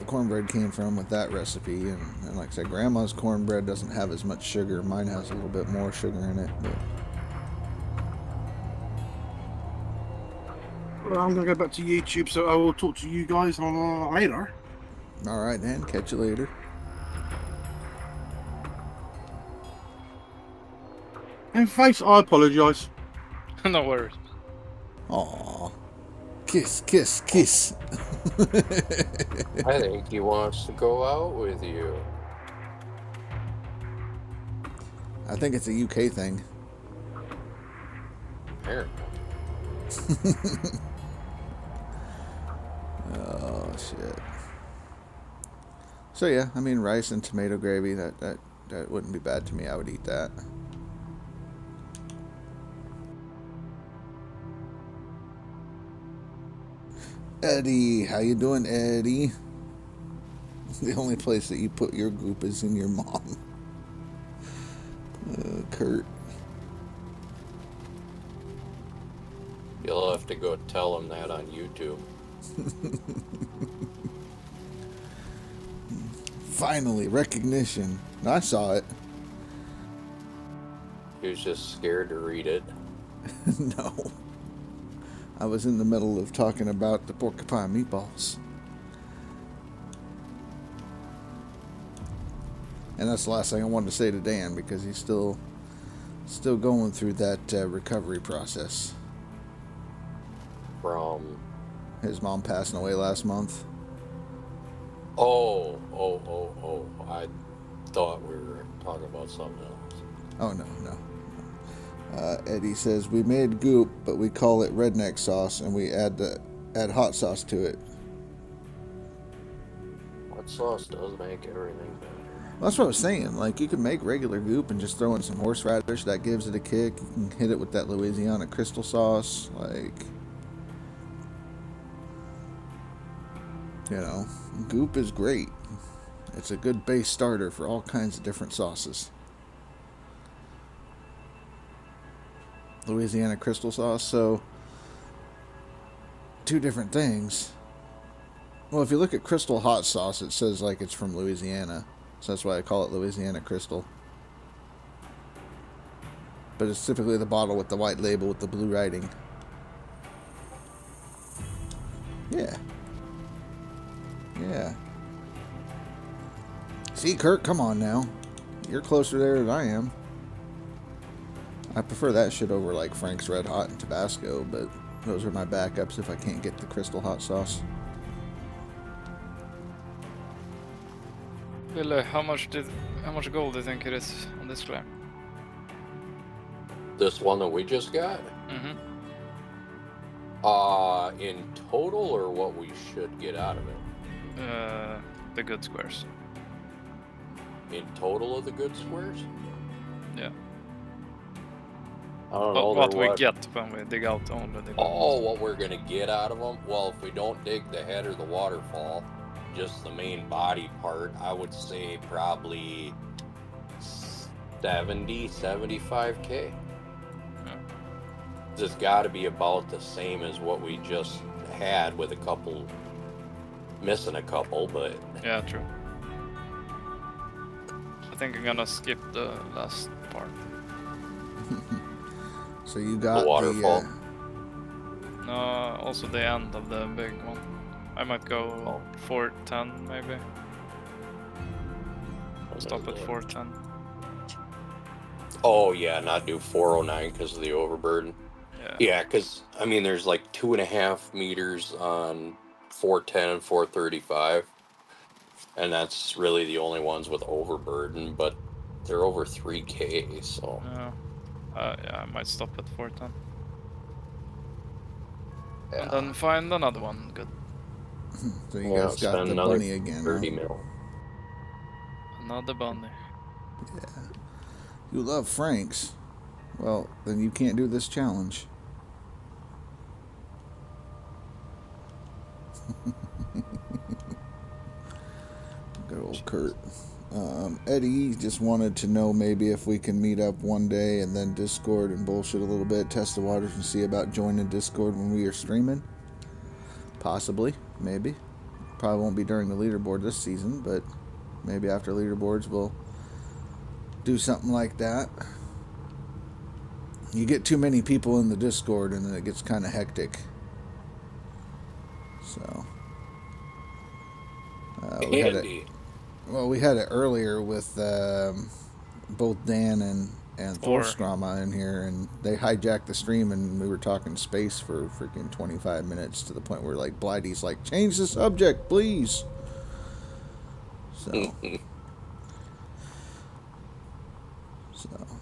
cornbread came from with that recipe. And like I said, Grandma's cornbread doesn't have as much sugar. Mine has a little bit more sugar in it. But well, I'm going to go back to YouTube, so I will talk to you guys later. All right, then. Catch you later. In face, I apologise. No worries. Aww. Kiss, kiss, kiss. I think he wants to go out with you. I think it's a UK thing. Apparently. Oh, shit. So yeah, I mean, rice and tomato gravy, that wouldn't be bad to me. I would eat that. Eddie, how you doing, Eddie? The only place that you put your goop is in your mom. Kurt. You'll have to go tell him that on YouTube. Finally, recognition. I saw it. He was just scared to read it. No. I was in the middle of talking about the porcupine meatballs. And that's the last thing I wanted to say to Dan, because he's still going through that recovery process. From his mom passing away last month. Oh. I thought we were talking about something else. Oh, no. Eddie says, we made goop, but we call it redneck sauce, and we add hot sauce to it. Hot sauce does make everything better. Well, that's what I was saying. Like, you can make regular goop and just throw in some horseradish. That gives it a kick. You can hit it with that Louisiana crystal sauce. Like, you know, goop is great. It's a good base starter for all kinds of different sauces. Louisiana crystal sauce, so two different things. Well, if you look at crystal hot sauce, it says like it's from Louisiana, so that's why I call it Louisiana crystal. But it's typically the bottle with the white label with the blue writing. Yeah. See, Kurt, come on now. You're closer there than I am. I prefer that shit over like Frank's Red Hot and Tabasco, but those are my backups if I can't get the crystal hot sauce. Wille, how much gold do you think it is on this flare? This one that we just got? Mm-hmm. In total, or what we should get out of it? The good squares. In total of the good squares? Yeah. I don't know. What we get when we dig out only the gold. Oh, what we're gonna get out of them? Well, if we don't dig the head or the waterfall, just the main body part, I would say probably 75K. It's got to be about the same as what we just had, with a couple missing a couple, but Yeah, true. I think I'm gonna skip the last part. So you got the waterfall. No, also the end of the big one. I might go 410 maybe. Stop at 410. Oh yeah, not do 409 because of the overburden. Yeah, because I mean, there's like 2.5 meters on 410 and 435, and that's really the only ones with overburden. But they're over 3K, so. Yeah, I might stop at 410. Yeah. And then find another one. Good. So you guys got the bunny again. 30 mil. Another bunny. Yeah. You love Franks. Well, then you can't do this challenge. Good old Kurt. Eddie just wanted to know maybe if we can meet up one day and then Discord and bullshit a little bit, test the waters and see about joining Discord when we are streaming. Possibly, maybe. Probably won't be during the leaderboard this season, but maybe after leaderboards we'll do something like that. You get too many people in the Discord and then it gets kind of hectic. So we had it earlier with both Dan and Thorstrama in here, and they hijacked the stream, and we were talking space for freaking 25 minutes to the point where like Blighty's like, change the subject, please. So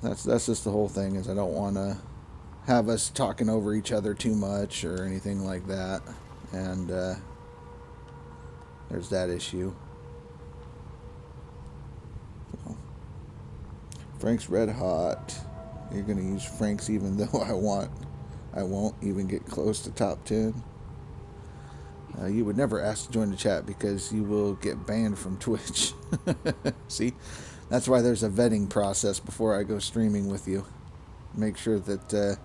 that's just the whole thing, is I don't want to have us talking over each other too much or anything like that, and there's that issue. Frank's red hot. You're gonna use Frank's even though I won't even get close to top 10. You would never ask to join the chat because you will get banned from Twitch. See, that's why there's a vetting process before I go streaming with you. Make sure that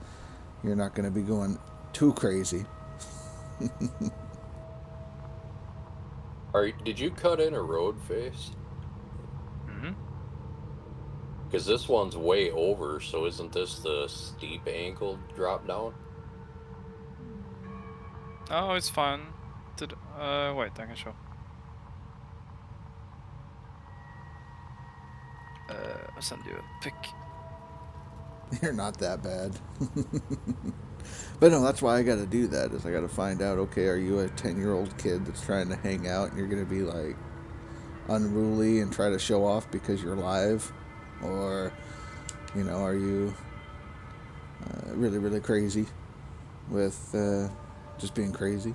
you're not going to be going too crazy. Did you cut in a road face? Because this one's way over, so isn't this the steep ankle drop down? Oh, it's fine. Wait, I can show. I'll send you a pic. You're not that bad. But no, that's why I got to do that, is I got to find out, okay, are you a 10-year-old kid that's trying to hang out and you're going to be like unruly and try to show off because you're live? Or, you know, are you really, really crazy with just being crazy?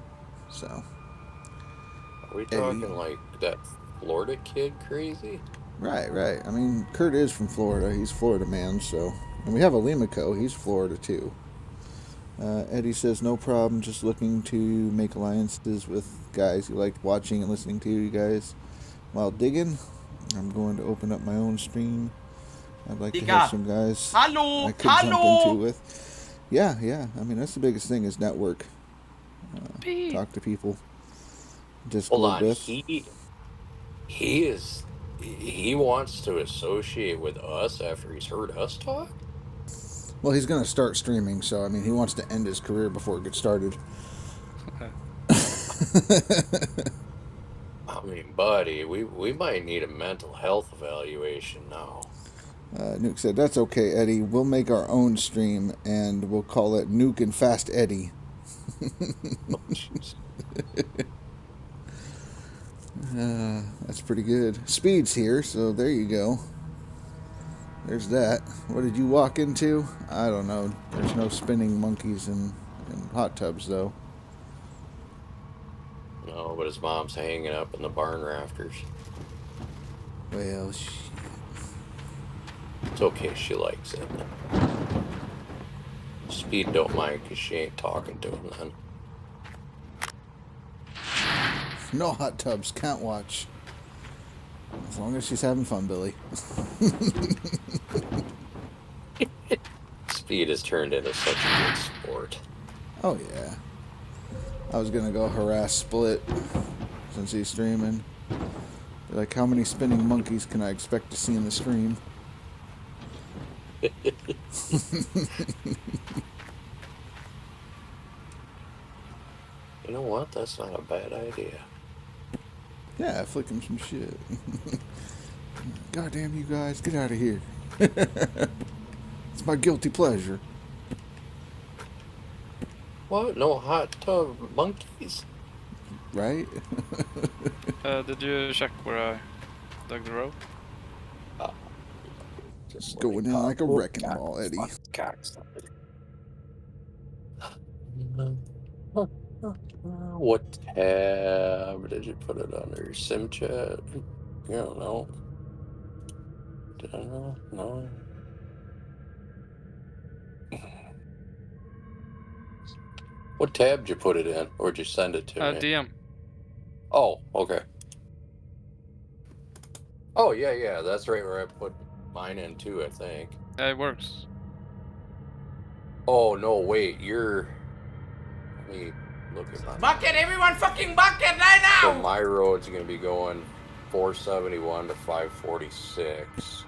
So. Are we talking like that Florida kid crazy? Right. I mean, Kurt is from Florida. He's a Florida man, so. And we have a Limico. He's Florida, too. Eddie says, no problem. Just looking to make alliances with guys who like watching and listening to you guys while digging. I'm going to open up my own stream. I'd like to have some guys I could jump into with. Yeah. I mean, that's the biggest thing, is network. Talk to people. Discord Hold on. with. He wants to associate with us after he's heard us talk? Well, he's going to start streaming, so, I mean, he wants to end his career before it gets started. I mean, buddy, we might need a mental health evaluation now. Nuke said, that's okay, Eddie. We'll make our own stream, and we'll call it Nuke and Fast Eddie. That's pretty good. Speed's here, so there you go. There's that. What did you walk into? I don't know. There's no spinning monkeys in hot tubs, though. No, but his mom's hanging up in the barn rafters. Well, shit. It's okay, she likes it. Speed don't mind because she ain't talking to him then. No hot tubs. Can't watch. As long as she's having fun, Billy. Speed has turned into such a good sport. Oh, yeah. I was going to go harass Split since he's streaming. Be like, how many spinning monkeys can I expect to see in the stream? You know what? That's not a bad idea. Yeah, flick him some shit. Goddamn you guys, get out of here. It's my guilty pleasure. What? No hot tub monkeys? Right? Did you check where I dug the rope? Just Going in like a wrecking ball, Eddie. What tab did you put it under? Sim chat? I don't know. Did I know? No. What tab did you put it in? Or did you send it to me? DM. Oh, okay. Oh, yeah, that's right where I put mine in too, I think. It works. Oh, no, wait, you're... Let me look at my... Bucket, everyone fucking bucket right now! So my road's going to be going 471 to 546.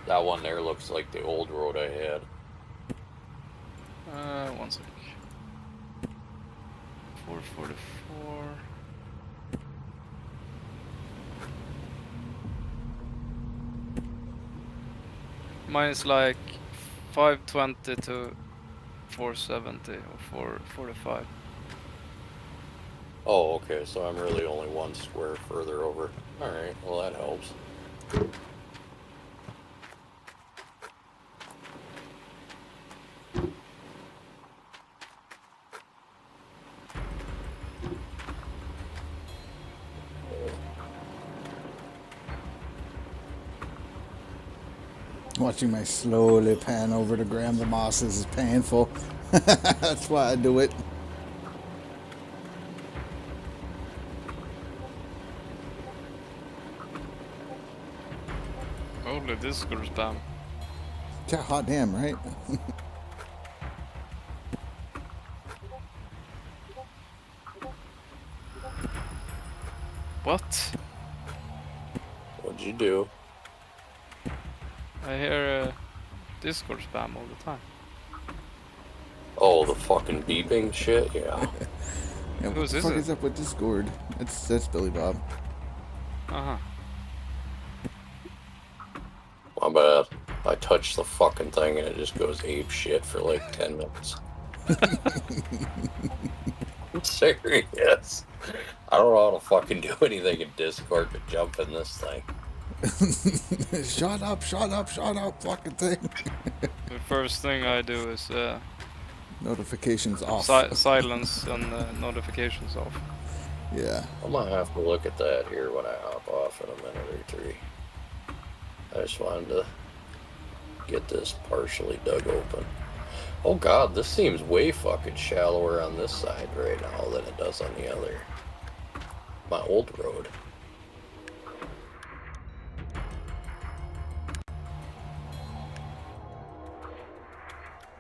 That one there looks like the old road I had. 1 sec. 444. Mine is like 520 to 470 or 445. Oh, okay, so I'm really only one square further over. Alright, well that helps. Watching my slowly pan over to grab the mosses is painful. That's why I do it. Holy Discord spam. Yeah, hot damn, right? What? What'd you do? I hear Discord spam all the time. Oh, the fucking beeping shit? Yeah. Yeah, what Whose the is fuck it? is up with Discord? That's Billy Bob. Uh-huh. My bad. I touched the fucking thing and it just goes ape shit for like 10 minutes. I'm serious. I don't know how to fucking do anything in Discord but jump in this thing. Shut up, fucking thing. The first thing I do is Notifications off. silence and notifications off. Yeah. I might have to look at that here when I hop off in a minute or three. I just wanted to get this partially dug open. Oh god, this seems way fucking shallower on this side right now than it does on the other. My old road.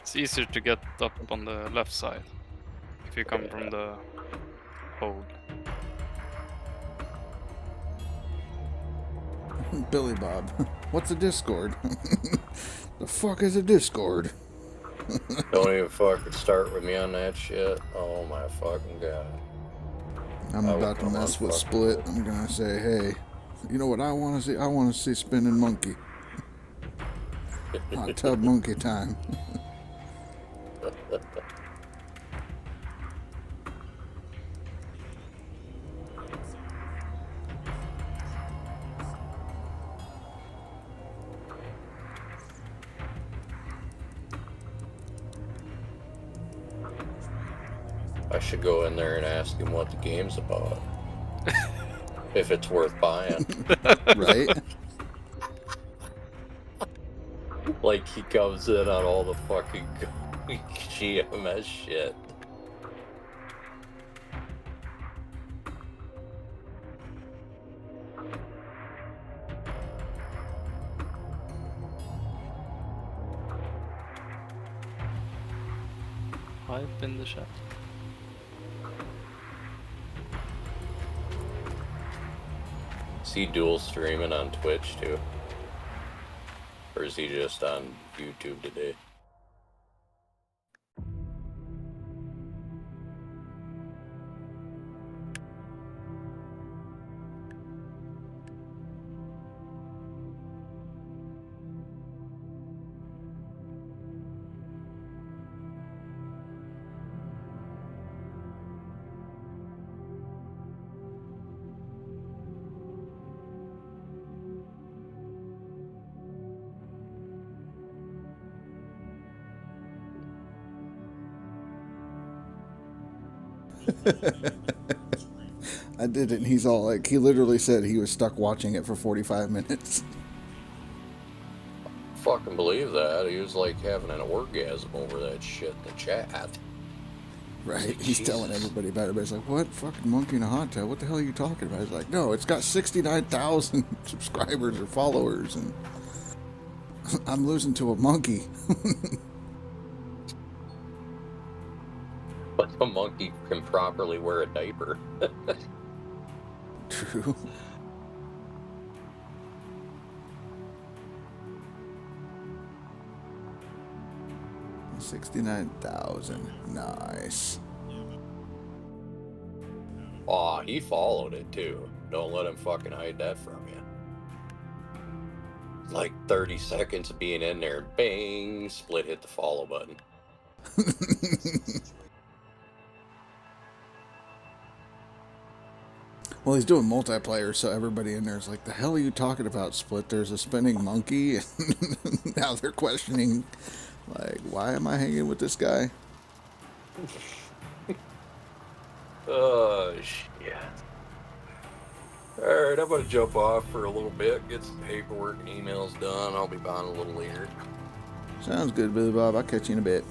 It's easier to get up on the left side if you come from the hole. Billy Bob. What's a Discord? The fuck is a Discord? Don't even fucking start with me on that shit. Oh my fucking god. I'm about to mess with Split. I'm gonna say, hey, you know what I want to see? I want to see spinning monkey. Hot tub monkey time. I should go in there and ask him what the game's about. If it's worth buying. Right? Like he comes in on all the fucking GMS shit. hype in the chat. Is he dual streaming on Twitch too? Or is he just on YouTube today? I did it, and he's all like, he literally said he was stuck watching it for 45 minutes. Fucking believe that. He was like having an orgasm over that shit in the chat. Right, he's telling everybody about it, but it's like, what? Fucking monkey in a hot tub? What the hell are you talking about? He's like, no, it's got 69,000 subscribers or followers, and I'm losing to a monkey. But a monkey can properly wear a diaper. True. $69,000. Nice. Aw, he followed it too. Don't let him fucking hide that from you. Like 30 seconds of being in there, bang, split hit the follow button. Well, he's doing multiplayer, so everybody in there is like, the hell are you talking about, Split? There's a spinning monkey. And now they're questioning, like, why am I hanging with this guy? Oh, shit. Alright, I'm gonna jump off for a little bit, get some paperwork and emails done. I'll be on a little later. Sounds good, Billy Bob. I'll catch you in a bit.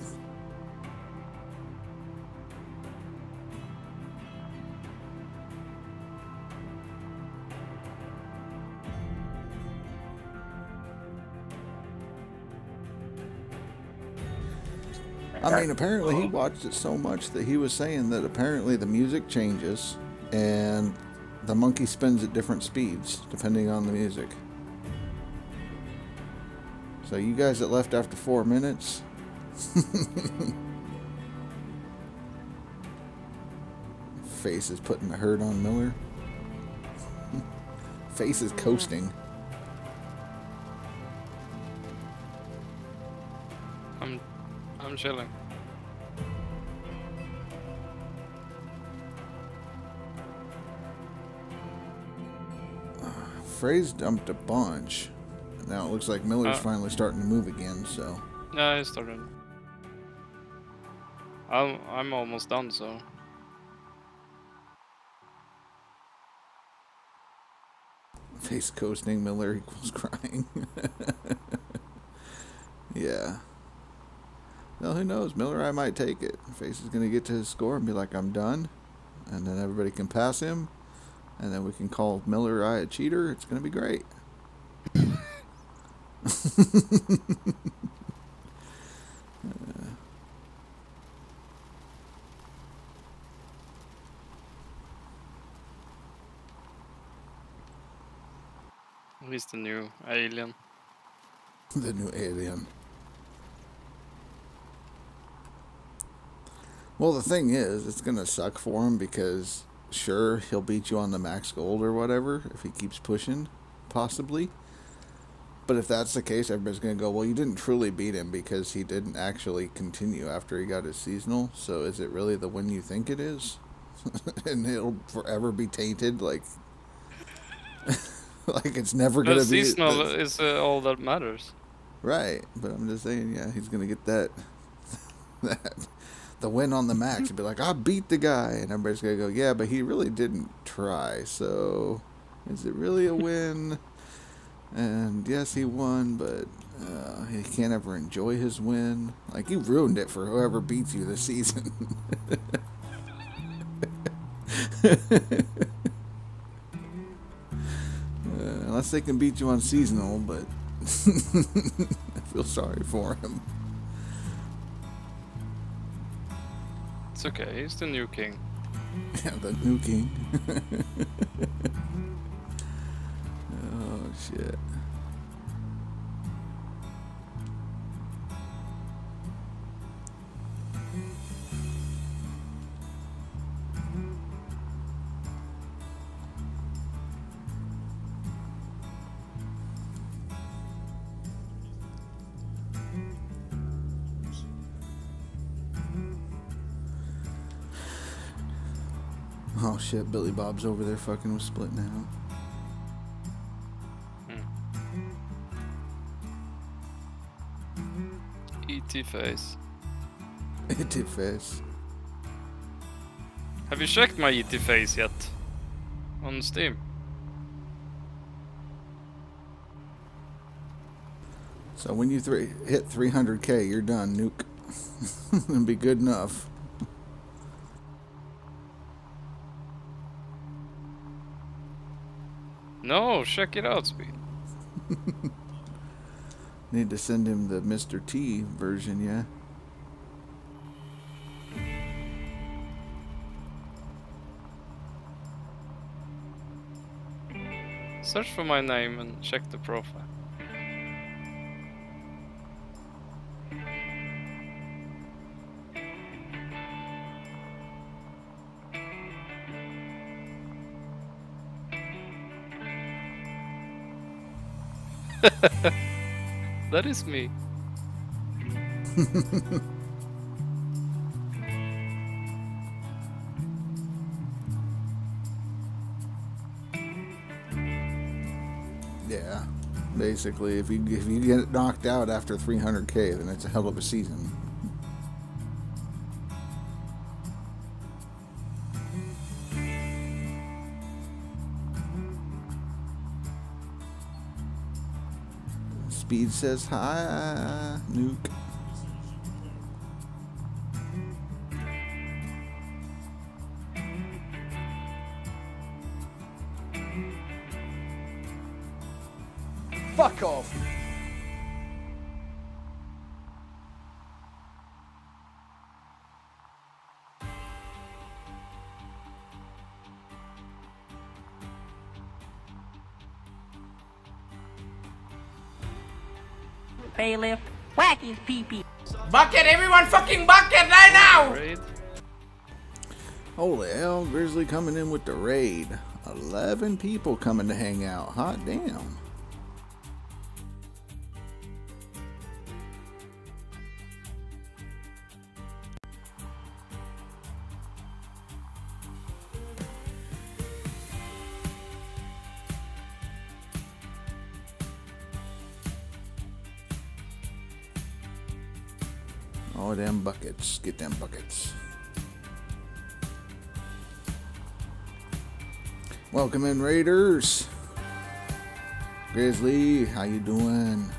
I mean, apparently he watched it so much that he was saying that apparently the music changes and the monkey spins at different speeds depending on the music. So you guys that left after 4 minutes, Face is putting the hurt on Miller. Face is coasting. I'm chilling. Frey's dumped a bunch. Now it looks like Miller's finally starting to move again, so. Yeah, I started. I'm almost done, so. Face coasting, Miller equals crying. Yeah. Well, who knows? Miller, I might take it. Face is going to get to his score and be like, I'm done. And then everybody can pass him. And then we can call Miller a cheater. It's going to be great. At least the new alien. The new alien. Well, the thing is, it's going to suck for him because, sure, he'll beat you on the max gold or whatever if he keeps pushing, possibly. But if that's the case, everybody's going to go, well, you didn't truly beat him because he didn't actually continue after he got his seasonal. So is it really the win you think it is? And it'll forever be tainted, like like it's never going to be. The seasonal is all that matters. Right, but I'm just saying, yeah, he's going to get that the win on the max and be like, I beat the guy, and everybody's gonna go, yeah, but he really didn't try, so is it really a win? And yes, he won, but he can't ever enjoy his win. Like, you ruined it for whoever beats you this season. Unless they can beat you on seasonal, but I feel sorry for him. It's okay, he's the new king. Yeah, the new king. Oh, shit. Oh shit, Billy Bob's over there fucking with Split now. E.T. face. E.T. face. Have you checked my E.T. face yet? On Steam? So when you hit 300k, you're done, Nuke. It'll be good enough. No, check it out, Speed. Need to send him the Mr. T version, yeah? Search for my name and check the profile. That is me. Yeah. Basically, if you get knocked out after 300k, then it's a hell of a season. Speed says hi, Nuke. Fuck off. Bailiff, whack his pee-pee. Bucket, everyone fucking bucket right now! Raid. Holy hell, Grizzly coming in with the raid. 11 people coming to hang out. Hot damn. Oh, them buckets. Get them buckets. Welcome in, Raiders. Grizzly, how you doing?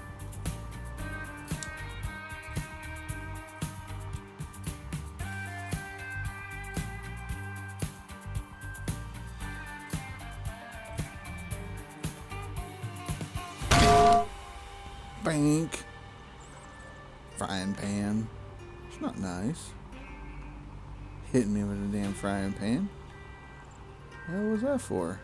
Bank. Frying pan. It's not nice. Hitting me with a damn frying pan. What was that for?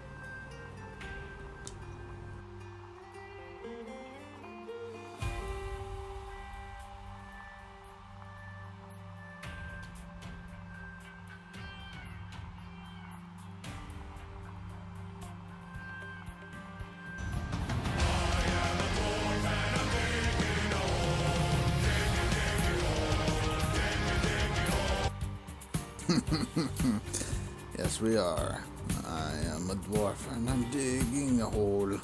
Yes, we are. I am a dwarf and I'm digging a hole.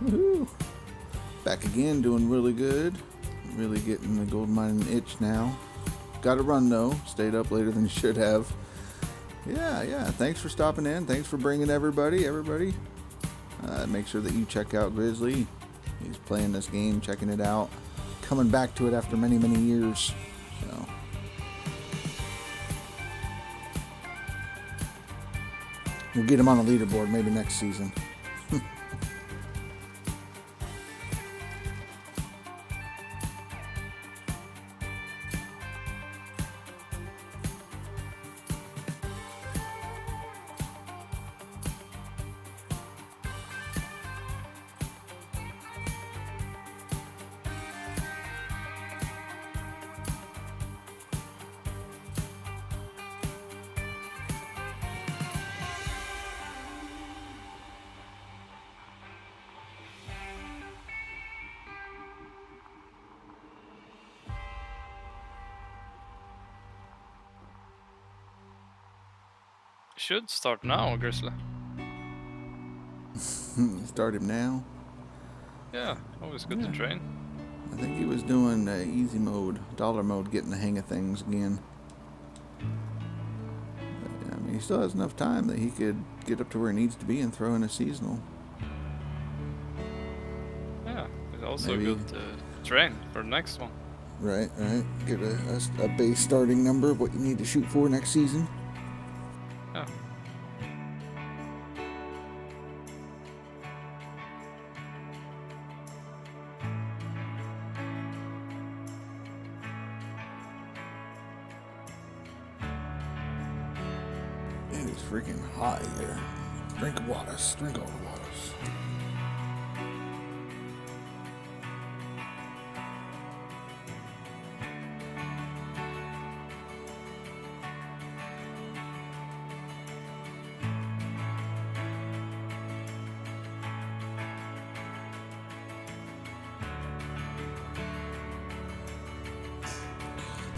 Woohoo! Back again, doing really good. Really getting the gold mining itch now. Got to run though. Stayed up later than you should have. Yeah. Thanks for stopping in. Thanks for bringing everybody. Make sure that you check out Grizzly. He's playing this game, checking it out, coming back to it after many, many years. So. We'll get him on a leaderboard maybe next season. should start now, Grizzly. Start him now. Yeah, always good to train. I think he was doing easy mode, dollar mode, getting the hang of things again. But, I mean, he still has enough time that he could get up to where he needs to be and throw in a seasonal. Yeah, it's also good to train for the next one. Right. Get a base starting number of what you need to shoot for next season. Yeah. It's freaking hot here. Drink waters. Drink all the waters.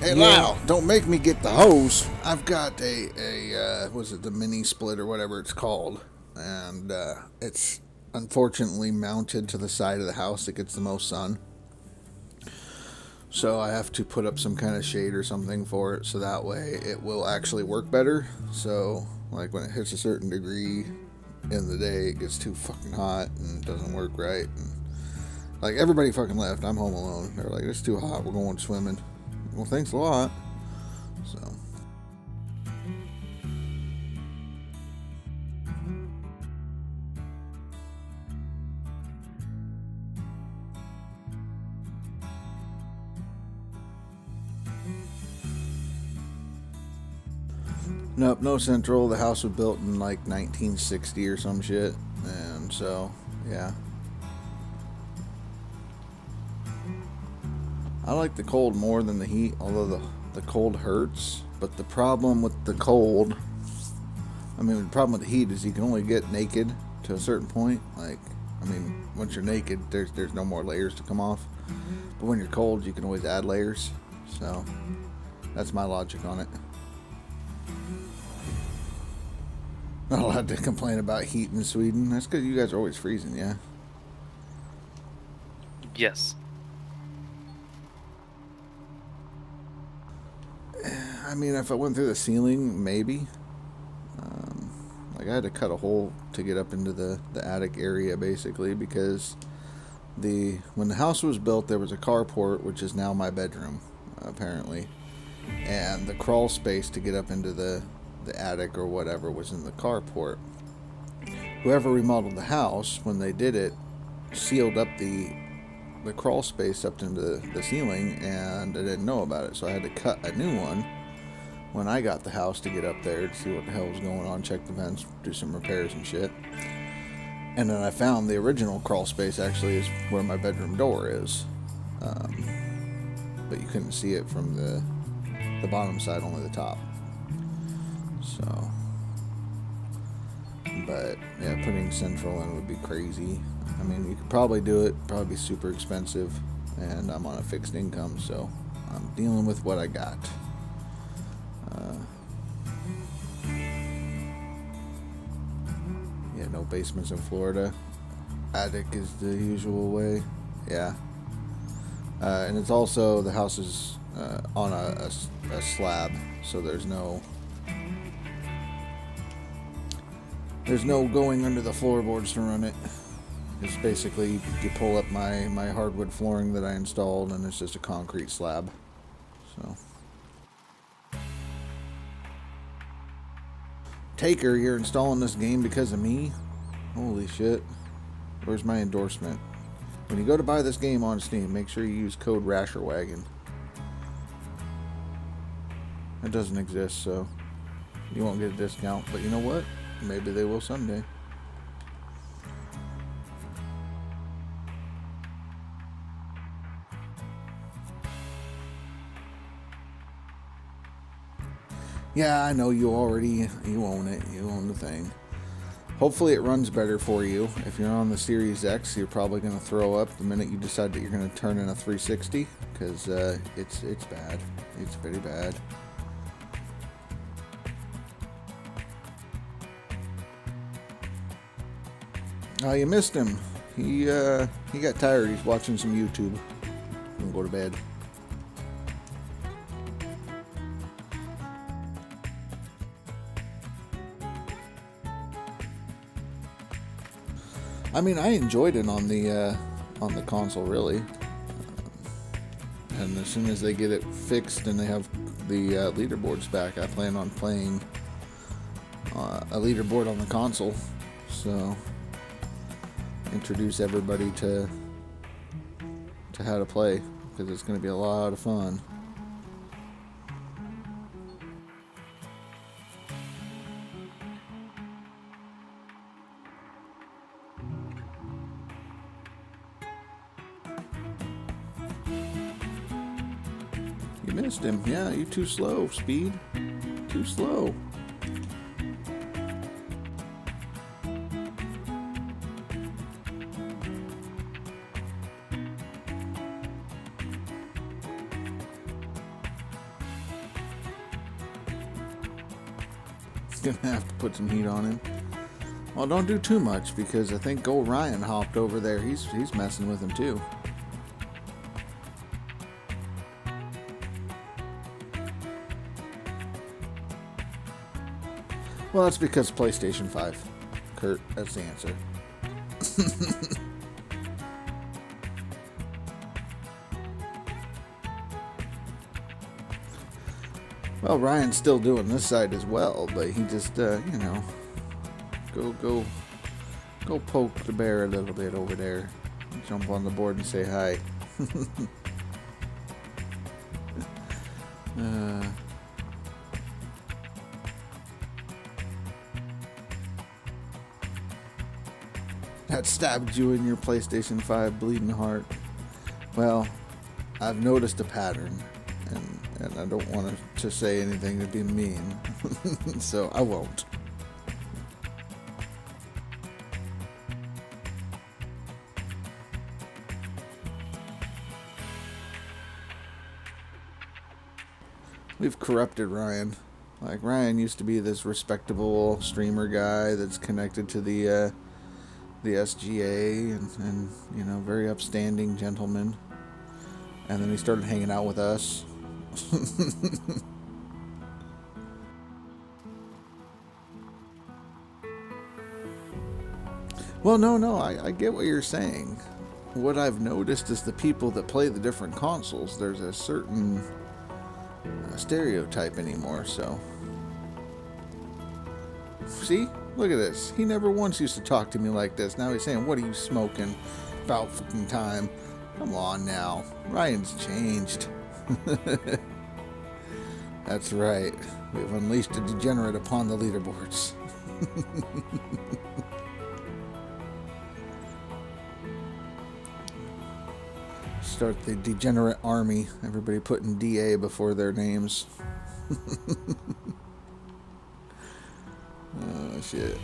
Hey, Lyle, don't make me get the hose. I've got the mini split or whatever it's called. And it's unfortunately mounted to the side of the house that gets the most sun. So I have to put up some kind of shade or something for it so that way it will actually work better. So, like, when it hits a certain degree in the day, it gets too fucking hot and it doesn't work right. And, like, everybody fucking left. I'm home alone. They're like, it's too hot. We're going swimming. Well, thanks a lot. So. Nope, no central. The house was built in like 1960 or some shit. And so, yeah. I like the cold more than the heat, although the cold hurts. But the problem with the cold, the problem with the heat is you can only get naked to a certain point. Like, once you're naked, there's no more layers to come off. But when you're cold, you can always add layers. So, that's my logic on it. Not allowed to complain about heat in Sweden. That's because you guys are always freezing, yeah? Yes. If I went through the ceiling, maybe. I had to cut a hole to get up into the attic area, basically, because when the house was built, there was a carport, which is now my bedroom, apparently. And the crawl space to get up into the attic or whatever was in the carport. Whoever remodeled the house, when they did it, sealed up the crawl space up into the ceiling, and I didn't know about it, so I had to cut a new one when I got the house to get up there to see what the hell was going on, check the vents, do some repairs and shit. And then I found the original crawl space actually is where my bedroom door is, but you couldn't see it from the bottom side, only the top. So, but yeah, putting central in would be crazy. You could probably do it, probably be super expensive, and I'm on a fixed income, so I'm dealing with what I got. Yeah, no basements in Florida. Attic is the usual way. Yeah. And it's also, the house is on a slab, so there's no going under the floorboards to run it. It's basically, you pull up my hardwood flooring that I installed, and it's just a concrete slab. So, Taker, you're installing this game because of me? Holy shit. Where's my endorsement? When you go to buy this game on Steam, make sure you use code RasherWagon. It doesn't exist, so you won't get a discount. But you know what? Maybe they will someday. Yeah, I know you own it. You own the thing. Hopefully it runs better for you. If you're on the Series X, you're probably going to throw up the minute you decide that you're going to turn in a 360, because it's bad. It's very bad. Oh, you missed him. He got tired. He's watching some YouTube. Gonna go to bed. I mean, I enjoyed it on the console, really. And as soon as they get it fixed and they have the leaderboards back, I plan on playing a leaderboard on the console. So introduce everybody to how to play, because it's going to be a lot of fun. You missed him. Yeah, you too slow, Speed. Too slow. Gonna have to put some heat on him. Well, don't do too much, because I think old Ryan hopped over there. He's messing with him too. Well, that's because PlayStation 5. Kurt, that's the answer. Well, Ryan's still doing this side as well, but he just, you know, go poke the bear a little bit over there. Jump on the board and say hi. That stabbed you in your PlayStation 5 bleeding heart. Well, I've noticed a pattern. And I don't want to say anything to be mean, so I won't. We've corrupted Ryan. Like, Ryan used to be this respectable streamer guy that's connected to the SGA and you know, very upstanding gentleman. And then he started hanging out with us. Well, no, I get what you're saying. What I've noticed is the people that play the different consoles, there's a certain stereotype anymore, so. See? Look at this. He never once used to talk to me like this. Now he's saying, what are you smoking? About fucking time. Come on now. Ryan's changed. That's right. We've unleashed a degenerate upon the leaderboards. Start the degenerate army. Everybody putting DA before their names. Oh, shit.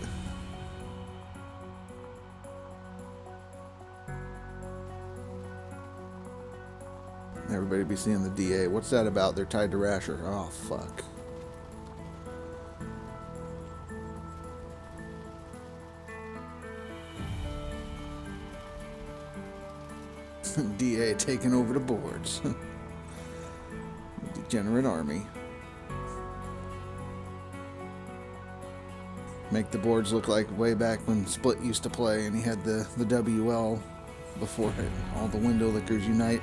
Everybody be seeing the DA. What's that about? They're tied to Rasher. Oh, fuck. DA taking over the boards. Degenerate army. Make the boards look like way back when Split used to play and he had the WL before it. All the window lickers unite.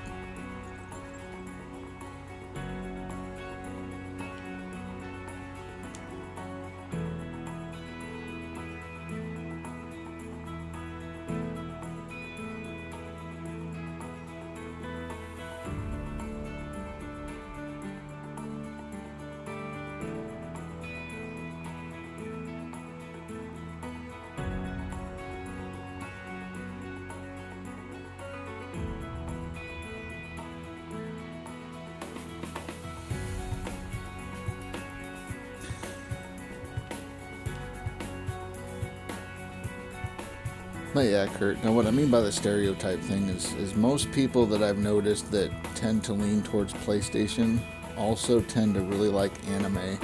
But yeah, Kurt, now what I mean by the stereotype thing is most people that I've noticed that tend to lean towards PlayStation also tend to really like anime.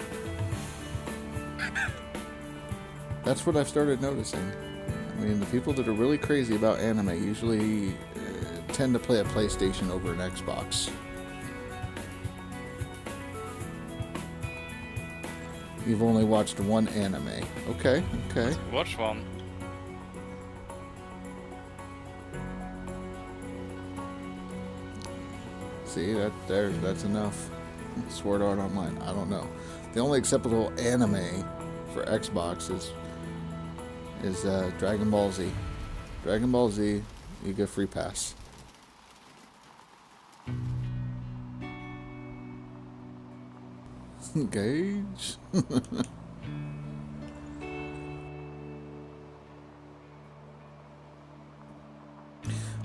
That's what I've started noticing. I mean, the people that are really crazy about anime usually tend to play a PlayStation over an Xbox. You've only watched one anime. Okay. Watch one. See, that's enough. Sword Art Online. I don't know. The only acceptable anime for Xbox is Dragon Ball Z. Dragon Ball Z, you get free pass. Gage.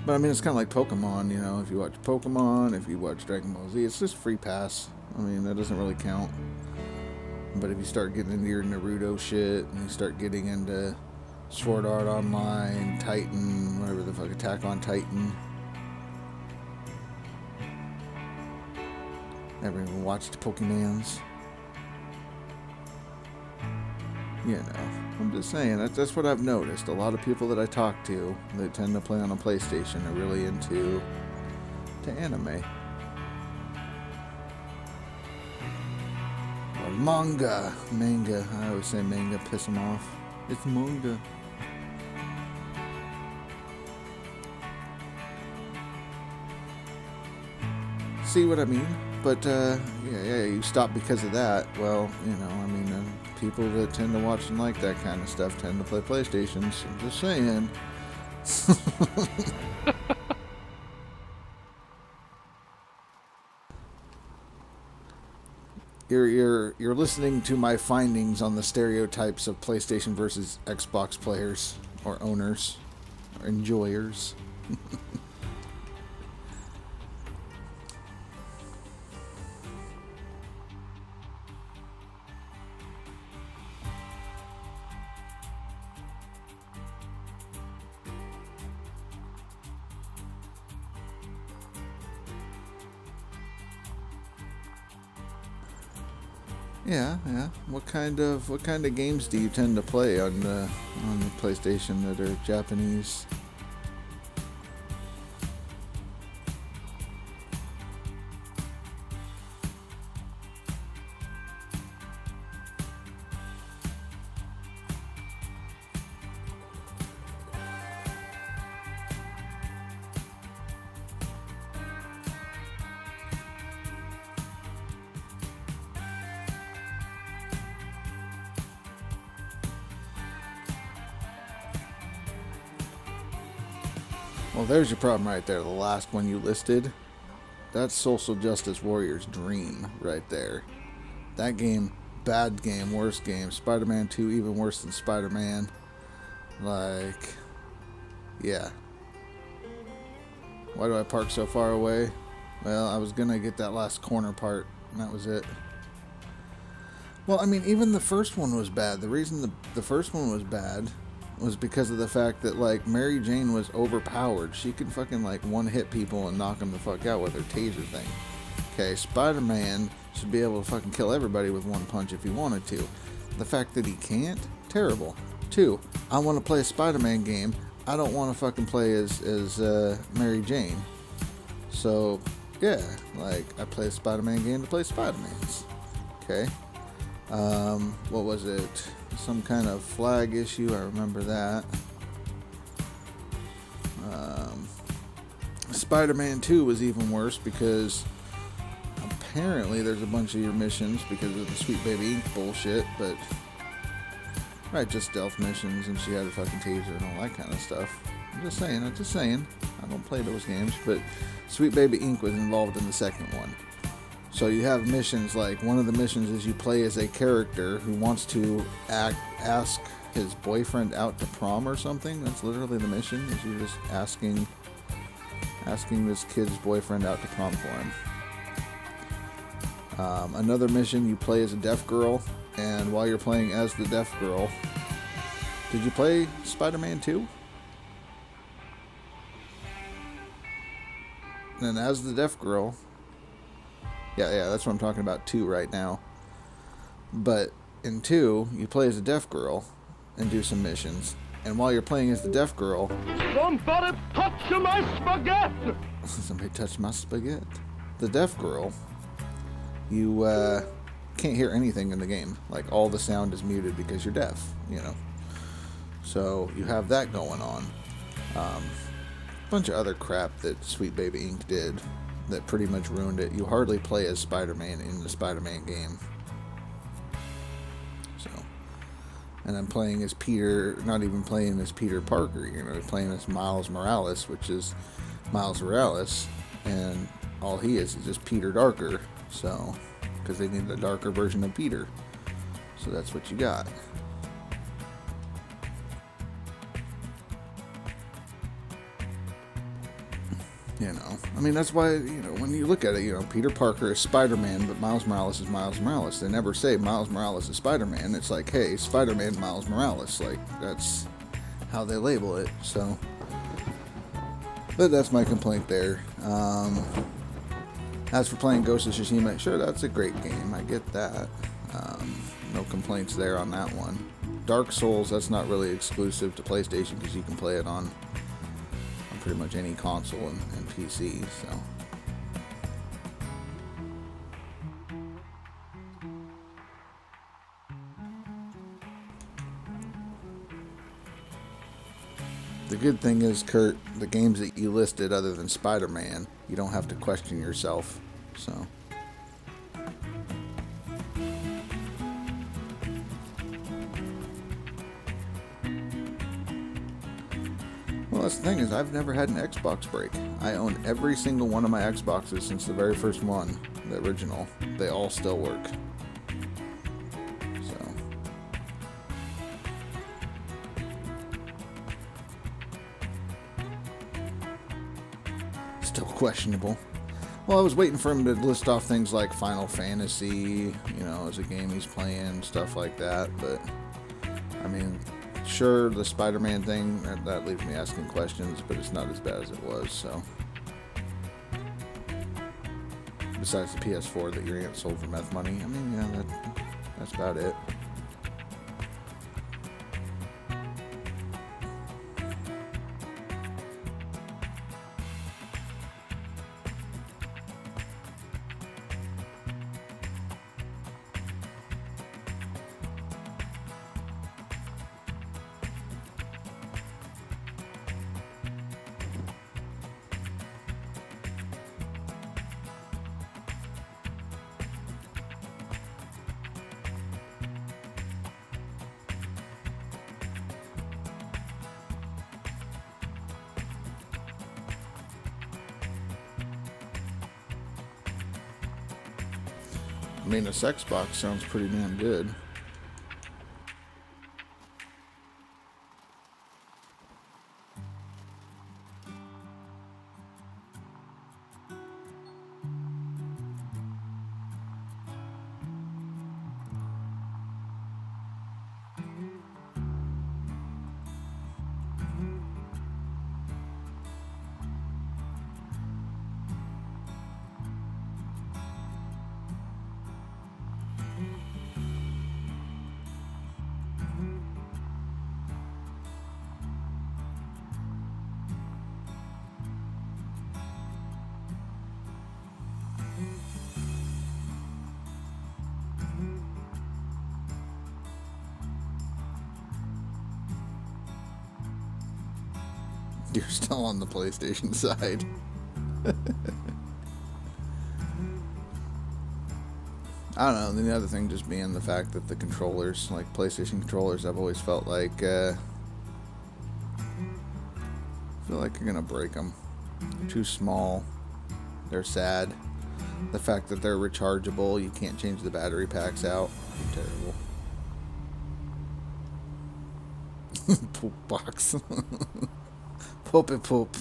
But I mean, it's kind of like Pokemon, you know. If you watch Pokemon, if you watch Dragon Ball Z, it's just free pass. I mean, that doesn't really count. But if you start getting into your Naruto shit, and you start getting into Sword Art Online, Titan, whatever the fuck, Attack on Titan. Never even watched Pokemans. You know, I'm just saying, that's what I've noticed. A lot of people that I talk to that tend to play on a PlayStation are really into anime. Or manga. I always say manga, piss them off. It's manga. See what I mean? But, yeah, you stop because of that. Well, you know, I mean, people that tend to watch and like that kind of stuff tend to play PlayStations. I'm just saying. You're listening to my findings on the stereotypes of PlayStation versus Xbox players or owners or enjoyers. Yeah. What kind of games do you tend to play on the PlayStation that are Japanese? Well, there's your problem right there. The last one you listed. That's Social Justice Warrior's dream right there. That game, bad game, worst game. Spider-Man 2, even worse than Spider-Man. Like, yeah. Why do I park so far away? Well, I was gonna get that last corner part, and that was it. Well, I mean, even the first one was bad. The reason the first one was bad was because of the fact that, like, Mary Jane was overpowered. She could fucking, like, one-hit people and knock them the fuck out with her taser thing. Okay, Spider-Man should be able to fucking kill everybody with one punch if he wanted to. The fact that he can't? Terrible. 2, I want to play a Spider-Man game. I don't want to fucking play as Mary Jane. So, yeah, like, I play a Spider-Man game to play Spider-Mans. Okay. What was it? Some kind of flag issue, I remember that. Spider-Man 2 was even worse because apparently there's a bunch of your missions because of the Sweet Baby Inc. bullshit, but right, just stealth missions, and she had a fucking taser and all that kind of stuff. I'm just saying. I don't play those games, but Sweet Baby Inc. was involved in the second one. So you have missions, like one of the missions is you play as a character who wants to ask his boyfriend out to prom or something. That's literally the mission, is you're just asking this kid's boyfriend out to prom for him. Another mission, you play as a deaf girl, and while you're playing as the deaf girl, did you play Spider-Man 2? And as the deaf girl, yeah, that's what I'm talking about, 2 right now. But in 2, you play as a deaf girl and do some missions. And while you're playing as the deaf girl... Somebody touch my spaghetti! Somebody touch my spaghetti. The deaf girl, you can't hear anything in the game. Like, all the sound is muted because you're deaf, you know. So you have that going on. A bunch of other crap that Sweet Baby Inc. did that pretty much ruined it. You hardly play as Spider-Man in the Spider-Man game. So, and I'm playing as Peter, not even playing as Peter Parker, you know, playing as Miles Morales, which is Miles Morales, and all he is just Peter Darker. So, because they need a darker version of Peter. So that's what you got. You know, I mean, that's why, you know, when you look at it, you know, Peter Parker is Spider-Man, but Miles Morales is Miles Morales. They never say Miles Morales is Spider-Man. It's like, hey, Spider-Man, Miles Morales. Like, that's how they label it. So, but that's my complaint there. As for playing Ghost of Tsushima, sure, that's a great game. I get that. No complaints there on that one. Dark Souls, that's not really exclusive to PlayStation because you can play it on pretty much any console and PC, so. The good thing is, Kurt, the games that you listed other than Spider-Man, you don't have to question yourself, so. Well, that's the thing is, I've never had an Xbox break. I own every single one of my Xboxes since the very first one, the original. They all still work. So. Still questionable. Well, I was waiting for him to list off things like Final Fantasy, you know, as a game he's playing, stuff like that, but, I mean... Sure, the Spider-Man thing, that leaves me asking questions, but it's not as bad as it was, so. Besides the PS4 that your aunt sold for meth money, I mean, yeah, that's about it. I mean, this Xbox sounds pretty damn good. You're still on the PlayStation side. I don't know, the other thing just being the fact that the controllers, like PlayStation controllers, I've always felt like, I feel like you're gonna break them. They're too small. They're sad. The fact that they're rechargeable, you can't change the battery packs out. Terrible. Poop box. Poopy poop.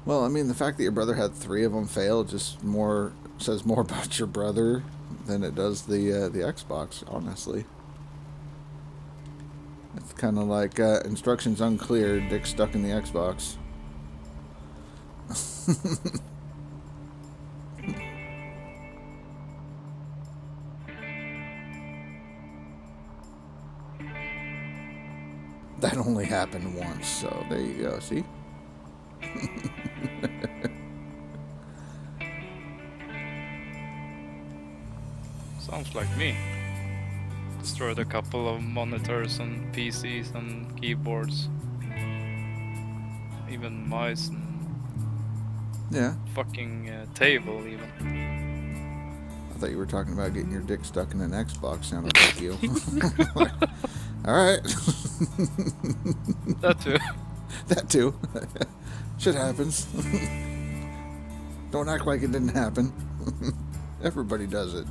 Well, I mean, the fact that your brother had 3 of them fail just says more about your brother than it does the Xbox, honestly. It's kind of like instructions unclear, dick stuck in the Xbox. that only happened once, so there you go, see? Sounds like me. Destroyed a couple of monitors and PCs and keyboards. Even mice and fucking table even. I thought you were talking about getting your dick stuck in an Xbox. Sounded like you. Alright. That too. That too. Shit happens. Don't act like it didn't happen. Everybody does it.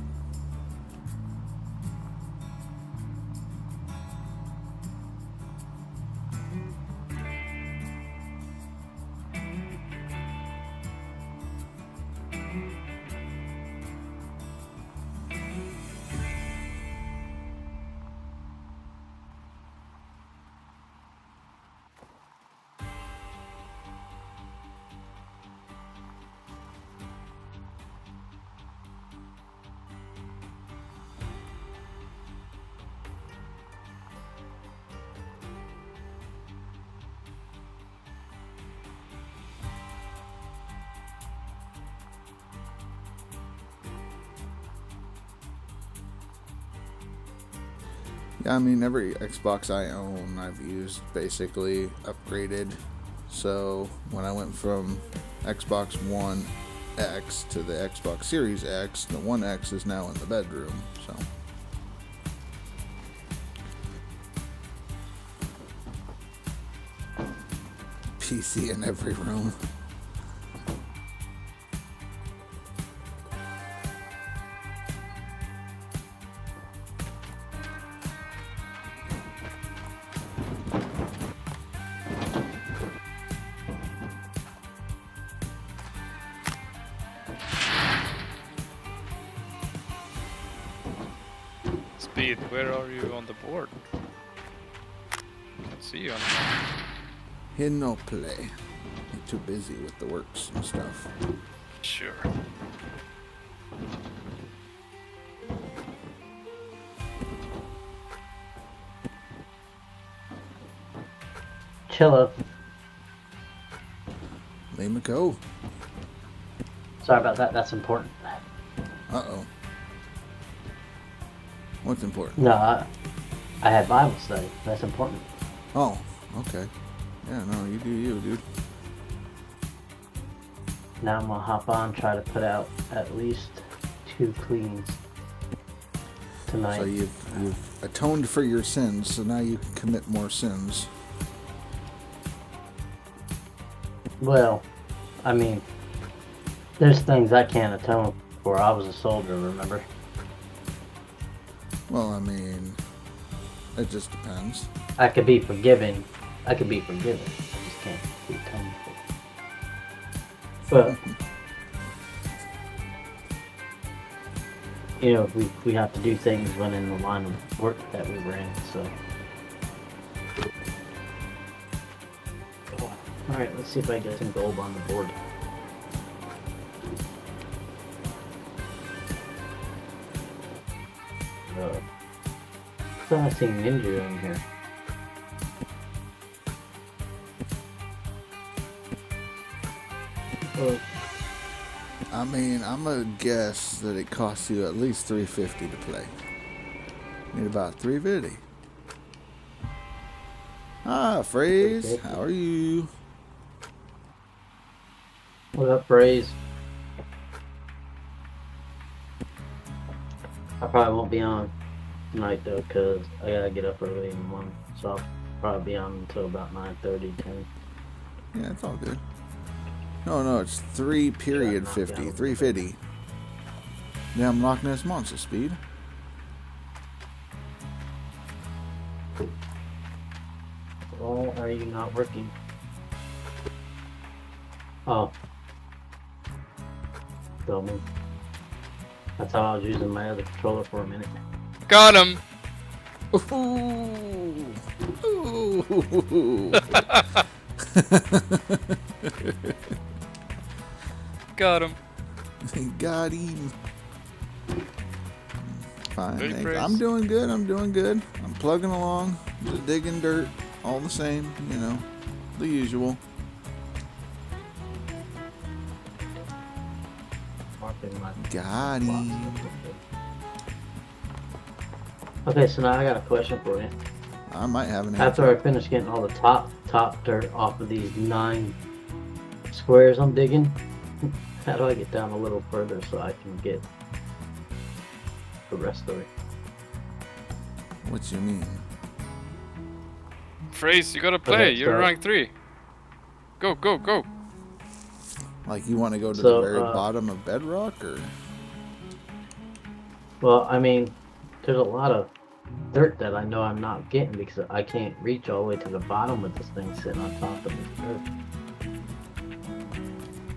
Yeah, I mean, every Xbox I own, I've used basically upgraded. So when I went from Xbox One X to the Xbox Series X, the One X is now in the bedroom. So PC in every room. Speed, where are you on the board? I can't see you anymore. In no play. I'm too busy with the works and stuff. Sure. Chill up. Let me go. Sorry about that. That's important. Uh-oh. What's important? No, I had Bible study. That's important. Oh, okay. Yeah, no, you do you, dude. Now I'm gonna hop on, try to put out at least 2 cleans tonight. So you've atoned for your sins, so now you can commit more sins. Well, I mean, there's things I can't atone for. I was a soldier, remember? Well, I mean, it just depends. I could be forgiven. I could be forgiven. I just can't be atoned for. But you know, we have to do things when in the line of work that we were in. So, all right, let's see if I get some gold on the board. I see Ninja in here. Oh. I mean, I'm gonna guess that it costs you at least $3.50 to play. Need about $3.50. Ah, Phrase, how are you? What up, Phrase? I probably won't be on tonight though, cause I gotta get up early in the morning, so I'll probably be on until about 9:30, 10. Yeah, it's all good. No, it's 3.50. 3.50. Damn Loch Ness Monster Speed. Why are you not working? Oh. Filming. That's how I was using my other controller for a minute. Got him! Ooh. Ooh. Got him. Got him. Fine, Ready, thanks. Phrase? I'm doing good. I'm plugging along. Just digging dirt. all the same, you know, the usual. Got him. Okay, so now I got a question for you. I might have an answer. After I finish getting all the top dirt off of these 9 squares I'm digging, how do I get down a little further so I can get the rest of it? What you mean? Phrase, you gotta play. Okay, You're rank 3. Go, go, go. Like you want to go to the very bottom of bedrock, or? Well, I mean, there's a lot of dirt that I know I'm not getting because I can't reach all the way to the bottom with this thing sitting on top of this dirt.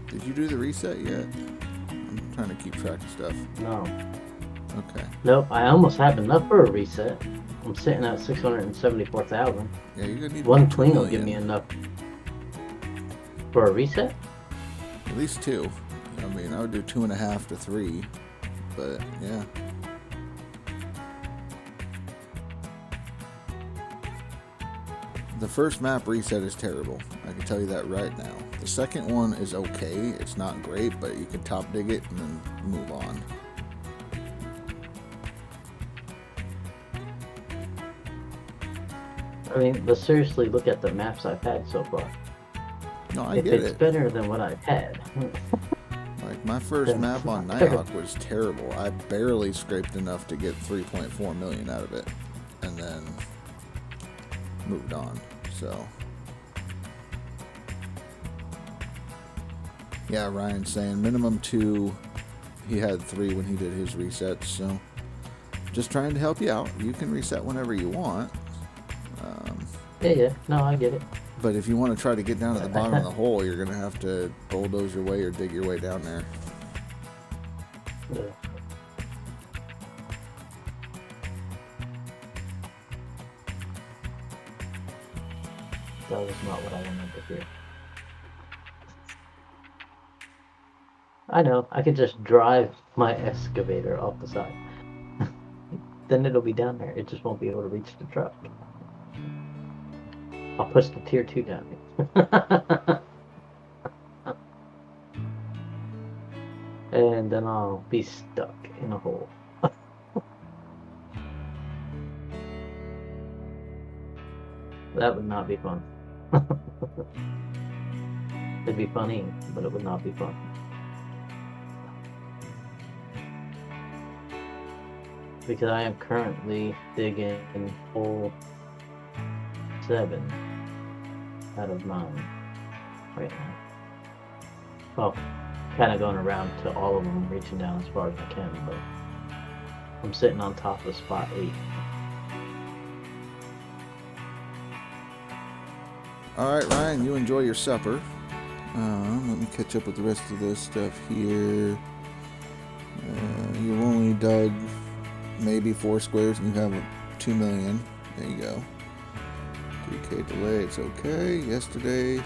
Did you do the reset yet? I'm trying to keep track of stuff. No. Okay. Nope, I almost have enough for a reset. I'm sitting at 674,000. Yeah, you're gonna need one clean will give me enough for a reset. At least 2. I mean, I would do 2.5 to 3, but yeah. The first map reset is terrible. I can tell you that right now. The second one is okay. It's not great, but you can top dig it and then move on. I mean, but seriously, look at the maps I've had so far. No, I if get it's it. better than what I've had. Like my first map on Nighthawk was terrible. I barely scraped enough to get 3.4 million out of it, and then moved on. So yeah, Ryan's saying minimum 2. He had 3 when he did his resets. So just trying to help you out. You can reset whenever you want. Yeah, no, I get it. But if you want to try to get down to the bottom of the hole, you're going to have to bulldoze your way or dig your way down there. Yeah. That was not what I wanted to hear. I know, I could just drive my excavator off the side. Then it'll be down there. It just won't be able to reach the truck. I'll push the tier 2 down. And then I'll be stuck in a hole. That would not be fun. It'd be funny, but it would not be fun. Because I am currently digging in hole 7 out of 9 right now. Well, kind of going around to all of them, reaching down as far as I can, but I'm sitting on top of spot 8. Alright, Ryan, you enjoy your supper. Let me catch up with the rest of this stuff here. You've only dug maybe 4 squares and you have 2 million. There you go. 3K delay, it's okay. Yesterday,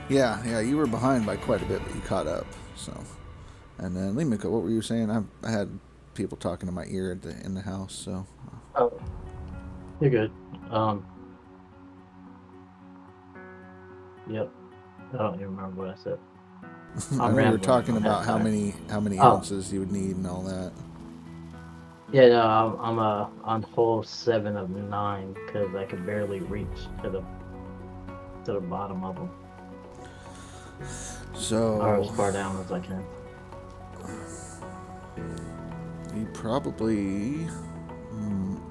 yeah, you were behind by quite a bit, but you caught up. So, and then Limiko, what were you saying? I had people talking to my ear in the house. So, oh, you're good. Yep. I don't even remember what I said. I know you were talking about how many ounces you would need and all that. Yeah, no, I'm on hole 7 of 9 because I could barely reach to the bottom of them. So, or as far down as I can. You probably,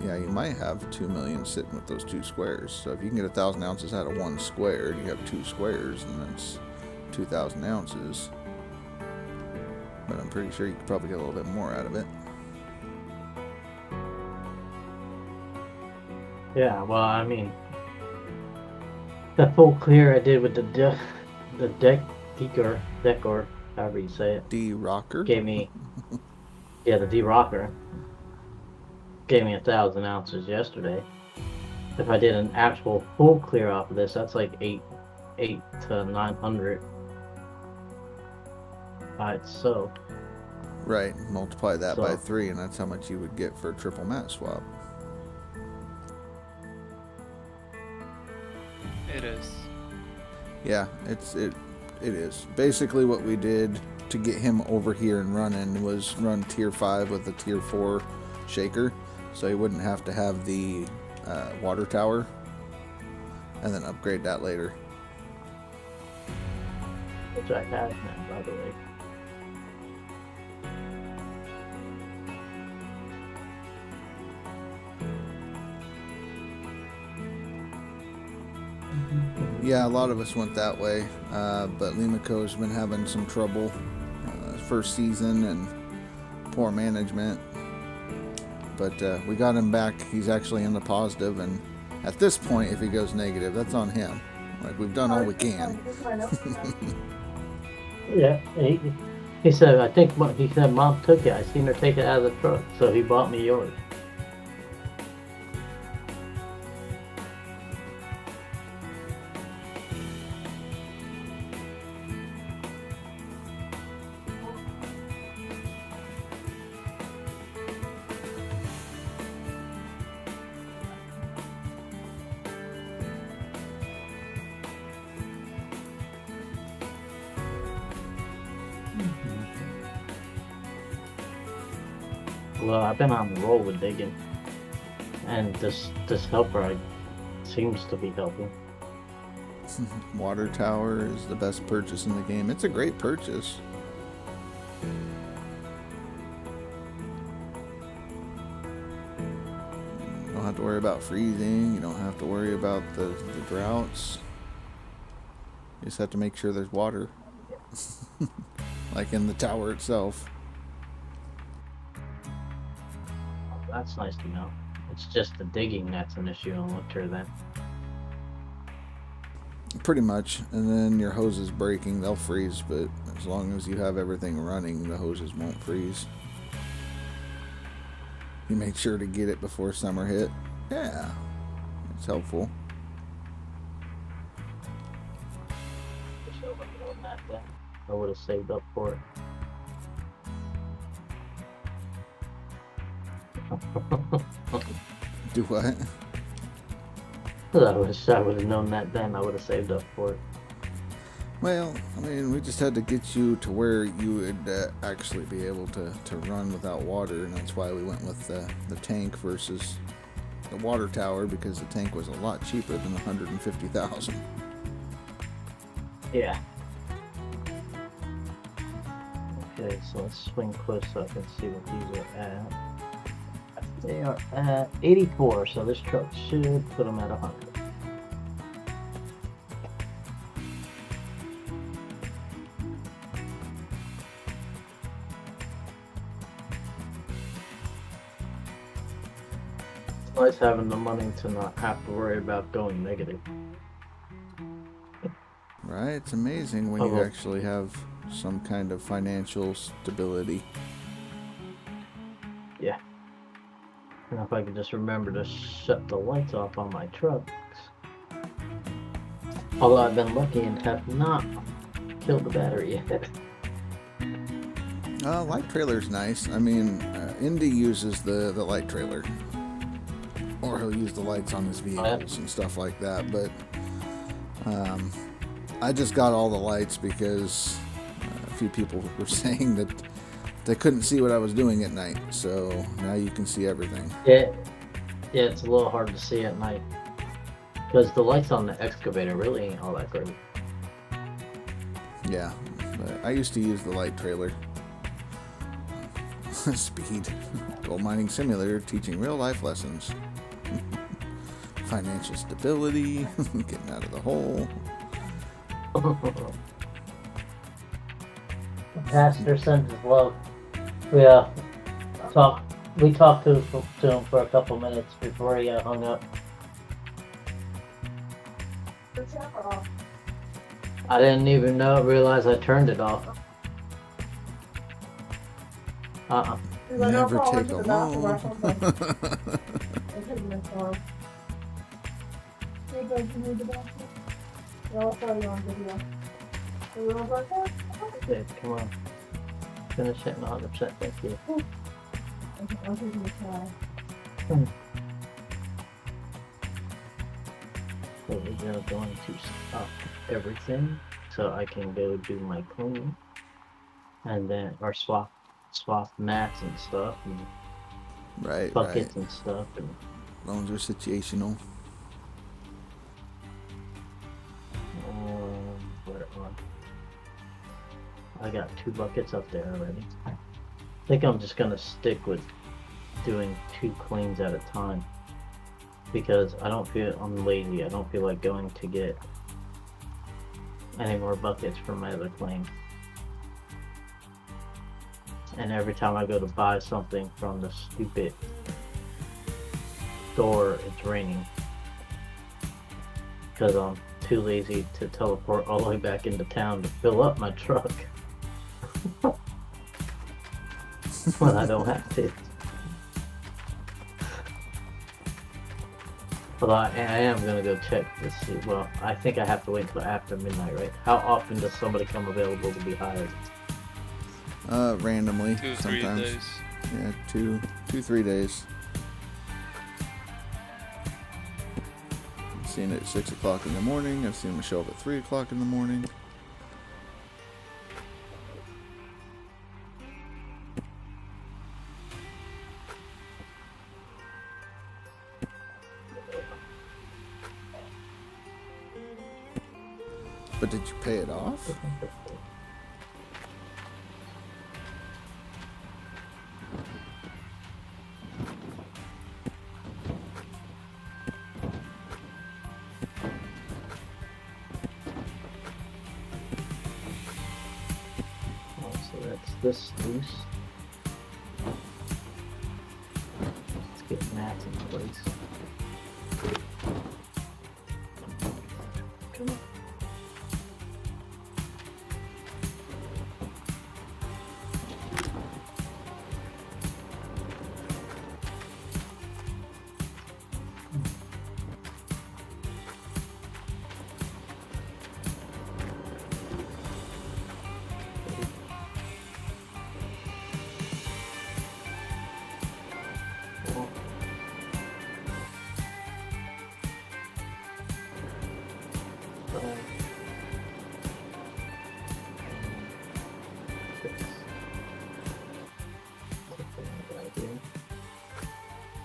yeah, you might have 2 million sitting with those 2 squares. So if you can get 1,000 ounces out of 1 square, you have 2 squares, and that's 2,000 ounces. But I'm pretty sure you could probably get a little bit more out of it. Yeah, well, I mean, the full clear I did with the decor, however you say it. D-rocker? Gave me, yeah, the D-rocker. Gave me 1,000 ounces yesterday. If I did an actual full clear off of this, that's like 8 to 900 by itself. Right, multiply that by 3, and that's how much you would get for a triple mat swap. It is. Yeah, it is. Basically what we did to get him over here and running was run tier 5 with a tier 4 shaker, so he wouldn't have to have the water tower, and then upgrade that later. Which I have now, by the way. Yeah, a lot of us went that way, but Limaco's been having some trouble first season and poor management. But we got him back. He's actually in the positive, and at this point, if he goes negative, that's on him. Like, we've done all we can. Yeah, he said, I think he said Mom took it. I seen her take it out of the truck, so he bought me yours. Well, I've been on the roll with digging, and this helper seems to be helping. Water tower is the best purchase in the game. It's a great purchase. You don't have to worry about freezing. You don't have to worry about the droughts. You just have to make sure there's water. Like in the tower itself. That's nice to know. It's just the digging that's an issue in winter then. Pretty much. And then your hoses breaking, they'll freeze, but as long as you have everything running, the hoses won't freeze. You made sure to get it before summer hit. Yeah, it's helpful. I would have saved up for it. Do what? I wish I would have known that then. I would have saved up for it. Well, I mean, we just had to get you to where you would actually be able to run without water, and that's why we went with the tank versus the water tower, because the tank was a lot cheaper than $150,000. Yeah. Okay, so let's swing close up and see what these are at. They are at 84, so this truck should put them at 100. It's nice having the money to not have to worry about going negative. Right? It's amazing when you actually have some kind of financial stability. Yeah. And if I could just remember to shut the lights off on my trucks. Although I've been lucky and have not killed the battery yet. Light trailer's nice. I mean, Indy uses the light trailer. Or he'll use the lights on his vehicles and stuff like that. But I just got all the lights because a few people were saying that they couldn't see what I was doing at night, so now you can see everything. Yeah, it's a little hard to see at night because the lights on the excavator really ain't all that great. Yeah, but I used to use the light trailer. Speed. Gold mining simulator teaching real life lessons. Financial stability, getting out of the hole. Pastor sends his love. We talked to him for a couple minutes before he hung up. I didn't even realize I turned it off. Never take a loan. Okay, come on. Finish it in 100%, thank you. So we're going to stop everything so I can go do my cleaning. And then, or swap mats and stuff, and buckets and stuff. And loans are situational. Where on? I got 2 buckets up there already. I think I'm just gonna stick with doing 2 cleans at a time because I'm lazy. I don't feel like going to get any more buckets for my other clean. And every time I go to buy something from the stupid store, it's raining. Because I'm too lazy to teleport all the way back into town to fill up my truck. When I don't have to. Although I am going to go check to see. Well, I think I have to wait until after midnight, right? How often does somebody come available to be hired? Randomly. 2-3 sometimes. days. Yeah, 2-3 days. I've seen it at 6 o'clock in the morning. I've seen them show up at 3 o'clock in the morning. But did you pay it off? This loose. Let's get mats in place. Come on.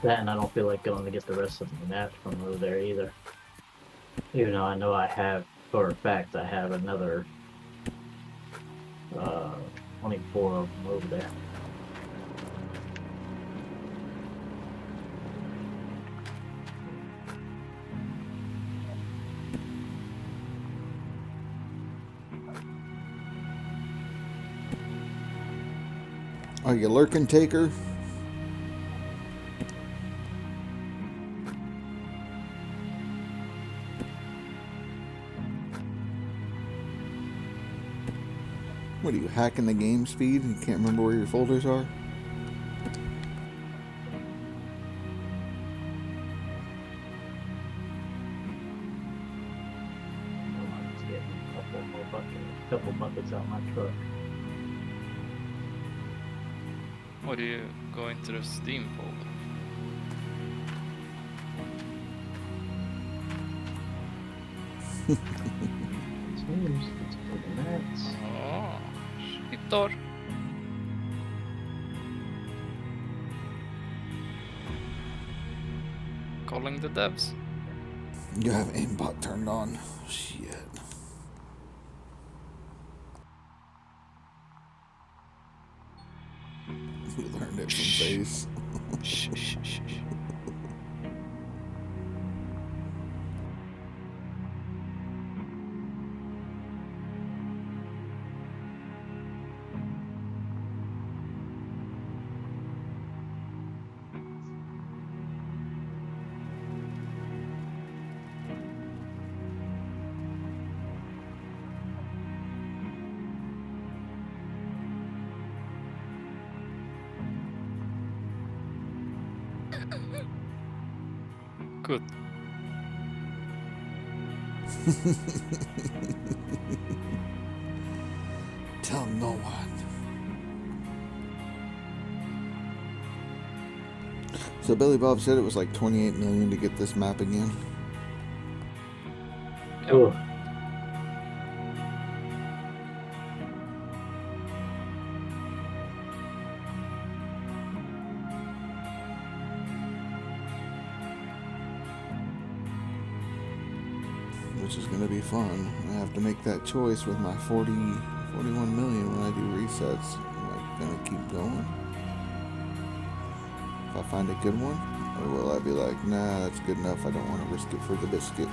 That, and I don't feel like going to get the rest of the mats from over there either. Even though I know I have, for a fact, I have another 24 of them over there. Are you lurking, Taker? What are you, hacking the game speed and you can't remember where your folders are? Let's get a couple buckets out my truck. Or do you go into the Steam folder? Let's put the mats. Oh, skitor. Calling the devs. You have aimbot turned on. Shit. We learned it from Face. Shh, shh, shh, shh. Good. Tell no one. So Billy Bob said it was like 28 million to get this map again. Ooh. Which is going to be fun. I have to make that choice with my 41 million when I do resets. Am I going to keep going? If I find a good one? Or will I be like, nah, that's good enough. I don't want to risk it for the biscuit.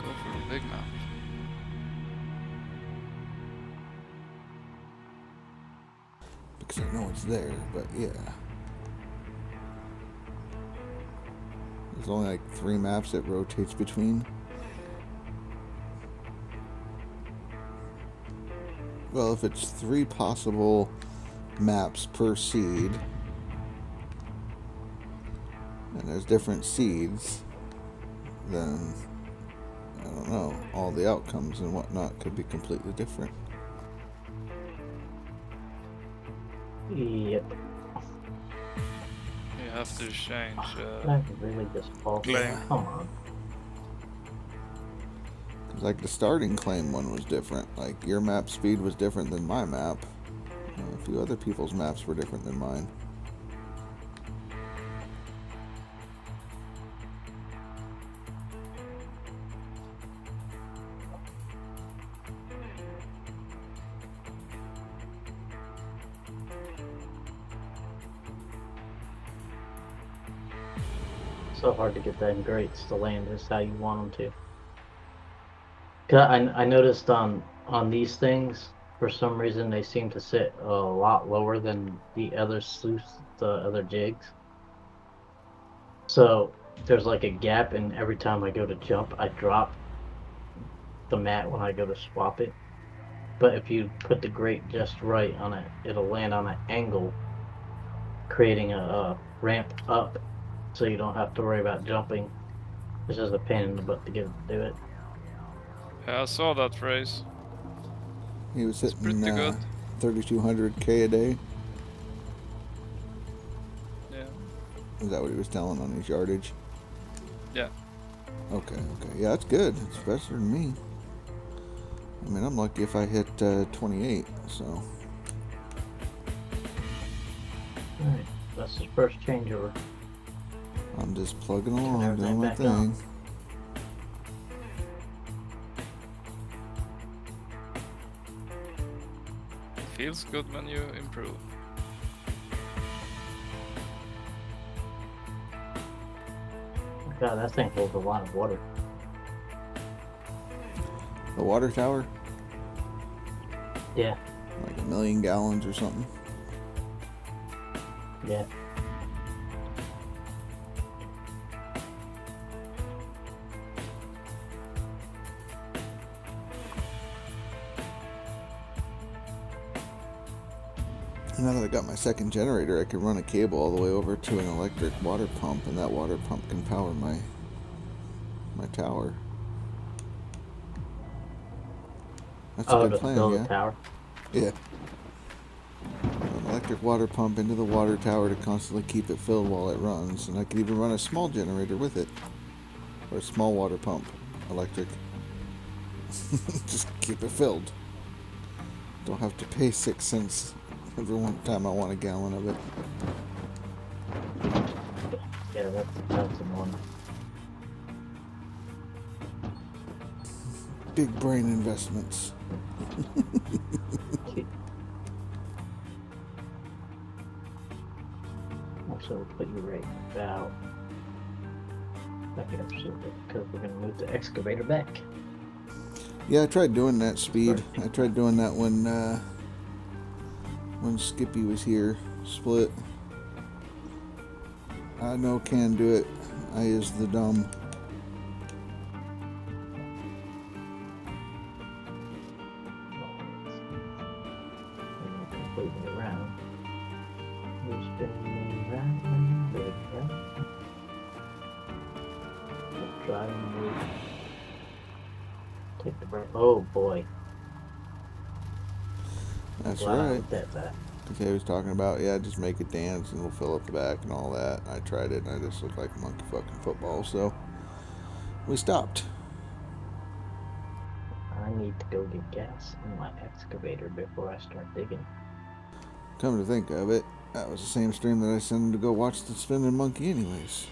Go for the big map. Because I know it's there, but yeah. There's only like 3 maps it rotates between. Well, if it's 3 possible maps per seed, and there's different seeds, then I don't know, all the outcomes and whatnot could be completely different. Yep. You have to change. I could really just fall. Claim. Come on. Like the starting claim one was different. Like your map speed was different than my map. A few other people's maps were different than mine. So hard to get them grates to land just how you want them to. 'Cause I noticed on these things, for some reason they seem to sit a lot lower than the other sleuths, the other jigs. So there's like a gap, and every time I go to jump, I drop the mat when I go to swap it. But if you put the grate just right on it, it'll land on an angle, creating a ramp up, so you don't have to worry about jumping. It's just a pain in the butt to get it to do it. Yeah, I saw that phrase. He was It's hitting pretty good. 3,200K a day. Yeah. Is that what he was telling on his yardage? Yeah. Okay. Yeah, that's good. It's better than me. I mean, I'm lucky if I hit 28, so. Alright, that's his first changeover. I'm just plugging along, everything doing my back on. thing. Feels good when you improve. God, that thing holds a lot of water. The water tower? Yeah, Like 1 million gallons or something. yeah. And now that I got my second generator, I can run a cable all the way over to an electric water pump, and that water pump can power my tower. That's a good to plan, build yeah? a tower. Yeah. An electric water pump into the water tower to constantly keep it filled while it runs, and I could even run a small generator with it. Or a small water pump, electric. Just keep it filled. Don't have to pay 6 cents every one time I want a gallon of it. Yeah, that's annoying. Big brain investments. Also, we'll put you right about back up because we're gonna move the excavator back. Yeah, I tried doing that speed. I tried doing that when Skippy was here. Split. I know can do it. I is the dumb. Completely around. We're spinning around, driving. Take the break. Oh boy. That's Wow, right. that's that. He was talking about, yeah, just make it dance and it'll fill up the back and all that. I tried it and I just looked like monkey fucking football, so we stopped. I need to go get gas in my excavator before I start digging. Come to think of it, that was the same stream that I sent him to go watch the spinning monkey anyways.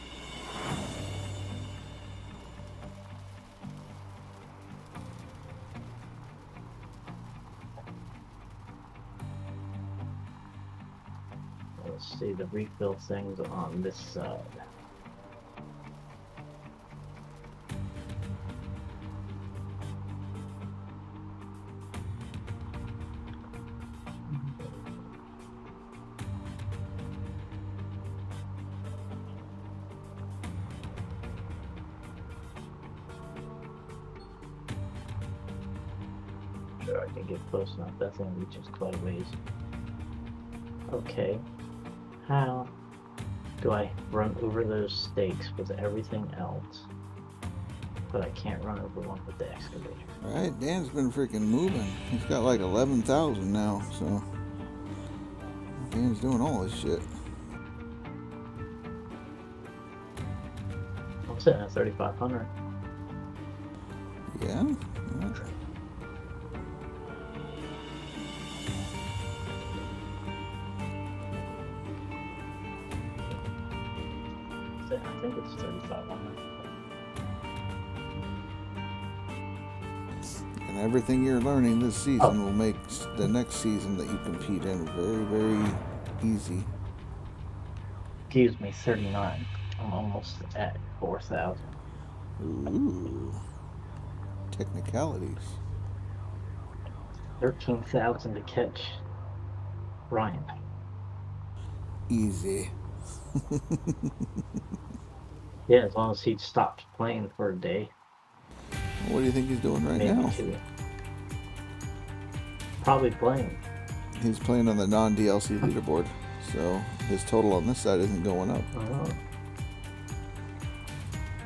Let's see the refill things on this side. Sure, I can get close enough. That thing reaches quite a ways. Okay. How do I run over those stakes with everything else, but I can't run over one with the excavator? Alright, Dan's been freaking moving. He's got like 11,000 now, so Dan's doing all this shit. I'm sitting at 3,500. Yeah? I think it's 3,500. And everything you're learning this season will make the next season that you compete in very, very easy. Excuse me, 39. I'm almost at 4,000. Ooh. Technicalities. 13,000 to catch Ryan. Easy. Yeah, as long as he stops playing for a day. What do you think he's doing right maybe now? 2. Probably playing. He's playing on the non-DLC leaderboard, so his total on this side isn't going up.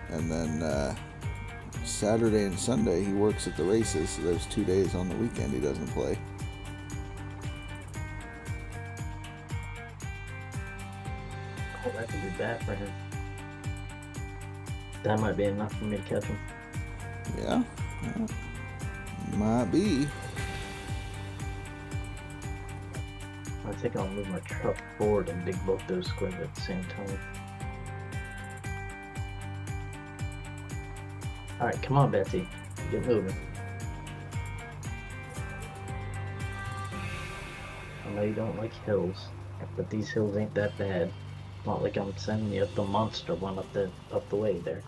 And then Saturday and Sunday he works at the races, so there's 2 days on the weekend he doesn't play. Oh, that could be bad for him. That might be enough for me to catch him. Yeah, might be. I think I'll move my truck forward and dig both those squares at the same time. Alright, come on, Betsy. Get moving. I know you don't like hills, but these hills ain't that bad. Not like I'm sending you up the monster one up the way there.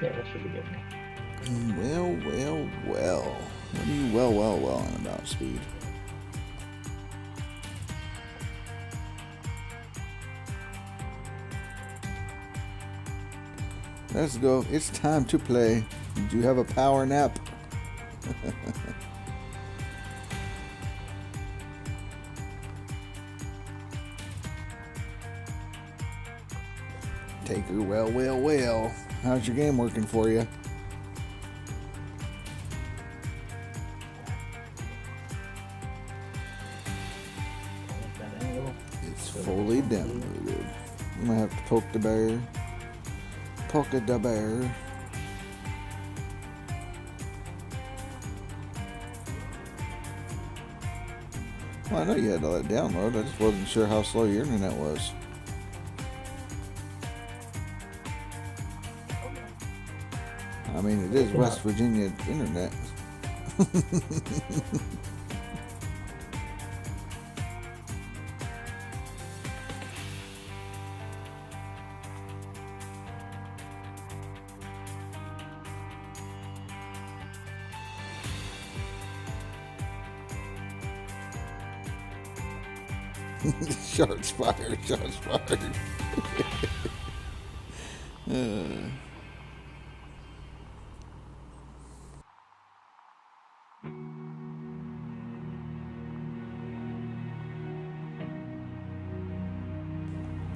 Yeah, that should be good. Well. What are you welling about, Speed? Let's go. It's time to play. Did you have a power nap? Taker, well. How's your game working for you? It's fully downloaded. I'm gonna have to poke the bear. Poke the bear. Well, I know you had to let it download. I just wasn't sure how slow your internet was. I mean, it is West Virginia internet. Shots fired. Shots fired.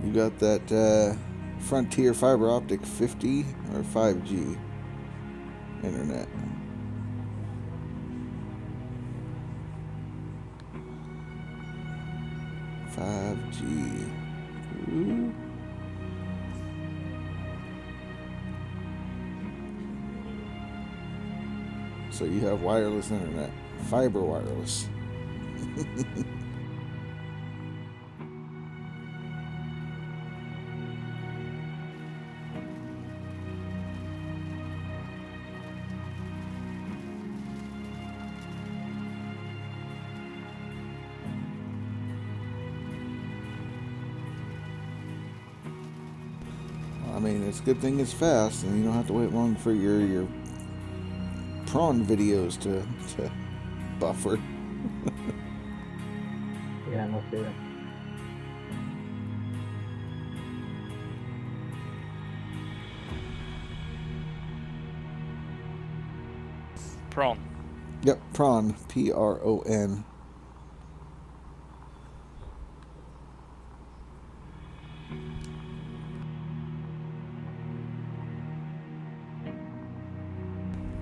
You got that Frontier fiber optic 50 or 5G internet? Ooh. So you have wireless internet, fiber wireless. I mean, it's a good thing it's fast, and you don't have to wait long for your prawn videos to buffer. Yeah, no fear. Prawn. Yep, prawn. P-R-O-N.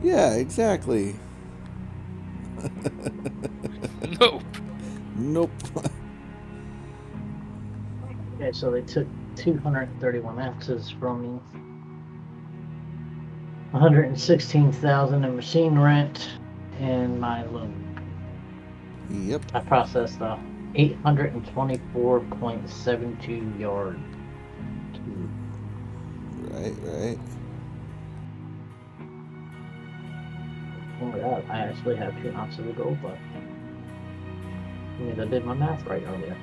Yeah, exactly. Nope. Nope. Okay, so they took 231 ounces from me. 116,000 in machine rent and my loan. Yep. I processed 824.72 yards. Right. Oh my god, I actually have 2 ounces of gold left. I mean, I did my math right earlier.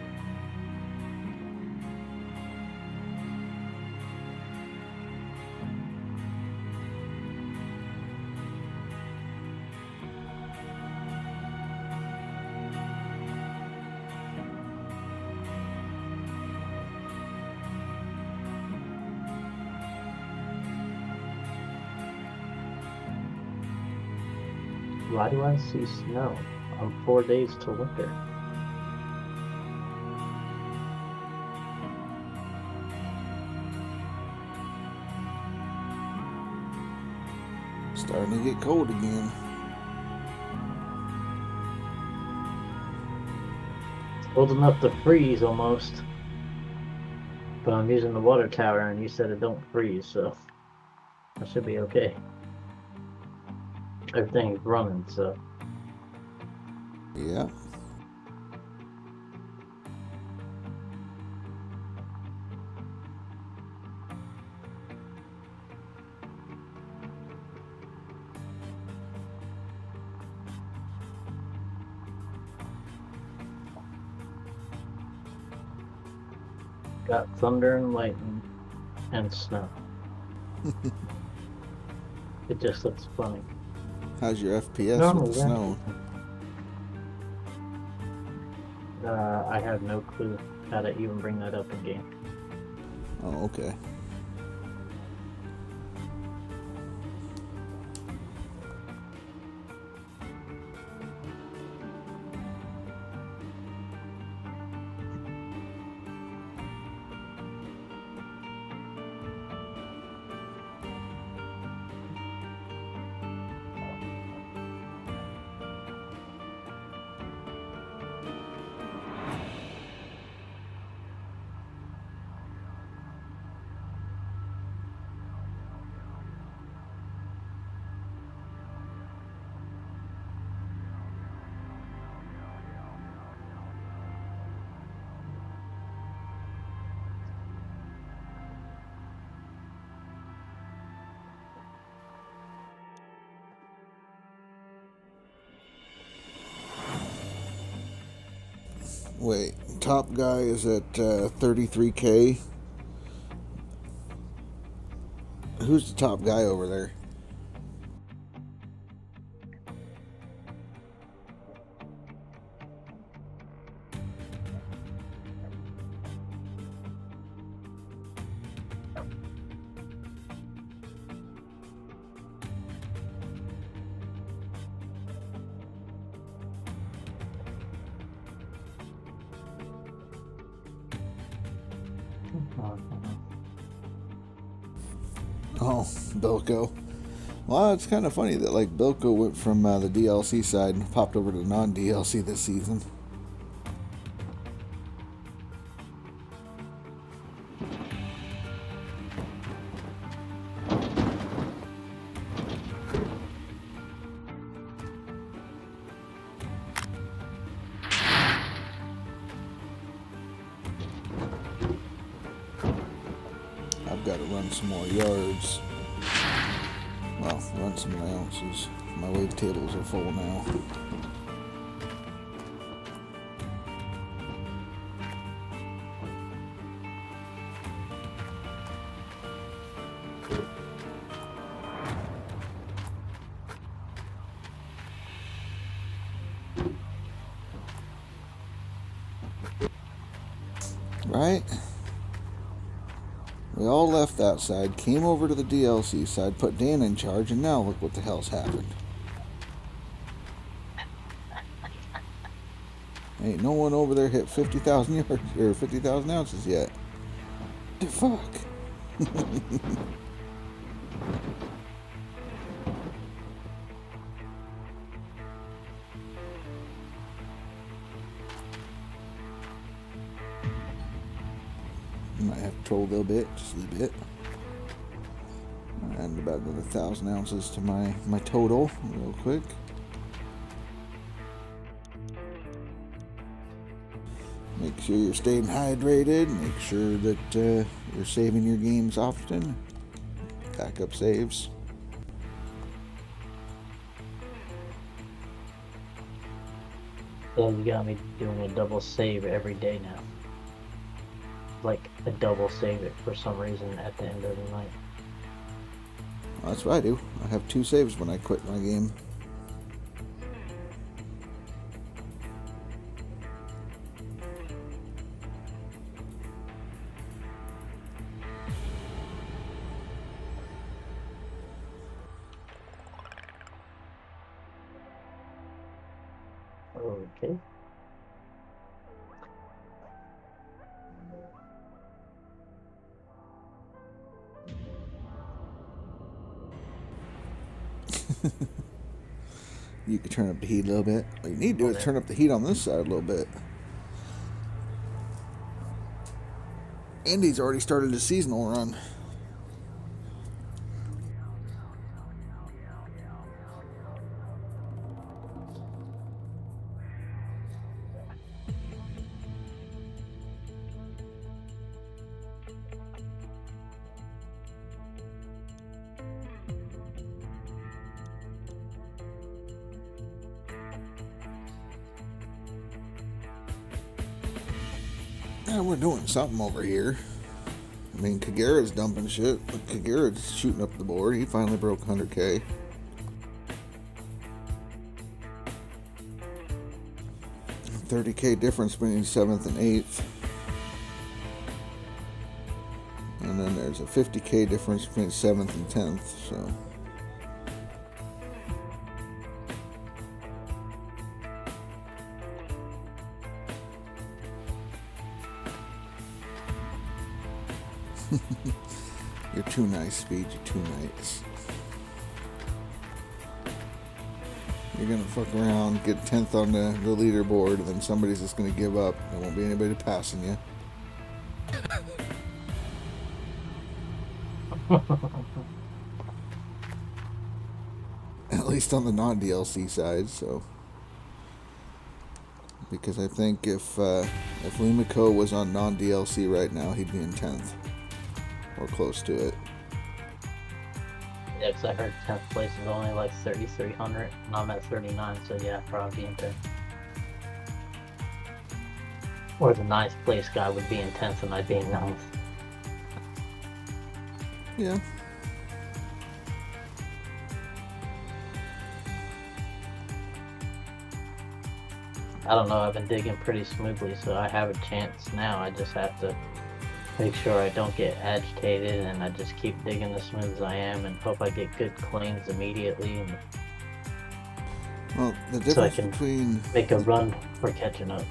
Why do I see snow? I'm 4 days to winter. Starting to get cold again. It's cold enough to freeze almost. But I'm using the water tower and you said it don't freeze, so I should be okay. Everything's running, so. Yeah. Got thunder and lightning and snow. It just looks funny. How's your FPS Normal, with the yeah. snow? I have no clue how to even bring that up in game. Oh, okay. Wait, top guy is at 33K. Who's the top guy over there? Oh, Bilko. Well, it's kind of funny that like Bilko went from the DLC side and popped over to non-DLC this season. I've got to run some more yards. Well, run some of my ounces. My wave tables are full now. Right? We all left that side, came over to the DLC side, put Dan in charge, and now look what the hell's happened. Ain't no one over there hit 50,000 yards or 50,000 ounces yet. The fuck? Might have to troll a little bit, just a little bit. And about another 1,000 ounces to my total, real quick. Make sure you're staying hydrated. Make sure that you're saving your games often. Backup saves. So you got me doing a double save every day now. Like a double save it for some reason at the end of the night. Well, that's what I do. I have 2 saves when I quit my game. Okay. You could turn up the heat a little bit. What you need to do is turn up the heat on this side a little bit. Andy's already started his seasonal run. Yeah, we're doing something over here. I mean, Kagera's dumping shit, but Kagera's shooting up the board. He finally broke 100K. $30K difference between 7th and 8th. And then there's a 50K difference between 7th and 10th, so... You're too nice, Speed. You're too nice. You're gonna fuck around, get 10th on the leaderboard, and then somebody's just gonna give up. There won't be anybody passing you. At least on the non-DLC side, so... Because I think if Limiko was on non-DLC right now, he'd be in 10th. Or close to it. Yeah, because I heard 10th place is only like 3,300, and I'm at 39, so yeah, probably in 10th. Or the 9th place guy would be in 10th and I'd be in 9th. Yeah. I don't know, I've been digging pretty smoothly, so I have a chance now. I just have to make sure I don't get agitated, and I just keep digging as smooth as I am and hope I get good claims immediately. And well, the difference so I can between... make a run for catching up.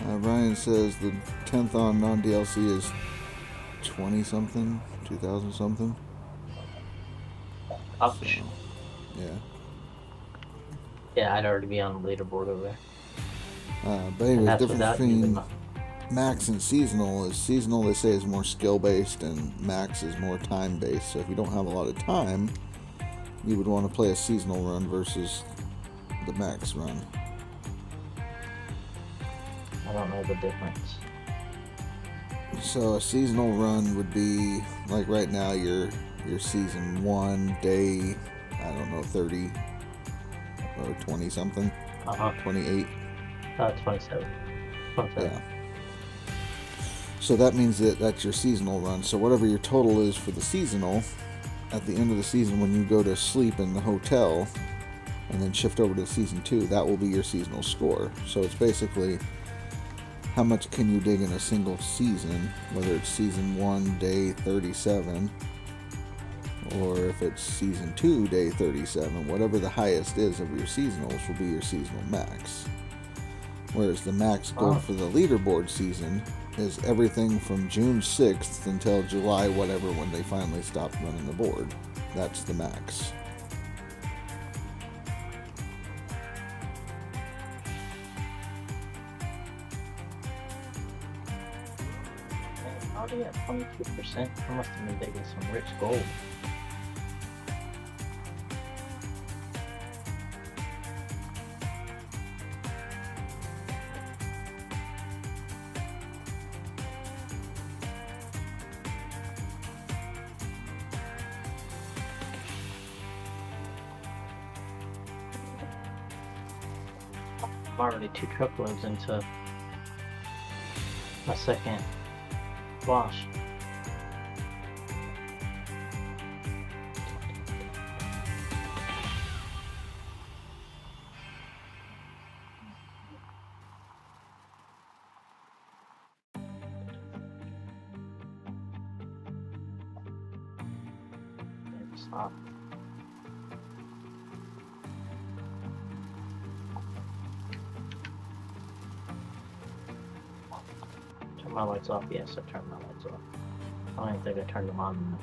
Ryan says the 10th on non-DLC is 20 something, 2000 something. Ouch. So, yeah. Yeah, I'd already be on the leaderboard over there. But anyways, that's difference without between using max and seasonal is seasonal, they say, is more skill based, and max is more time based. So if you don't have a lot of time, you would want to play a seasonal run versus the max run. I don't know the difference. So a seasonal run would be like right now your season 1 day, I don't know, 30 or 20 something. 28. 27. Yeah. So that means that that's your seasonal run. So whatever your total is for the seasonal, at the end of the season when you go to sleep in the hotel and then shift over to season 2, that will be your seasonal score. So it's basically how much can you dig in a single season, whether it's season 1 day 37 or if it's season 2 day 37, whatever the highest is of your seasonals will be your seasonal max. Whereas the max goal for the leaderboard season is everything from June 6th until July whatever when they finally stop running the board. That's the max. Already at 22%. I must have been digging some rich gold. I'm already 2 truckloads into my second wash. Stop. Turn my lights off. Yes, I turned my lights off. I don't even think I turned them on.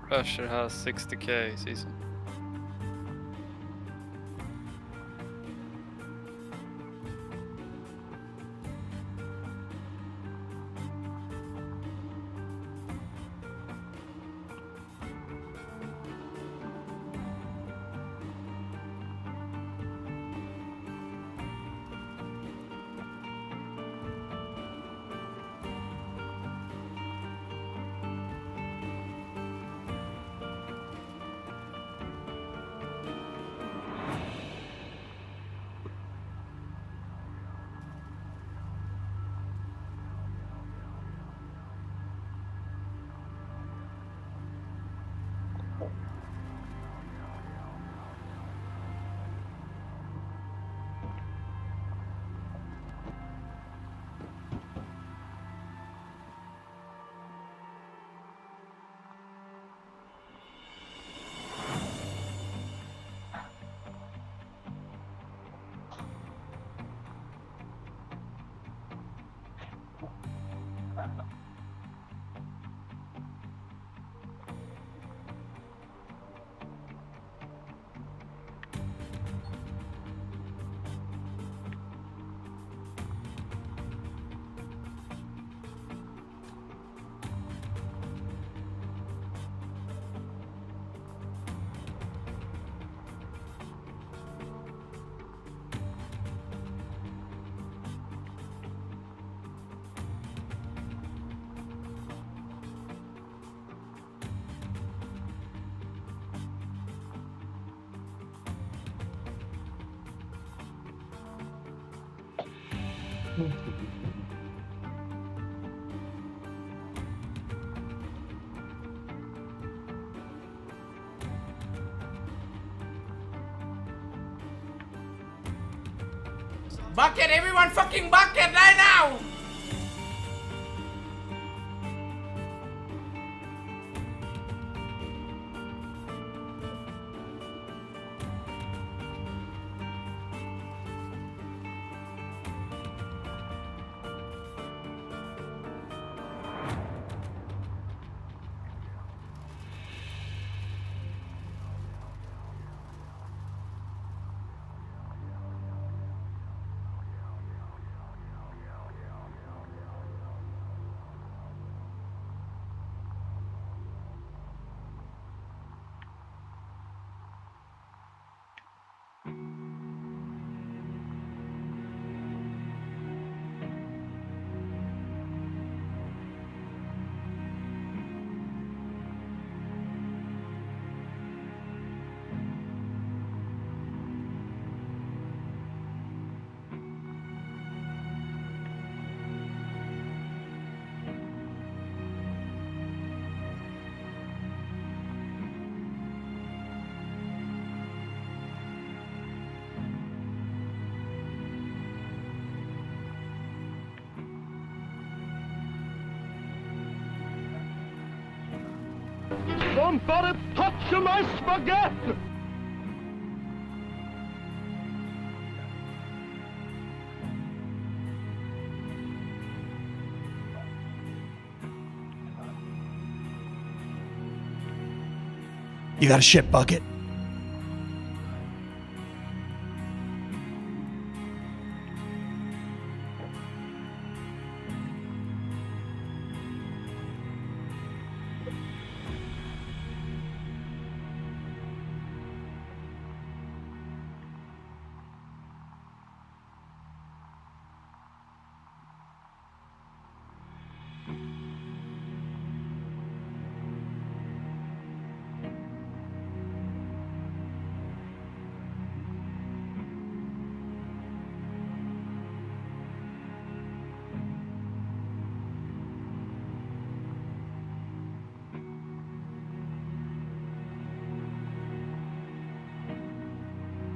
Pressure has 60k season. Bucket, everyone fucking bucket right now! Somebody touch my spaghetti! You got a shit bucket?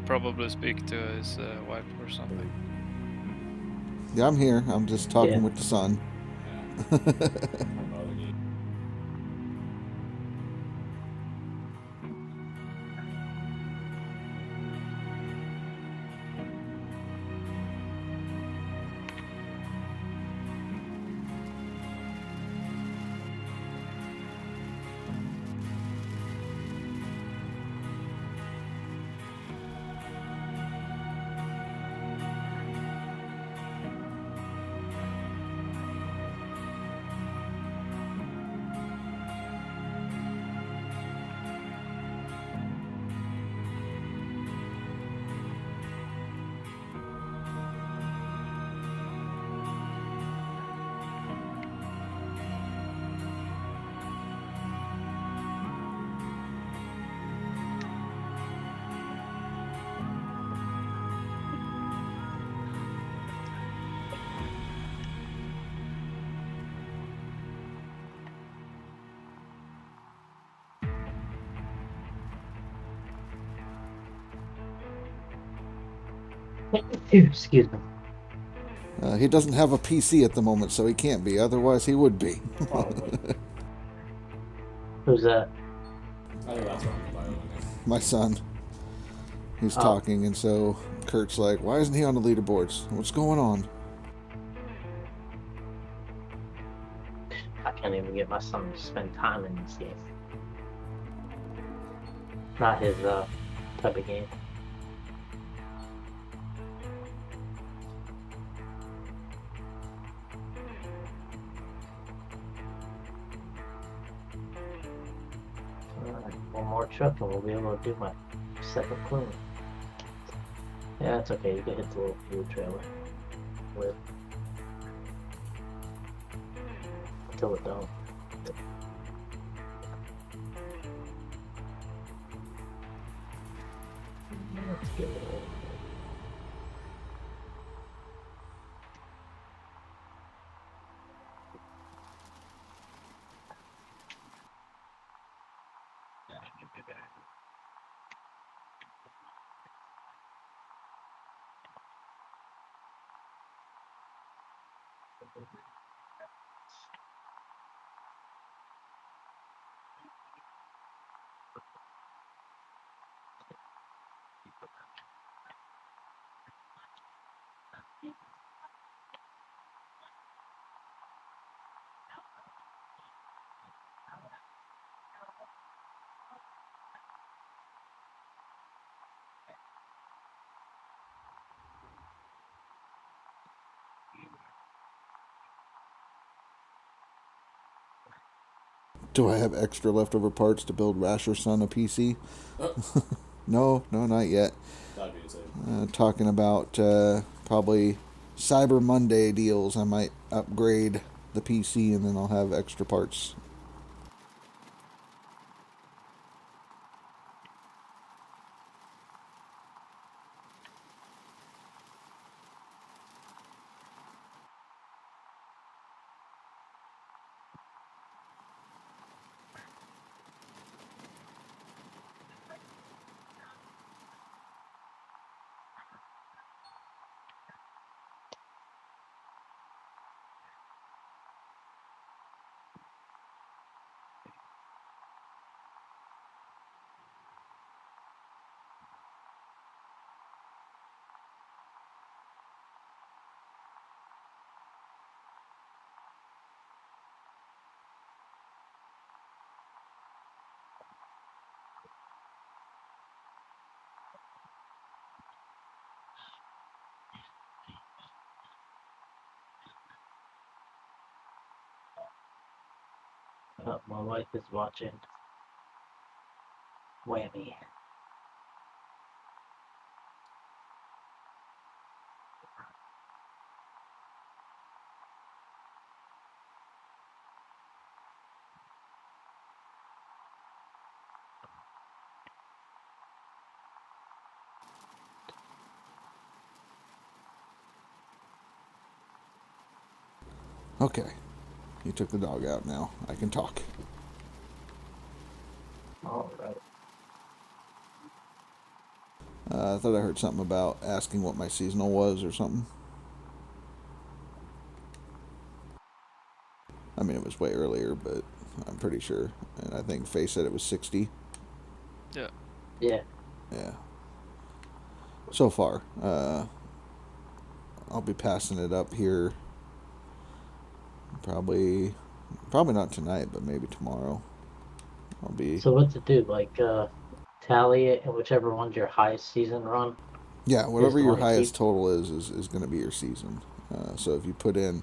Probably speak to his wife or something. Yeah, I'm here. I'm just talking with the son. Excuse me. He doesn't have a PC at the moment, so he can't be. Otherwise, he would be. Who's that? I think that's wrong. My son. He's talking, and so Kurt's like, why isn't he on the leaderboards? What's going on? I can't even get my son to spend time in this game. Not his type of game. One more truck and we'll be able to do my second clean. Yeah, it's okay. You can hit the little fuel trailer with until it don't. Let's get it. Do I have extra leftover parts to build Rasher's son a PC? No, not yet. That'd be insane. Talking about probably Cyber Monday deals. I might upgrade the PC and then I'll have extra parts. My wife is watching. Whammy. Okay. You took the dog out now. I can talk. All right. I thought I heard something about asking what my seasonal was or something. I mean, it was way earlier, but I'm pretty sure. And I think Faye said it was 60. Yeah. Yeah. Yeah. So far. I'll be passing it up here. Probably not tonight, but maybe tomorrow. I'll be. So what's it do? Like, tally it, and whichever one's your highest season run? Yeah, whatever the your one you highest keep? total is going to be your season. So if you put in,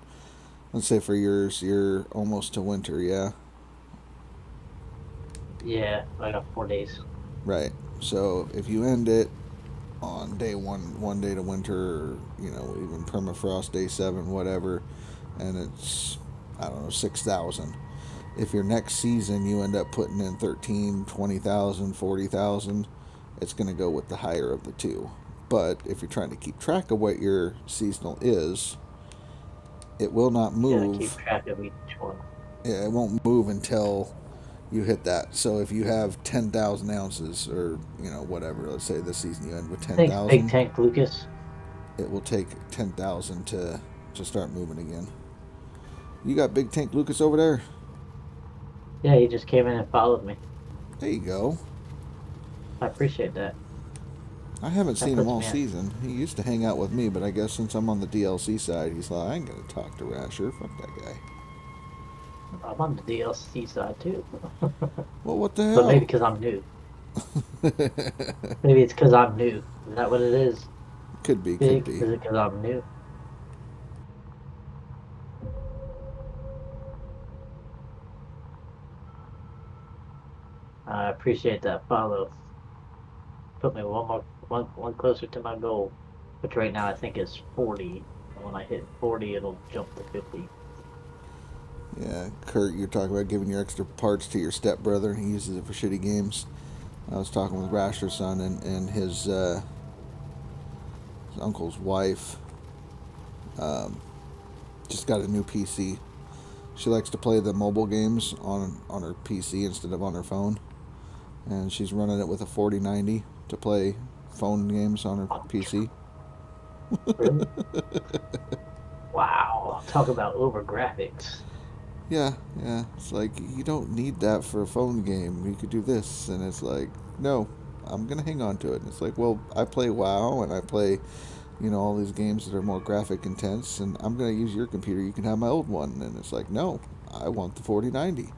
let's say for yours, you're almost to winter, yeah? Yeah, I got 4 days. Right. So if you end it on day one day to winter, or, you know, even permafrost, day 7, whatever, and it's, I don't know, 6,000. If your next season you end up putting in 13, 20,000, 40,000, it's going to go with the higher of the two. But if you're trying to keep track of what your seasonal is, it will not move. Yeah, keep track of each one. Yeah, it won't move until you hit that. So if you have 10,000 ounces, or, you know, whatever, let's say this season you end with Thanks, 10,000. Big Tank Lucas. It will take 10,000 to start moving again. You got Big Tank Lucas over there? Yeah, he just came in and followed me. There you go. I appreciate that. I haven't seen him all puts me season. He used to hang out with me, but I guess since I'm on the DLC side, he's like, I ain't gonna talk to Rasher. Fuck that guy. I'm on the DLC side too. Well, what the hell? But maybe because I'm new. Maybe it's because I'm new. Is that what it is? Could be, Big? could be. Is it because I'm new? I appreciate that follow. Put me one closer to my goal, which right now I think is 40. And when I hit 40, it'll jump to 50. Yeah, Kurt, you're talking about giving your extra parts to your stepbrother, and he uses it for shitty games. I was talking with Rasher's son and his uncle's wife. Just got a new PC. She likes to play the mobile games on her PC instead of on her phone. And she's running it with a 4090 to play phone games on her PC. Really? Wow. Talk about over graphics. Yeah. It's like, you don't need that for a phone game. You could do this. And it's like, no, I'm going to hang on to it. And it's like, well, I play WoW and I play, you know, all these games that are more graphic intense, and I'm going to use your computer. You can have my old one. And it's like, no, I want the 4090.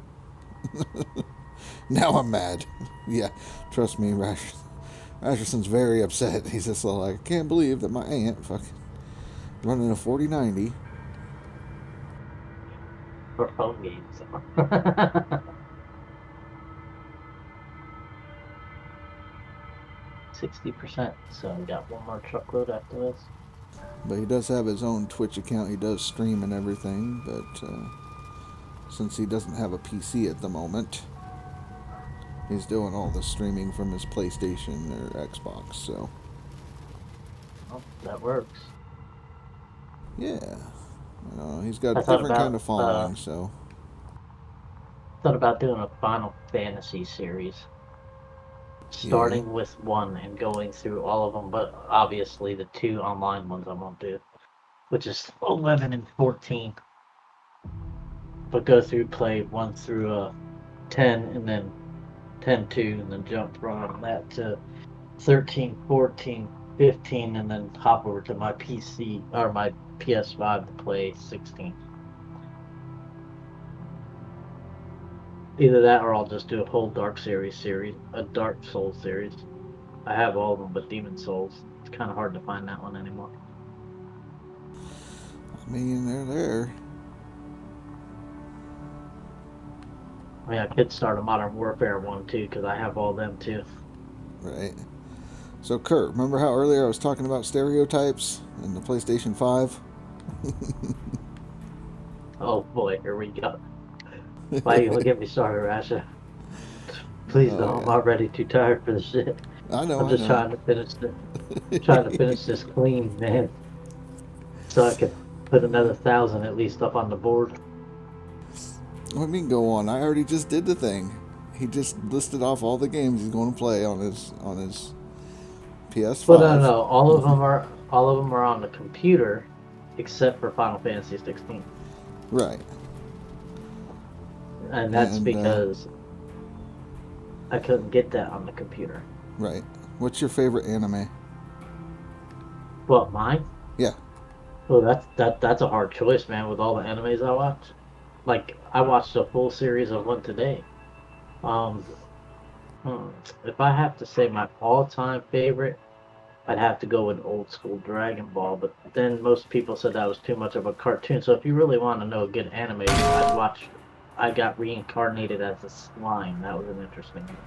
Now I'm mad. Yeah, trust me, Rasherson's very upset. He's just like, I can't believe that my aunt fucking running a 4090. For phone games. 60%. So I got one more truckload after this. But he does have his own Twitch account. He does stream and everything. But since he doesn't have a PC at the moment, he's doing all the streaming from his PlayStation or Xbox. So. Well, that works. Yeah. He's got a different kind of following, so. Thought about doing a Final Fantasy series. Starting with 1 and going through all of them, but obviously the 2 online ones I won't do. Which is 11 and 14. But go through, play 1 through 10, and then 10-2, and then jump from that to 13, 14, 15, and then hop over to my PC, or my PS5 to play 16. Either that or I'll just do a whole Dark series, a Dark Souls series. I have all of them but Demon Souls. It's kind of hard to find that one anymore. I mean, they're there. I mean, I could start a Modern Warfare one too, because I have all them too. Right. So, Kurt, remember how earlier I was talking about stereotypes in the PlayStation 5? Oh boy, here we go. Why are you gonna get me started, Rasha? Please don't. I'm already too tired for this shit. I know. I'm just trying to finish this clean, man. So I can put another 1,000 at least up on the board. What do you mean go on? I already just did the thing. He just listed off all the games he's going to play on his PS5. But no, all of them are on the computer, except for Final Fantasy 16. Right. And that's because I couldn't get that on the computer. Right. What's your favorite anime? What, mine? Yeah. Well, that's a hard choice, man. With all the animes I watch, like I watched a full series of one today. If I have to say my all-time favorite, I'd have to go with old school Dragon Ball. But then most people said that was too much of a cartoon. So if you really want to know a good anime, I'd watch. I Got Reincarnated as a Slime. That was an interesting one.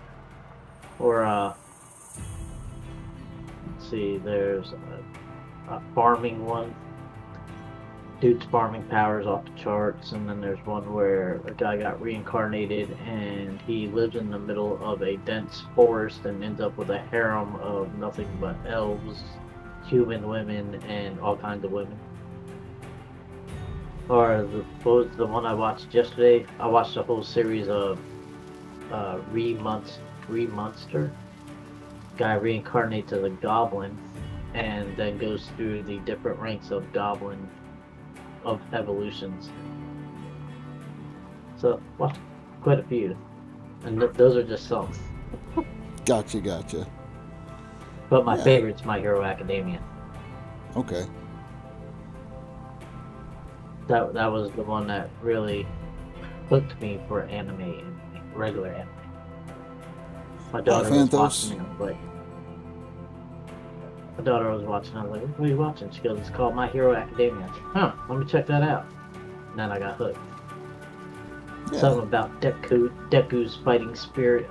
Or let's see, there's a farming one. Dude's farming powers off the charts, and then there's one where a guy got reincarnated and he lives in the middle of a dense forest and ends up with a harem of nothing but elves, human women, and all kinds of women. Or the one I watched yesterday, I watched a whole series of Monster. Guy reincarnates as a goblin and then goes through the different ranks of goblin of evolutions. So, watched quite a few. And those are just some. Gotcha. But my favorite's My Hero Academia. Okay. That was the one that really hooked me for anime and regular anime. My daughter was watching it. My daughter was watching. I was like, "What are you watching?" She goes, "It's called My Hero Academia." I was like, let me check that out. And then I got hooked. Yeah. Something about Deku's fighting spirit.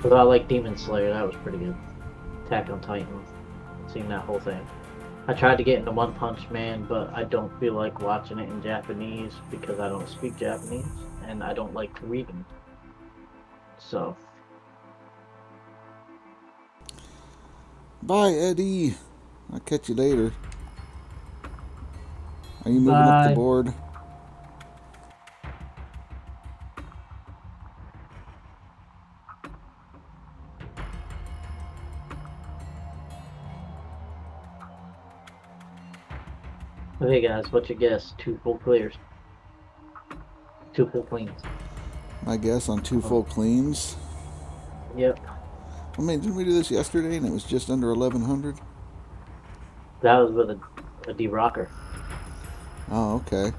But I like Demon Slayer. That was pretty good. Attack on Titan. Seen that whole thing. I tried to get into One Punch Man, but I don't feel like watching it in Japanese because I don't speak Japanese and I don't like reading. So. Bye, Eddie. I'll catch you later. Are you moving up the board? Okay, guys, what's your guess? 2 full clears. 2 full cleans. My guess on 2 full cleans? Yep. I mean, didn't we do this yesterday and it was just under 1,100? That was with a D-Rocker. Oh, okay.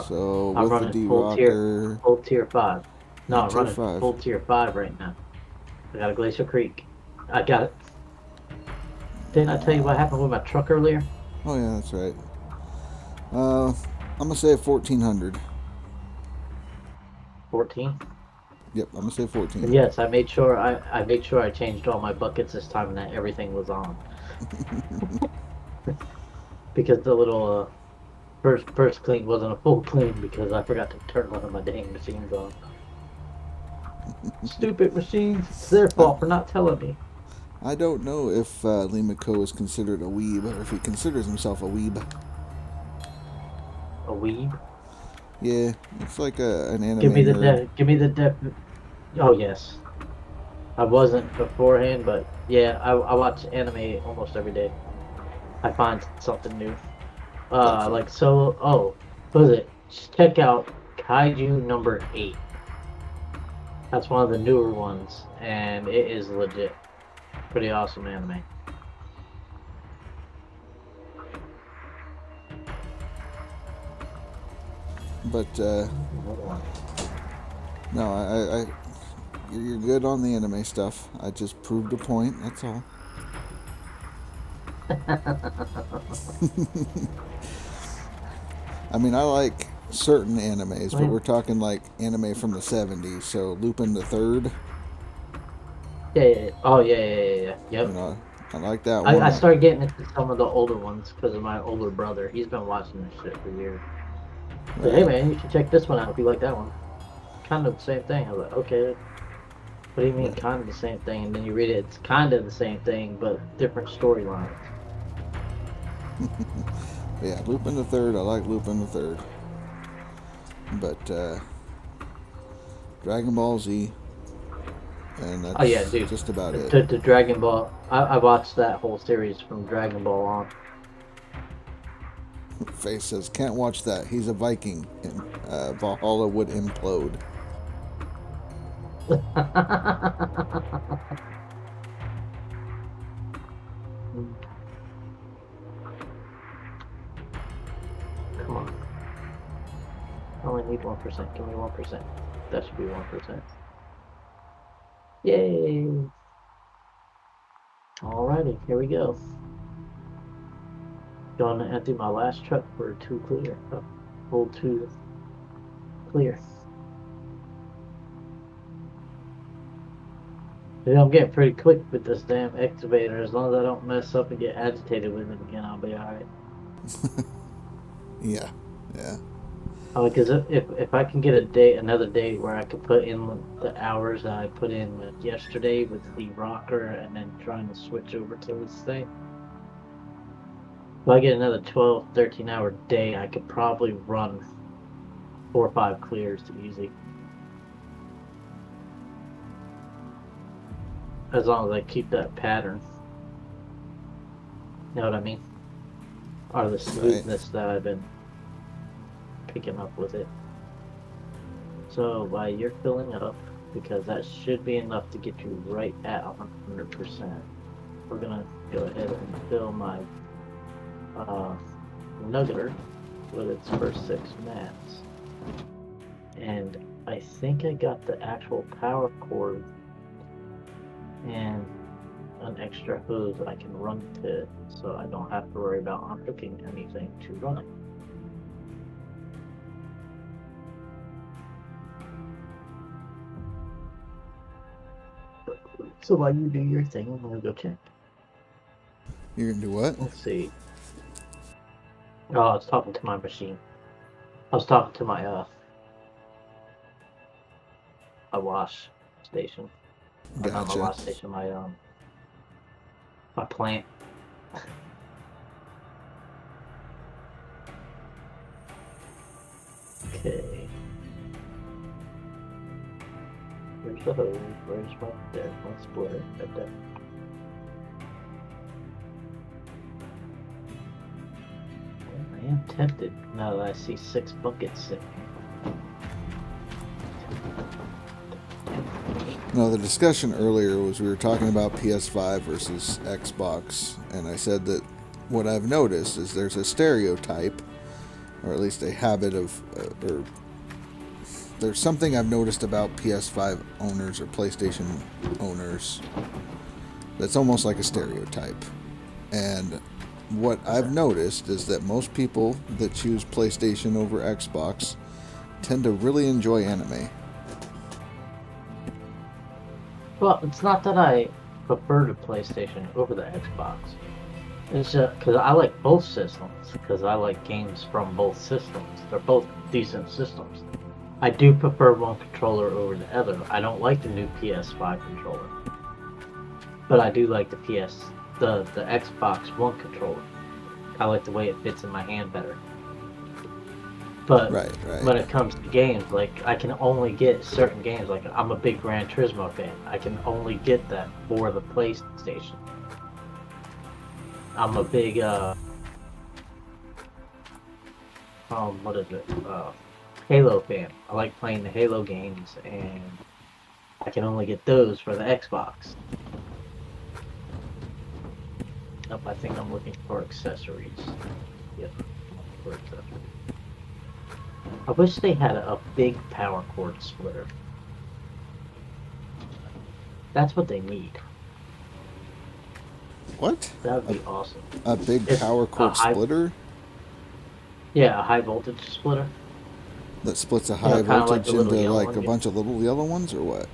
So, I'm with the D-Rocker... Full tier 5. No, I'm running 5. Full tier 5 right now. I got a Glacier Creek. I got it. Didn't I tell you what happened with my truck earlier? Oh, yeah, that's right. I'm going to say 1,400. 14? Yep, I'm going to say 14. Yes, I made sure I changed all my buckets this time and that everything was on. Because the little first clean wasn't a full clean because I forgot to turn one of my dang machines on. Stupid machines. It's their fault for not telling me. I don't know if Limako is considered a weeb or if he considers himself a weeb. A weeb? Yeah, it's like an anime. Give me the def. Oh yes, I wasn't beforehand, but yeah, I watch anime almost every day. I find something new. Like so. Oh, what is it? Just check out Kaiju number 8. That's one of the newer ones, and it is legit. Pretty awesome anime. But no, you're good on the anime stuff. I just proved a point. That's all. I mean, I like certain animes, but we're talking like anime from the 70s. So Lupin the Third. Yeah. Oh, yeah. Yep. You know, I like that one. I started getting into some of the older ones because of my older brother. He's been watching this shit for years. Right. But, hey, man, you should check this one out if you like that one. Kind of the same thing. I was like, okay. What do you mean kind of the same thing? And then you read it, it's kind of the same thing, but different storylines. Yeah, Lupin the Third. I like Lupin the Third. But Dragon Ball Z, and that's just about it. The Dragon Ball. I watched that whole series from Dragon Ball on. Face says, can't watch that. He's a Viking, and Valhalla would implode. Come on. I only need 1%. Give me 1%. That should be 1%. Yay! Alrighty, here we go. Going to empty my last truck for 2 clear. Full 2 clear. Dude, I'm getting pretty quick with this damn excavator. As long as I don't mess up and get agitated with it again, I'll be alright. Yeah. Oh, because if I can get another day where I could put in the hours that I put in yesterday with the rocker and then trying to switch over to this thing. If I get another 12, 13 hour day, I could probably run 4 or 5 clears easy. As long as I keep that pattern. You know what I mean? Or the smoothness that I've been picking up with it. So while you're filling up, because that should be enough to get you right at 100%, we're gonna go ahead and fill my nuggeter with its first 6 mats. And I think I got the actual power cord and an extra hose I can run to it, so I don't have to worry about unhooking anything to run it. So while you do your thing, I'm gonna go check. You're gonna do what? Let's see. Oh, I was talking to my machine. I was talking to my wash station. Gotcha. Not my wash station, my plant. Okay. Where's the hose? Where's my there? My splitter right there. Well, I am tempted now that I see 6 buckets sitting. No, the discussion earlier was we were talking about PS5 versus Xbox, and I said that what I've noticed is there's a stereotype, or at least a habit of, or there's something I've noticed about PS5 owners or PlayStation owners that's almost like a stereotype. And what I've noticed is that most people that choose PlayStation over Xbox tend to really enjoy anime. Well, it's not that I prefer the PlayStation over the Xbox. It's just because I like both systems, because I like games from both systems. They're both decent systems. I do prefer one controller over the other. I don't like the new PS5 controller. But I do like the Xbox One controller. I like the way it fits in my hand better. But when it comes to games, like, I can only get certain games. Like, I'm a big Gran Turismo fan. I can only get that for the PlayStation. I'm a big, Halo fan. I like playing the Halo games, and I can only get those for the Xbox. Oh, I think I'm looking for accessories. Yep, for accessories. I wish they had a big power cord splitter. That's what they need. What? That would be awesome. A big power cord splitter? Yeah, a high voltage splitter. That splits a high kinda like voltage the little into yellow like one, a yeah. bunch of little yellow ones, or what?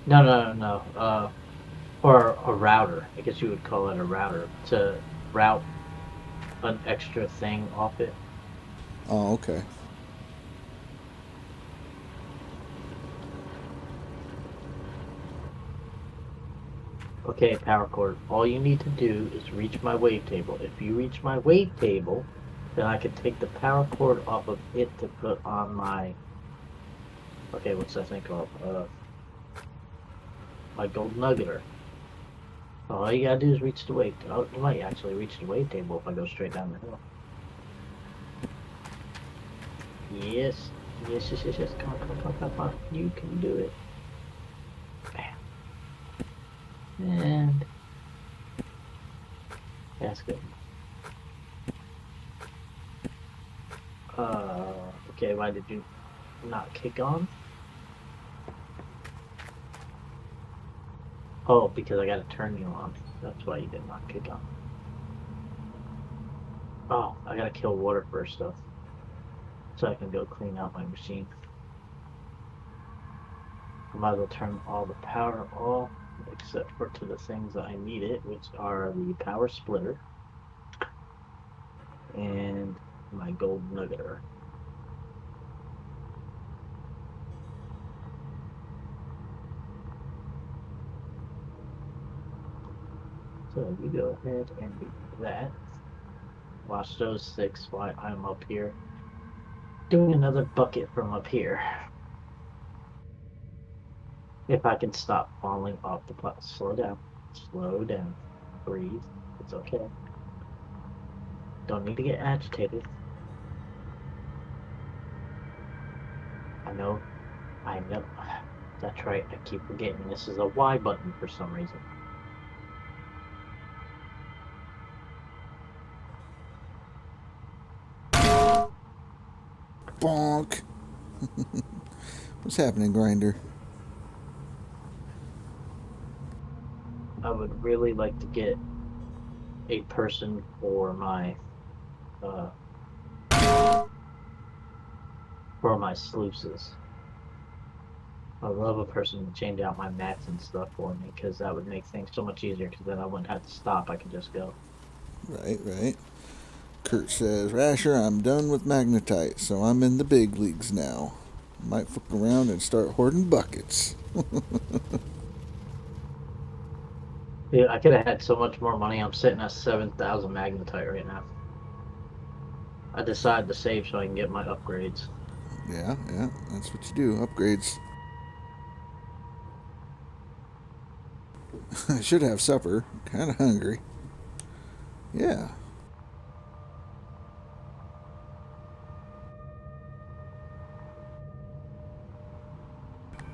No. Or a router. I guess you would call it a router to route an extra thing off it. Oh, okay. Okay, power cord. All you need to do is reach my wavetable. If you reach my wavetable, then I can take the power cord off of it to put on my... Okay, what's that thing called? My gold nuggeter. All you gotta do is reach the wave. Oh, you might actually reach the wavetable if I go straight down the hill. Yes. Yes. Come on. You can do it. Bam. And... That's good. Okay, why did you not kick on? Oh, because I gotta turn you on. That's why you did not kick on. Oh, I gotta kill water first, though. So I can go clean out my machine. I might as well turn all the power off, except for to the things that I need it, which are the power splitter and my gold nuggeter. So you go ahead and do that. Watch those 6 while I'm up here doing another bucket from up here. If I can stop falling off the platform. Slow down. Breathe. It's okay. Don't need to get agitated. I know. That's right, I keep forgetting this is a Y button for some reason. Bonk. What's happening, Grinder? I would really like to get a person for my sluices. I would love a person to change out my mats and stuff for me, because that would make things so much easier, because then I wouldn't have to stop, I could just go. Right. Kurt says, Rasher, I'm done with magnetite, so I'm in the big leagues now. Might fuck around and start hoarding buckets. Dude, I could have had so much more money. I'm sitting at 7,000 magnetite right now. I decided to save so I can get my upgrades. Yeah, that's what you do, upgrades. I should have supper. Kind of hungry. Yeah.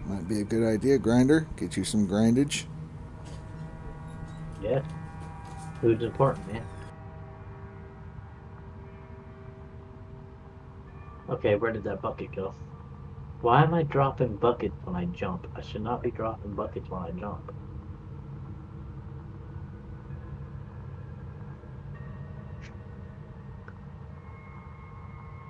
Might be a good idea, Grinder. Get you some grindage. Yeah. Food's important, man. Okay, where did that bucket go? Why am I dropping buckets when I jump? I should not be dropping buckets when I jump.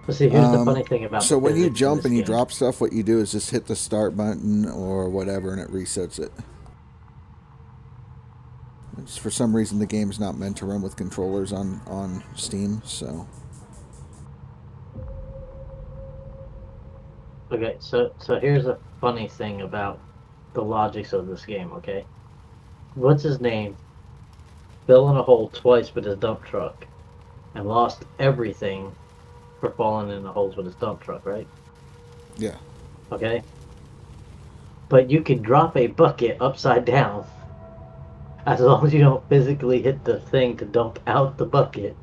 But see, here's the funny thing about so when you jump and you game. drop stuff, what you do is just hit the start button or whatever, and it resets it. It's, for some reason, the game's not meant to run with controllers on Steam, so... Okay, so here's a funny thing about the logics of this game, okay? What's his name? Fell in a hole twice with his dump truck and lost everything for falling in the holes with his dump truck, right? Yeah. Okay? But you can drop a bucket upside down as long as you don't physically hit the thing to dump out the bucket.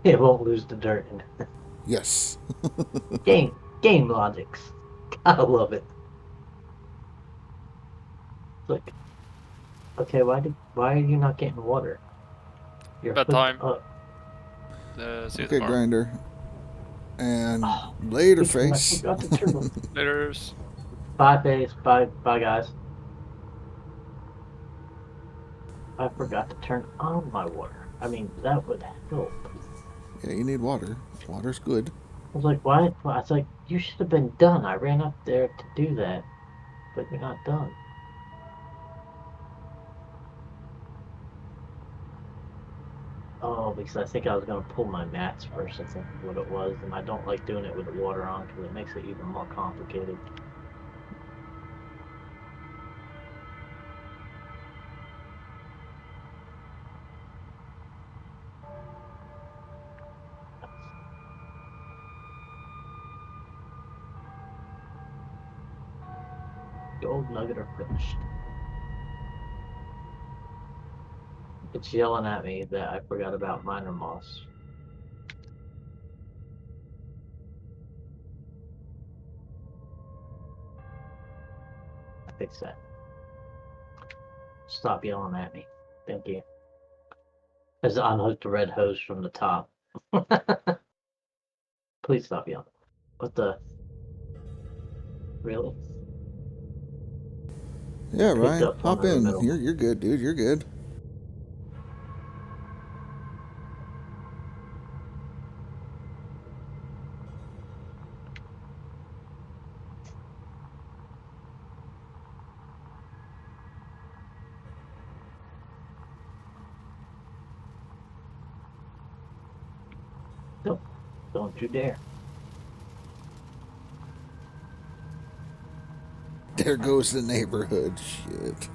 It won't lose the dirt in it. Yes. Game logics. Gotta love it. Look. Okay, why are you not getting water? You're bedtime. Up. Okay, Grinder. And later, face. Laters. Bye, face. Bye, guys. I forgot to turn on my water. I mean, that would help. Yeah, you need water. Water's good. was like, why? I was like, you should have been done. I ran up there to do that, but you're not done. Oh, because I think I was going to pull my mats first. I think what it was, and I don't like doing it with the water on because it makes it even more complicated. Gold nugget are finished. It's yelling at me that I forgot about minor moss. I fixed that. Stop yelling at me. Thank you. As I unhooked the red hose from the top. Please stop yelling. What the? Really? Yeah, Picked Ryan, up one hop in the in. middle. You're good, dude. You're good. Nope. Don't you dare. There goes the neighborhood. Shit.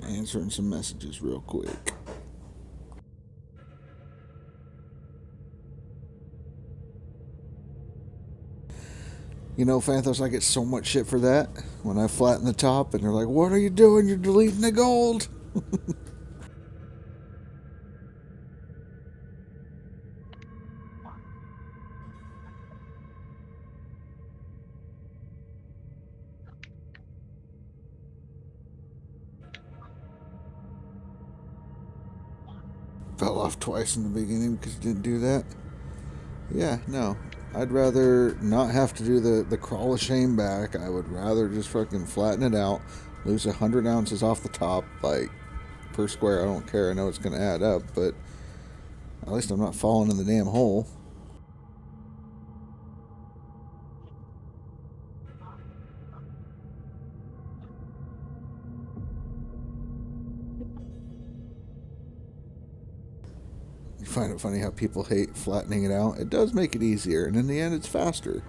Answering some messages real quick. You know, Phantos, I get so much shit for that when I flatten the top and they're like, what are you doing? You're deleting the gold. Fell off twice in the beginning because you didn't do that. Yeah, no. I'd rather not have to do the crawl of shame back. I would rather just fucking flatten it out, lose 100 ounces off the top, like, per square. I don't care. I know it's going to add up, but at least I'm not falling in the damn hole. You find it funny how people hate flattening it out. It does make it easier, and in the end, it's faster. You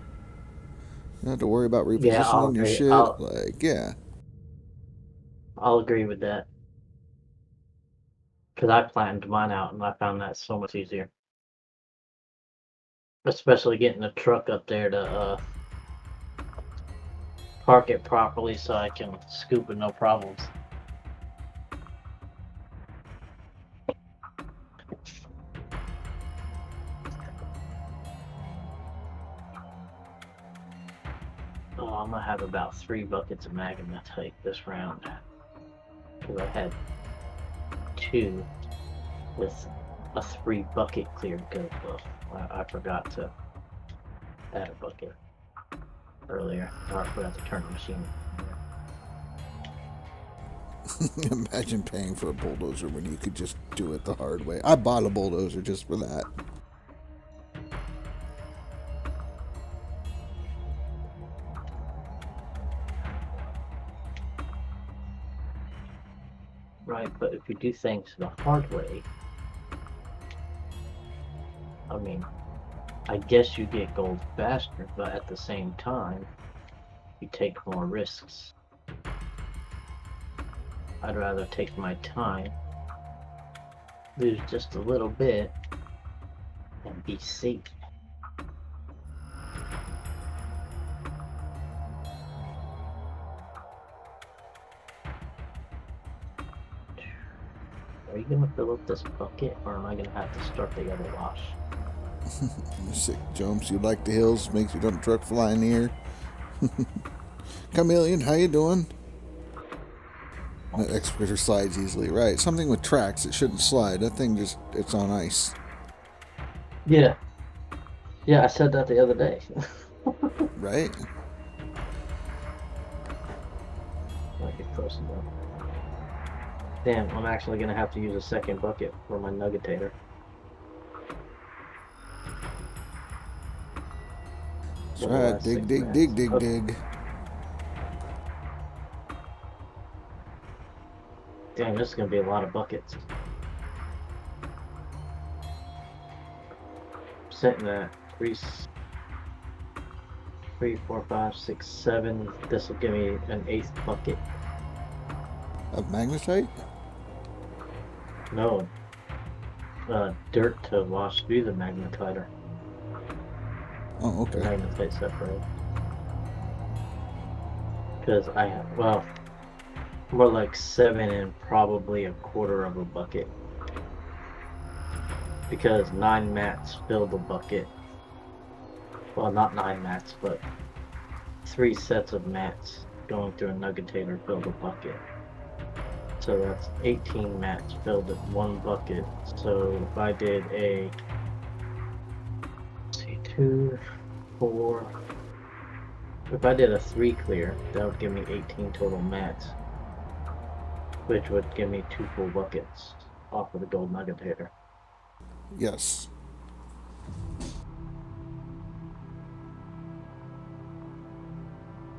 don't have to worry about repositioning your shit. Yeah. I'll agree with that. Because I flattened mine out, and I found that so much easier. Especially getting the truck up there to park it properly so I can scoop it no problems. Oh, I'm gonna have about 3 buckets of magnetite this round. Because I had 2 with a 3 bucket clear because I forgot to add a bucket earlier. Or I forgot to turn the machine. Imagine paying for a bulldozer when you could just do it the hard way. I bought a bulldozer just for that. Right, but if you do things the hard way, I mean, I guess you get gold faster, but at the same time, you take more risks. I'd rather take my time, lose just a little bit, and be safe. Are you gonna fill up this bucket, or am I gonna have to start the other wash? Sick jumps. You like the hills? Makes your dump truck fly in the air. Chameleon, how you doing? That excavator slides easily, right? Something with tracks, it shouldn't slide. That thing it's on ice. Yeah. Yeah, I said that the other day. Right? Might get close enough. Damn, I'm actually gonna have to use a second bucket for my nuggetator. That's right. Dig, dig, dig, dig, dig. Damn, this is gonna be a lot of buckets. Sitting at 3, 4, 5, 6, 7. This will give me an 8th bucket. Of magnetite? No. Dirt to wash through the magnetiter. Oh, okay. The magnetite separate. Because I have, well, more like 7 and probably a quarter of a bucket. Because 9 mats fill the bucket. Well, not 9 mats, but 3 sets of mats going through a nuggetator fill the bucket. So that's 18 mats filled at 1 bucket. So if I did a, let's see, 2, 4, if I did a 3 clear, that would give me 18 total mats, which would give me 2 full buckets off of the gold nuggetator. Yes.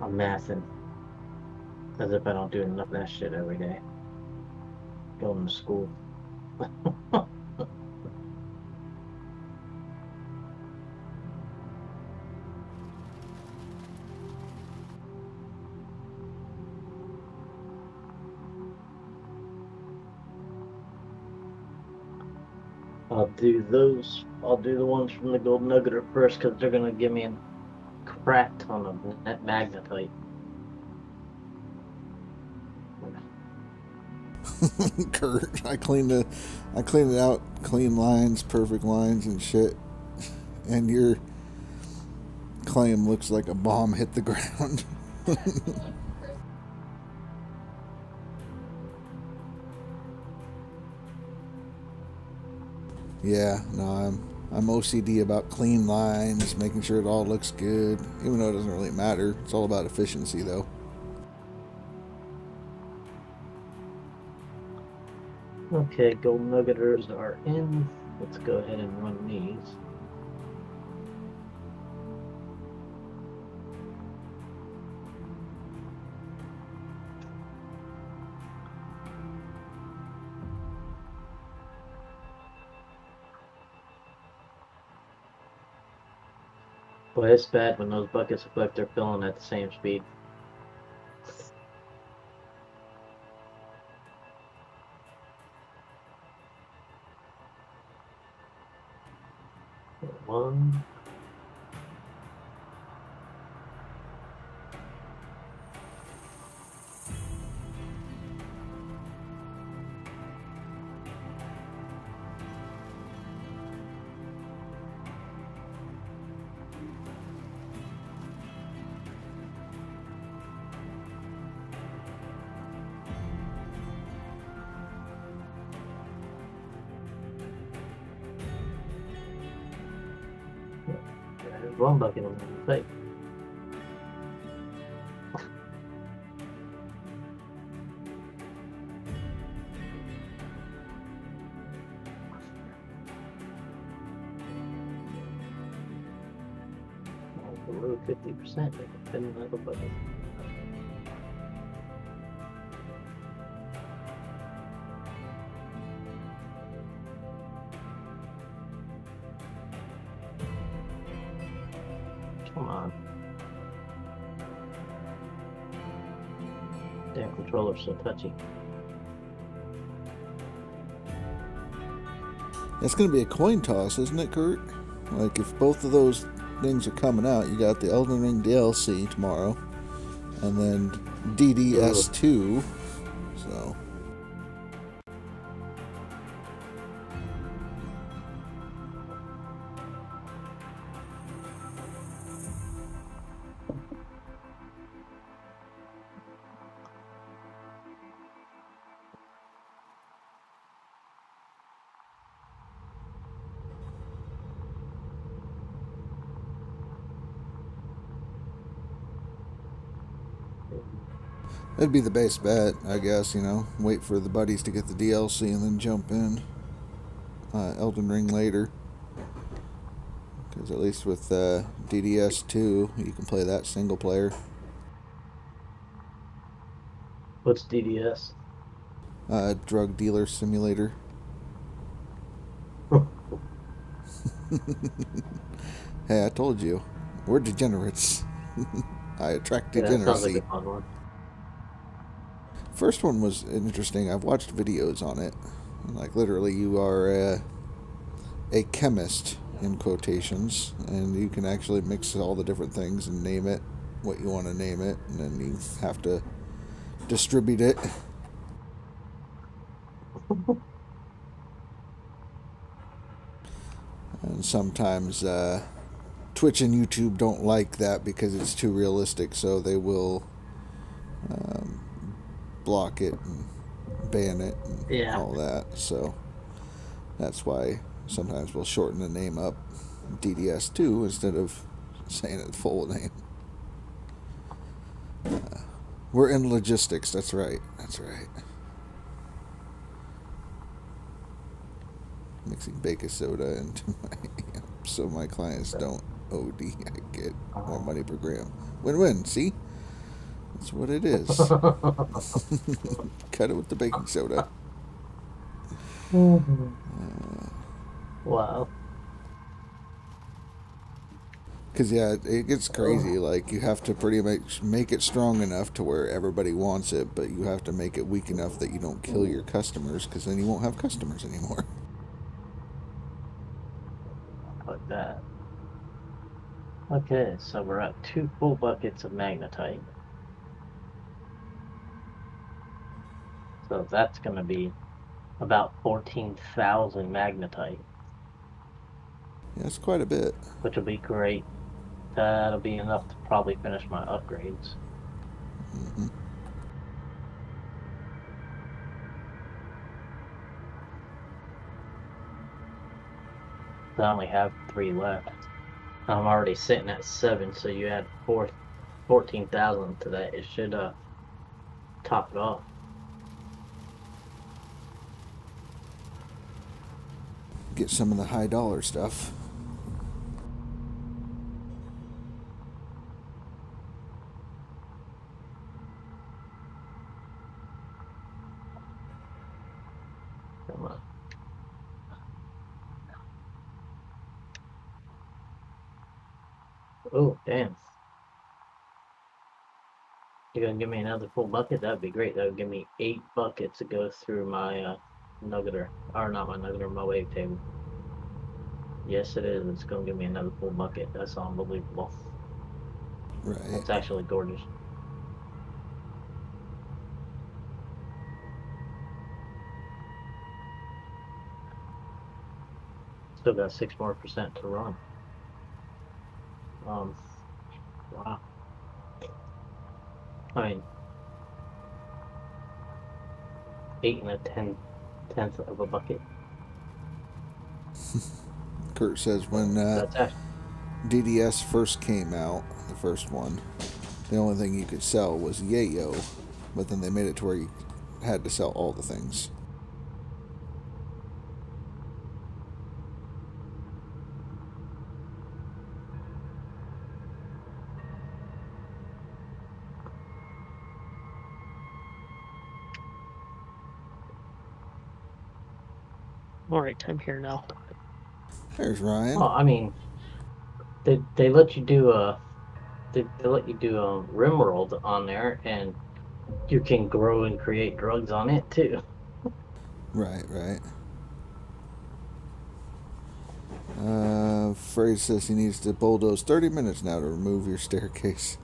I'm mathing as if I don't do enough of that shit every day. Going to school. I'll do the ones from the gold nuggeter first because they're gonna give me a crap ton of net magnetite. Kurt, I cleaned it out, clean lines, perfect lines and shit. And your claim looks like a bomb hit the ground. Yeah, no, I'm OCD about clean lines, making sure it all looks good, even though it doesn't really matter. It's all about efficiency, though. Okay, gold nuggeters are in. Let's go ahead and run these. Boy, it's bad when those buckets look like they're filling at the same speed. One. There's one bucket on the plate. Below 50%, they can fit in another bucket. Damn controller's so touchy. It's going to be a coin toss, isn't it, Kurt? Like, if both of those things are coming out, you got the Elden Ring DLC tomorrow, and then DDS2, so... That'd be the base bet, I guess, you know. Wait for the buddies to get the DLC and then jump in Elden Ring later. Because at least with DDS2, you can play that single player. What's DDS? Drug dealer simulator. Hey, I told you. We're degenerates. I attract degeneracy. That sounds like a fun one. First one was interesting. I've watched videos on it. Like, literally, you are a chemist, in quotations, and you can actually mix all the different things and name it what you want to name it, and then you have to distribute it. And sometimes Twitch and YouTube don't like that because it's too realistic, so they will block it and ban it and all that. So that's why sometimes we'll shorten the name up DDS2 instead of saying it full name. We're in logistics, that's right. That's right. Mixing baking soda into my so my clients don't OD. I get more money per gram. Win-win, see? That's what it is. Cut it with the baking soda. Wow. Because, yeah, it gets crazy. Like, you have to pretty much make it strong enough to where everybody wants it, but you have to make it weak enough that you don't kill your customers, because then you won't have customers anymore. Like that. Okay, so we're at 2 full buckets of magnetite. So that's going to be about 14,000 magnetite. Yeah, that's quite a bit. Which will be great. That'll be enough to probably finish my upgrades. Mm-hmm. I only have 3 left. I'm already sitting at 7, so you add 14,000 to that. It should top it off. Get some of the high dollar stuff. Come on. Oh, damn. You're gonna give me another full bucket? That'd be great. That would give me 8 buckets to go through my nuggeter. Or not my nuggeter, my wave table. Yes, it is. It's gonna give me another full bucket. That's unbelievable. Right. It's actually gorgeous. Still got 6% more to run. Wow. I mean, 8 and a 10th of a bucket. Kurt says when DDS first came out, the first one, the only thing you could sell was Yayo, but then they made it to where you had to sell all the things. Alright, I'm here now. There's Ryan. Well, I mean, they let you do they let you do Rimworld on there, and you can grow and create drugs on it too. Right. Frey says he needs to bulldoze 30 minutes now to remove your staircase.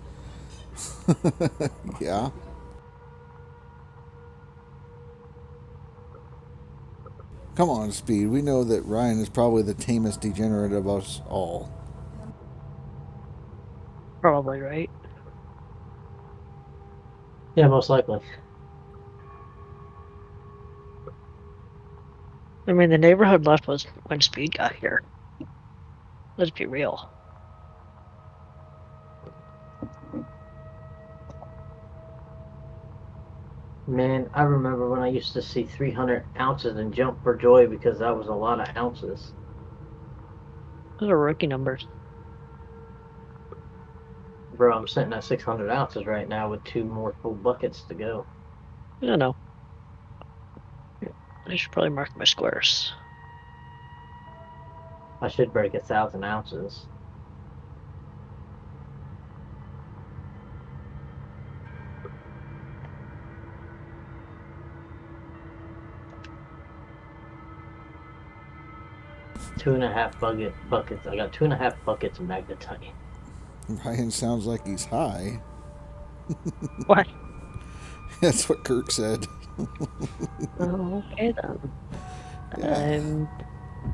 Yeah. Come on, Speed. We know that Ryan is probably the tamest degenerate of us all. Probably right. Yeah, most likely. I mean, the neighborhood left was when Speed got here. Let's be real. Man, I remember when I used to see 300 ounces and jump for joy because that was a lot of ounces. Those are rookie numbers. Bro, I'm sitting at 600 ounces right now with 2 more full buckets to go. I know. I should probably mark my squares. I should break 1,000 ounces. Two and a half buckets. I got 2.5 buckets of magnetite. Ryan sounds like he's high. What? That's what Kirk said. Oh, okay then. Yeah. I'm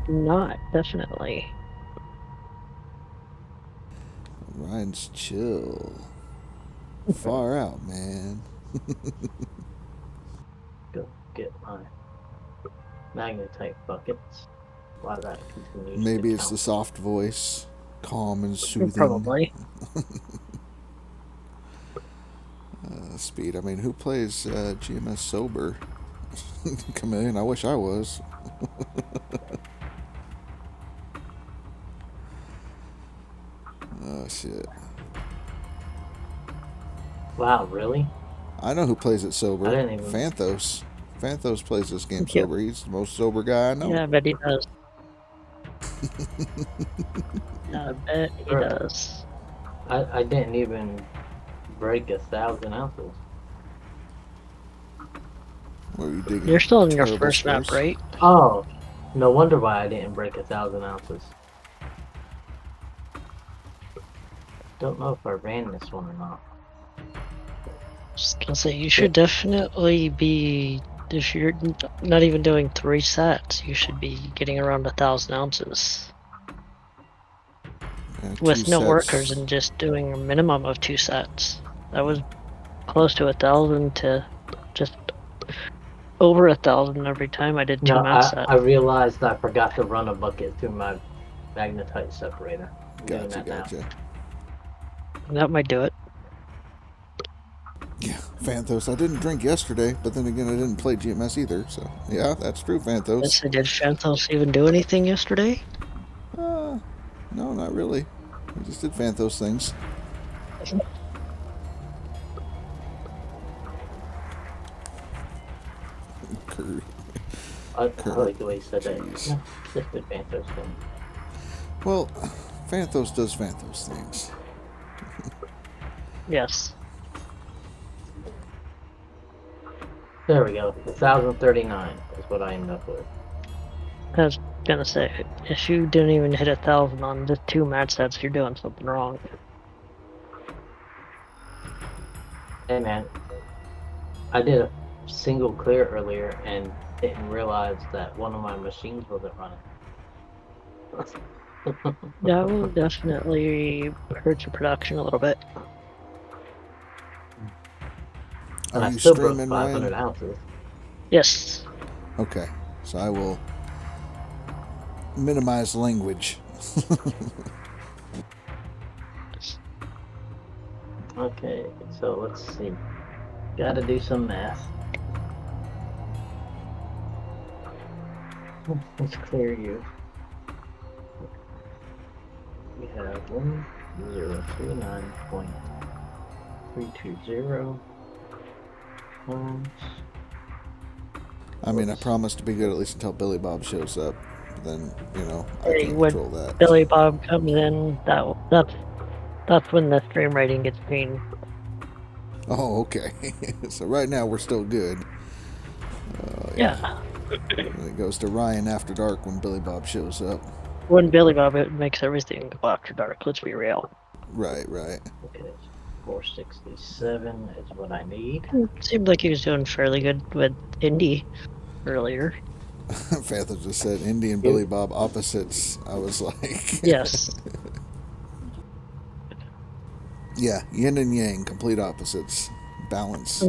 not, definitely. Ryan's chill. Far out, man. Go get my magnetite buckets. Why that continues Maybe to it's count. the soft voice, calm and soothing. Probably. Speed. I mean, who plays GMS sober? Come in. I wish I was. Oh, shit. Wow, really? I know who plays it sober. I didn't even... Fanthos. Fanthos plays this game sober. He's the most sober guy I know. Yeah, I bet he does. I bet he does. I didn't even break 1,000 ounces. What are you digging? You're still in your Terrible first map, squares? right? Oh, no wonder why I didn't break 1,000 ounces. Don't know if I ran this one or not. Just gonna say, you should definitely be, if you're not even doing 3 sets, you should be getting around 1,000 ounces. Yeah, With 2 no sets. workers and just doing a minimum of 2 sets. That was close to 1,000 to just over 1,000 every time I did 2 No, mat sets. I realized I forgot to run a bucket through my magnetite separator. I'm doing Gotcha, that now. gotcha. That might do it. Yeah, Fanthos. I didn't drink yesterday, but then again, I didn't play GMS either. So, yeah, that's true, Fanthos. Yes, did Fanthos even do anything yesterday? No, not really. We just did Fanthos things. Kurt. I like the way you said that. Jeez. Yeah, just did Fanthos thing. Well, Fanthos does Fanthos things. Yes. There we go. 1,039 is what I ended up with. I was gonna say, if you didn't even hit 1,000 on the 2 mat sets, you're doing something wrong. Hey man, I did a single clear earlier and didn't realize that one of my machines wasn't running. That will definitely hurt your production a little bit. And Are I you still broke streaming, 500 Ryan? ounces. Yes. Okay, so I will minimize language. Okay, so let's see. Gotta do some math. Let's clear you. We have 1039.320 pounds. I mean, I promise to be good at least until Billy Bob shows up. But then, you know, I Hey, can't when control that. Billy Bob comes in, that's when the stream rating gets green. Oh, okay. So right now we're still good. Yeah. It goes to Ryan after dark when Billy Bob shows up. When Billy Bob, it makes everything go after dark. Let's be real. Right, right. Okay, 467 is what I need. Seemed like he was doing fairly good with Indy earlier. Phantom just said Indy and Billy Bob opposites. I was like... Yes. Yeah, yin and yang, complete opposites. Balance.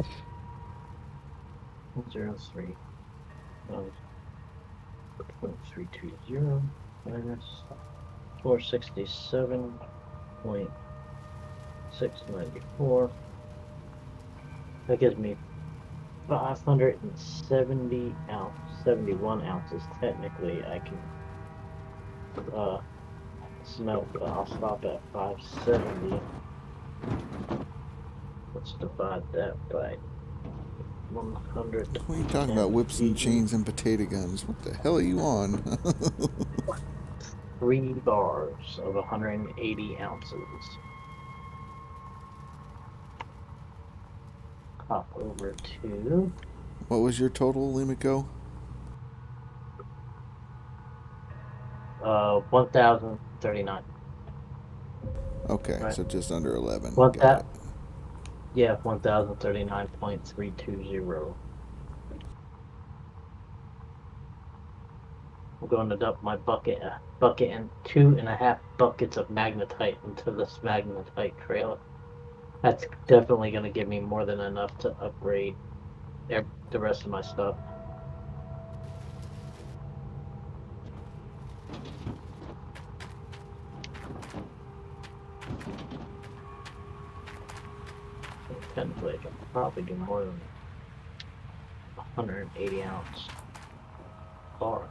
03. 320 minus 467.694. That gives me 71 ounces. Technically, I can smelt, but I'll stop at 570. Let's divide that by 100. What are you talking about? Whips and chains and potato guns. What the hell are you on? 3 bars of 180 ounces. Hop over to... What was your total, Limiko? 1,039. Okay, right. So just under 11. Yeah, 1,039.320. I'm going to dump my bucket and 2.5 buckets of magnetite into this magnetite trailer. That's definitely going to give me more than enough to upgrade the rest of my stuff. Technically, I can probably do more than 180 ounce bar.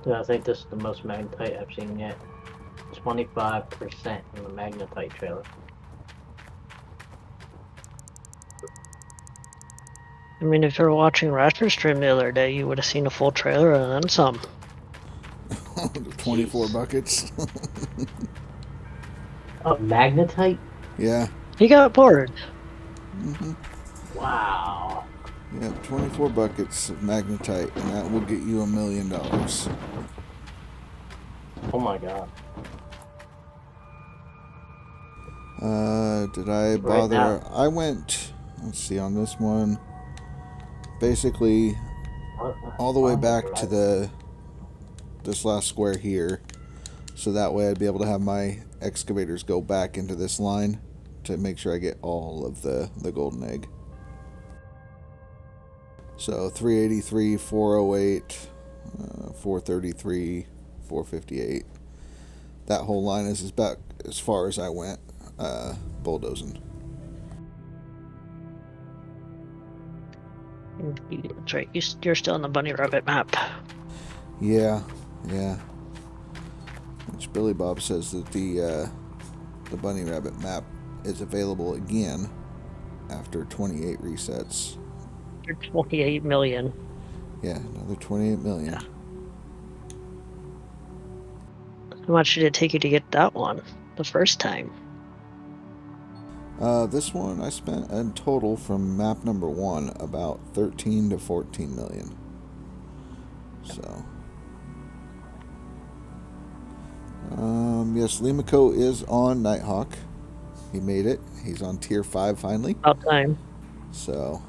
So I think this is the most magnetite I've seen yet. 25% in the magnetite trailer. I mean, if you were watching Raptor's stream the other day, you would have seen a full trailer and then some. 24 buckets. Oh, magnetite? Yeah. He got bored. Wow. Yeah, 24 buckets of magnetite, and that will get you $1 million. Oh my god. Did I bother? Right I went, let's see, on this one, basically all the way back to this last square here, so that way I'd be able to have my excavators go back into this line to make sure I get all of the golden egg. So 383, 408, 433, 458. That whole line is about as far as I went bulldozing. That's right. You're still on the bunny rabbit map. Yeah. Which Billy Bob says that the bunny rabbit map is available again after 28 resets. 28 million. Yeah, another 28 million. Yeah. How much did it take you to get that one the first time? This one I spent in total from map number 1 about 13 to 14 million. So, yes, Limiko is on Nighthawk. He made it. He's on tier 5 finally. About time. So,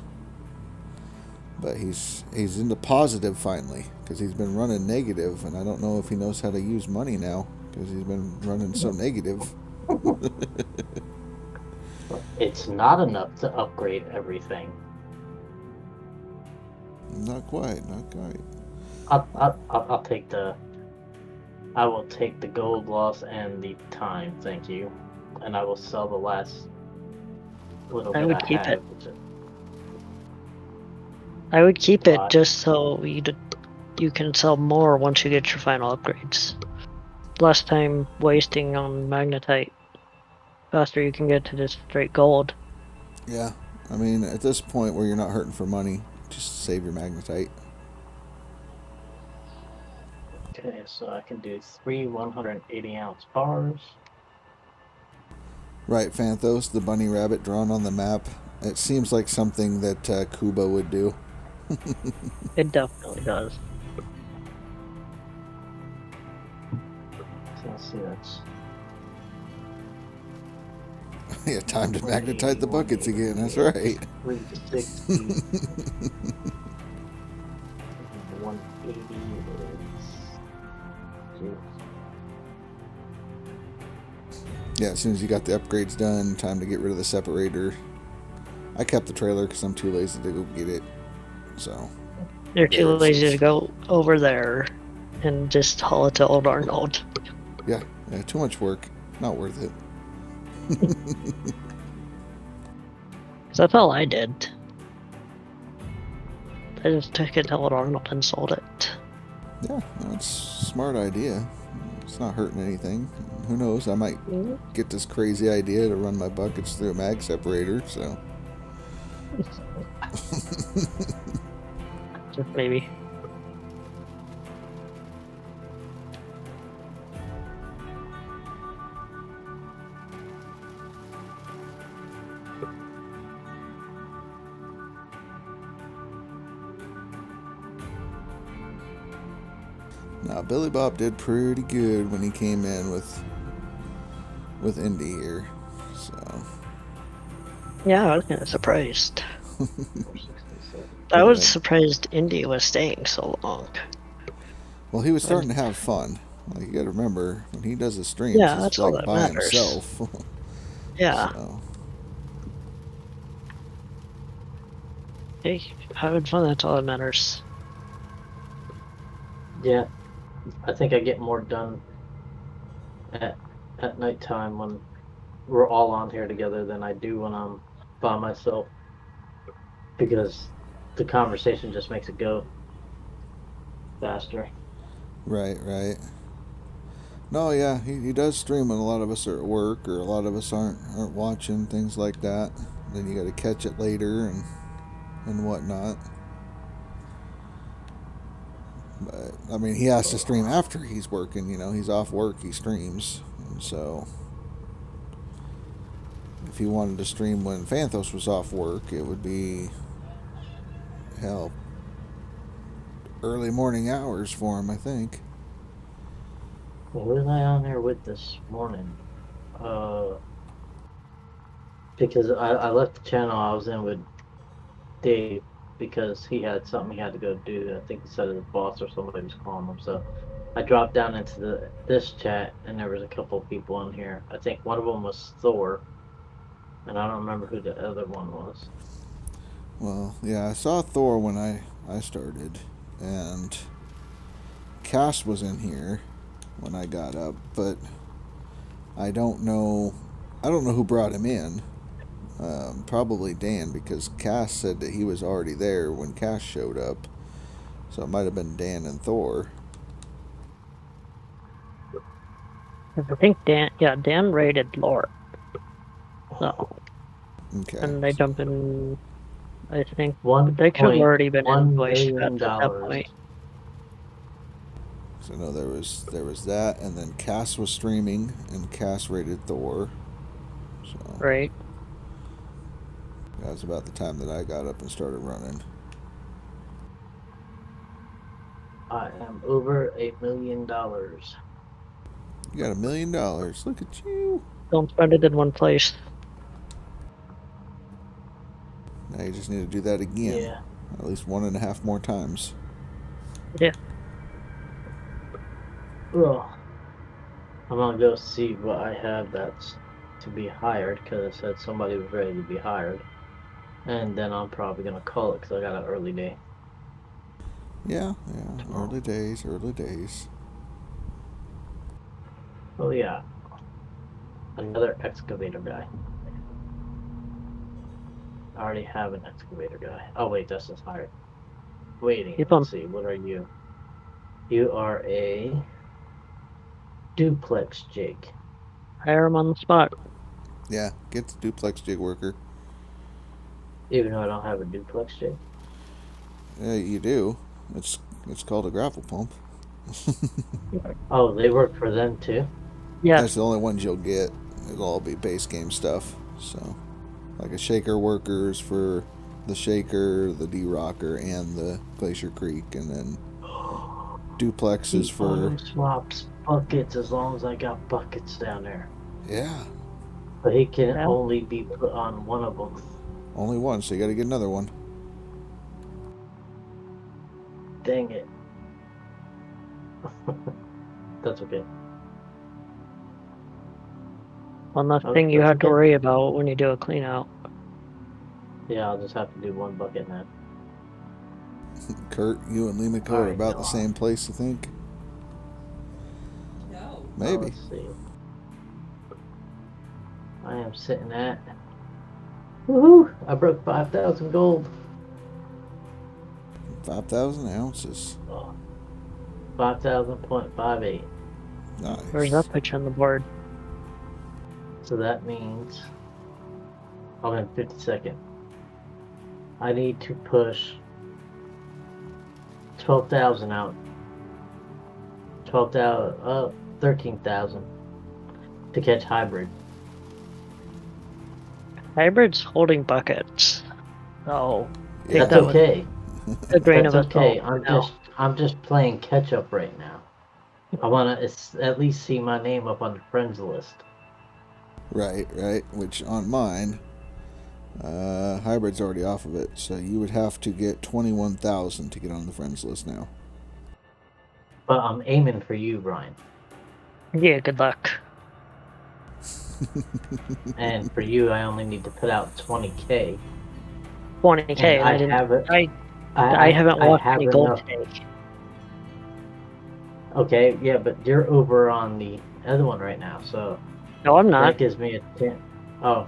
but he's into positive finally, because he's been running negative, and I don't know if he knows how to use money now because he's been running so negative. It's not enough to upgrade everything. Not quite. I'll take I will take the gold loss and the time, thank you, and I will sell the last little bit I would keep have. it. I would keep it just so you can sell more once you get your final upgrades. Less time wasting on magnetite. Faster you can get to just straight gold. Yeah, I mean, at this point where you're not hurting for money, just save your magnetite. Okay, so I can do 3 180-ounce bars. Right, Phanthos, the bunny rabbit drawn on the map. It seems like something that Kuba would do. It definitely does. So let's see, that's... Yeah, time to magnetite the buckets again, that's right. 360. 180 is... Yeah, as soon as you got the upgrades done, time to get rid of the separator. I kept the trailer because I'm too lazy to go get it. So You're too lazy to go over there and just haul it to Old Arnold. Yeah, too much work. Not worth it. That's all I did. I just took it to Old Arnold and sold it. Yeah, that's a smart idea. It's not hurting anything. Who knows? I might get this crazy idea to run my buckets through a mag separator, so. Just maybe. Now, Billy Bob did pretty good when he came in with Indy here, so. Yeah, I was kind of surprised. I was surprised Indy was staying so long. Well, he was starting to have fun. Like, you gotta remember, when he does his streams, Yeah, it's that's all like that by matters. himself. Yeah. So. Hey, having fun, that's all that matters. Yeah, I think I get more done at nighttime when we're all on here together than I do when I'm by myself, because the conversation just makes it go faster. Right. No, yeah, he does stream when a lot of us are at work or a lot of us aren't watching, things like that. Then you got to catch it later and whatnot. But I mean, he has to stream after he's working. You know, he's off work, he streams, and so if he wanted to stream when Phanthos was off work, it would be hell, early morning hours for him, I think. Well, who was I on there with this morning? Because I left the channel I was in with Dave because he had something he had to go do. I think he said his boss or somebody was calling him. So I dropped down into this chat, and there was a couple of people in here. I think one of them was Thor, and I don't remember who the other one was. Well, yeah, I saw Thor when I started, and Cass was in here when I got up, but I don't know who brought him in. Probably Dan, because Cass said that he was already there when Cass showed up, so it might have been Dan and Thor. I think Dan raided Lord. So. Okay. And they jump in. I think they could have already been in voice $1 chat million. at that point. So no, there was that, and then Cass was streaming, and Cass raided Thor. So right. That was about the time that I got up and started running. I am over $1 million. You got $1 million. Look at you. Don't spend it in one place. Now you just need to do that again. Yeah. At least 1.5 more times. Yeah. Well, I'm gonna go see what I have that's to be hired, because it said somebody was ready to be hired. And then I'm probably gonna call it because I got an early day. Yeah. Early days. Oh yeah. Another excavator guy. I already have an excavator guy. Oh wait, that's just hired. Waiting. Let's see, what are you? You are a duplex jig. Hire him on the spot. Yeah, get the duplex jig worker. Even though I don't have a duplex, Jay. Yeah, you do. It's called a grapple pump. Oh, they work for them too? Yeah. That's the only ones you'll get. It'll all be base game stuff. So, like a shaker workers for the shaker, the D-rocker, and the Glacier Creek, and then duplexes He for... auto swaps buckets as long as I got buckets down there. Yeah. But he can only be put on one of them. Only one, so you gotta get another one. Dang it. That's okay. One less thing you have to worry about when you do a clean out. Yeah, I'll just have to do one bucket now. Kurt, you and Limiko are about the same place, I think. No. Maybe. Let's see. I am sitting at... Woohoo! I broke 5,000 gold. 5,000 ounces. 5,000.58. Nice. Where's that picture on the board? So that means I'm in 52nd. I need to push 12,000 out. 13,000 to catch hybrid. Hybrid's holding buckets. Oh, That's okay. A grain That's of okay. salt. I'm just playing catch up right now. I want to at least see my name up on the friends list. Right. Which on mine, hybrid's already off of it, so you would have to get 21,000 to get on the friends list now. But I'm aiming for you, Brian. Yeah, good luck. And for you, I only need to put out 20k. 20k. And I didn't. have it. I haven't lost have any gold enough. today. Okay, yeah, but you're over on the other one right now, so No, I'm that not. gives me a 10. Oh,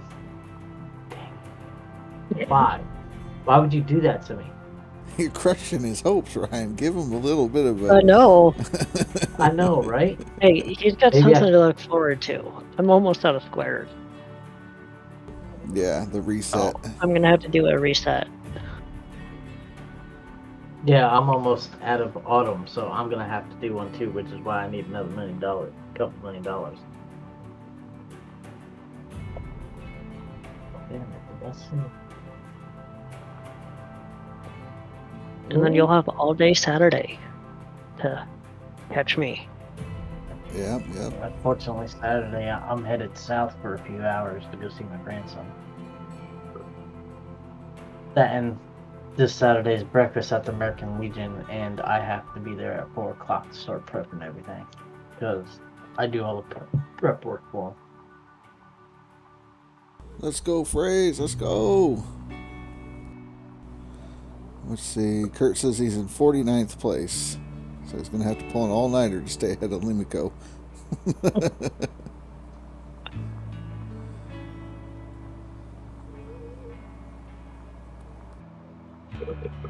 dang. 5. Why would you do that to me? You're crushing his hopes, Ryan. Give him a little bit of a... I know. I know, right? Hey, he's got Maybe something to look forward to. I'm almost out of squares. Yeah, the reset. I'm gonna have to do a reset. Yeah, I'm almost out of autumn, so I'm gonna have to do one too, which is why I need another $1 million, couple $1 million. Damn it, let's see. And then you'll have all day Saturday to catch me. Yep. Unfortunately, Saturday I'm headed south for a few hours to go see my grandson. That and this Saturday's breakfast at the American Legion, and I have to be there at 4 o'clock to start prepping everything, because I do all the prep work for him. Let's go, Phrase. Let's go. Let's see. Kurt says he's in 49th place. So he's going to have to pull an all-nighter to stay ahead of Limiko.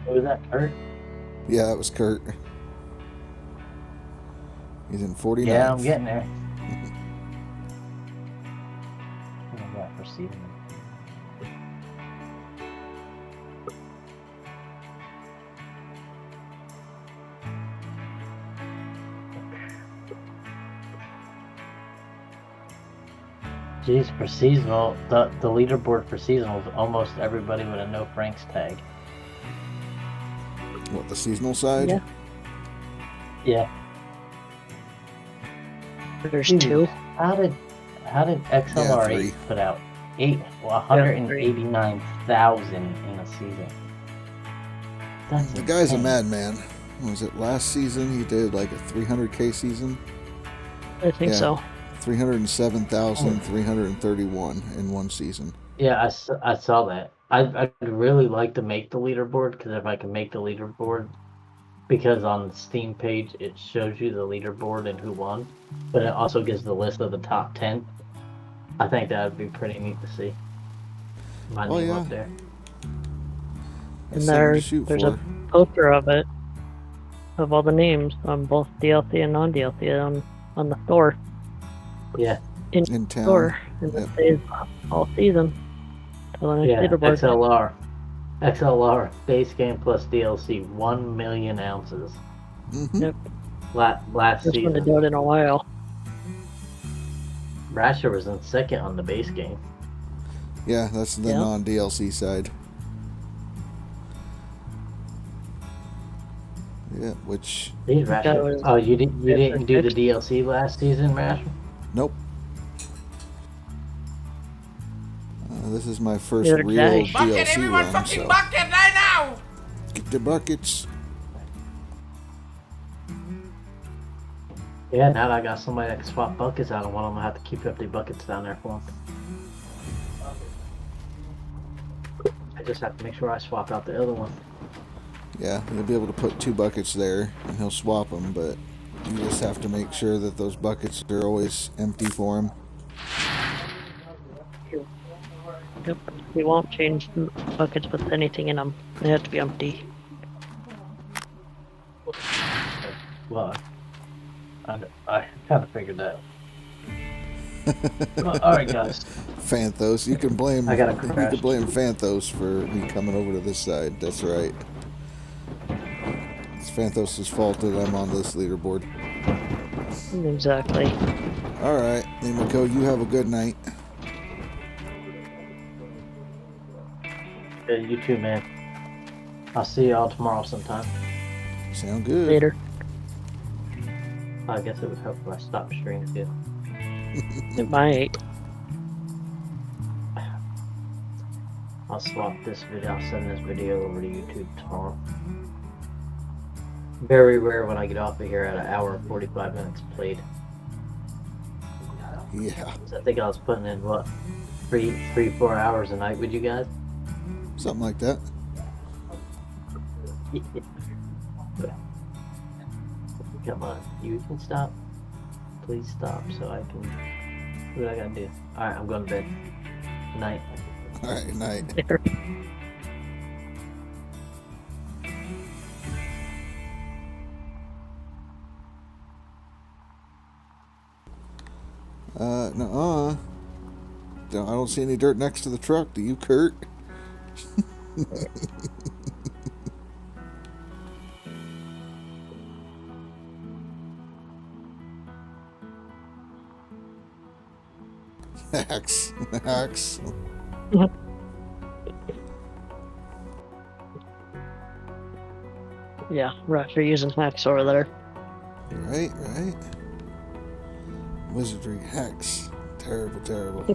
Was that Kurt? Yeah, that was Kurt. He's in 49th. Yeah, I'm getting there. What I got for season? Jeez, for seasonal, the leaderboard for seasonal is almost everybody with a no Franks tag. What, the seasonal side? Yeah. Yeah. There's Dude, 2. How did XLR8 put out 189,000 in a season? That's The guy's a insane. madman. Was it last season? He did like a 300k season? I think so. 307,331 in one season. Yeah, I saw that. I'd really like to make the leaderboard, because if I can make the leaderboard, because on the Steam page it shows you the leaderboard and who won, but it also gives the list of the top 10. I think that would be pretty neat to see. My name up there. And there's a poster of it, of all the names on both DLC and non-DLC on the store. Yeah. In town. Store. And it stays all season. Till the next Yeah, leaderboard. XLR. XLR base game plus DLC, 1 million ounces. Yep. Last Just season. want to do it in a while. Rasher was in second on the base game. Yeah, that's the non-DLC side. Yeah, which... Rasher. Oh, you didn't do the DLC last season, Rasher? Nope. This is my first You're real dying. DLC Bucket, everyone run, fucking so... bucket right now! Get the buckets. Yeah, now that I got somebody that can swap buckets out of one, I'm gonna have to keep empty buckets down there for them. I just have to make sure I swap out the other one. Yeah, you'll be able to put 2 buckets there, and he'll swap them, but you just have to make sure that those buckets are always empty for him. Yep. We won't change buckets with anything in them. They have to be empty. Well, I kind of figured that. Well, all right, guys. Phanthos, you can blame. I gotta You crash. can blame Phanthos for me coming over to this side. That's right. It's Phanthos' fault that I'm on this leaderboard. Exactly. All right, Limiko, you have a good night. Yeah, you too, man. I'll see y'all tomorrow sometime. Sound good. Later. I guess it would help if I stop streaming too. It might. I'll swap this video. I'll send this video over to YouTube tomorrow. Very rare when I get off of here at 1 hour and 45 minutes played. Yeah. So I think I was putting in what, 4 hours a night with you guys. Something like that. Come on, you can stop. Please stop so I can. What I gotta do? Alright, I'm going to bed. Night. Alright, night. Nuh-uh. I don't see any dirt next to the truck. Do you, Kurt? Hacks. Hacks. Yeah, right. You're using hacks over there. Right, right. Wizardry hacks. Terrible, terrible.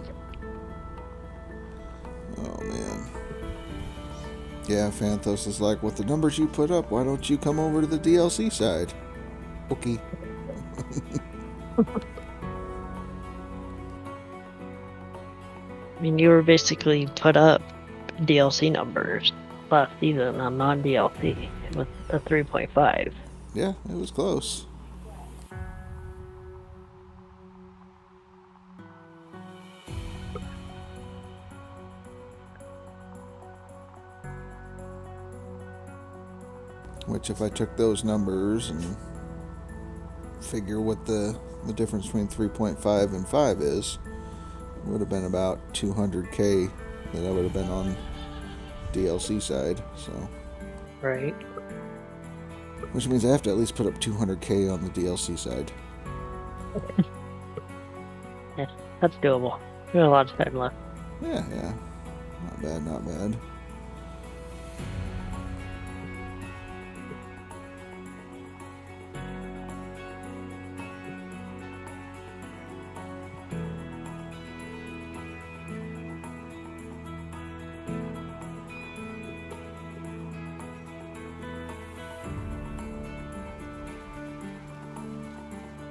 Oh, man. Yeah, Phanthos is like, with the numbers you put up, why don't you come over to the DLC side? Okay. I mean, you were basically put up DLC numbers last season on non-DLC with a 3.5. Yeah, it was close. Which, if I took those numbers and figure what the difference between 3.5 and 5 is, would have been about 200k that I would have been on DLC side. So, Right. which means I have to at least put up 200k on the DLC side. Yeah, that's doable. We have a lot of time left. Yeah, yeah. Not bad, not bad.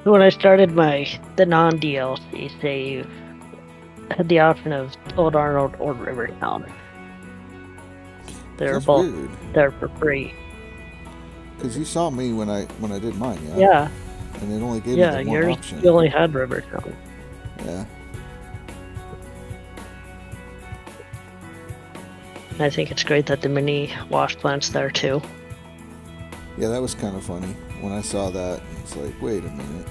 When I started the non-DLC save, I had the option of Old Arnold or Rivertown. They were That's both weird. there for free. Because you saw me when I did mine, yeah? Yeah. And it only gave Yeah, me the one yours, option. you only had Rivertown. Yeah. And I think it's great that the mini wash plant's there too. Yeah, that was kind of funny. When I saw that, it's like, wait a minute.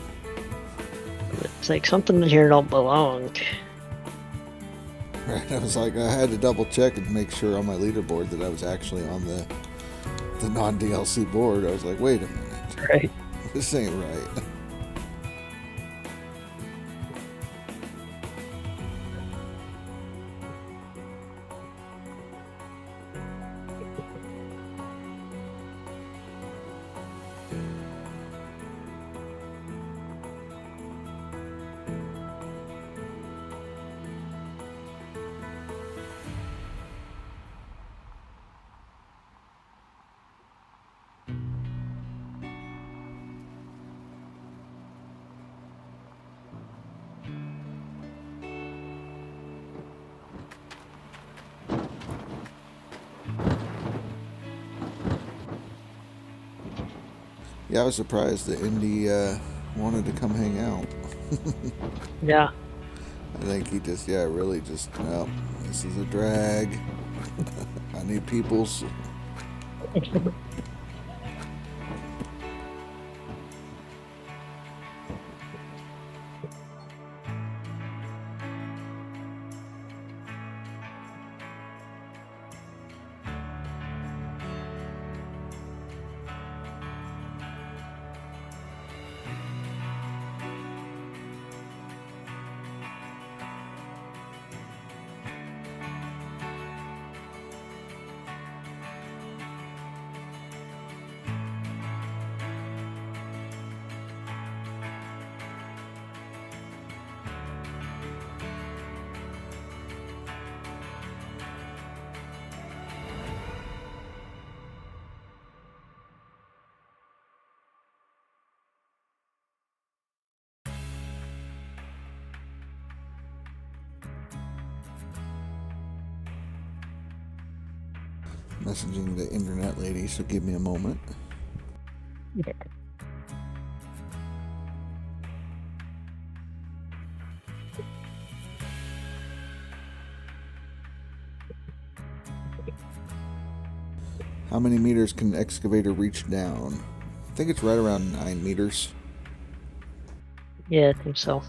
It's like something in here don't belong. Right, I was like, I had to double check and make sure on my leaderboard that I was actually on the non-DLC board. I was like, wait a minute. Right. This ain't right. Yeah, I was surprised that Indy wanted to come hang out. Yeah. I think he just, really just, no, this is a drag. I need peoples. Messaging the internet lady, so give me a moment. Yeah. How many meters can an excavator reach down? I think it's right around 9 meters. Yeah, I think so.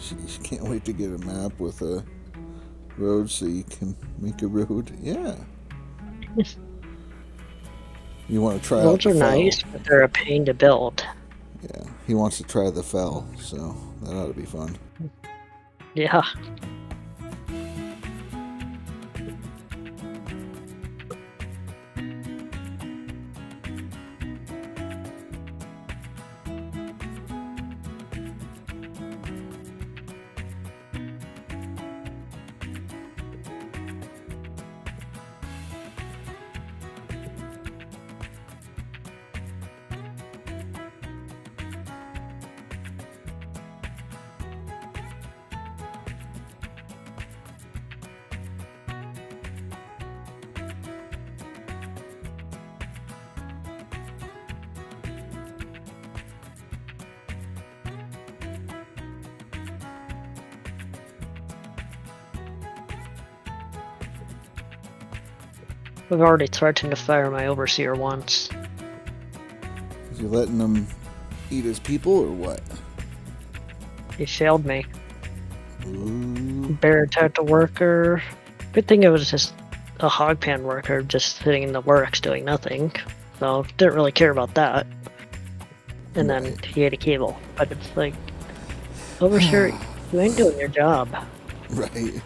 Jeez, can't wait to get a map with a road so you can make a road. Yeah. You want to try Roads out are the fell. nice, but they're a pain to build. Yeah, he wants to try the fell, so that ought to be fun. Yeah. We've already threatened to fire my overseer once. Is he letting them eat his people or what? He failed me. Ooh. Bear attacked a worker. Good thing it was just a hog pan worker just sitting in the works doing nothing. So didn't really care about that. And then he ate a cable. But it's like, overseer, you ain't doing your job. Right.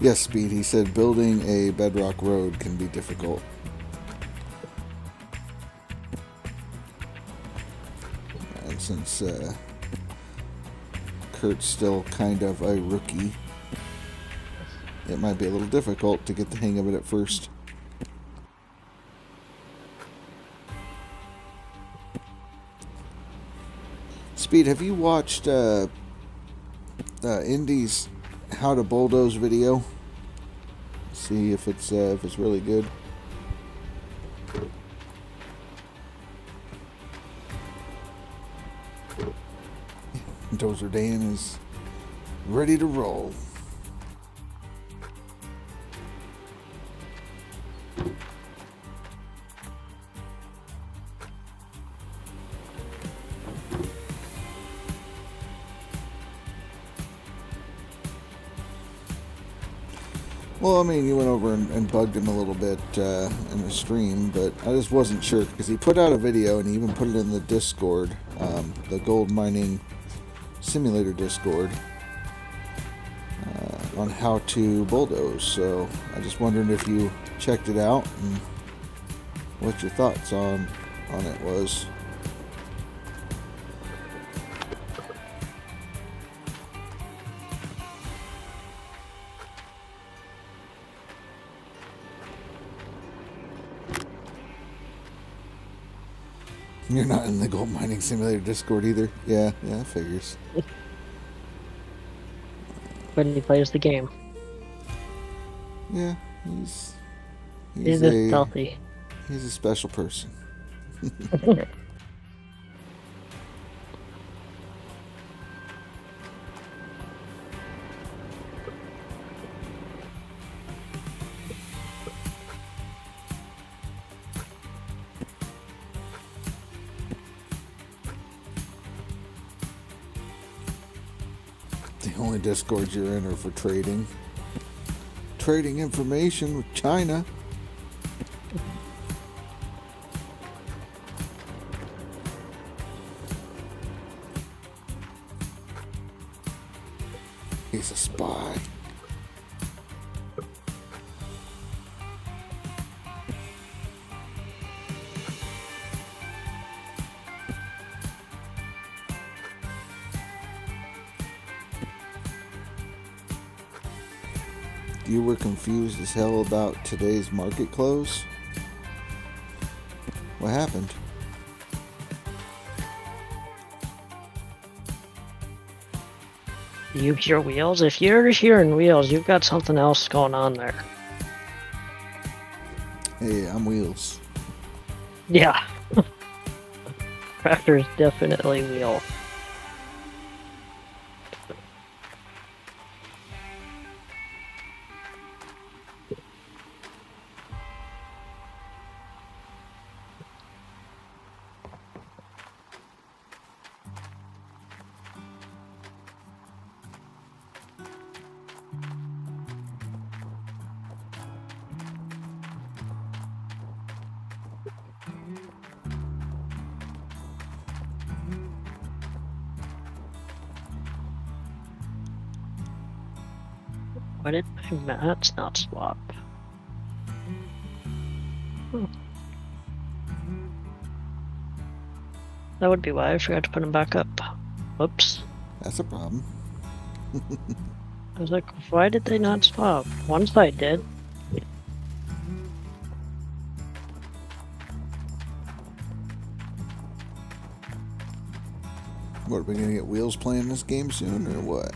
Yes, Speed, he said building a bedrock road can be difficult. since Kurt's still kind of a rookie. It might be a little difficult to get the hang of it at first. Speed, have you watched Indy's How to Bulldoze video? See if it's really good. Dozer Dan is ready to roll. Well, I mean, you went over and bugged him a little bit in the stream, but I just wasn't sure because he put out a video and he even put it in the Discord, the gold mining simulator Discord, on how to bulldoze. So I just wondered if you checked it out and what your thoughts on it was. You're not in the gold mining simulator Discord either. Yeah, figures. When he plays the game. Yeah, he's a stealthy. He's a special person. The only Discords you're in are for trading. Trading information with China. He's a spy. You were confused as hell about today's market close? What happened? You hear wheels? If you're hearing wheels, you've got something else going on there. Hey, I'm Wheels. Yeah. Raptor's definitely wheel. Why did my mats not swap? That would be why I forgot to put them back up. Whoops. That's a problem. I was like, why did they not swap? One side did. What, are we gonna get Wheels playing this game soon, or what?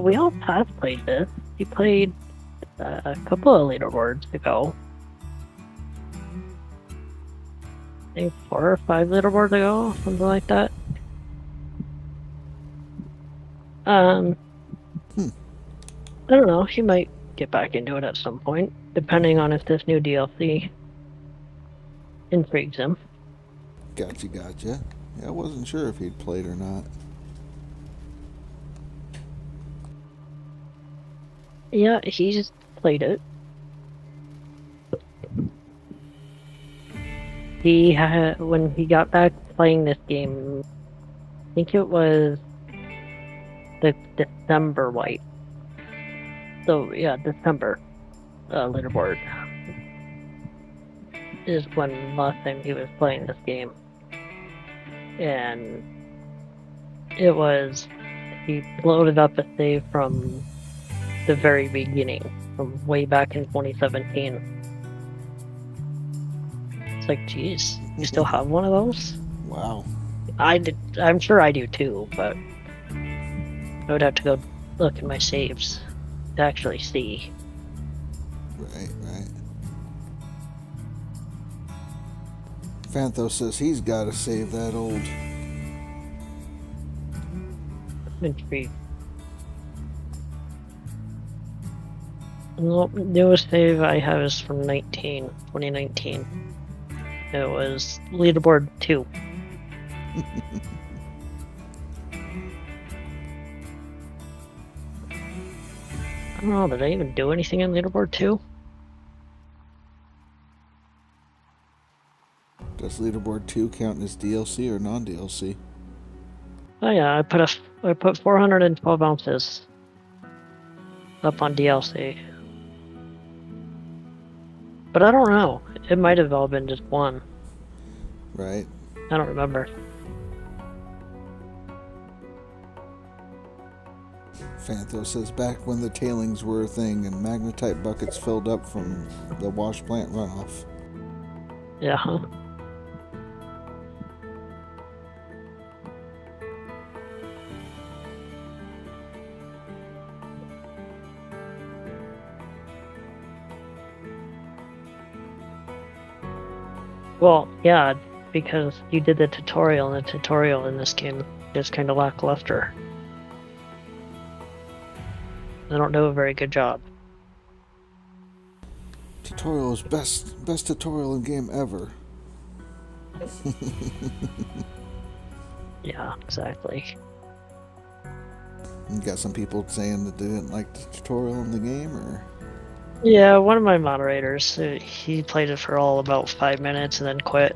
Wheels has played this. He played a couple of leaderboards ago. I think 4 or 5 leaderboards ago, something like that. I don't know, he might get back into it at some point, depending on if this new DLC intrigues him. Gotcha. Yeah, I wasn't sure if he'd played or not. Yeah, he's played it. He had, when he got back playing this game, I think it was the December wipe. So yeah, December leaderboard is when last time he was playing this game, and it was he loaded up a save from the very beginning, from way back in 2017. It's like, geez, you still have one of those? Wow. I'm sure I do too, but I would have to go look at my saves to actually see. Right. Fanthos says he's got to save that old. Intrigued. Nope, newest save I have is from 2019. It was Leaderboard 2. I don't know, did I even do anything in Leaderboard 2? Does Leaderboard 2 count as DLC or non-DLC? Oh yeah, I put 412 ounces up on DLC. But I don't know. It might have all been just one. Right. I don't remember. Fanthos says back when the tailings were a thing and magnetite buckets filled up from the wash plant runoff. Yeah, huh? Well, yeah, because you did the tutorial, and the tutorial in this game is kind of lackluster. I don't do a very good job. Tutorial is best tutorial in game ever. Yeah, exactly. You got some people saying that they didn't like the tutorial in the game, or? Yeah, one of my moderators, he played it for all about 5 minutes and then quit.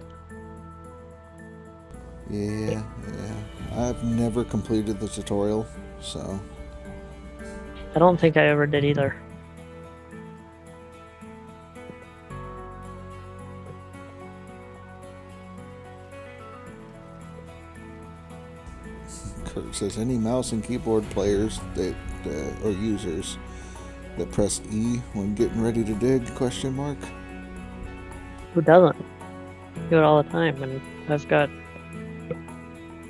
Yeah. I've never completed the tutorial, so. I don't think I ever did either. Kirk says any mouse and keyboard players that or users that press E when getting ready to dig? ? Who doesn't? Do it all the time, and I've got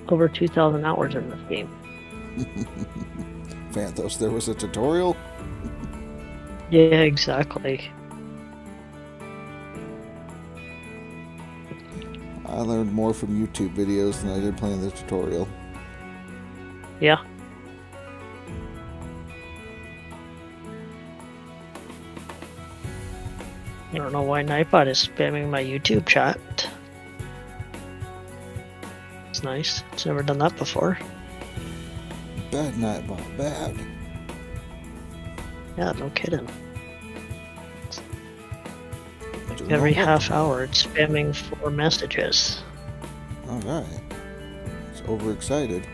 over 2,000 hours in this game. Fanthos, there was a tutorial? Yeah, exactly. I learned more from YouTube videos than I did playing the tutorial. Yeah. I don't know why Nightbot is spamming my YouTube chat. It's nice. It's never done that before. Bad Nightbot, bad. Yeah, no kidding. Like every half hour, it's spamming 4 messages. Alright. It's overexcited.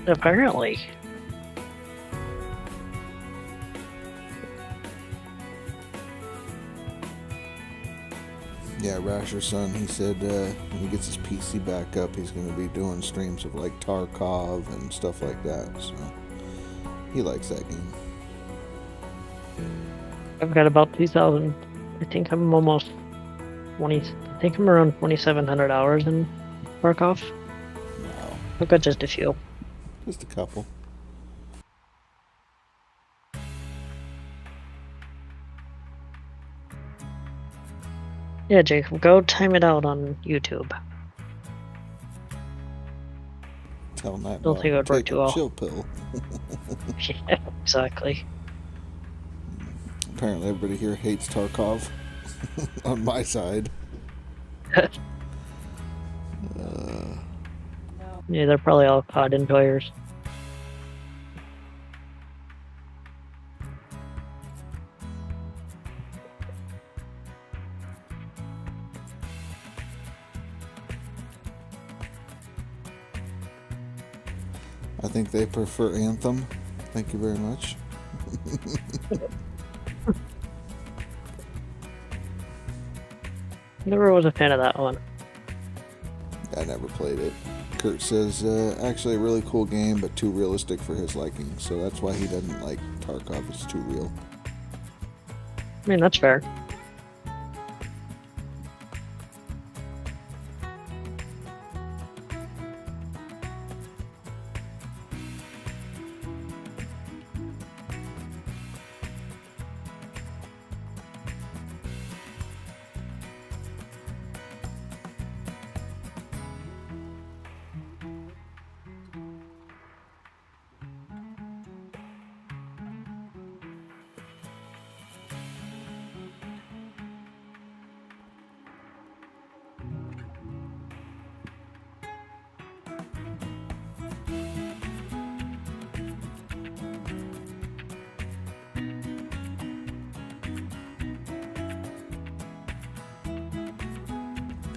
Apparently. Yeah, Rasher's son, he said when he gets his PC back up, he's going to be doing streams of like Tarkov and stuff like that, so he likes that game. I've got about 2,000. I think I'm almost 20. I think I'm around 2,700 hours in Tarkov. Wow. I've got just a few. Just a couple. Yeah, Jacob, go time it out on YouTube. Tell Nightbot Don't think it would work too well. Chill pill. Yeah, exactly. Apparently everybody here hates Tarkov. On my side. Yeah, they're probably all COD enjoyers. I think they prefer Anthem. Thank you very much. Never was a fan of that one. I never played it. Kurt says, actually a really cool game, but too realistic for his liking. So that's why he doesn't like Tarkov. It's too real. I mean, that's fair.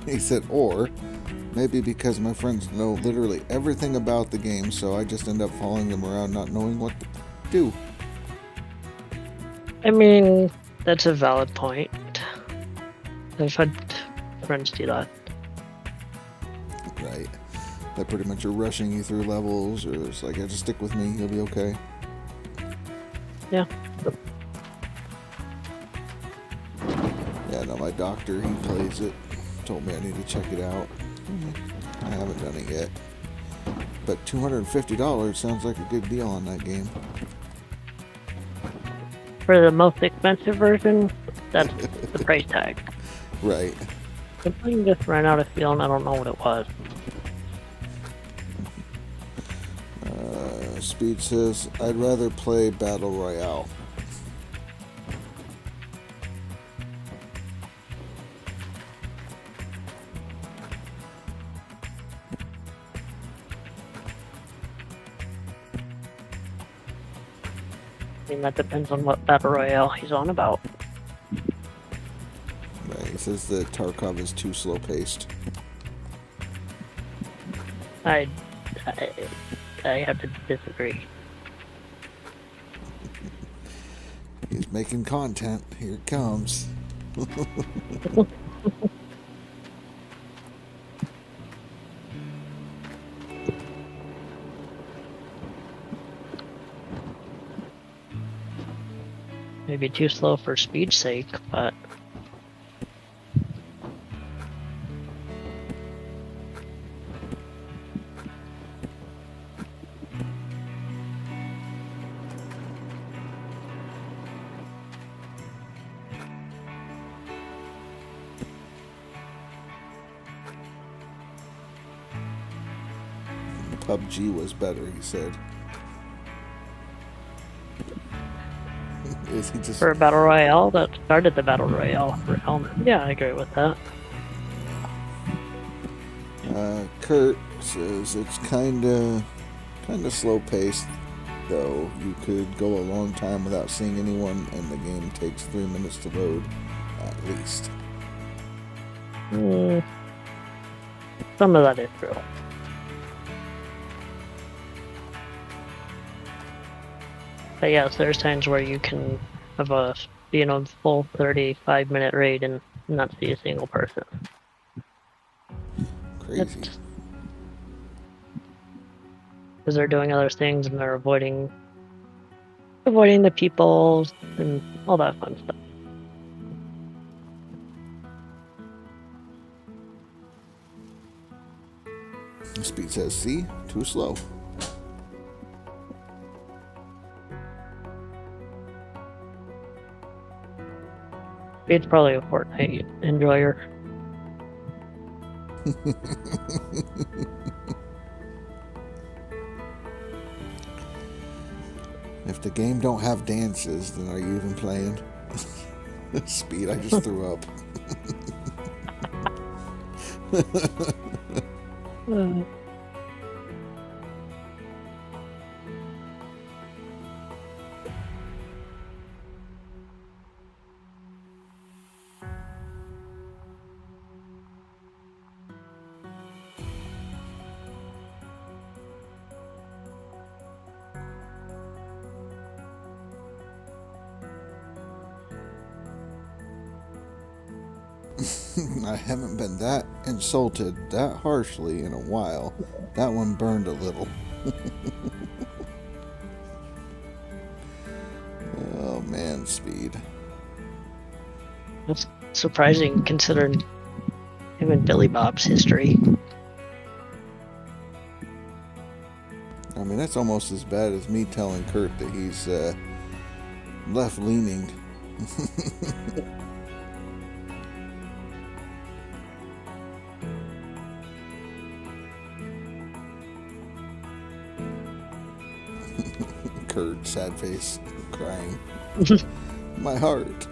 He said, or maybe because my friends know literally everything about the game, so I just end up following them around not knowing what to do. I mean, that's a valid point. I've had friends do that. Right. They pretty much are rushing you through levels, or it's like, yeah, just stick with me, you'll be okay. Yeah. Yeah, no, my doctor, he plays it. Told me I need to check it out. I haven't done it yet. But $250 sounds like a good deal on that game. For the most expensive version, that's the price tag. Right. Something just ran out of fuel and I don't know what it was. Speed says, I'd rather play Battle Royale. I mean, that depends on what Battle Royale he's on about. Right, he says that Tarkov is too slow-paced. I have to disagree. He's making content. Here it comes. Maybe too slow for speed's sake, but... PUBG was better, he said. Is he just... For a Battle Royale, that started the Battle Royale for Helmet. Yeah, I agree with that. Kurt says it's kinda slow paced, though. You could go a long time without seeing anyone, and the game takes 3 minutes to load, at least. Some of that is true. But yes, there's times where you can have a full 35-minute raid and not see a single person. Crazy. Because they're doing other things and they're avoiding the people and all that fun stuff. Speed says, see? Too slow. It's probably a Fortnite enjoyer. If the game don't have dances, then are you even playing? Speed, I just threw up. I haven't been that insulted that harshly in a while. That one burned a little. Oh man, Speed. That's surprising considering him and Billy Bob's history. I mean, that's almost as bad as me telling Kurt that he's left-leaning. Kurt, sad face, crying. My heart.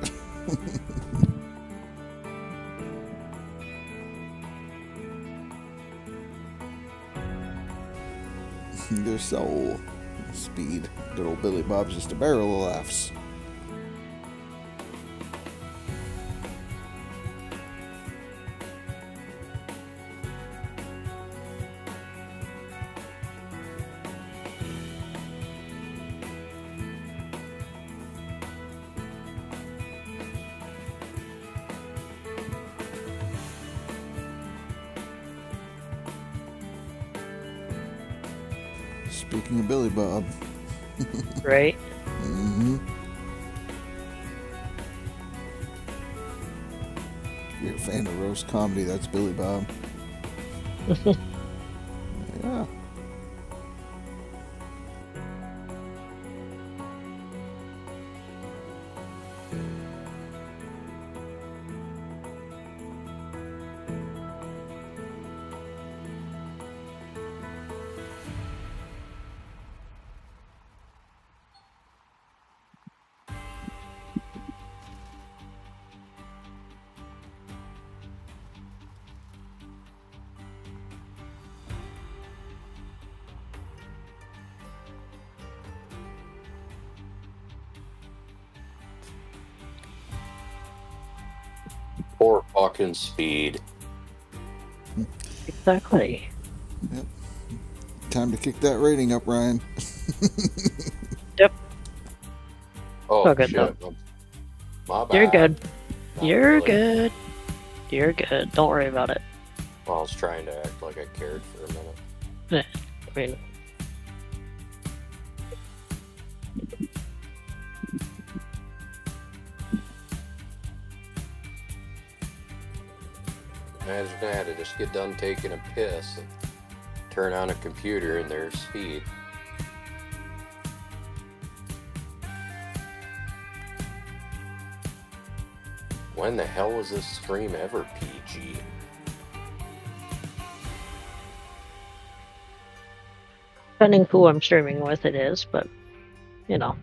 Their soul. Speed. Good old Billy Bob's just a barrel of laughs. Speaking of Billy Bob. Right? Mm-hmm. If you're a fan of roast comedy, that's Billy Bob. Yeah. Poor fucking Speed. Exactly. Yep. Time to kick that rating up, Ryan. Yep. Oh, Oh, good, shit. though. My bad. You're good. Not You're really. good. You're good. Don't worry about it. Well, I was trying to act like I cared for a minute. I mean, Imagine that, to just get done taking a piss and turn on a computer and there's Speed. When the hell was this stream ever PG? depending who I'm streaming with, it is, but you know.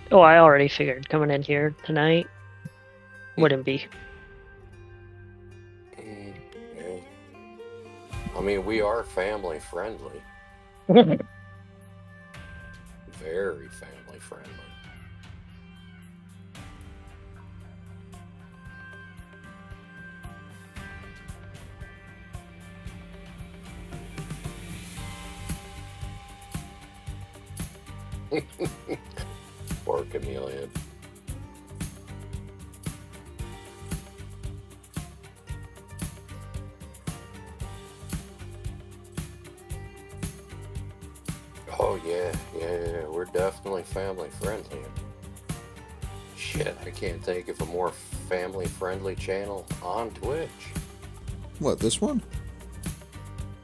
Oh, I already figured coming in here tonight wouldn't be. Yeah. I mean, we are family friendly. Very family friendly. Poor chameleon. Oh yeah, we're definitely family friendly. Shit, I can't think of a more family friendly channel on Twitch. What, this one?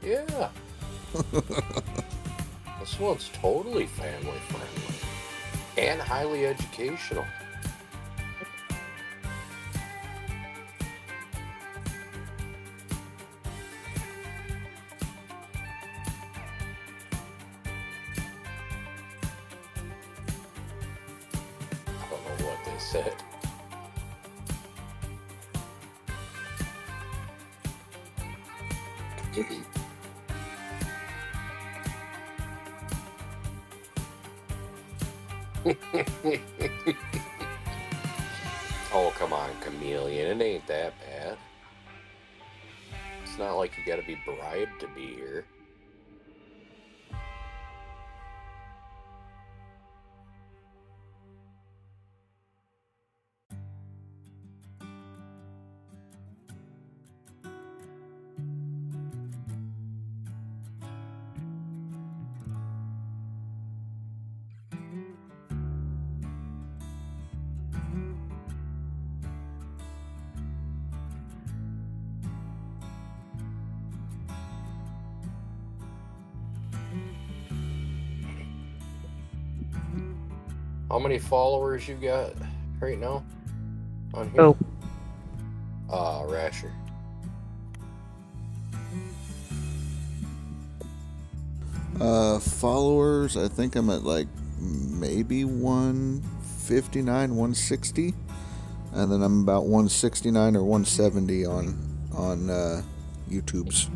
Yeah. This one's totally family friendly and highly educational. I don't know what they said. Oh, come on, chameleon. It ain't that bad. It's not like you gotta be bribed to be here. how many followers you got right now on here? Oh, Rasher. Followers, I think I'm at like maybe 159, 160, and then I'm about 169 or 170 on YouTube's.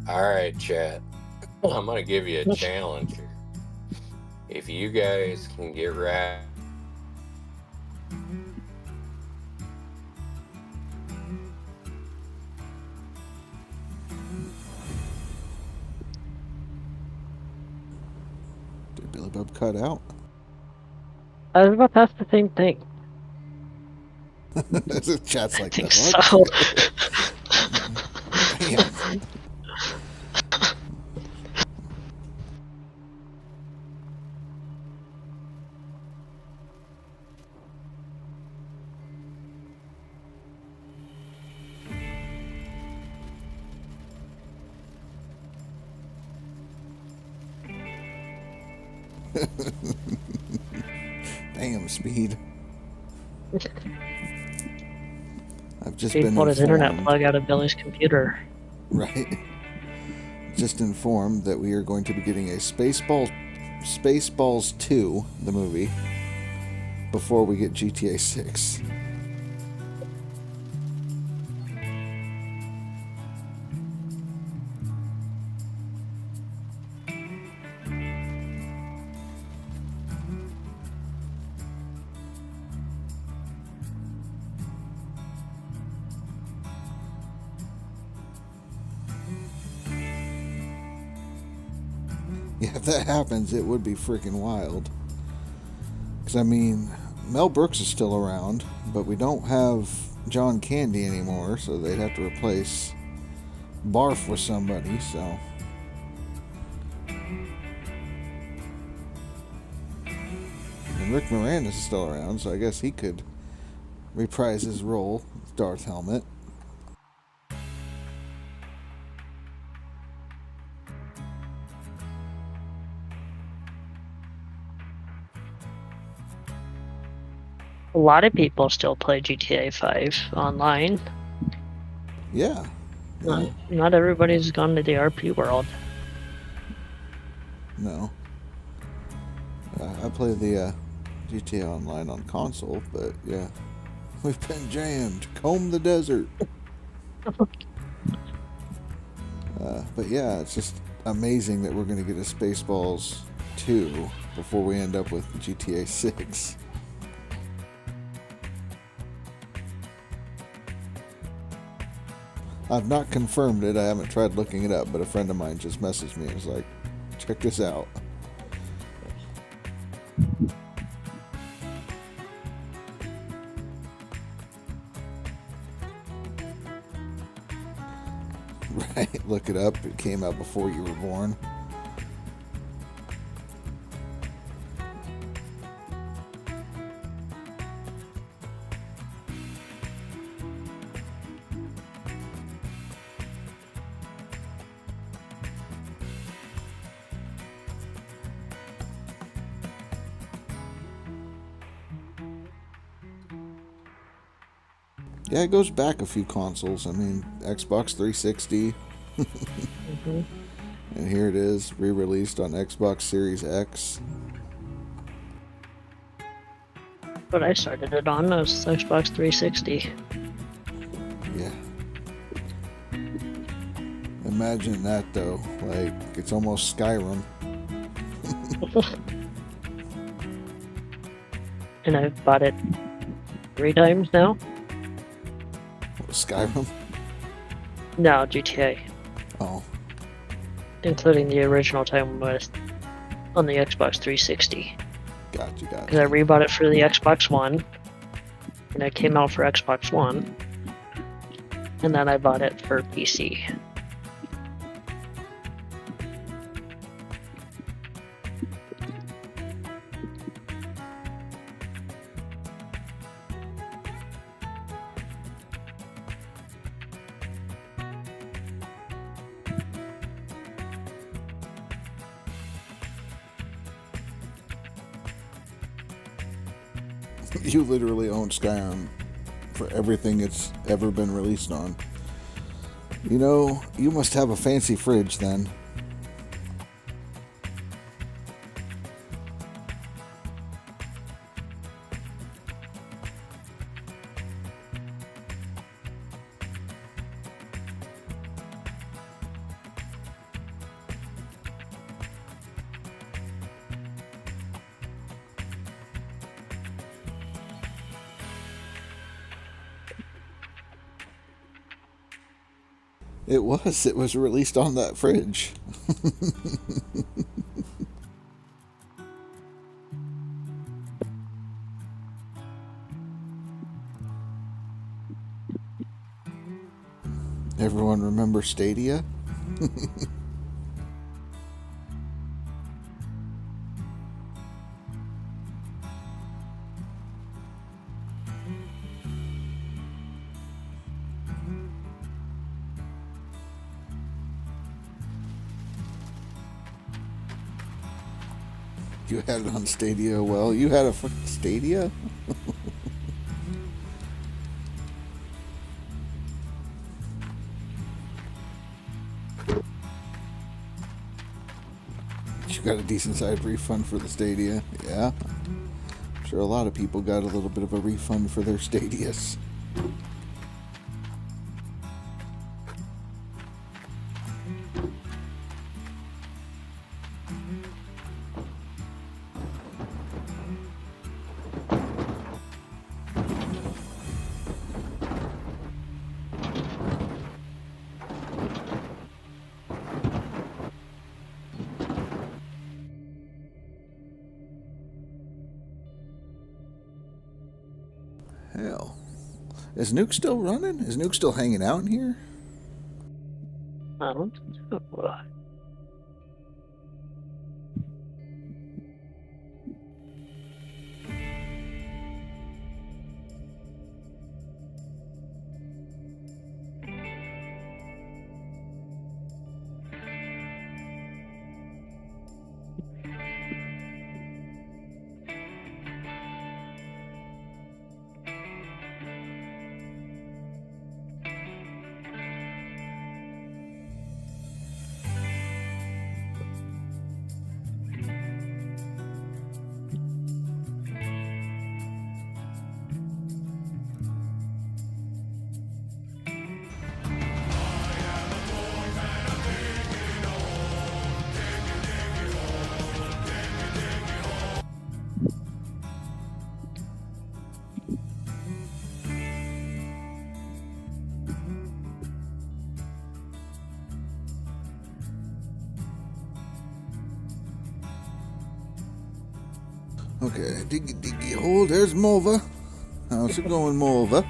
All right, chat. I'm gonna give you a challenge here. If you guys can get right. Did Billy Bob cut out? I was about to ask the same thing. The chat's like, I think that. so. Damn. Damn, Speed. I've just been pulled his internet informed. plug out of Billy's computer. Right. Just informed that we are going to be getting a Spaceballs 2, the movie, before we get GTA 6. Yeah, if that happens, it would be freaking wild. Because, I mean, Mel Brooks is still around, but we don't have John Candy anymore, so they'd have to replace Barf with somebody, so. And Rick Moranis is still around, so I guess he could reprise his role with Darth Helmet. A lot of people still play GTA 5 online. Yeah. Not everybody's gone to the RP world. No. I play the GTA Online on console, but yeah. We've been jammed. Comb the desert. But yeah, it's just amazing that we're going to get a Spaceballs 2 before we end up with GTA 6. I've not confirmed it. I haven't tried looking it up, but a friend of mine just messaged me and was like, check this out. Right, look it up. It came out before you were born. Yeah, it goes back a few consoles. I mean, Xbox 360. Mm-hmm. And here it is, re-released on Xbox Series X. But I started it on was Xbox 360. Yeah. Imagine that, though. Like, it's almost Skyrim. And I've bought it 3 times now. Skyrim? No, GTA. Oh. Including the original time was on the Xbox 360. Gotcha. Because I rebought it for the Xbox One. And it came out for Xbox One. And then I bought it for PC. You literally own Skyrim for everything it's ever been released on. You know, you must have a fancy fridge then. It was released on that fridge. Everyone remember Stadia? You had it on Stadia. Well, you had a fucking Stadia? You got a decent sized refund for the Stadia. Yeah. I'm sure a lot of people got a little bit of a refund for their Stadias. Hell. Is Nuke still running? Is Nuke still hanging out in here? I don't know. Okay, diggy. Oh, there's Mulva. How's it going, Mulva?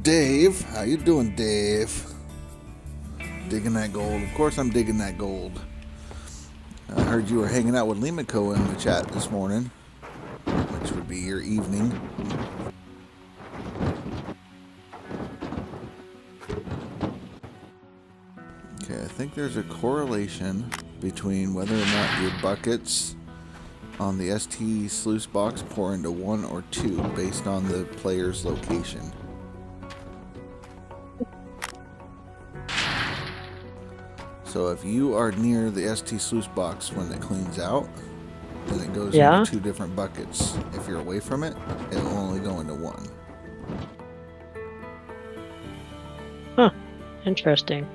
Dave, how you doing, Dave? Digging that gold. Of course I'm digging that gold. I heard you were hanging out with Limiko in the chat this morning, which would be your evening. Okay, I think there's a correlation between whether or not your buckets on the ST sluice box pour into 1 or 2 based on the player's location. So if you are near the ST sluice box when it cleans out, then it goes into 2 different buckets. If you're away from it, it will only go into 1. Huh. Interesting.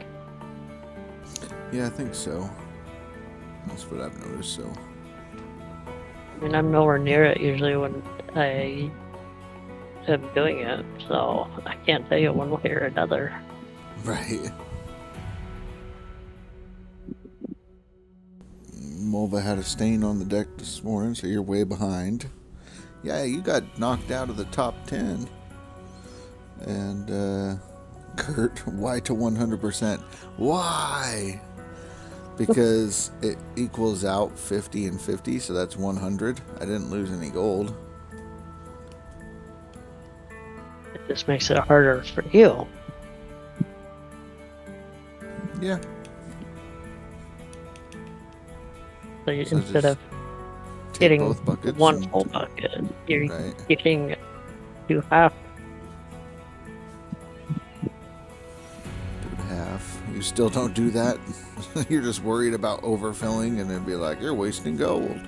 Yeah, I think so. That's what I've noticed, so. I mean, I'm nowhere near it usually when I am doing it, so I can't tell you one way or another. Right. Mulva had a stain on the deck this morning, so you're way behind. Yeah, you got knocked out of the top 10. And, Kurt, why to 100%? Why? Because it equals out 50 and 50, so that's 100. I didn't lose any gold. It just makes it harder for you. Yeah. So instead of getting both buckets one and- full bucket. You're Right. getting 2 half. Half. You still don't do that? You're just worried about overfilling and then be like, you're wasting gold.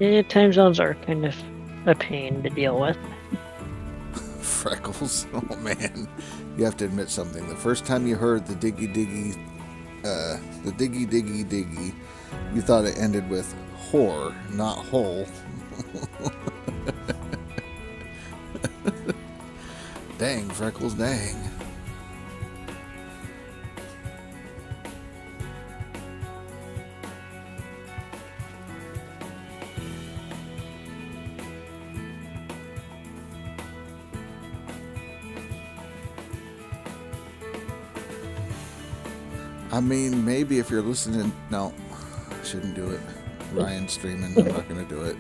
Yeah, time zones are kind of a pain to deal with. Freckles. Oh man. You have to admit something. The first time you heard the diggy diggy, you thought it ended with whore, not hole. Dang, Freckles, dang. I mean, maybe if you're listening... No, I shouldn't do it. Ryan's streaming. I'm not going to do it.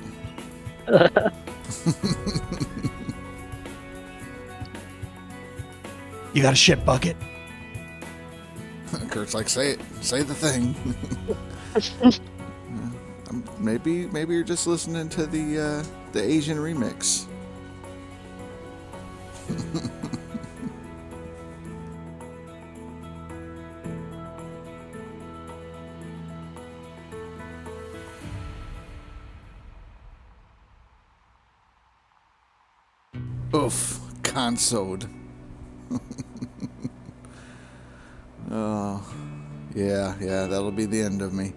You got a shit bucket? Kurt's like, say it. Say the thing. Maybe you're just listening to the Asian remix. Oof, consoled. Oh, yeah, that'll be the end of me.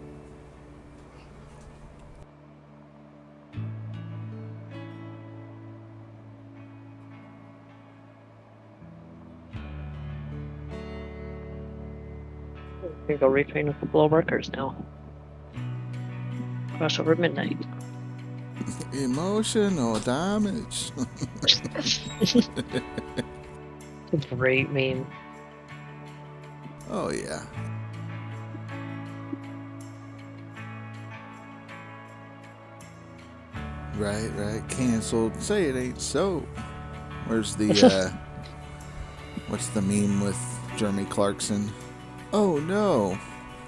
I'm gonna go retrain a couple of workers now. Cross over midnight. Emotional damage. Great meme. Oh, yeah. Right. Canceled. Say it ain't so. Where's the, what's the meme with Jeremy Clarkson? Oh, no.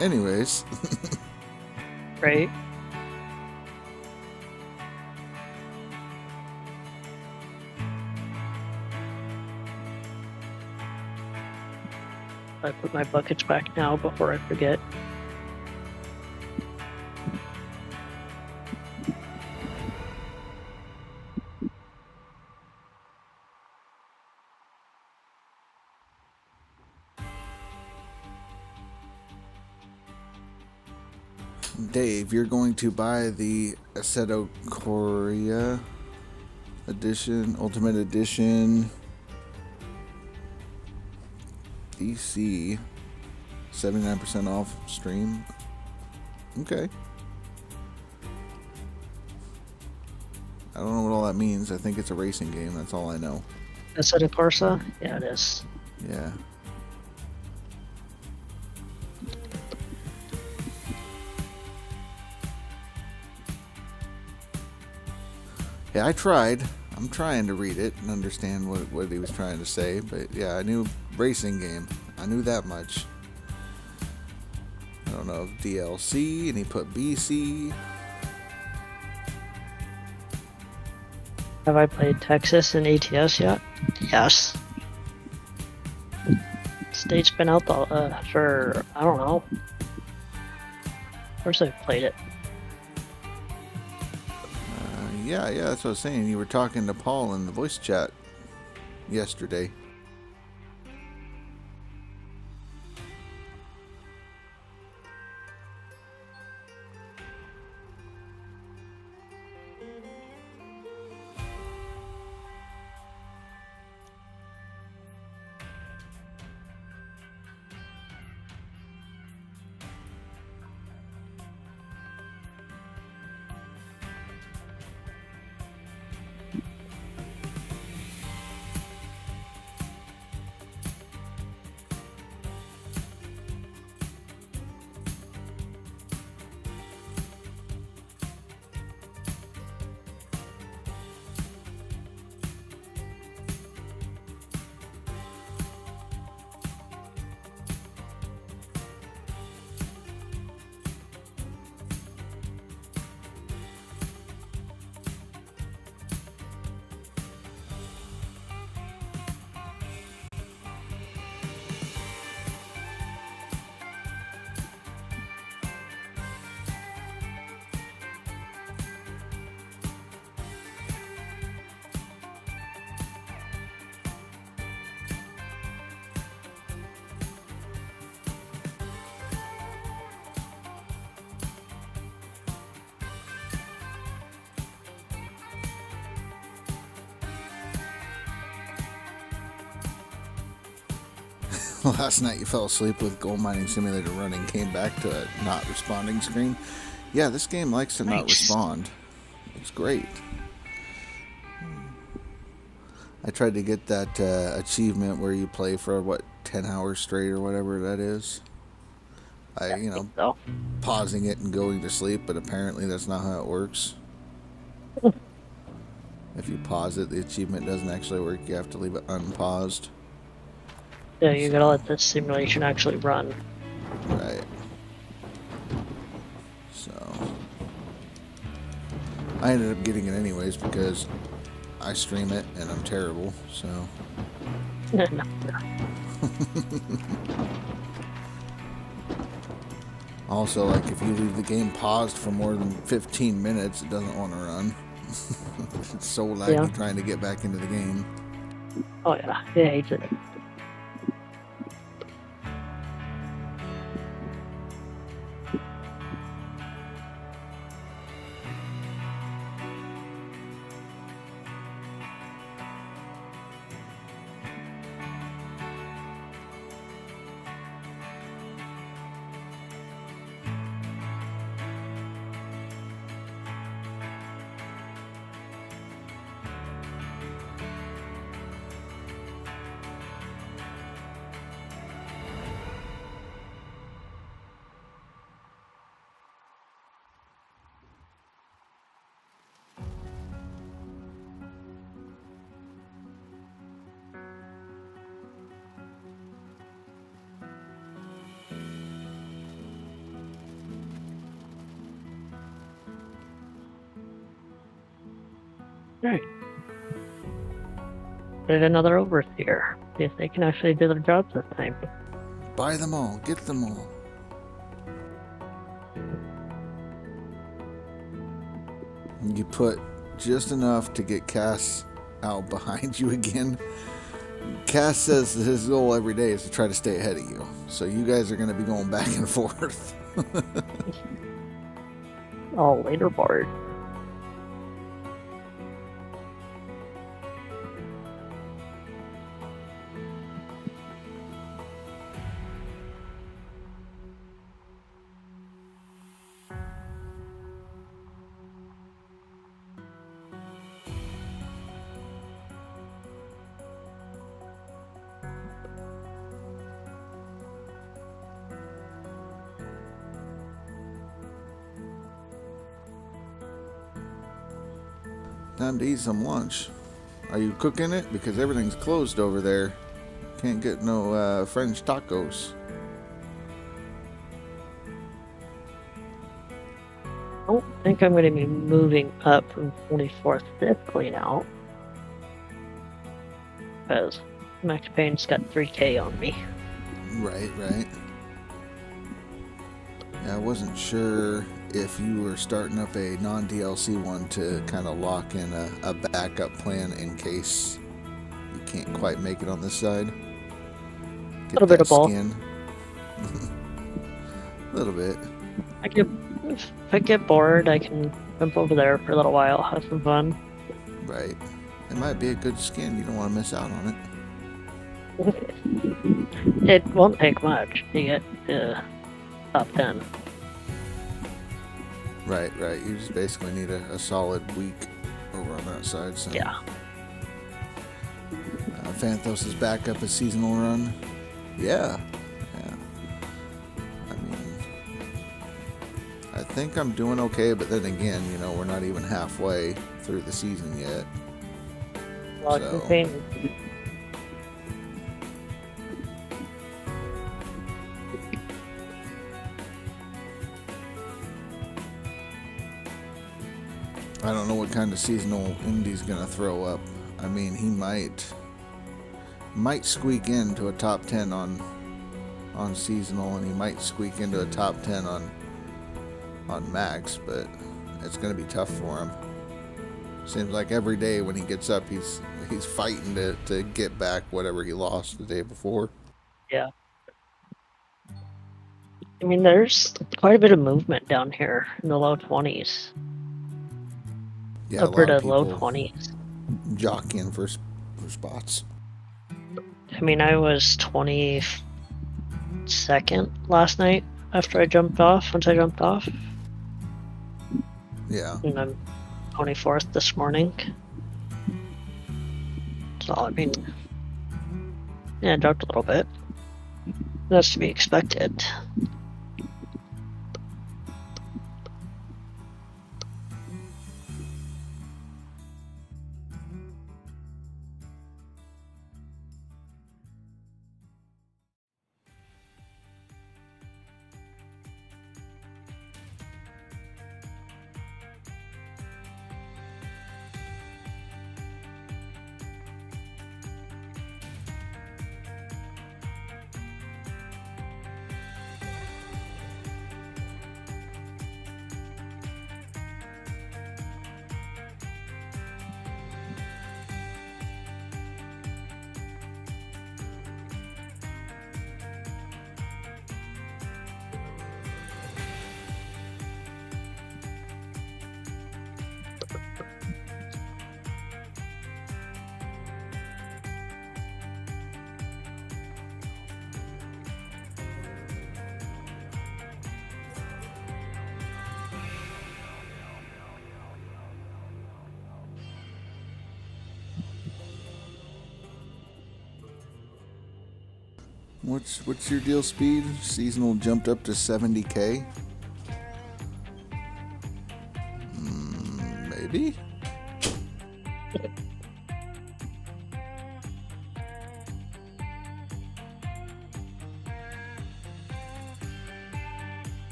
Anyways. Right. I put my buckets back now before I forget. Dave, you're going to buy the Assetto Correa edition, Ultimate Edition, DC, 79% off stream. Okay. I don't know what all that means. I think it's a racing game. That's all I know. Assetto Corsa? Yeah, it is. Yeah. Yeah, I tried. I'm trying to read it and understand what he was trying to say, but yeah, I knew racing game. I knew that much. I don't know if DLC, and he put BC. Have I played Texas and ATS yet? Yes. State's been out for, I don't know. Of course I've played it. Yeah, that's what I was saying. You were talking to Paul in the voice chat yesterday. Last night you fell asleep with Gold Mining Simulator running, came back to a not responding screen. Yeah, this game likes to not respond. It's great. I tried to get that achievement where you play for, 10 hours straight or whatever that is. Pausing it and going to sleep, but apparently that's not how it works. If you pause it, the achievement doesn't actually work. You have to leave it unpaused. Yeah, you gotta let the simulation actually run. Right. So I ended up getting it anyways because I stream it and I'm terrible, so. Also, like, if you leave the game paused for more than 15 minutes, it doesn't want to run. It's so laggy trying to get back into the game. Oh yeah, it hates it. Right. Put another overseer. See if they can actually do their jobs this time. Buy them all. Get them all. You put just enough to get Cass out behind you again. Cass says that his goal every day is to try to stay ahead of you. So you guys are going to be going back and forth. Oh, leaderboard. Time to eat some lunch. Are you cooking it? Because everything's closed over there. Can't get no French tacos. I don't think I'm going to be moving up from 24th physically now. Because Max Payne's got 3K on me. Right. Yeah, I wasn't sure if you were starting up a non-DLC one to kind of lock in a backup plan in case you can't quite make it on this side. A little bit of both. A little bit. If I get bored, I can jump over there for a little while, have some fun. Right. It might be a good skin. You don't want to miss out on it. It won't take much to get to top 10. Right. You just basically need a solid week over on that side. So. Yeah. Phantos is back up a seasonal run. Yeah. I mean, I think I'm doing okay, but then again, we're not even halfway through the season yet. So. I don't know what kind of seasonal Indy's gonna throw up. I mean, he might squeak into a top 10 on seasonal, and he might squeak into a top 10 on max, but it's gonna be tough for him. Seems like every day when he gets up, he's fighting to get back whatever he lost the day before. Yeah. I mean, there's quite a bit of movement down here in the low 20s. Yeah, upper to low 20s. Jockeying for spots. I mean, I was 24th 22nd last night after I jumped off, once I jumped off. Yeah. And then 24th this morning. So, I mean, yeah, it dropped a little bit. That's to be expected. What's your deal, Speed? Seasonal jumped up to 70K? Maybe?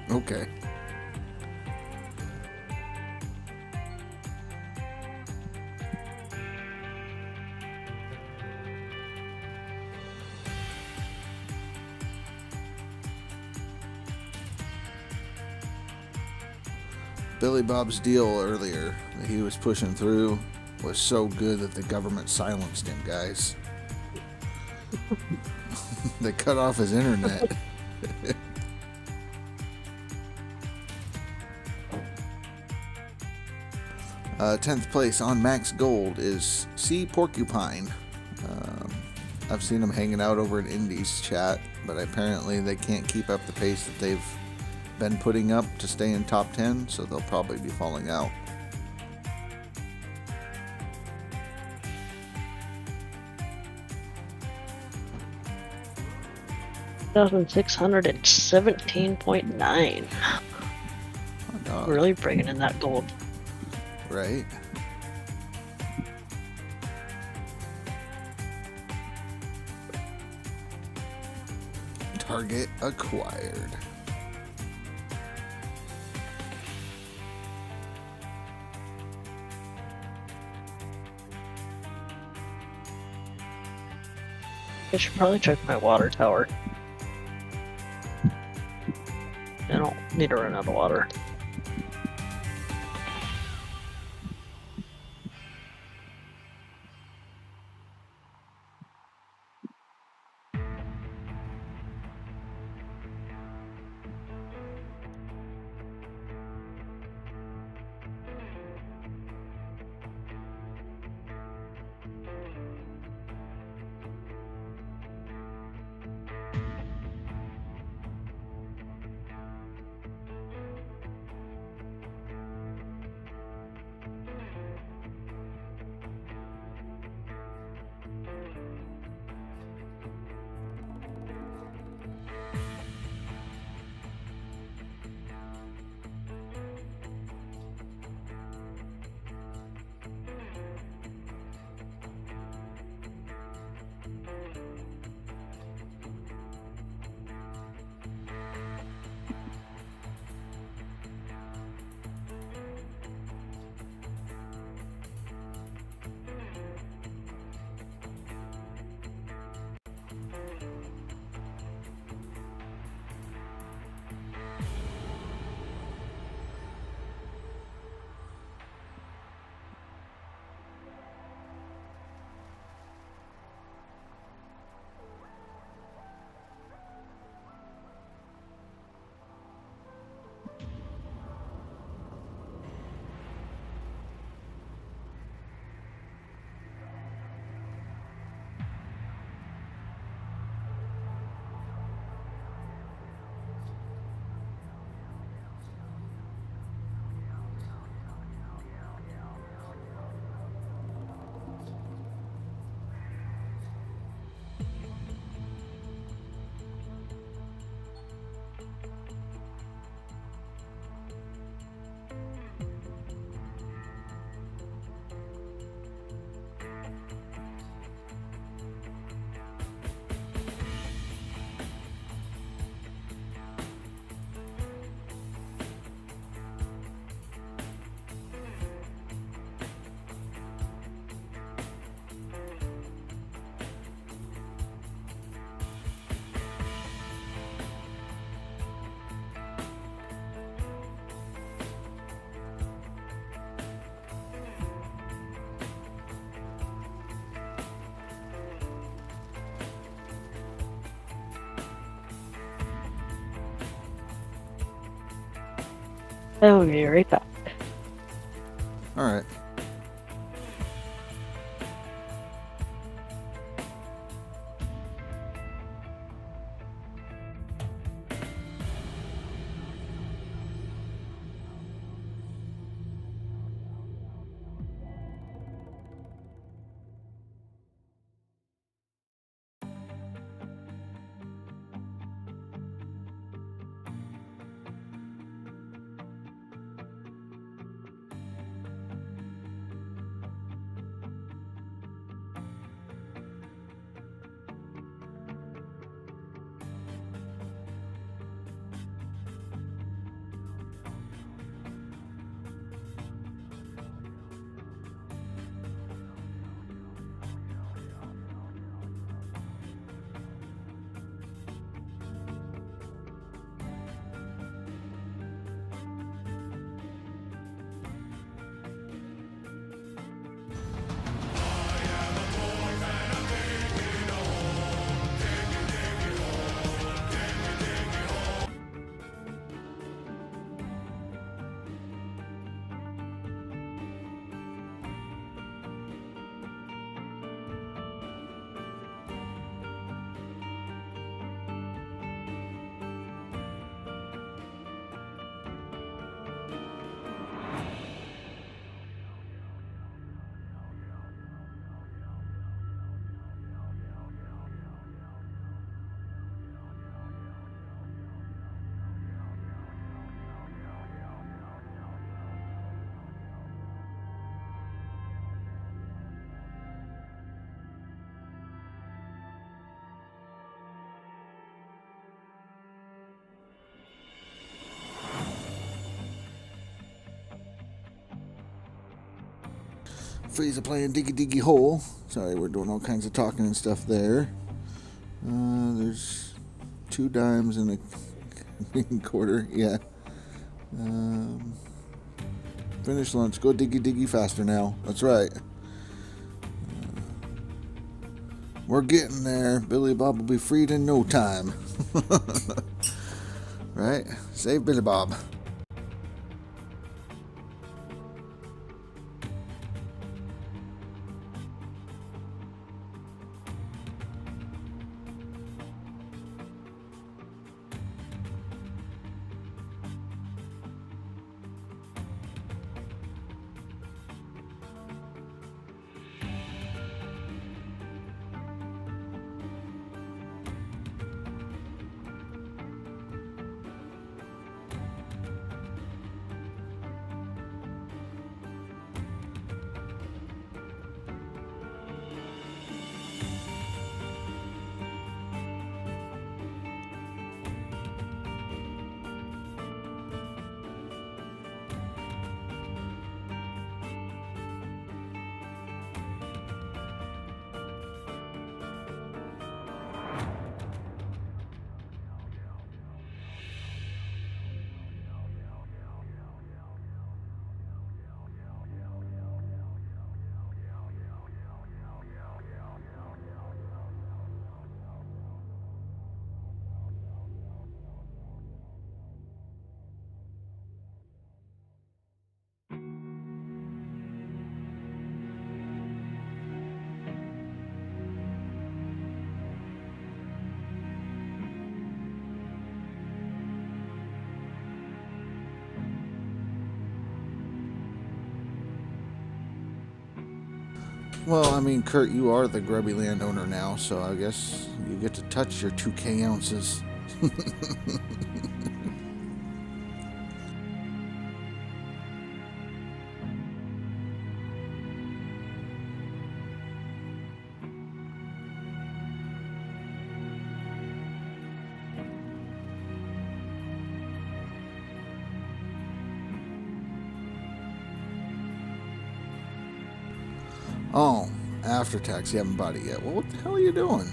Okay. Billy Bob's deal earlier that he was pushing through was so good that the government silenced him, guys. They cut off his internet. 10th place on Max Gold is C. Porcupine. I've seen them hanging out over in Indies chat, but apparently they can't keep up the pace that they've been putting up to stay in top 10, so they'll probably be falling out. $1,617.9. Really bringing in that gold. Right. Target acquired. I should probably check my water tower. I don't need to run out of water. I'll be right back. All right. Freezer playing Diggy Diggy Hole. Sorry, we're doing all kinds of talking and stuff there. There's 2 dimes and a quarter. Yeah. Finish lunch. Go Diggy Diggy faster now. That's right. We're getting there. Billy Bob will be freed in no time. Right? Save Billy Bob. Well, I mean, Kurt, you are the grubby landowner now, so I guess you get to touch your 2K ounces. Oh, after tax, you haven't bought it yet. Well, what the hell are you doing?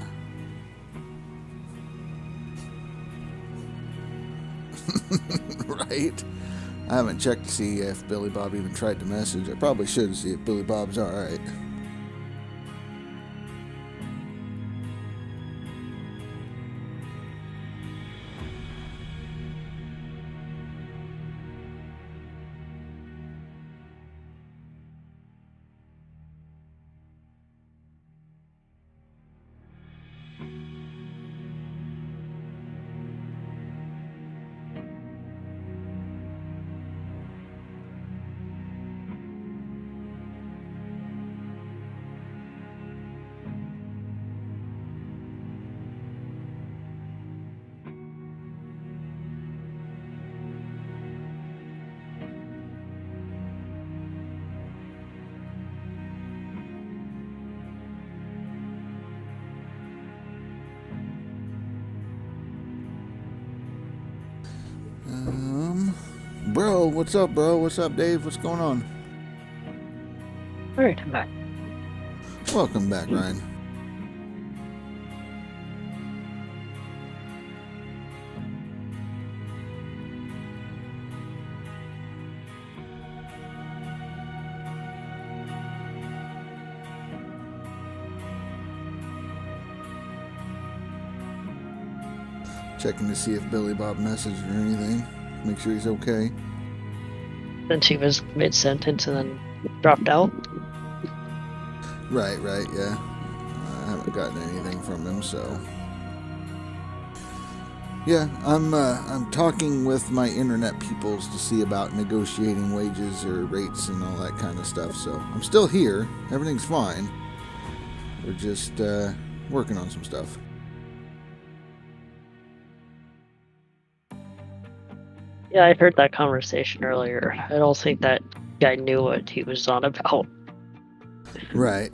Right? I haven't checked to see if Billy Bob even tried to message. I probably should see if Billy Bob's alright. bro. What's up, bro? What's up, Dave? What's going on? Alright, I'm back. Welcome back, Ryan. Checking to see if Billy Bob messaged or anything. Make sure he's okay. Since he was mid-sentence and then dropped out. Right, yeah. I haven't gotten anything from him, so. Yeah, I'm talking with my internet peoples to see about negotiating wages or rates and all that kind of stuff. So I'm still here. Everything's fine. We're just working on some stuff. Yeah, I heard that conversation earlier. I don't think that guy knew what he was on about. Right.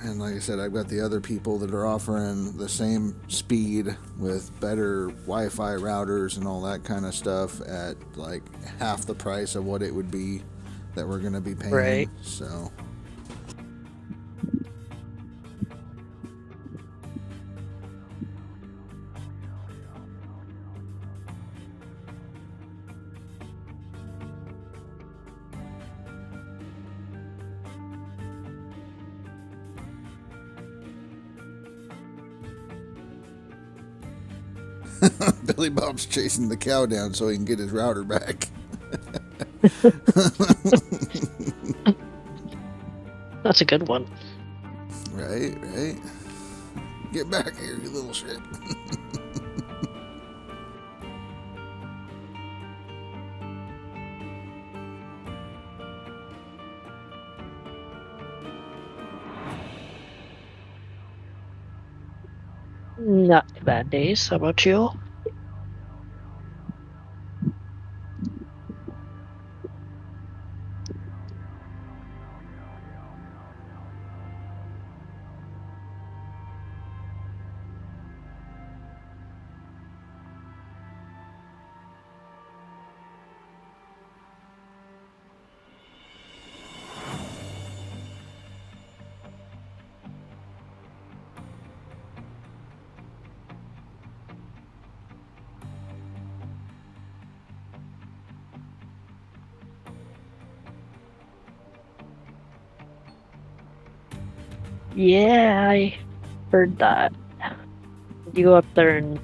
And like I said, I've got the other people that are offering the same speed with better Wi-Fi routers and all that kind of stuff at like half the price of what it would be that we're going to be paying. Right. So. Billy Bob's chasing the cow down so he can get his router back. That's a good one. Right. Get back here, you little shit. Not too bad days. How about you? Yeah, I heard that. You up there in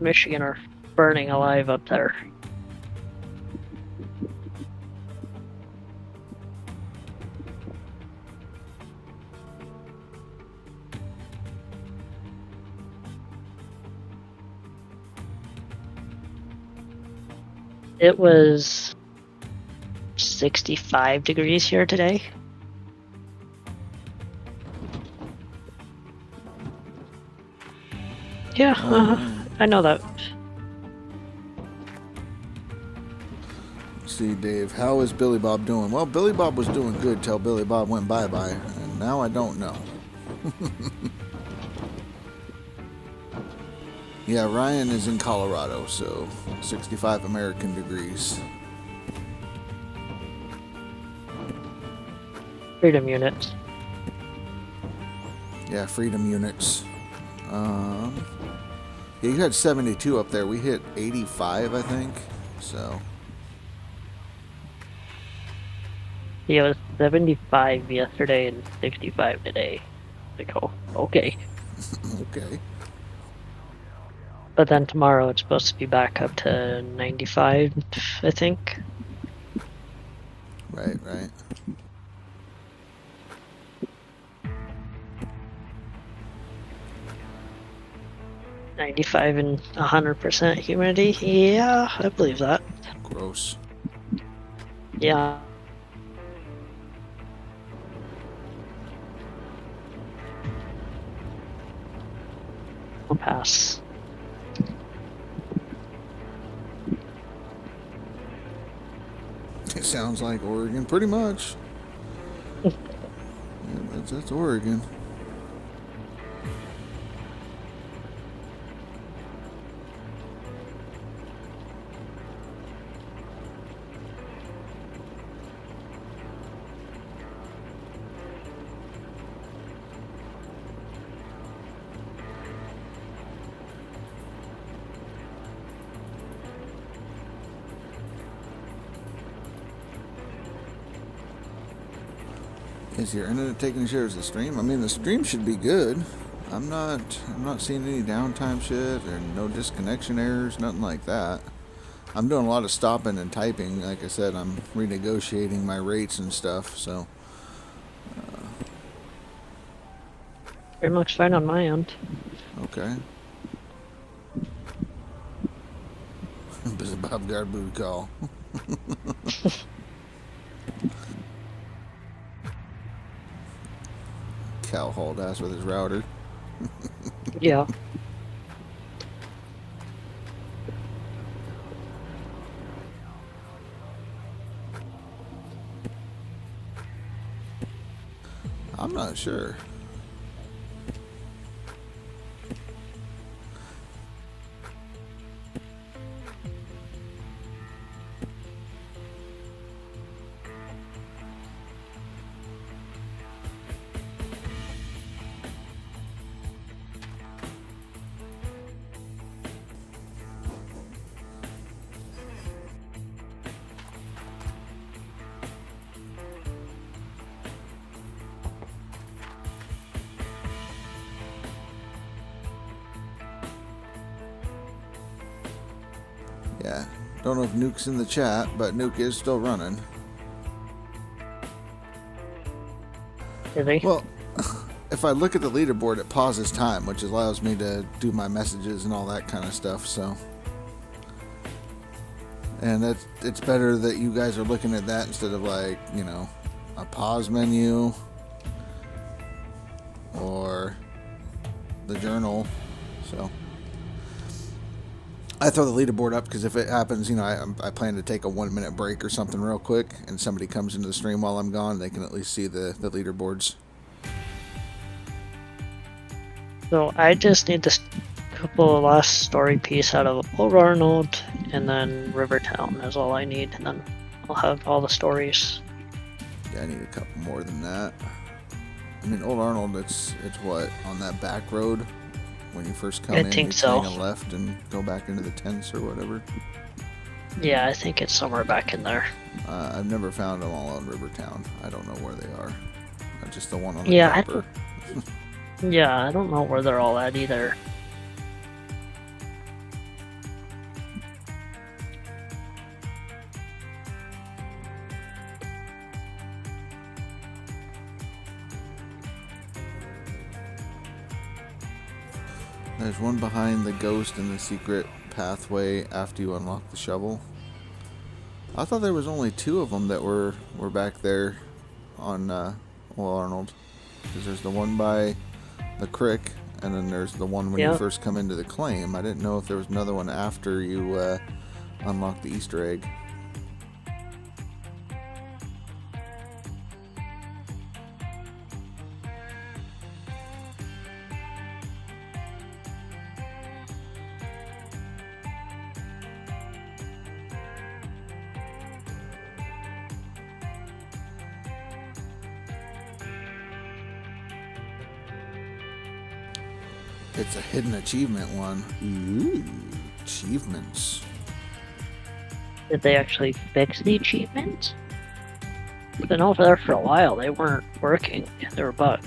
Michigan are burning alive up there. It was 65 degrees here today. Yeah, I know that. See, Dave, how is Billy Bob doing? Well, Billy Bob was doing good till Billy Bob went bye-bye, and now I don't know. Yeah, Ryan is in Colorado, so 65 American degrees. Freedom units. Yeah, freedom units. Yeah, you had 72 up there. We hit 85, I think. So. Yeah, it was 75 yesterday and 65 today. Like, oh, okay. Okay. But then tomorrow it's supposed to be back up to 95, I think. Right. 95 and 100% humidity. Yeah, I believe that. Gross. Yeah. I'll pass. It sounds like Oregon, pretty much. Yeah, that's Oregon. Is your internet taking shares of the stream? I mean, the stream should be good. I'm not seeing any downtime shit or no disconnection errors, nothing like that. I'm doing a lot of stopping and typing. Like I said, I'm renegotiating my rates and stuff, so. Pretty much fine on my end. Okay. Bob Guard booty call. Cow hauled ass with his router. Yeah. I'm not sure. Yeah, don't know if Nuke's in the chat, but Nuke is still running. Is he? Well, if I look at the leaderboard, it pauses time, which allows me to do my messages and all that kind of stuff, so. And it's better that you guys are looking at that instead of like, you know, a pause menu or the journal, so. I throw the leaderboard up because if it happens, you know, I plan to take a 1 minute break or something real quick, and somebody comes into the stream while I'm gone, they can at least see the leaderboards. So I just need this couple of last story piece out of Old Arnold and then Rivertown is all I need, and then I'll have all the stories. Yeah, I need a couple more than that. I mean, Old Arnold, it's what, on that back road? When you first come in, you take a left and go back into the tents or whatever. Yeah, I think it's somewhere back in there. I've never found them all on Rivertown. I don't know where they are. Just the one on the upper. Yeah, I don't know where they're all at either. There's one behind the ghost in the secret pathway after you unlock the shovel. I thought there was only 2 of them that were back there on Old Arnold. Because there's the one by the crick, and then there's the one when you first come into the claim. I didn't know if there was another one after you unlock the Easter egg. It's a hidden achievement one. Ooh, achievements. Did they actually fix the achievements? I've been over there for a while. They weren't working. They were bugged.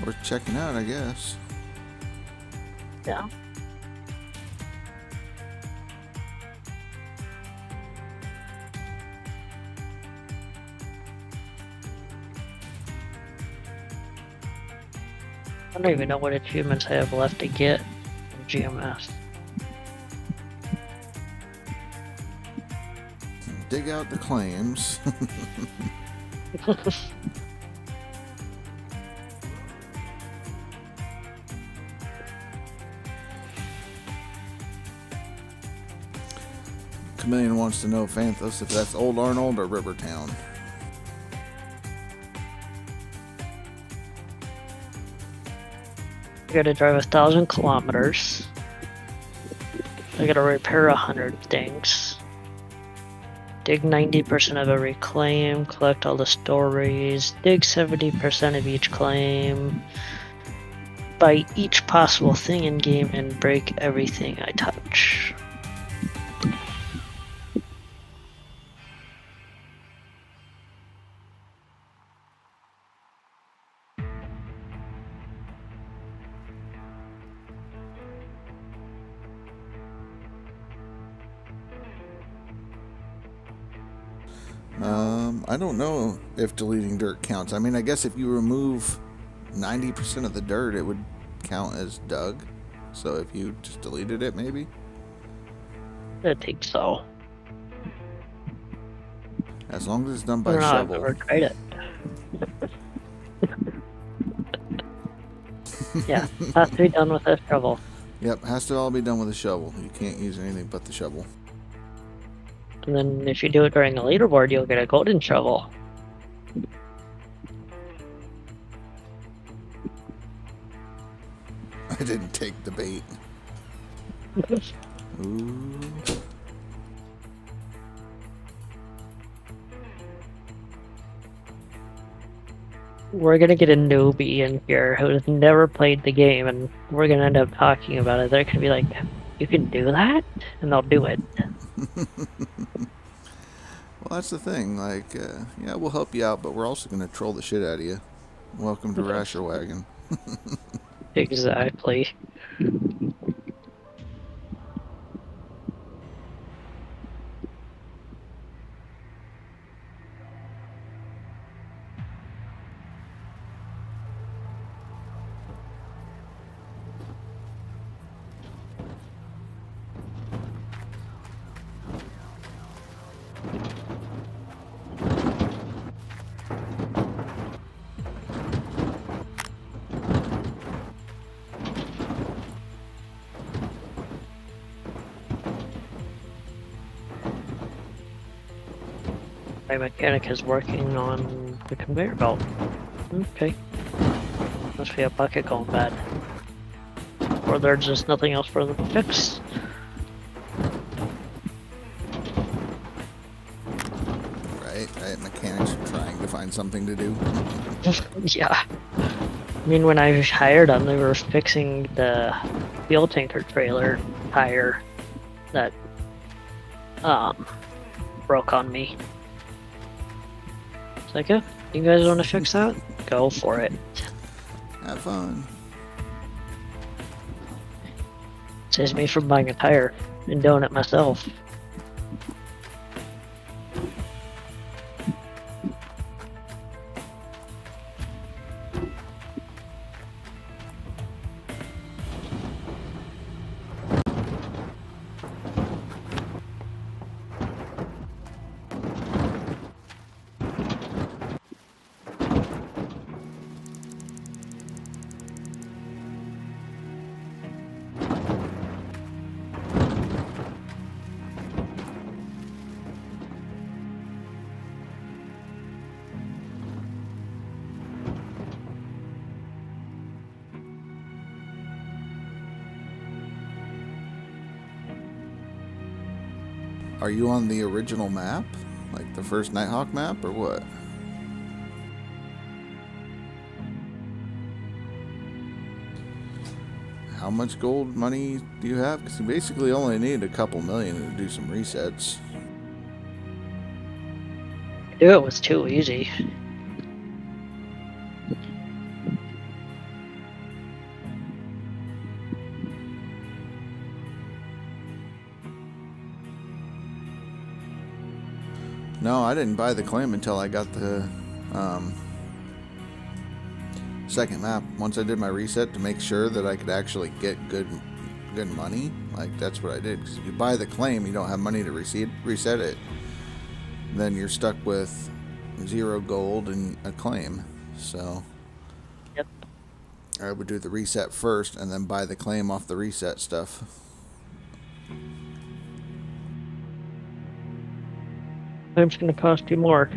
Worth checking out, I guess. Yeah. I don't even know what achievements I have left to get in GMS. Dig out the claims. Chameleon wants to know, Phanthos, if that's Old Arnold or Rivertown. I gotta drive 1,000 kilometers. I gotta repair 100 things. Dig 90% of every claim, collect all the stories, dig 70% of each claim, buy each possible thing in game, and break everything I touch. I don't know if deleting dirt counts. I mean, I guess if you remove 90% of the dirt, it would count as dug. So if you just deleted it, maybe? I think so. As long as it's done by I don't know, I've shovel. never tried it. Yeah, has to be done with a shovel. Yep, has to all be done with a shovel. You can't use anything but the shovel. And then if you do it during a leaderboard, you'll get a golden shovel. I didn't take the bait. Ooh. We're gonna get a newbie in here who has never played the game, and we're gonna end up talking about it. They're gonna be like, "You can do that?" And they'll do it. Well, that's the thing. Like, yeah, we'll help you out, but we're also going to troll the shit out of you. Welcome to Rasher Wagon. Exactly. My mechanic is working on the conveyor belt. Okay. Must be a bucket going bad. Or there's just nothing else for them to fix. Right. Mechanics are trying to find something to do. Yeah. I mean, when I hired them, they were fixing the fuel tanker trailer tire that broke on me. It's like, yeah, you guys want to fix that? Go for it. Have fun. Saves me from buying a tire and doing it myself. Are you on the original map? Like the first Nighthawk map, or what? How much gold money do you have? Because you basically only need a couple million to do some resets. Do it was too easy. No, I didn't buy the claim until I got the second map. Once I did my reset to make sure that I could actually get good money, like that's what I did. Because if you buy the claim, you don't have money to reset it. Then you're stuck with 0 gold and a claim. So yep. I would do the reset first and then buy the claim off the reset stuff. Claim's gonna cost you more.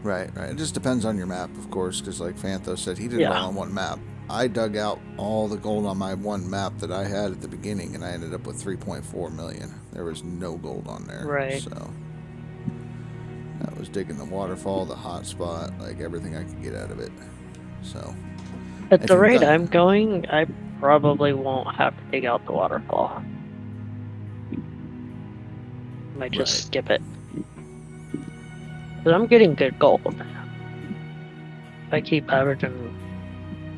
Right. It just depends on your map, of course, because like Phantho said, he did it Yeah. all on one map. I dug out all the gold on my one map that I had at the beginning, and I ended up with 3.4 million. There was no gold on there. Right. So I was digging the waterfall, the hot spot, like everything I could get out of it. So At if the you've rate got- I'm going, I probably won't have to dig out the waterfall. Might just skip it. But I'm getting good gold. If I keep averaging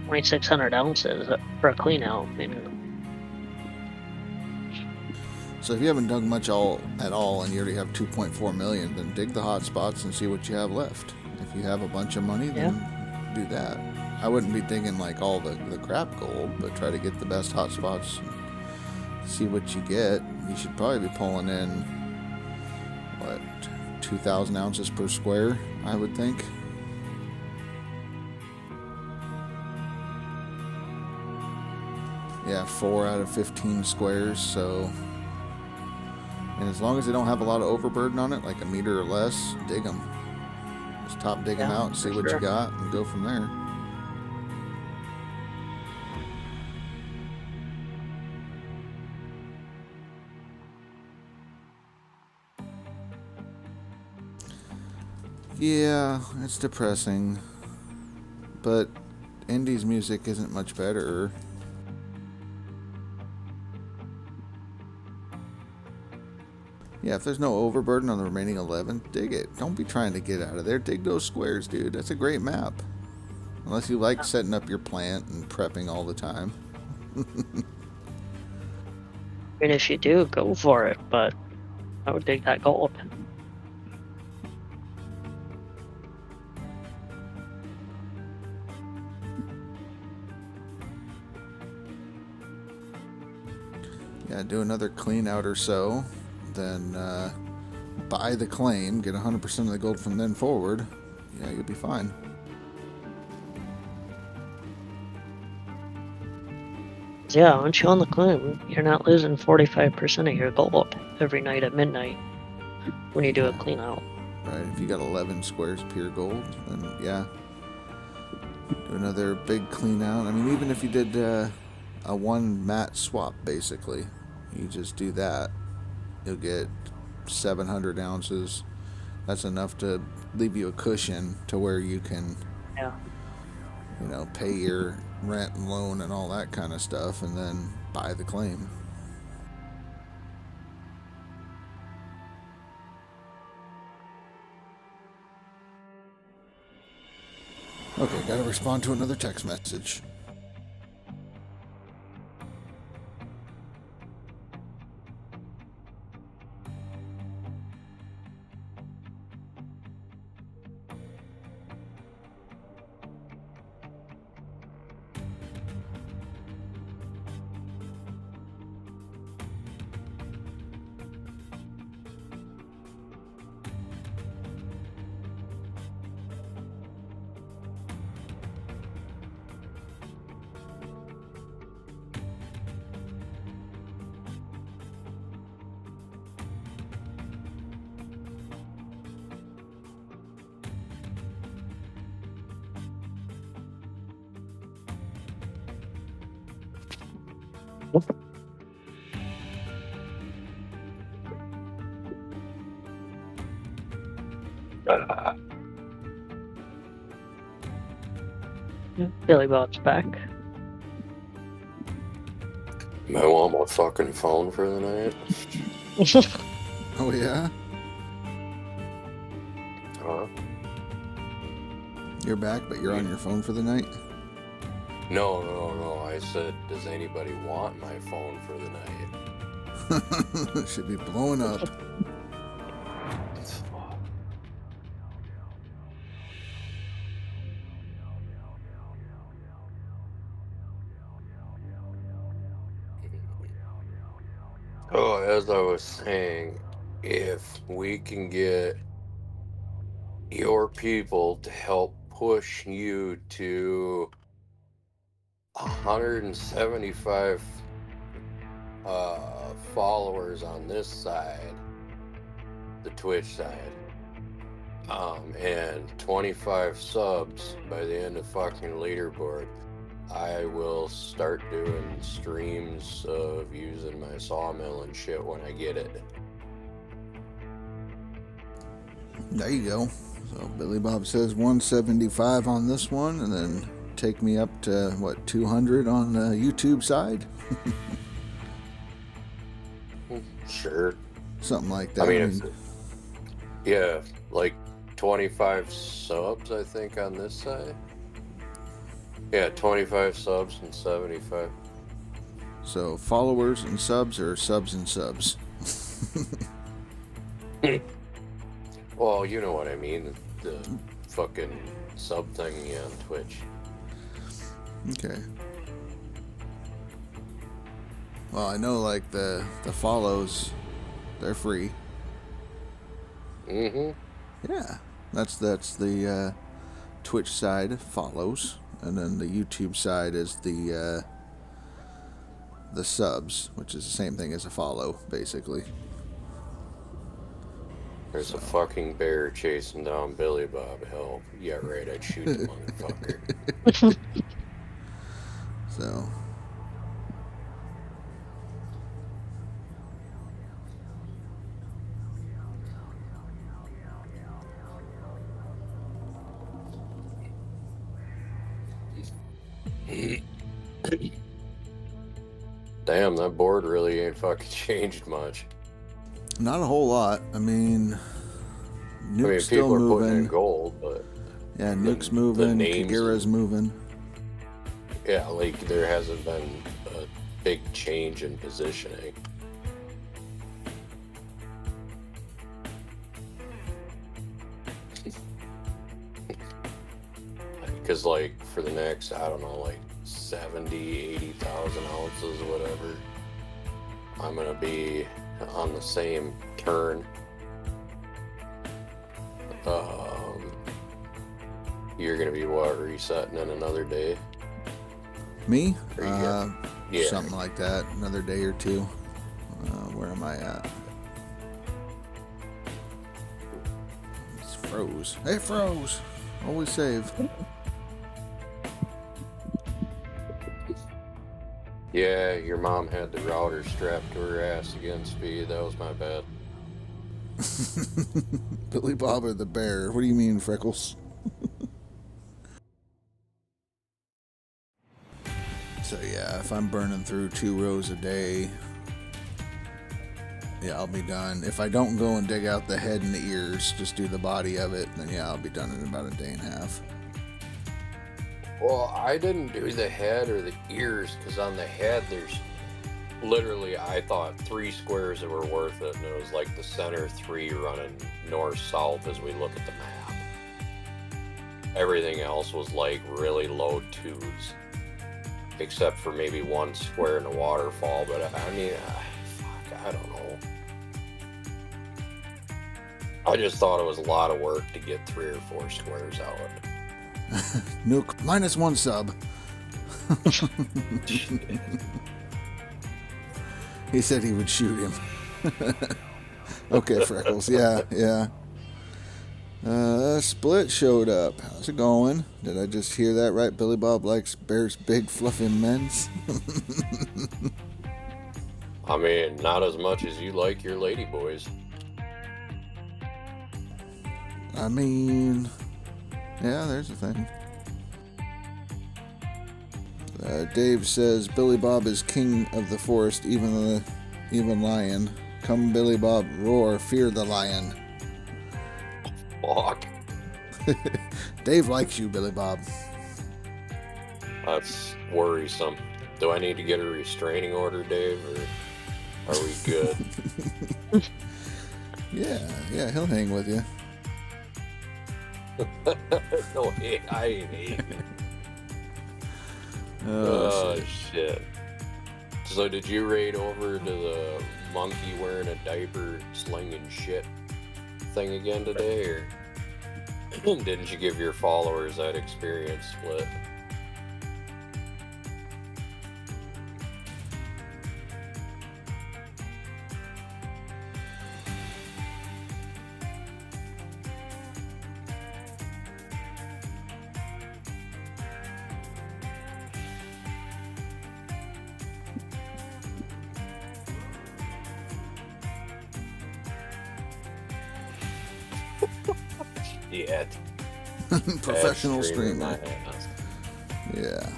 2,600 ounces for a clean out, I mean, So if you haven't dug much at all and you already have 2.4 million, then dig the hot spots and see what you have left. If you have a bunch of money, then do that. I wouldn't be digging like all the crap gold, but try to get the best hot spots. See what you get. You should probably be pulling in, what, 2,000 ounces per square, I would think. Yeah, 4 out of 15 squares, so... And as long as they don't have a lot of overburden on it, like a meter or less, dig them. Just top dig them out, see what you got, and go from there. Yeah, it's depressing. But Indy's music isn't much better. Yeah, if there's no overburden on the remaining 11, dig it. Don't be trying to get out of there. Dig those squares, dude. That's a great map. Unless you like setting up your plant and prepping all the time. And if you do, go for it, but I would dig that gold. Yeah, do another clean out or so. Then buy the claim, get 100% of the gold from then forward. Yeah, you'll be fine. Yeah, once you own the claim, you're not losing 45% of your gold every night at midnight when you do a clean out. Right, if you got 11 squares pure gold, then yeah. Do another big clean out. I mean, even if you did a one mat swap, basically, you just do that. You'll get 700 ounces. That's enough to leave you a cushion to where you can, you know, pay your rent and loan and all that kind of stuff, and then buy the claim. Okay, gotta respond to another text message. Billy Bob's back. I want my fucking phone for the night. Oh yeah? Huh? You're back, but you're on your phone for the night? No. I said, does anybody want my phone for the night? It should be blowing up. Oh, as I was saying, if we can get your people to help push you to 175 followers on this side, the Twitch side, and 25 subs by the end of fucking Leaderboard, I will start doing streams of using my sawmill and shit when I get it. There you go. So Billy Bob says 175 on this one, and then take me up to, what, 200 on the YouTube side? Sure. Something like that. I mean, yeah, like 25 subs, I think, on this side. Yeah, 25 subs and 75. So followers and subs, or subs and subs? Well, you know what I mean. The fucking sub thingy on Twitch. Okay. Well, I know like the follows, they're free. Mm-hmm. Yeah, that's the Twitch side follows, and then the YouTube side is the subs, which is the same thing as a follow, basically. There's a fucking bear chasing down Billy Bob. Hell, yeah, right. I'd shoot the motherfucker. So. Damn, that board really ain't fucking changed much. Not a whole lot. I mean, Nuke's still people are moving. putting in gold, but yeah, Nuke's moving. Kagura's moving. Yeah, like there hasn't been a big change in positioning. Because like for the next, I don't know, like 70, 80,000 ounces or whatever, I'm gonna be on the same turn. You're gonna be what, resetting in another day? Me? Yeah. Something like that. Another day or two. Where am I at? It's froze. Hey, froze. Always save. Yeah, your mom had the router strapped to her ass again, Speed. That was my bad. Billy Bob or the bear? What do you mean, Freckles? So yeah, if I'm burning through 2 rows a day, yeah, I'll be done. If I don't go and dig out the head and the ears, just do the body of it, then yeah, I'll be done in about a day and a half. Well, I didn't do the head or the ears, because on the head there's literally, I thought 3 squares that were worth it, and it was like the center 3 running north-south as we look at the map. Everything else was like really low 2s, except for maybe 1 square in a waterfall, but I mean, fuck, I don't know. I just thought it was a lot of work to get 3 or 4 squares out. Nuke, -1 sub. He said he would shoot him. Okay, Freckles. Yeah. Split showed up. How's it going? Did I just hear that right? Billy Bob likes bears big fluffy men's. I mean, not as much as you like your lady boys. I mean, yeah, there's a thing. Dave says Billy Bob is king of the forest, even lion. Come, Billy Bob, roar, fear the lion. Fuck. Dave likes you, Billy Bob. That's worrisome. Do I need to get a restraining order, Dave, or are we good? Yeah, he'll hang with you. No, I ain't hating. Oh, shit. So did you raid over to the monkey wearing a diaper slinging shit thing again today, or didn't you give your followers that experience split? Yeah. Professional streamer. Yeah.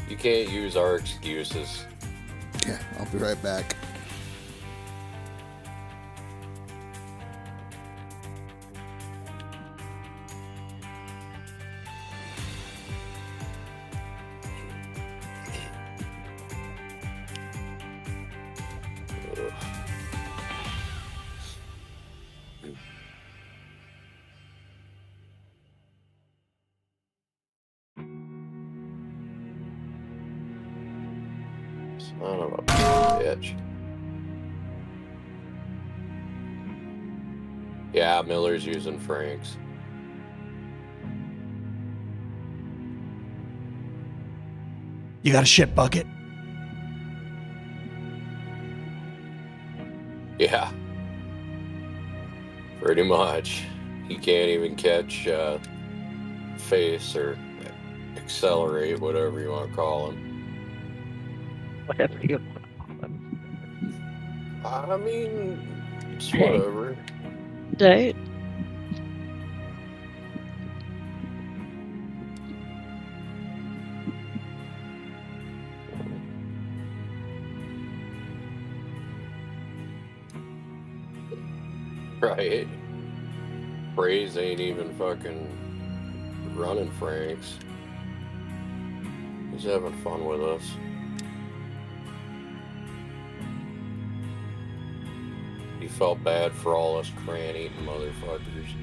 You can't use our excuses. Yeah, I'll be right back. Son of a bitch. Yeah, Miller's using Frank's. You got a shit bucket? Yeah. Pretty much. He can't even catch face or accelerate, whatever you want to call him. Whatever you want to call him. I mean, it's whatever. Right? Right. Praise ain't even fucking running Franks. He's having fun with us. He felt bad for all us cran-eating motherfuckers.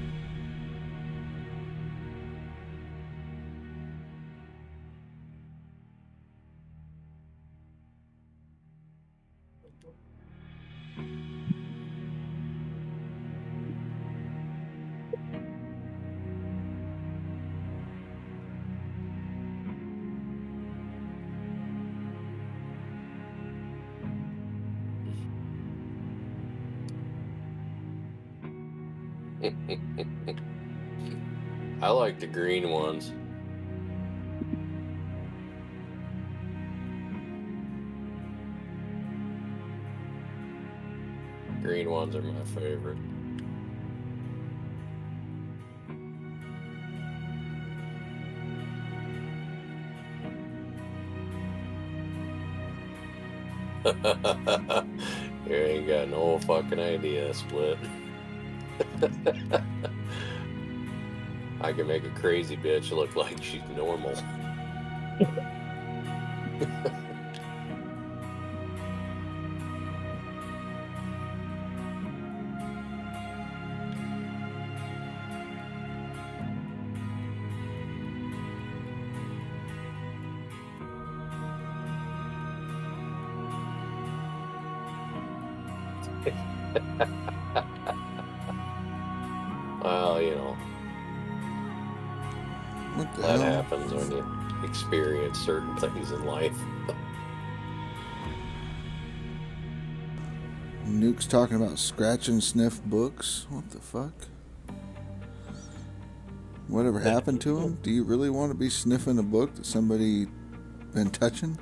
I like the green ones. Green ones are my favorite. You ain't got no fucking idea, Split. I can make a crazy bitch look like she's normal. Well, you know, that happens when you experience certain things in life. Nuke's talking about scratch and sniff books. What the fuck? Whatever happened to him? Do you really want to be sniffing a book that somebody been touching?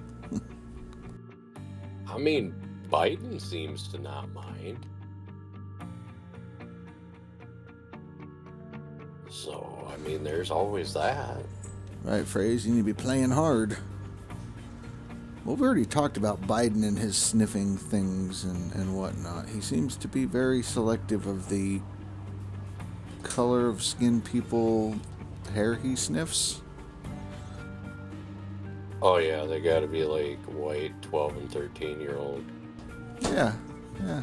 I mean, Biden seems to not mind. So, I mean, there's always that. Right, Phrase, you need to be playing hard. Well, we already talked about Biden and his sniffing things and whatnot. He seems to be very selective of the color of skin people, hair he sniffs. Oh, yeah, they gotta be like white 12 and 13-year-old. Yeah, yeah.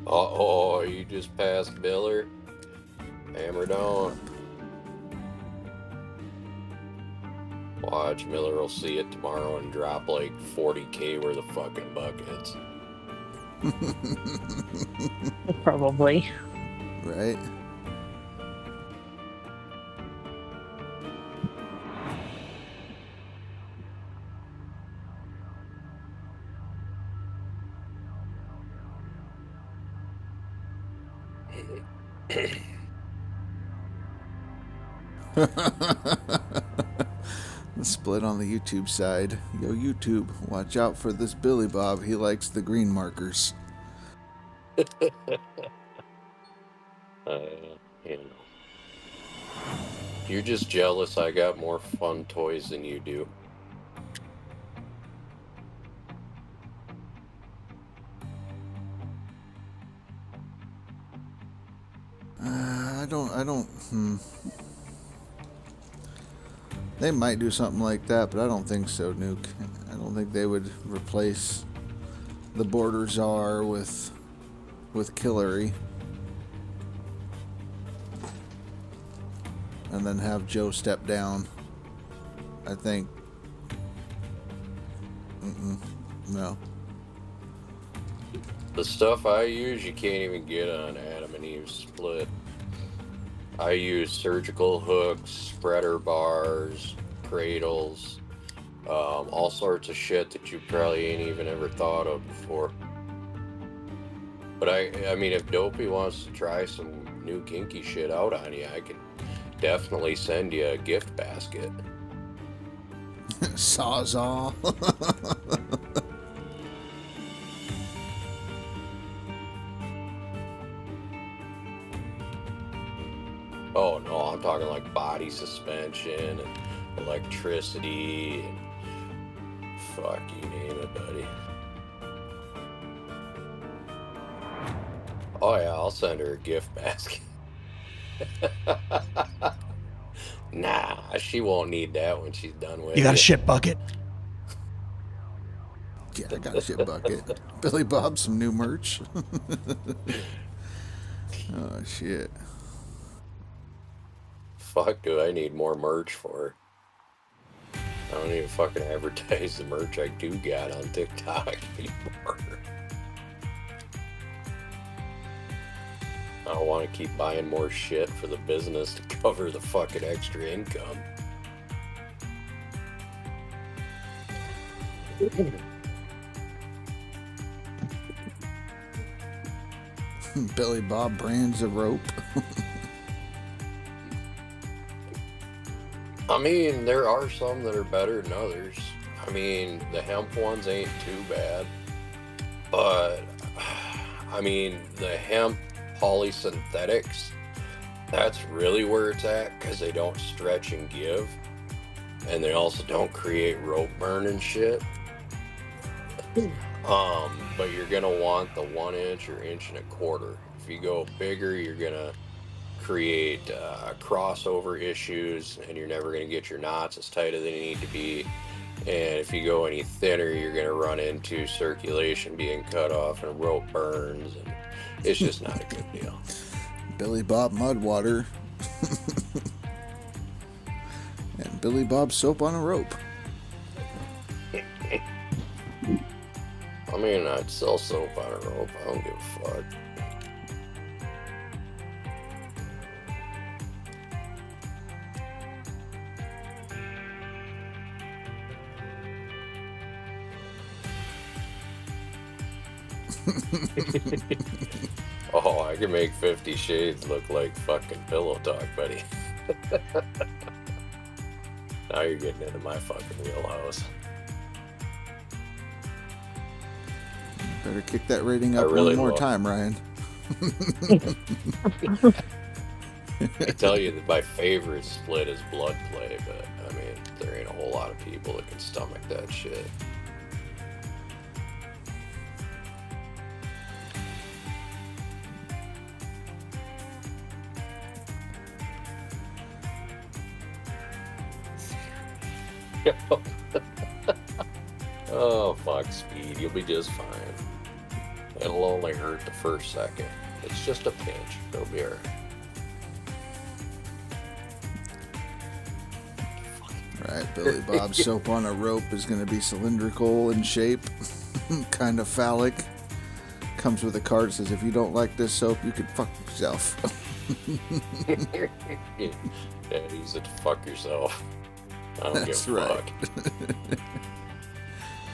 Uh-oh, you just passed Miller. Hammer down. Watch, Miller will see it tomorrow and drop like 40K worth of fucking buckets. Probably. Right. The split on the YouTube side. Yo, YouTube, watch out for this Billy Bob. He likes the green markers. You know. You're just jealous I got more fun toys than you do. I don't. They might do something like that, but I don't think so, Nuke. I don't think they would replace the Border Czar with Killary. And then have Joe step down. I think. No. The stuff I use, you can't even get on Adam and Eve Split. I use surgical hooks, spreader bars, cradles, all sorts of shit that you probably ain't even ever thought of before. But I mean, if Dopey wants to try some new kinky shit out on you, I can definitely send you a gift basket. Sawzall. Oh no, I'm talking like body suspension and electricity and fuck, you name it, buddy. Oh yeah, I'll send her a gift basket. Nah, she won't need that when she's done with it. You got a shit bucket? Yeah, I got a shit bucket. Billy Bob, some new merch. Oh shit. Fuck, do I need more merch for? I don't even fucking advertise the merch I do got on TikTok anymore. I don't want to keep buying more shit for the business to cover the fucking extra income. Billy Bob brands of rope. I mean, there are some that are better than others. I mean, the hemp ones ain't too bad. But, I mean, the hemp polysynthetics, that's really where it's at, because they don't stretch and give. And they also don't create rope burn and shit. But you're going to want the 1 inch or 1.25 inches. If you go bigger, you're going to create crossover issues, and you're never going to get your knots as tight as they need to be. And if you go any thinner, you're going to run into circulation being cut off and rope burns, and it's just not a good deal. Billy Bob mud water. And Billy Bob soap on a rope. I mean, I'd sell soap on a rope. I don't give a fuck. Oh, I can make 50 Shades look like fucking Pillow Talk, buddy. Now you're getting into my fucking wheelhouse. Better kick that rating up really one more will. time, Ryan. I tell you that my favorite split is blood play, but I mean, there ain't a whole lot of people that can stomach that shit. Oh, fuck, Speed. You'll be just fine. It'll only hurt the first second. It's just a pinch. It'll be alright. Right, Billy Bob's soap on a rope is going to be cylindrical in shape, kind of phallic. Comes with a card that says, if you don't like this soap, you can fuck yourself. Yeah, use it to fuck yourself. I don't That's give a right. fuck.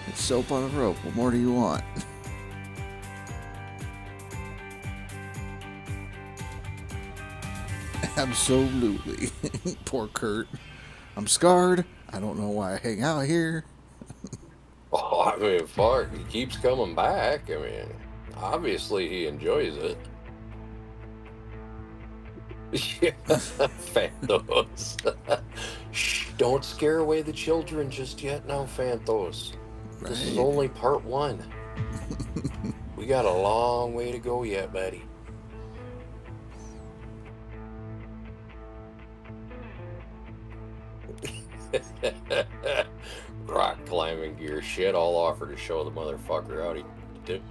It's soap on a rope. What more do you want? Absolutely. Poor Kurt. I'm scarred. I don't know why I hang out here. Oh, I mean, fuck. He keeps coming back. I mean, obviously he enjoys it. Yeah, Phantos. Shh, don't scare away the children just yet now, Phantos. Right. This is only part 1. We got a long way to go yet, buddy. Rock climbing gear shit. I'll offer to show the motherfucker how he did.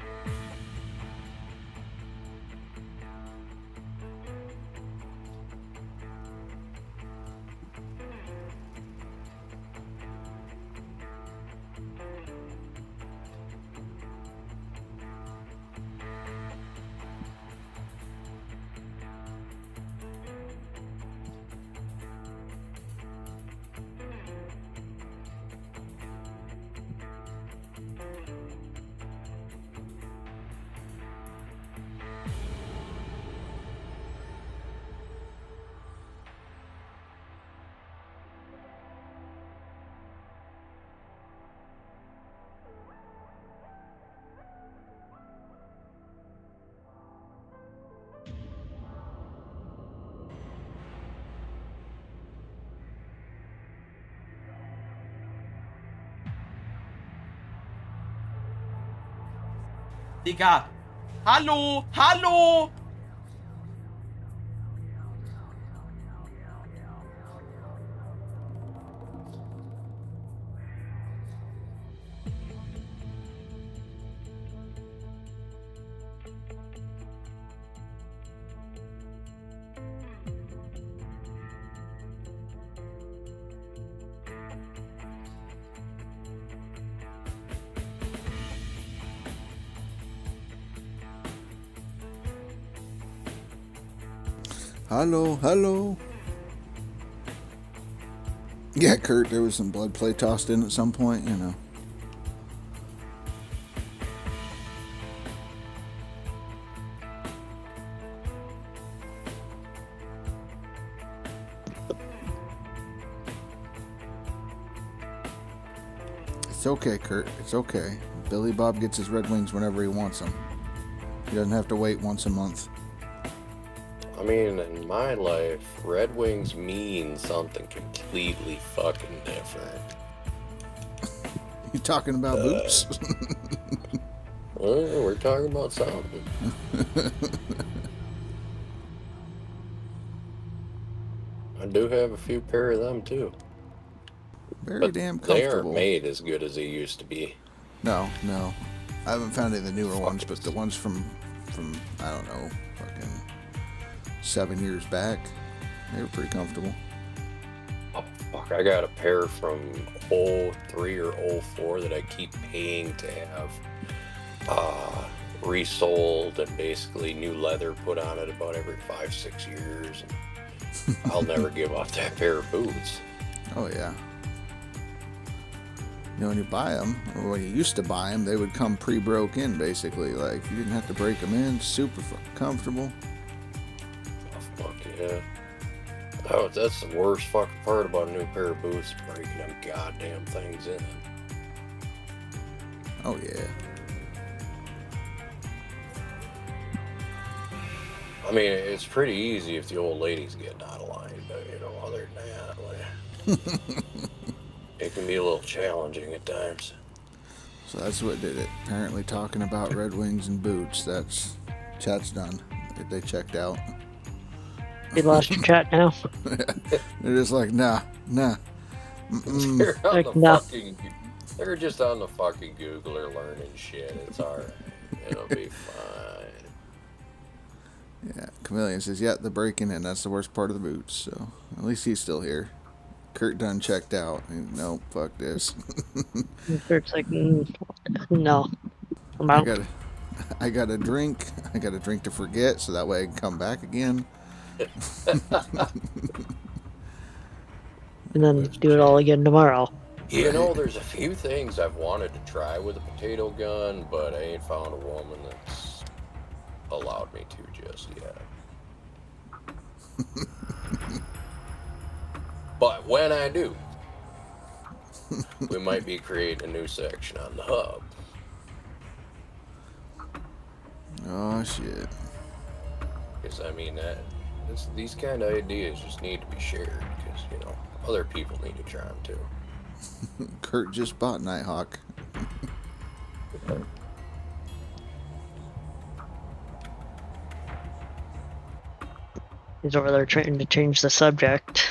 Digga. Hallo, hallo. Hello, hello. Yeah, Kurt, there was some blood play tossed in at some point, you know. It's okay, Kurt. It's okay. Billy Bob gets his Red Wings whenever he wants them. He doesn't have to wait once a month. I mean, in my life, Red Wings mean something completely fucking different. You talking about boots? Well, we're talking about something. I do have a few pair of them too. Very damn They comfortable. aren't made as good as they used to be. No, no. I haven't found any of the newer ones, but the ones from I don't know, fucking 7 years back, they were pretty comfortable. Oh, fuck, I got a pair from 03 or 04 that I keep paying to have resold and basically new leather put on it about every 5-6 years. And I'll never give up that pair of boots. Oh, yeah. You know, when you buy them, or when you used to buy them, they would come pre-broke in, basically. Like, you didn't have to break them in. Super comfortable. Oh, fuck yeah. Oh, that's the worst fucking part about a new pair of boots, breaking them goddamn things in. Oh, yeah. I mean, it's pretty easy if the old lady's getting out of line, but, you know, other than that, like, it can be a little challenging at times. So that's what did it. Apparently talking about Red Wings and boots. That's... Chat's done. They checked out. You lost your chat now? They're just like, nah. They're, on Like, the no. fucking, they're just on the fucking Googler learning shit. It's alright. It'll be fine. Yeah, Chameleon says, yeah, the breaking in, that's the worst part of the boots. So at least he's still here. Kurt done checked out. Nope, fuck this. Kurt's like, no. I'm out. I got a drink. I got a drink to forget, so that way I can come back again. And then do it all again tomorrow. You know, there's a few things I've wanted to try with a potato gun, but I ain't found a woman that's allowed me to just yet. But when I do, we might be creating a new section on the hub. Oh, shit. Because, I mean, these kind of ideas just need to be shared, because, you know, other people need to try them too. Kurt just bought Nighthawk. He's over there trying to change the subject.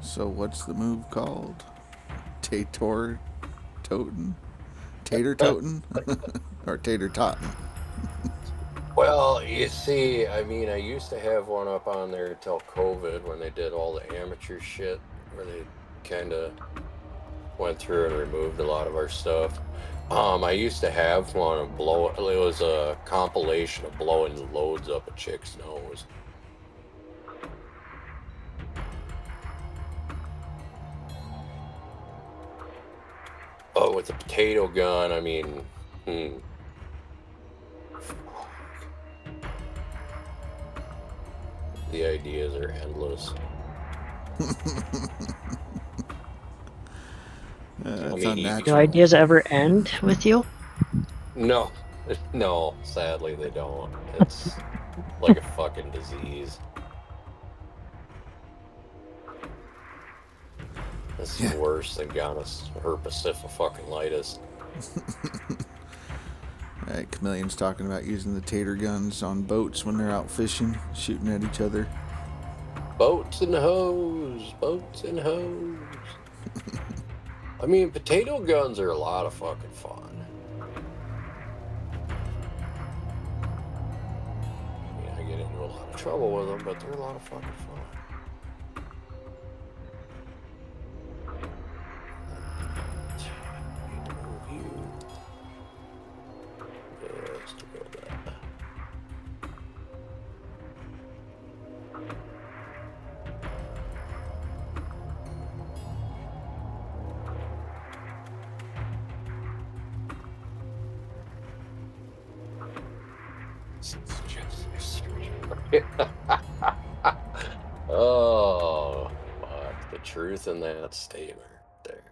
So what's the move called? Tater Toten? Tater Toten? Or Tater Totten? Well, you see, I mean, I used to have one up on there until COVID when they did all the amateur shit, where they kind of went through and removed a lot of our stuff. I used to have one of it was a compilation of blowing loads up a chick's nose. But with the potato gun, I mean, the ideas are endless. Do ideas ever end with you? No, sadly they don't. It's like a fucking disease. This is worse than Giannis herpesipha-fucking-litis. Alright, Chameleon's talking about using the tater guns on boats when they're out fishing, shooting at each other. Boats and hoes, boats and hoes. I mean, potato guns are a lot of fucking fun. I mean, I get into a lot of trouble with them, but they're a lot of fucking fun. Need to move you. Yes, to go that. Oh, fuck. The truth in that statement there.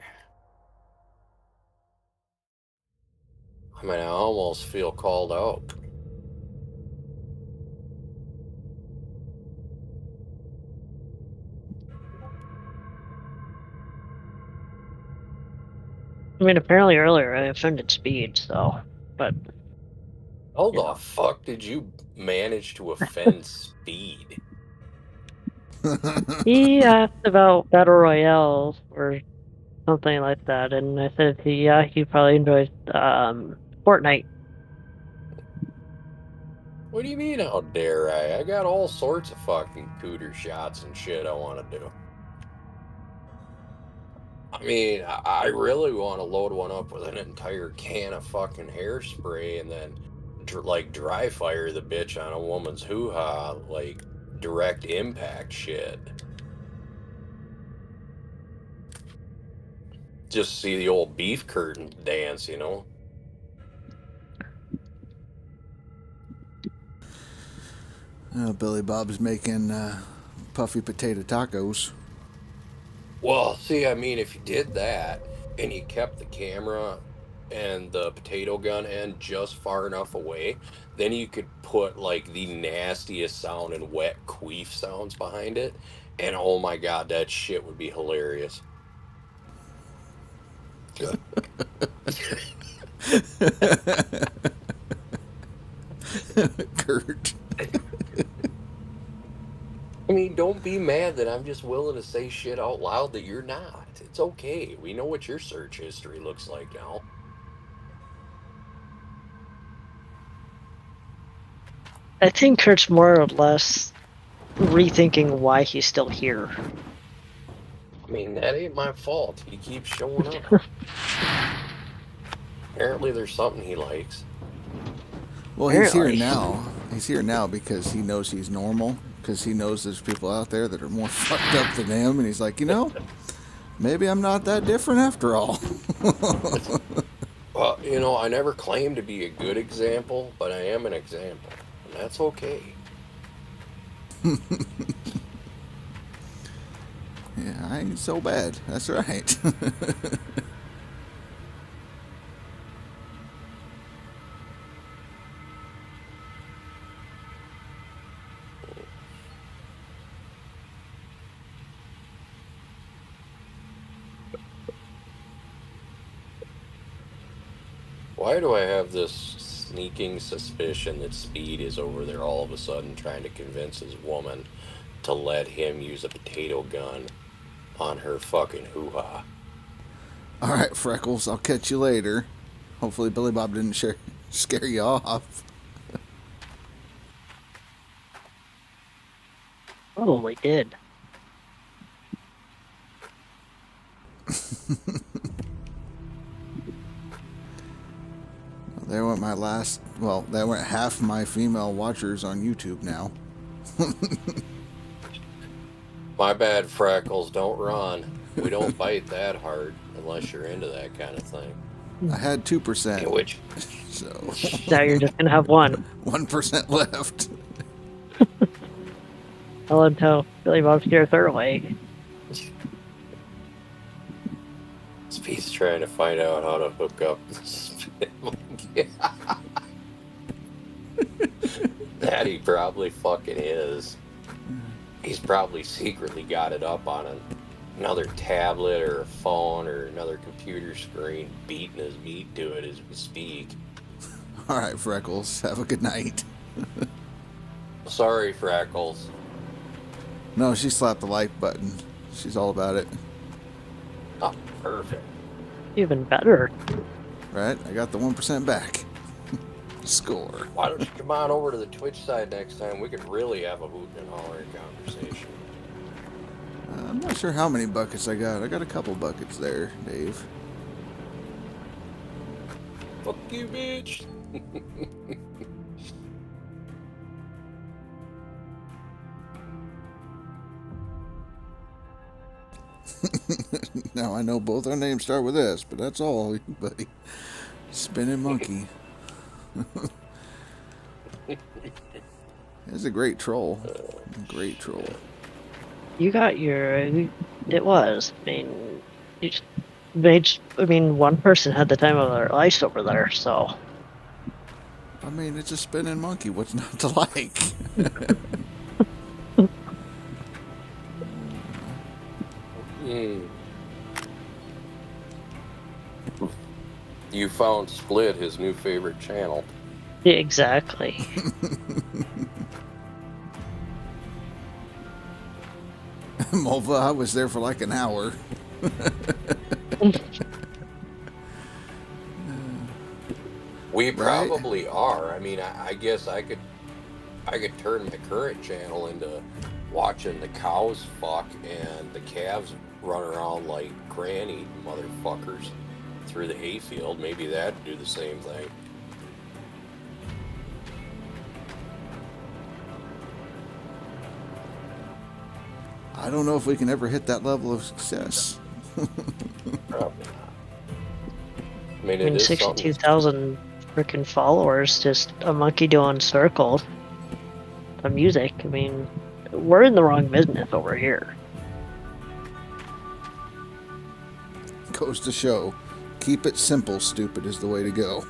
I mean, I almost feel called out. I mean, apparently earlier I offended Speed, so, but... How the fuck did you manage to offend Speed? He asked about Battle Royale or something like that, and I said, yeah, he probably enjoys Fortnite. What do you mean, how dare I? I got all sorts of fucking cooter shots and shit I want to do. I mean, I really want to load one up with an entire can of fucking hairspray and then, like, dry fire the bitch on a woman's hoo-ha, like, direct impact shit. Just see the old beef curtain dance, you know? Billy Bob's making puffy potato tacos. Well, see, I mean, if you did that and you kept the camera and the potato gun end just far enough away, then you could put like the nastiest sound and wet queef sounds behind it, and oh my god, that shit would be hilarious. Kurt. I mean, don't be mad that I'm just willing to say shit out loud that you're not. It's okay. We know what your search history looks like now. I think Kurt's more or less rethinking why he's still here. I mean, that ain't my fault. He keeps showing up. Apparently there's something he likes. Well, he's here now. He's here now because he knows he's normal. Because he knows there's people out there that are more fucked up than him. And he's like, you know, maybe I'm not that different after all. Well, you know, I never claimed to be a good example, but I am an example. And that's okay. Yeah, I ain't so bad. That's right. Why do I have this sneaking suspicion that Speed is over there all of a sudden trying to convince his woman to let him use a potato gun on her fucking hoo-ha? All right, Freckles, I'll catch you later. Hopefully Billy Bob didn't scare you off. Probably did. There went my last, well, that went half my female watchers on YouTube now. My bad, Freckles, don't run. We don't bite that hard unless you're into that kind of thing. I had 2%. Which? So. Now you're just gonna have 1% left. I'll until Billy Bob's here thoroughly. Speed's trying to find out how to hook up that he probably fucking is. He's probably secretly got it up on another tablet or a phone or another computer screen beating his meat to it as we speak. All right, Freckles. Have a good night. Sorry, Freckles. No, she slapped the like button. She's all about it. Oh, perfect. Even better. Right? I got the 1% back. Score. Why don't you come on over to the Twitch side next time? We could really have a hoot and hollering conversation. I'm not sure how many buckets I got. I got a couple buckets there, Dave. Fuck you, bitch. Now I know both our names start with S, but that's all, buddy. Spinning monkey. It's a great troll. Great troll. You got your. It was. I mean, you just made. I mean, one person had the time of their life over there, so. I mean, it's a spinning monkey. What's not to like? You found Split his new favorite channel. Yeah, exactly. Mulva, I was there for like an hour. We probably are. I mean, I guess I could turn my current channel into watching the cows fuck and the calves run around like granny motherfuckers through the hayfield. Maybe that'd do the same thing. I don't know if we can ever hit that level of success. Probably not. I mean, I mean, 62,000 freaking followers, just a monkey doing circles on music. I mean, we're in the wrong business over here. Goes to show, keep it simple, stupid is the way to go.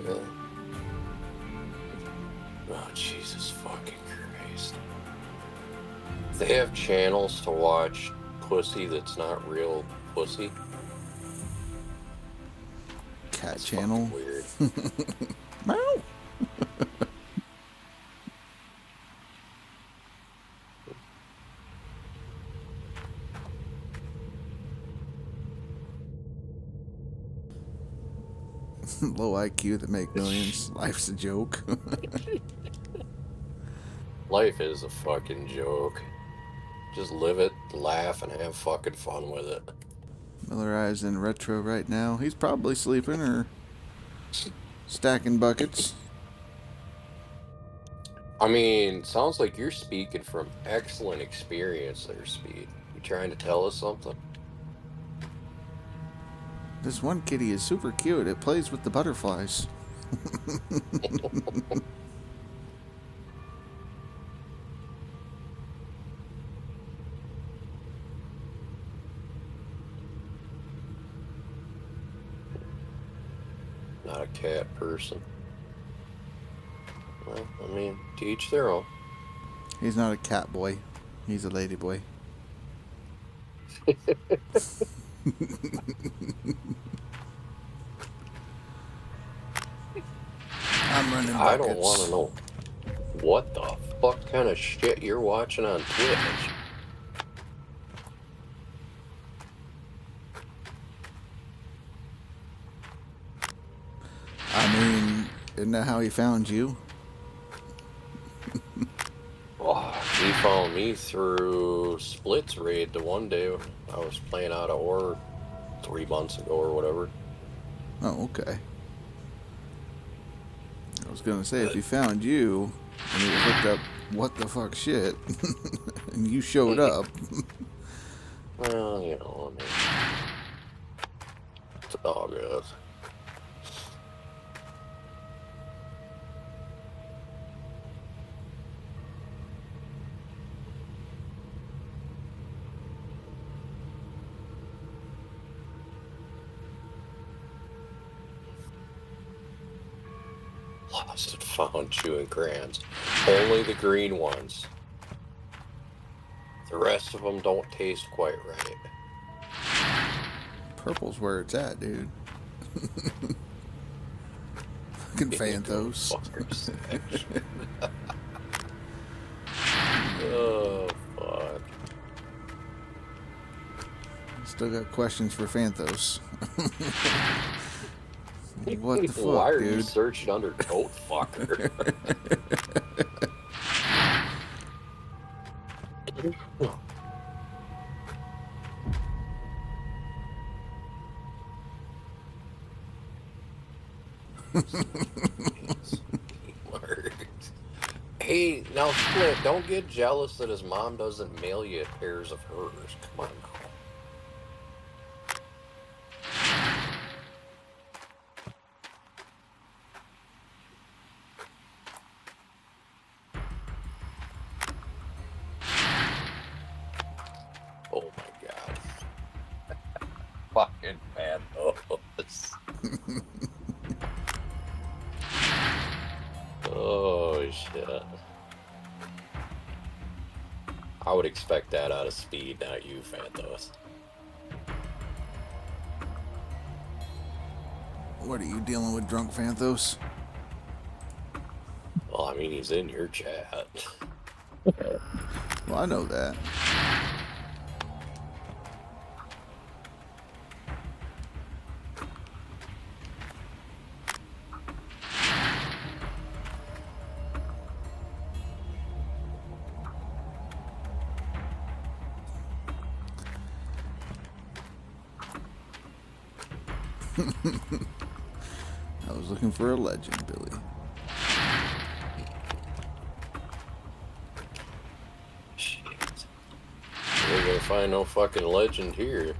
Yeah. Oh, Jesus fucking Christ. They have channels to watch pussy that's not real pussy. Cat That's channel. Weird. Meow. Low IQ that make millions. Life's a joke. Life is a fucking joke. Just live it, laugh, and have fucking fun with it. Miller Eye's in retro right now. He's probably sleeping or stacking buckets. I mean, sounds like you're speaking from excellent experience there, Speed. You trying to tell us something? This one kitty is super cute. It plays with the butterflies. Not a cat person. Well, I mean, to each their own. He's not a cat boy. He's a lady boy. I'm running buckets. I don't want to know what the fuck kind of shit you're watching on Twitch. I mean, isn't that how he found you? Oh, he found me through Split's raid the one day I was playing out of Ore 3 months ago or whatever. Oh, okay. I was gonna say, if he found you and he looked up what the fuck shit and you showed up. Well, you know, I mean, it's all good. Lost and found chewing crayons. Only the green ones. The rest of them don't taste quite right. Purple's where it's at, dude. Fucking Phantos. Oh, fuck. Still got questions for Phantos. What the fuck, Why are dude? you searching under goat fucker? Hey, now Split, don't get jealous that his mom doesn't mail you pairs of hers. Come on now. Oh my god. Fucking Phantos. Oh shit. I would expect that out of Speed, not you, Phantos. What are you dealing with, drunk Phantos? Well, I mean, he's in your chat. Well, I know that. I was looking for a legend, Billy. Shit. You ain't gonna find no fucking legend here.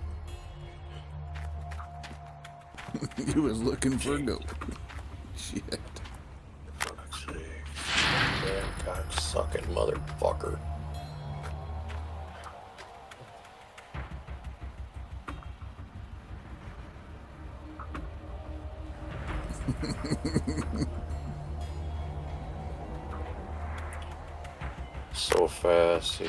He was looking for a goat. Shit. Fuck's sake. Damn cock-sucking motherfucker. So fast.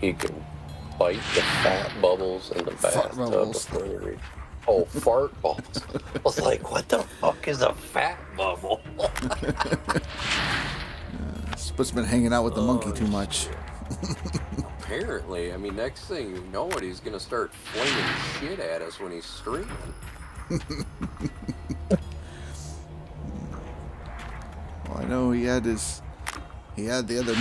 He can bite the fat bubbles in the bathtub before they reach. Oh, fart bubbles. I was like, what the fuck is a fat bubble? Spit's been hanging out with the monkey too much. Apparently, I mean, next thing you know it, he's gonna start flinging shit at us when he's streaming. Well, I know he had the other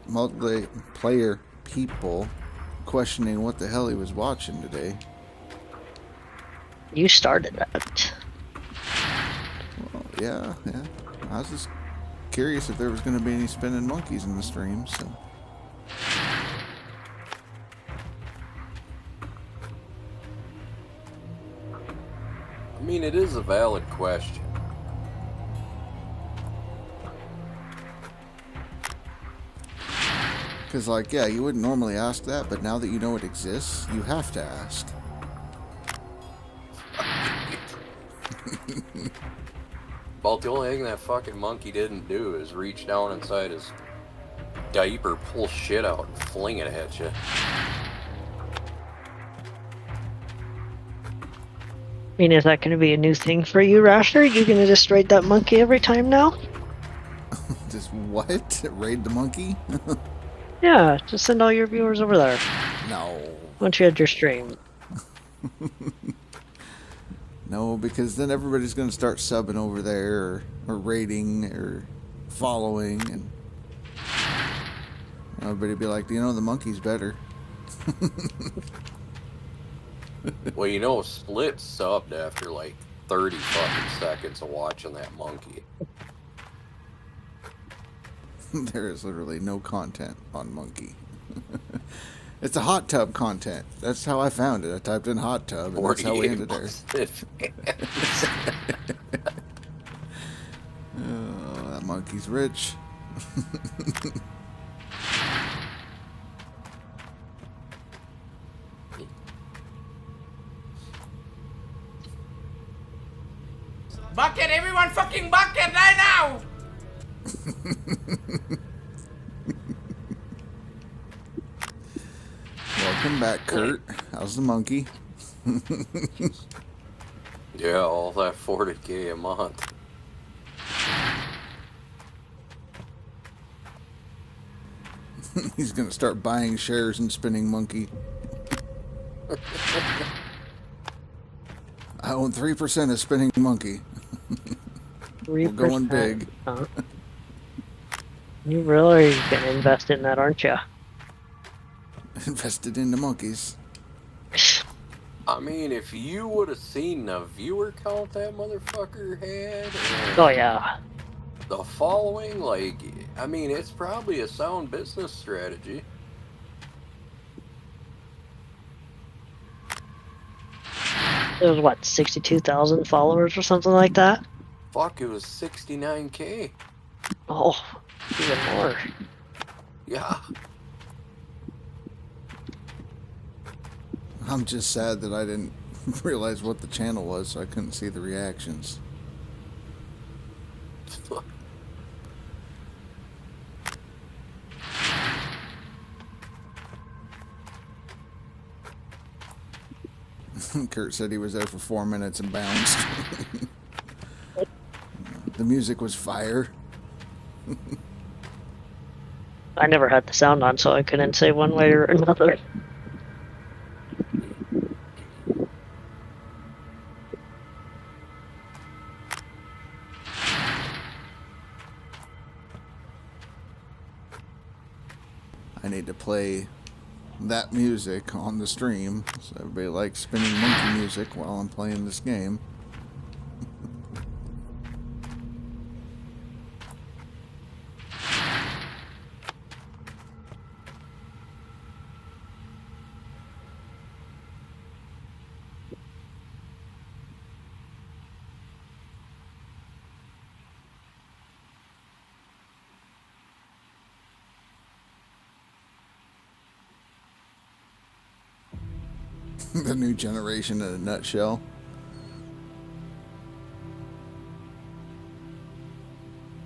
multiplayer people questioning what the hell he was watching today. You started that. Well, yeah. I was just curious if there was going to be any spinning monkeys in the stream, so. I mean, it is a valid question. Because, like, yeah, you wouldn't normally ask that, but now that you know it exists, you have to ask. Well, the only thing that fucking monkey didn't do is reach down inside his diaper, pull shit out, and fling it at you. I mean, is that going to be a new thing for you, Rasher? You going to just raid that monkey every time now? Just what? Raid the monkey? Yeah, just send all your viewers over there. No. Once you had your stream. No, because then everybody's going to start subbing over there, or raiding, or following, and everybody will be like, you know, the monkey's better. Well, you know, Split subbed after like 30 fucking seconds of watching that monkey. There is literally no content on monkey. It's a hot tub content. That's how I found it. I typed in hot tub, and that's how we ended there. Oh, that monkey's rich. Bucket, everyone fucking bucket right now! Welcome back, Kurt. How's the monkey? Yeah, all that 40K a month. He's gonna start buying shares in Spinning Monkey. I own 3% of Spinning Monkey. We're going big. Huh? You really are gonna invest in that, aren't you? Invested in the monkeys. I mean, if you would have seen the viewer count that motherfucker had. Oh yeah. The following, like, I mean, it's probably a sound business strategy. It was what, 62,000 followers or something like that? Fuck, it was 69K. Oh, even more. Yeah. I'm just sad that I didn't realize what the channel was, so I couldn't see the reactions. Kurt said he was there for 4 minutes and bounced. The music was fire. I never had the sound on, so I couldn't say one way or another. I need to play that music on the stream, so everybody likes Spinning Monkey music while I'm playing this game. The new generation in a nutshell.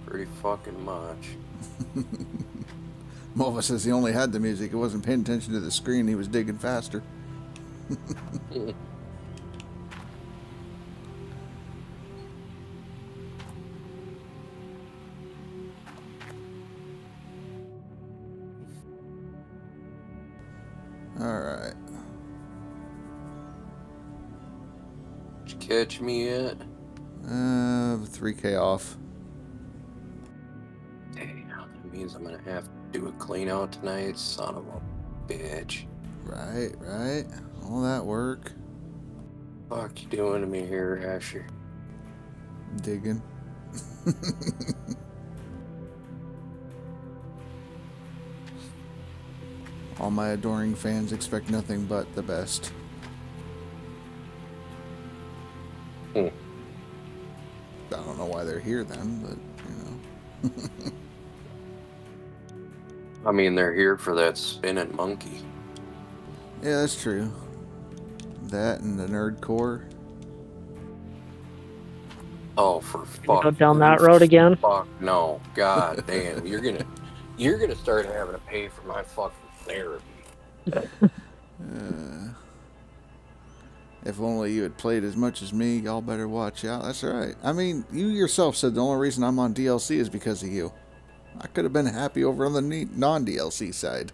Pretty fucking much. Mova says he only had the music. He wasn't paying attention to the screen. He was digging faster. Alright. Did you catch me yet? 3K off. Damn, that means I'm gonna have to do a clean out tonight, son of a bitch. Right, right. All that work. Fuck you doing to me here, Asher? Digging. All my adoring fans expect nothing but the best. I don't know why they're here then, but, you know. I mean, they're here for that spinning monkey. Yeah, that's true. That and the nerd core. Oh, for fuck. Go down that road again? Fuck no. God damn. You're gonna start having to pay for my fucking therapy. If only you had played as much as me, y'all better watch out. That's right. I mean, you yourself said the only reason I'm on DLC is because of you. I could have been happy over on the non-DLC side.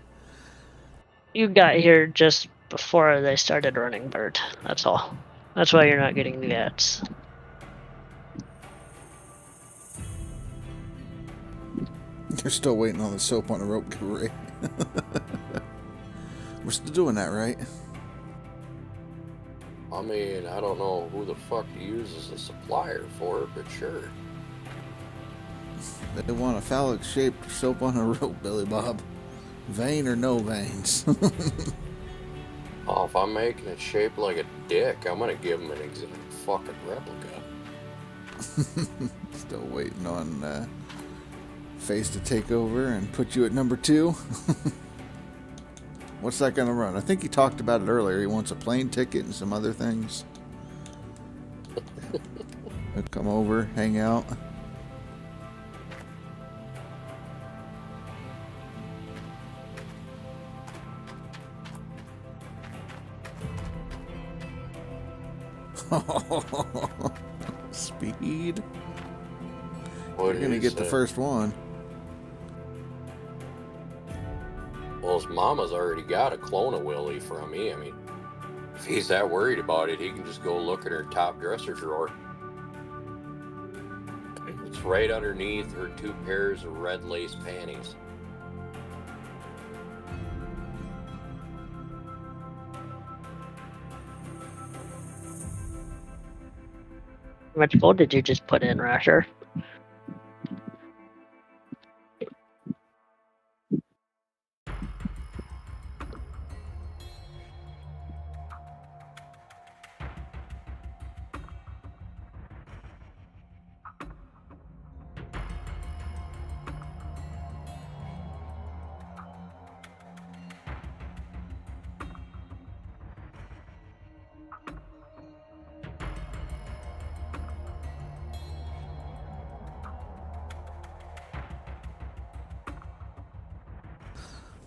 You got here just before they started running Bird. That's all. That's why you're not getting the ads. You're still waiting on the soap on the rope giveaway. We're still doing that, right? I mean, I don't know who the fuck to use as a supplier for it, but sure. They want a phallic-shaped soap on a rope, Billy Bob. Vein or no veins? Oh, if I'm making it shaped like a dick, I'm gonna give them an exact fucking replica. Still waiting on Face to take over and put you at number 2. What's that gonna run? I think he talked about it earlier. He wants a plane ticket and some other things. He'll come over, hang out. Speed. What You're gonna get the first one. Well, his mama's already got a clone of Willie from me. I mean, if he's that worried about it, he can just go look at her top dresser drawer. It's right underneath her 2 pairs of red lace panties. How much gold did you just put in, Rasher?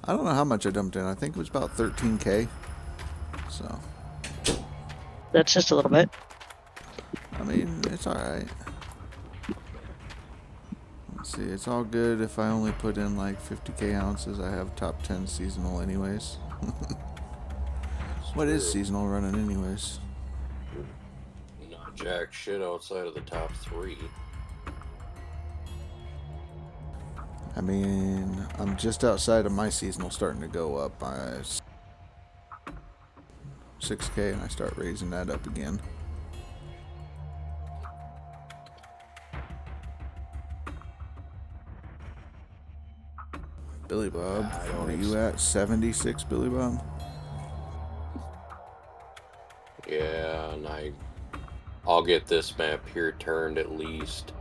I don't know how much I dumped in. I think it was about 13K. So. That's just a little bit. I mean, it's alright. Let's see, it's all good if I only put in like 50K ounces. I have top 10 seasonal anyways. What is seasonal running anyways? Not jack shit outside of the top 3. I mean, I'm just outside of my seasonal starting to go up. 6K and I start raising that up again. Billy Bob, what are you at? 76, Billy Bob? Yeah, and I'll get this map here turned at least.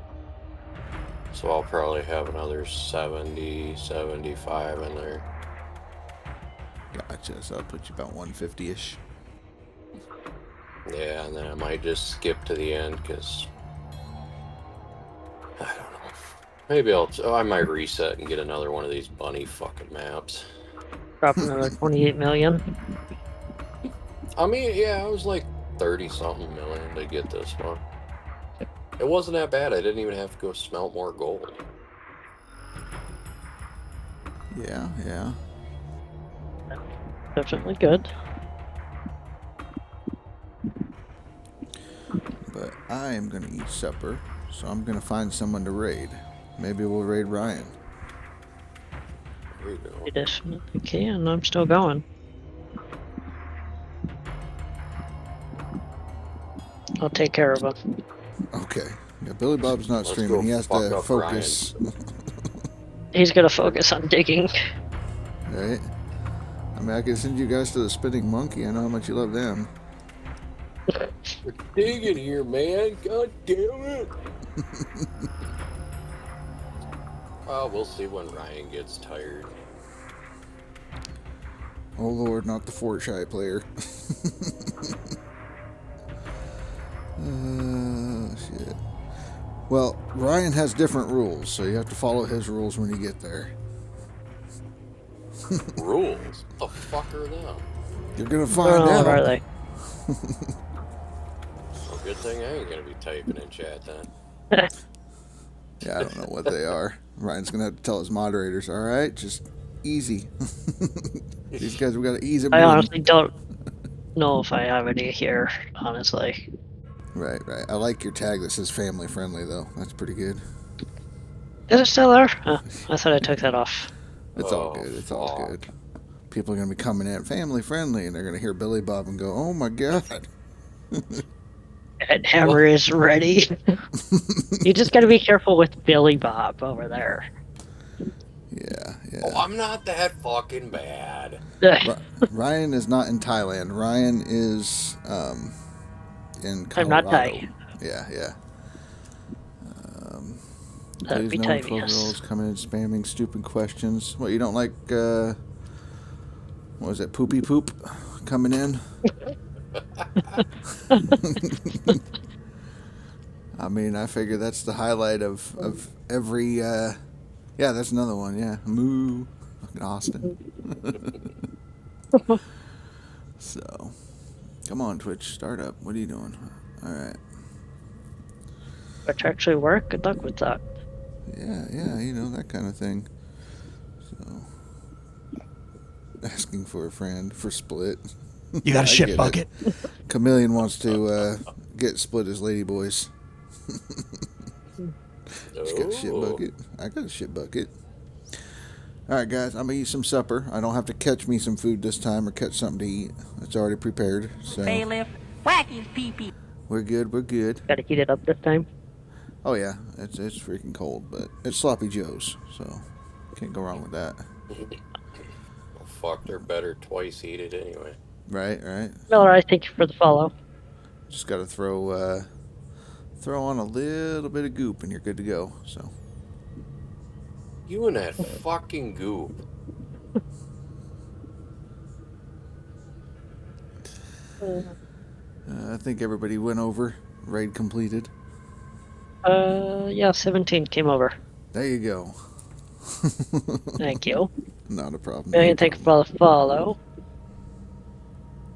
So I'll probably have another 70, 75 in there. Gotcha, so I'll put you about 150-ish. Yeah, and then I might just skip to the end, because I don't know. Maybe I might reset and get another one of these bunny fucking maps. Drop another 28 million. I mean, yeah, I was like 30-something million to get this one. It wasn't that bad. I didn't even have to go smelt more gold. Yeah, yeah. Definitely good. But I am going to eat supper, so I'm going to find someone to raid. Maybe we'll raid Ryan. There you go. You definitely can. I'm still going. I'll take care of him. Okay. Yeah, Billy Bob's not streaming. He has to focus. He's gonna focus on digging. Right? I mean, I can send you guys to the Spinning Monkey. I know how much you love them. We're digging here, man. God damn it. Well, we'll see when Ryan gets tired. Oh, Lord, not the Fort Shy player. Shit. Well, Ryan has different rules, so you have to follow his rules when you get there. Rules? What the fuck are them? You're gonna find out. What are they? Well, good thing I ain't gonna be typing in chat then. Yeah, I don't know what they are. Ryan's gonna have to tell his moderators, alright? Just easy. These guys, we gotta ease them I in. honestly don't know if I have any here, honestly. Right, right. I like your tag that says family friendly, though. That's pretty good. Is it still there? Oh, I thought I took that off. It's all good. It's all good. People are going to be coming in family friendly, and they're going to hear Billy Bob and go, oh my God. That hammer is ready. You just got to be careful with Billy Bob over there. Yeah, yeah. Oh, I'm not that fucking bad. Ryan is not in Thailand. Ryan is in Colorado. I'm not Thai. Yeah, yeah. That'd Please be no Thai, 12-year-olds coming in spamming stupid questions. What, you don't like, what was it, Poopy Poop coming in? I mean, I figure that's the highlight of every, yeah, that's another one, yeah. Moo. Fucking Austin. So, come on, Twitch, start up. What are you doing? All right. Which actually work? Good luck with that. Yeah, you know, that kind of thing. So, asking for a friend for Split. You got a I shit get bucket? it. Chameleon wants to get Split as Ladyboys. She's got a shit bucket. I got a shit bucket. All right, guys, I'm gonna eat some supper. I don't have to catch me some food this time or catch something to eat. It's already prepared. So Bailiff, whack his pee-pee. we're good. We're good. Gotta heat it up this time. Oh yeah, it's freaking cold, but it's Sloppy Joe's, so can't go wrong with that. Well, fuck, they're better twice heated anyway. Right. Miller, I thank you for the follow. Just gotta throw on a little bit of goop and you're good to go. So You and that fucking goop. I think everybody went over. Raid completed. Yeah, 17 came over. There you go. Thank you. Not a problem. Million, thank you for the follow.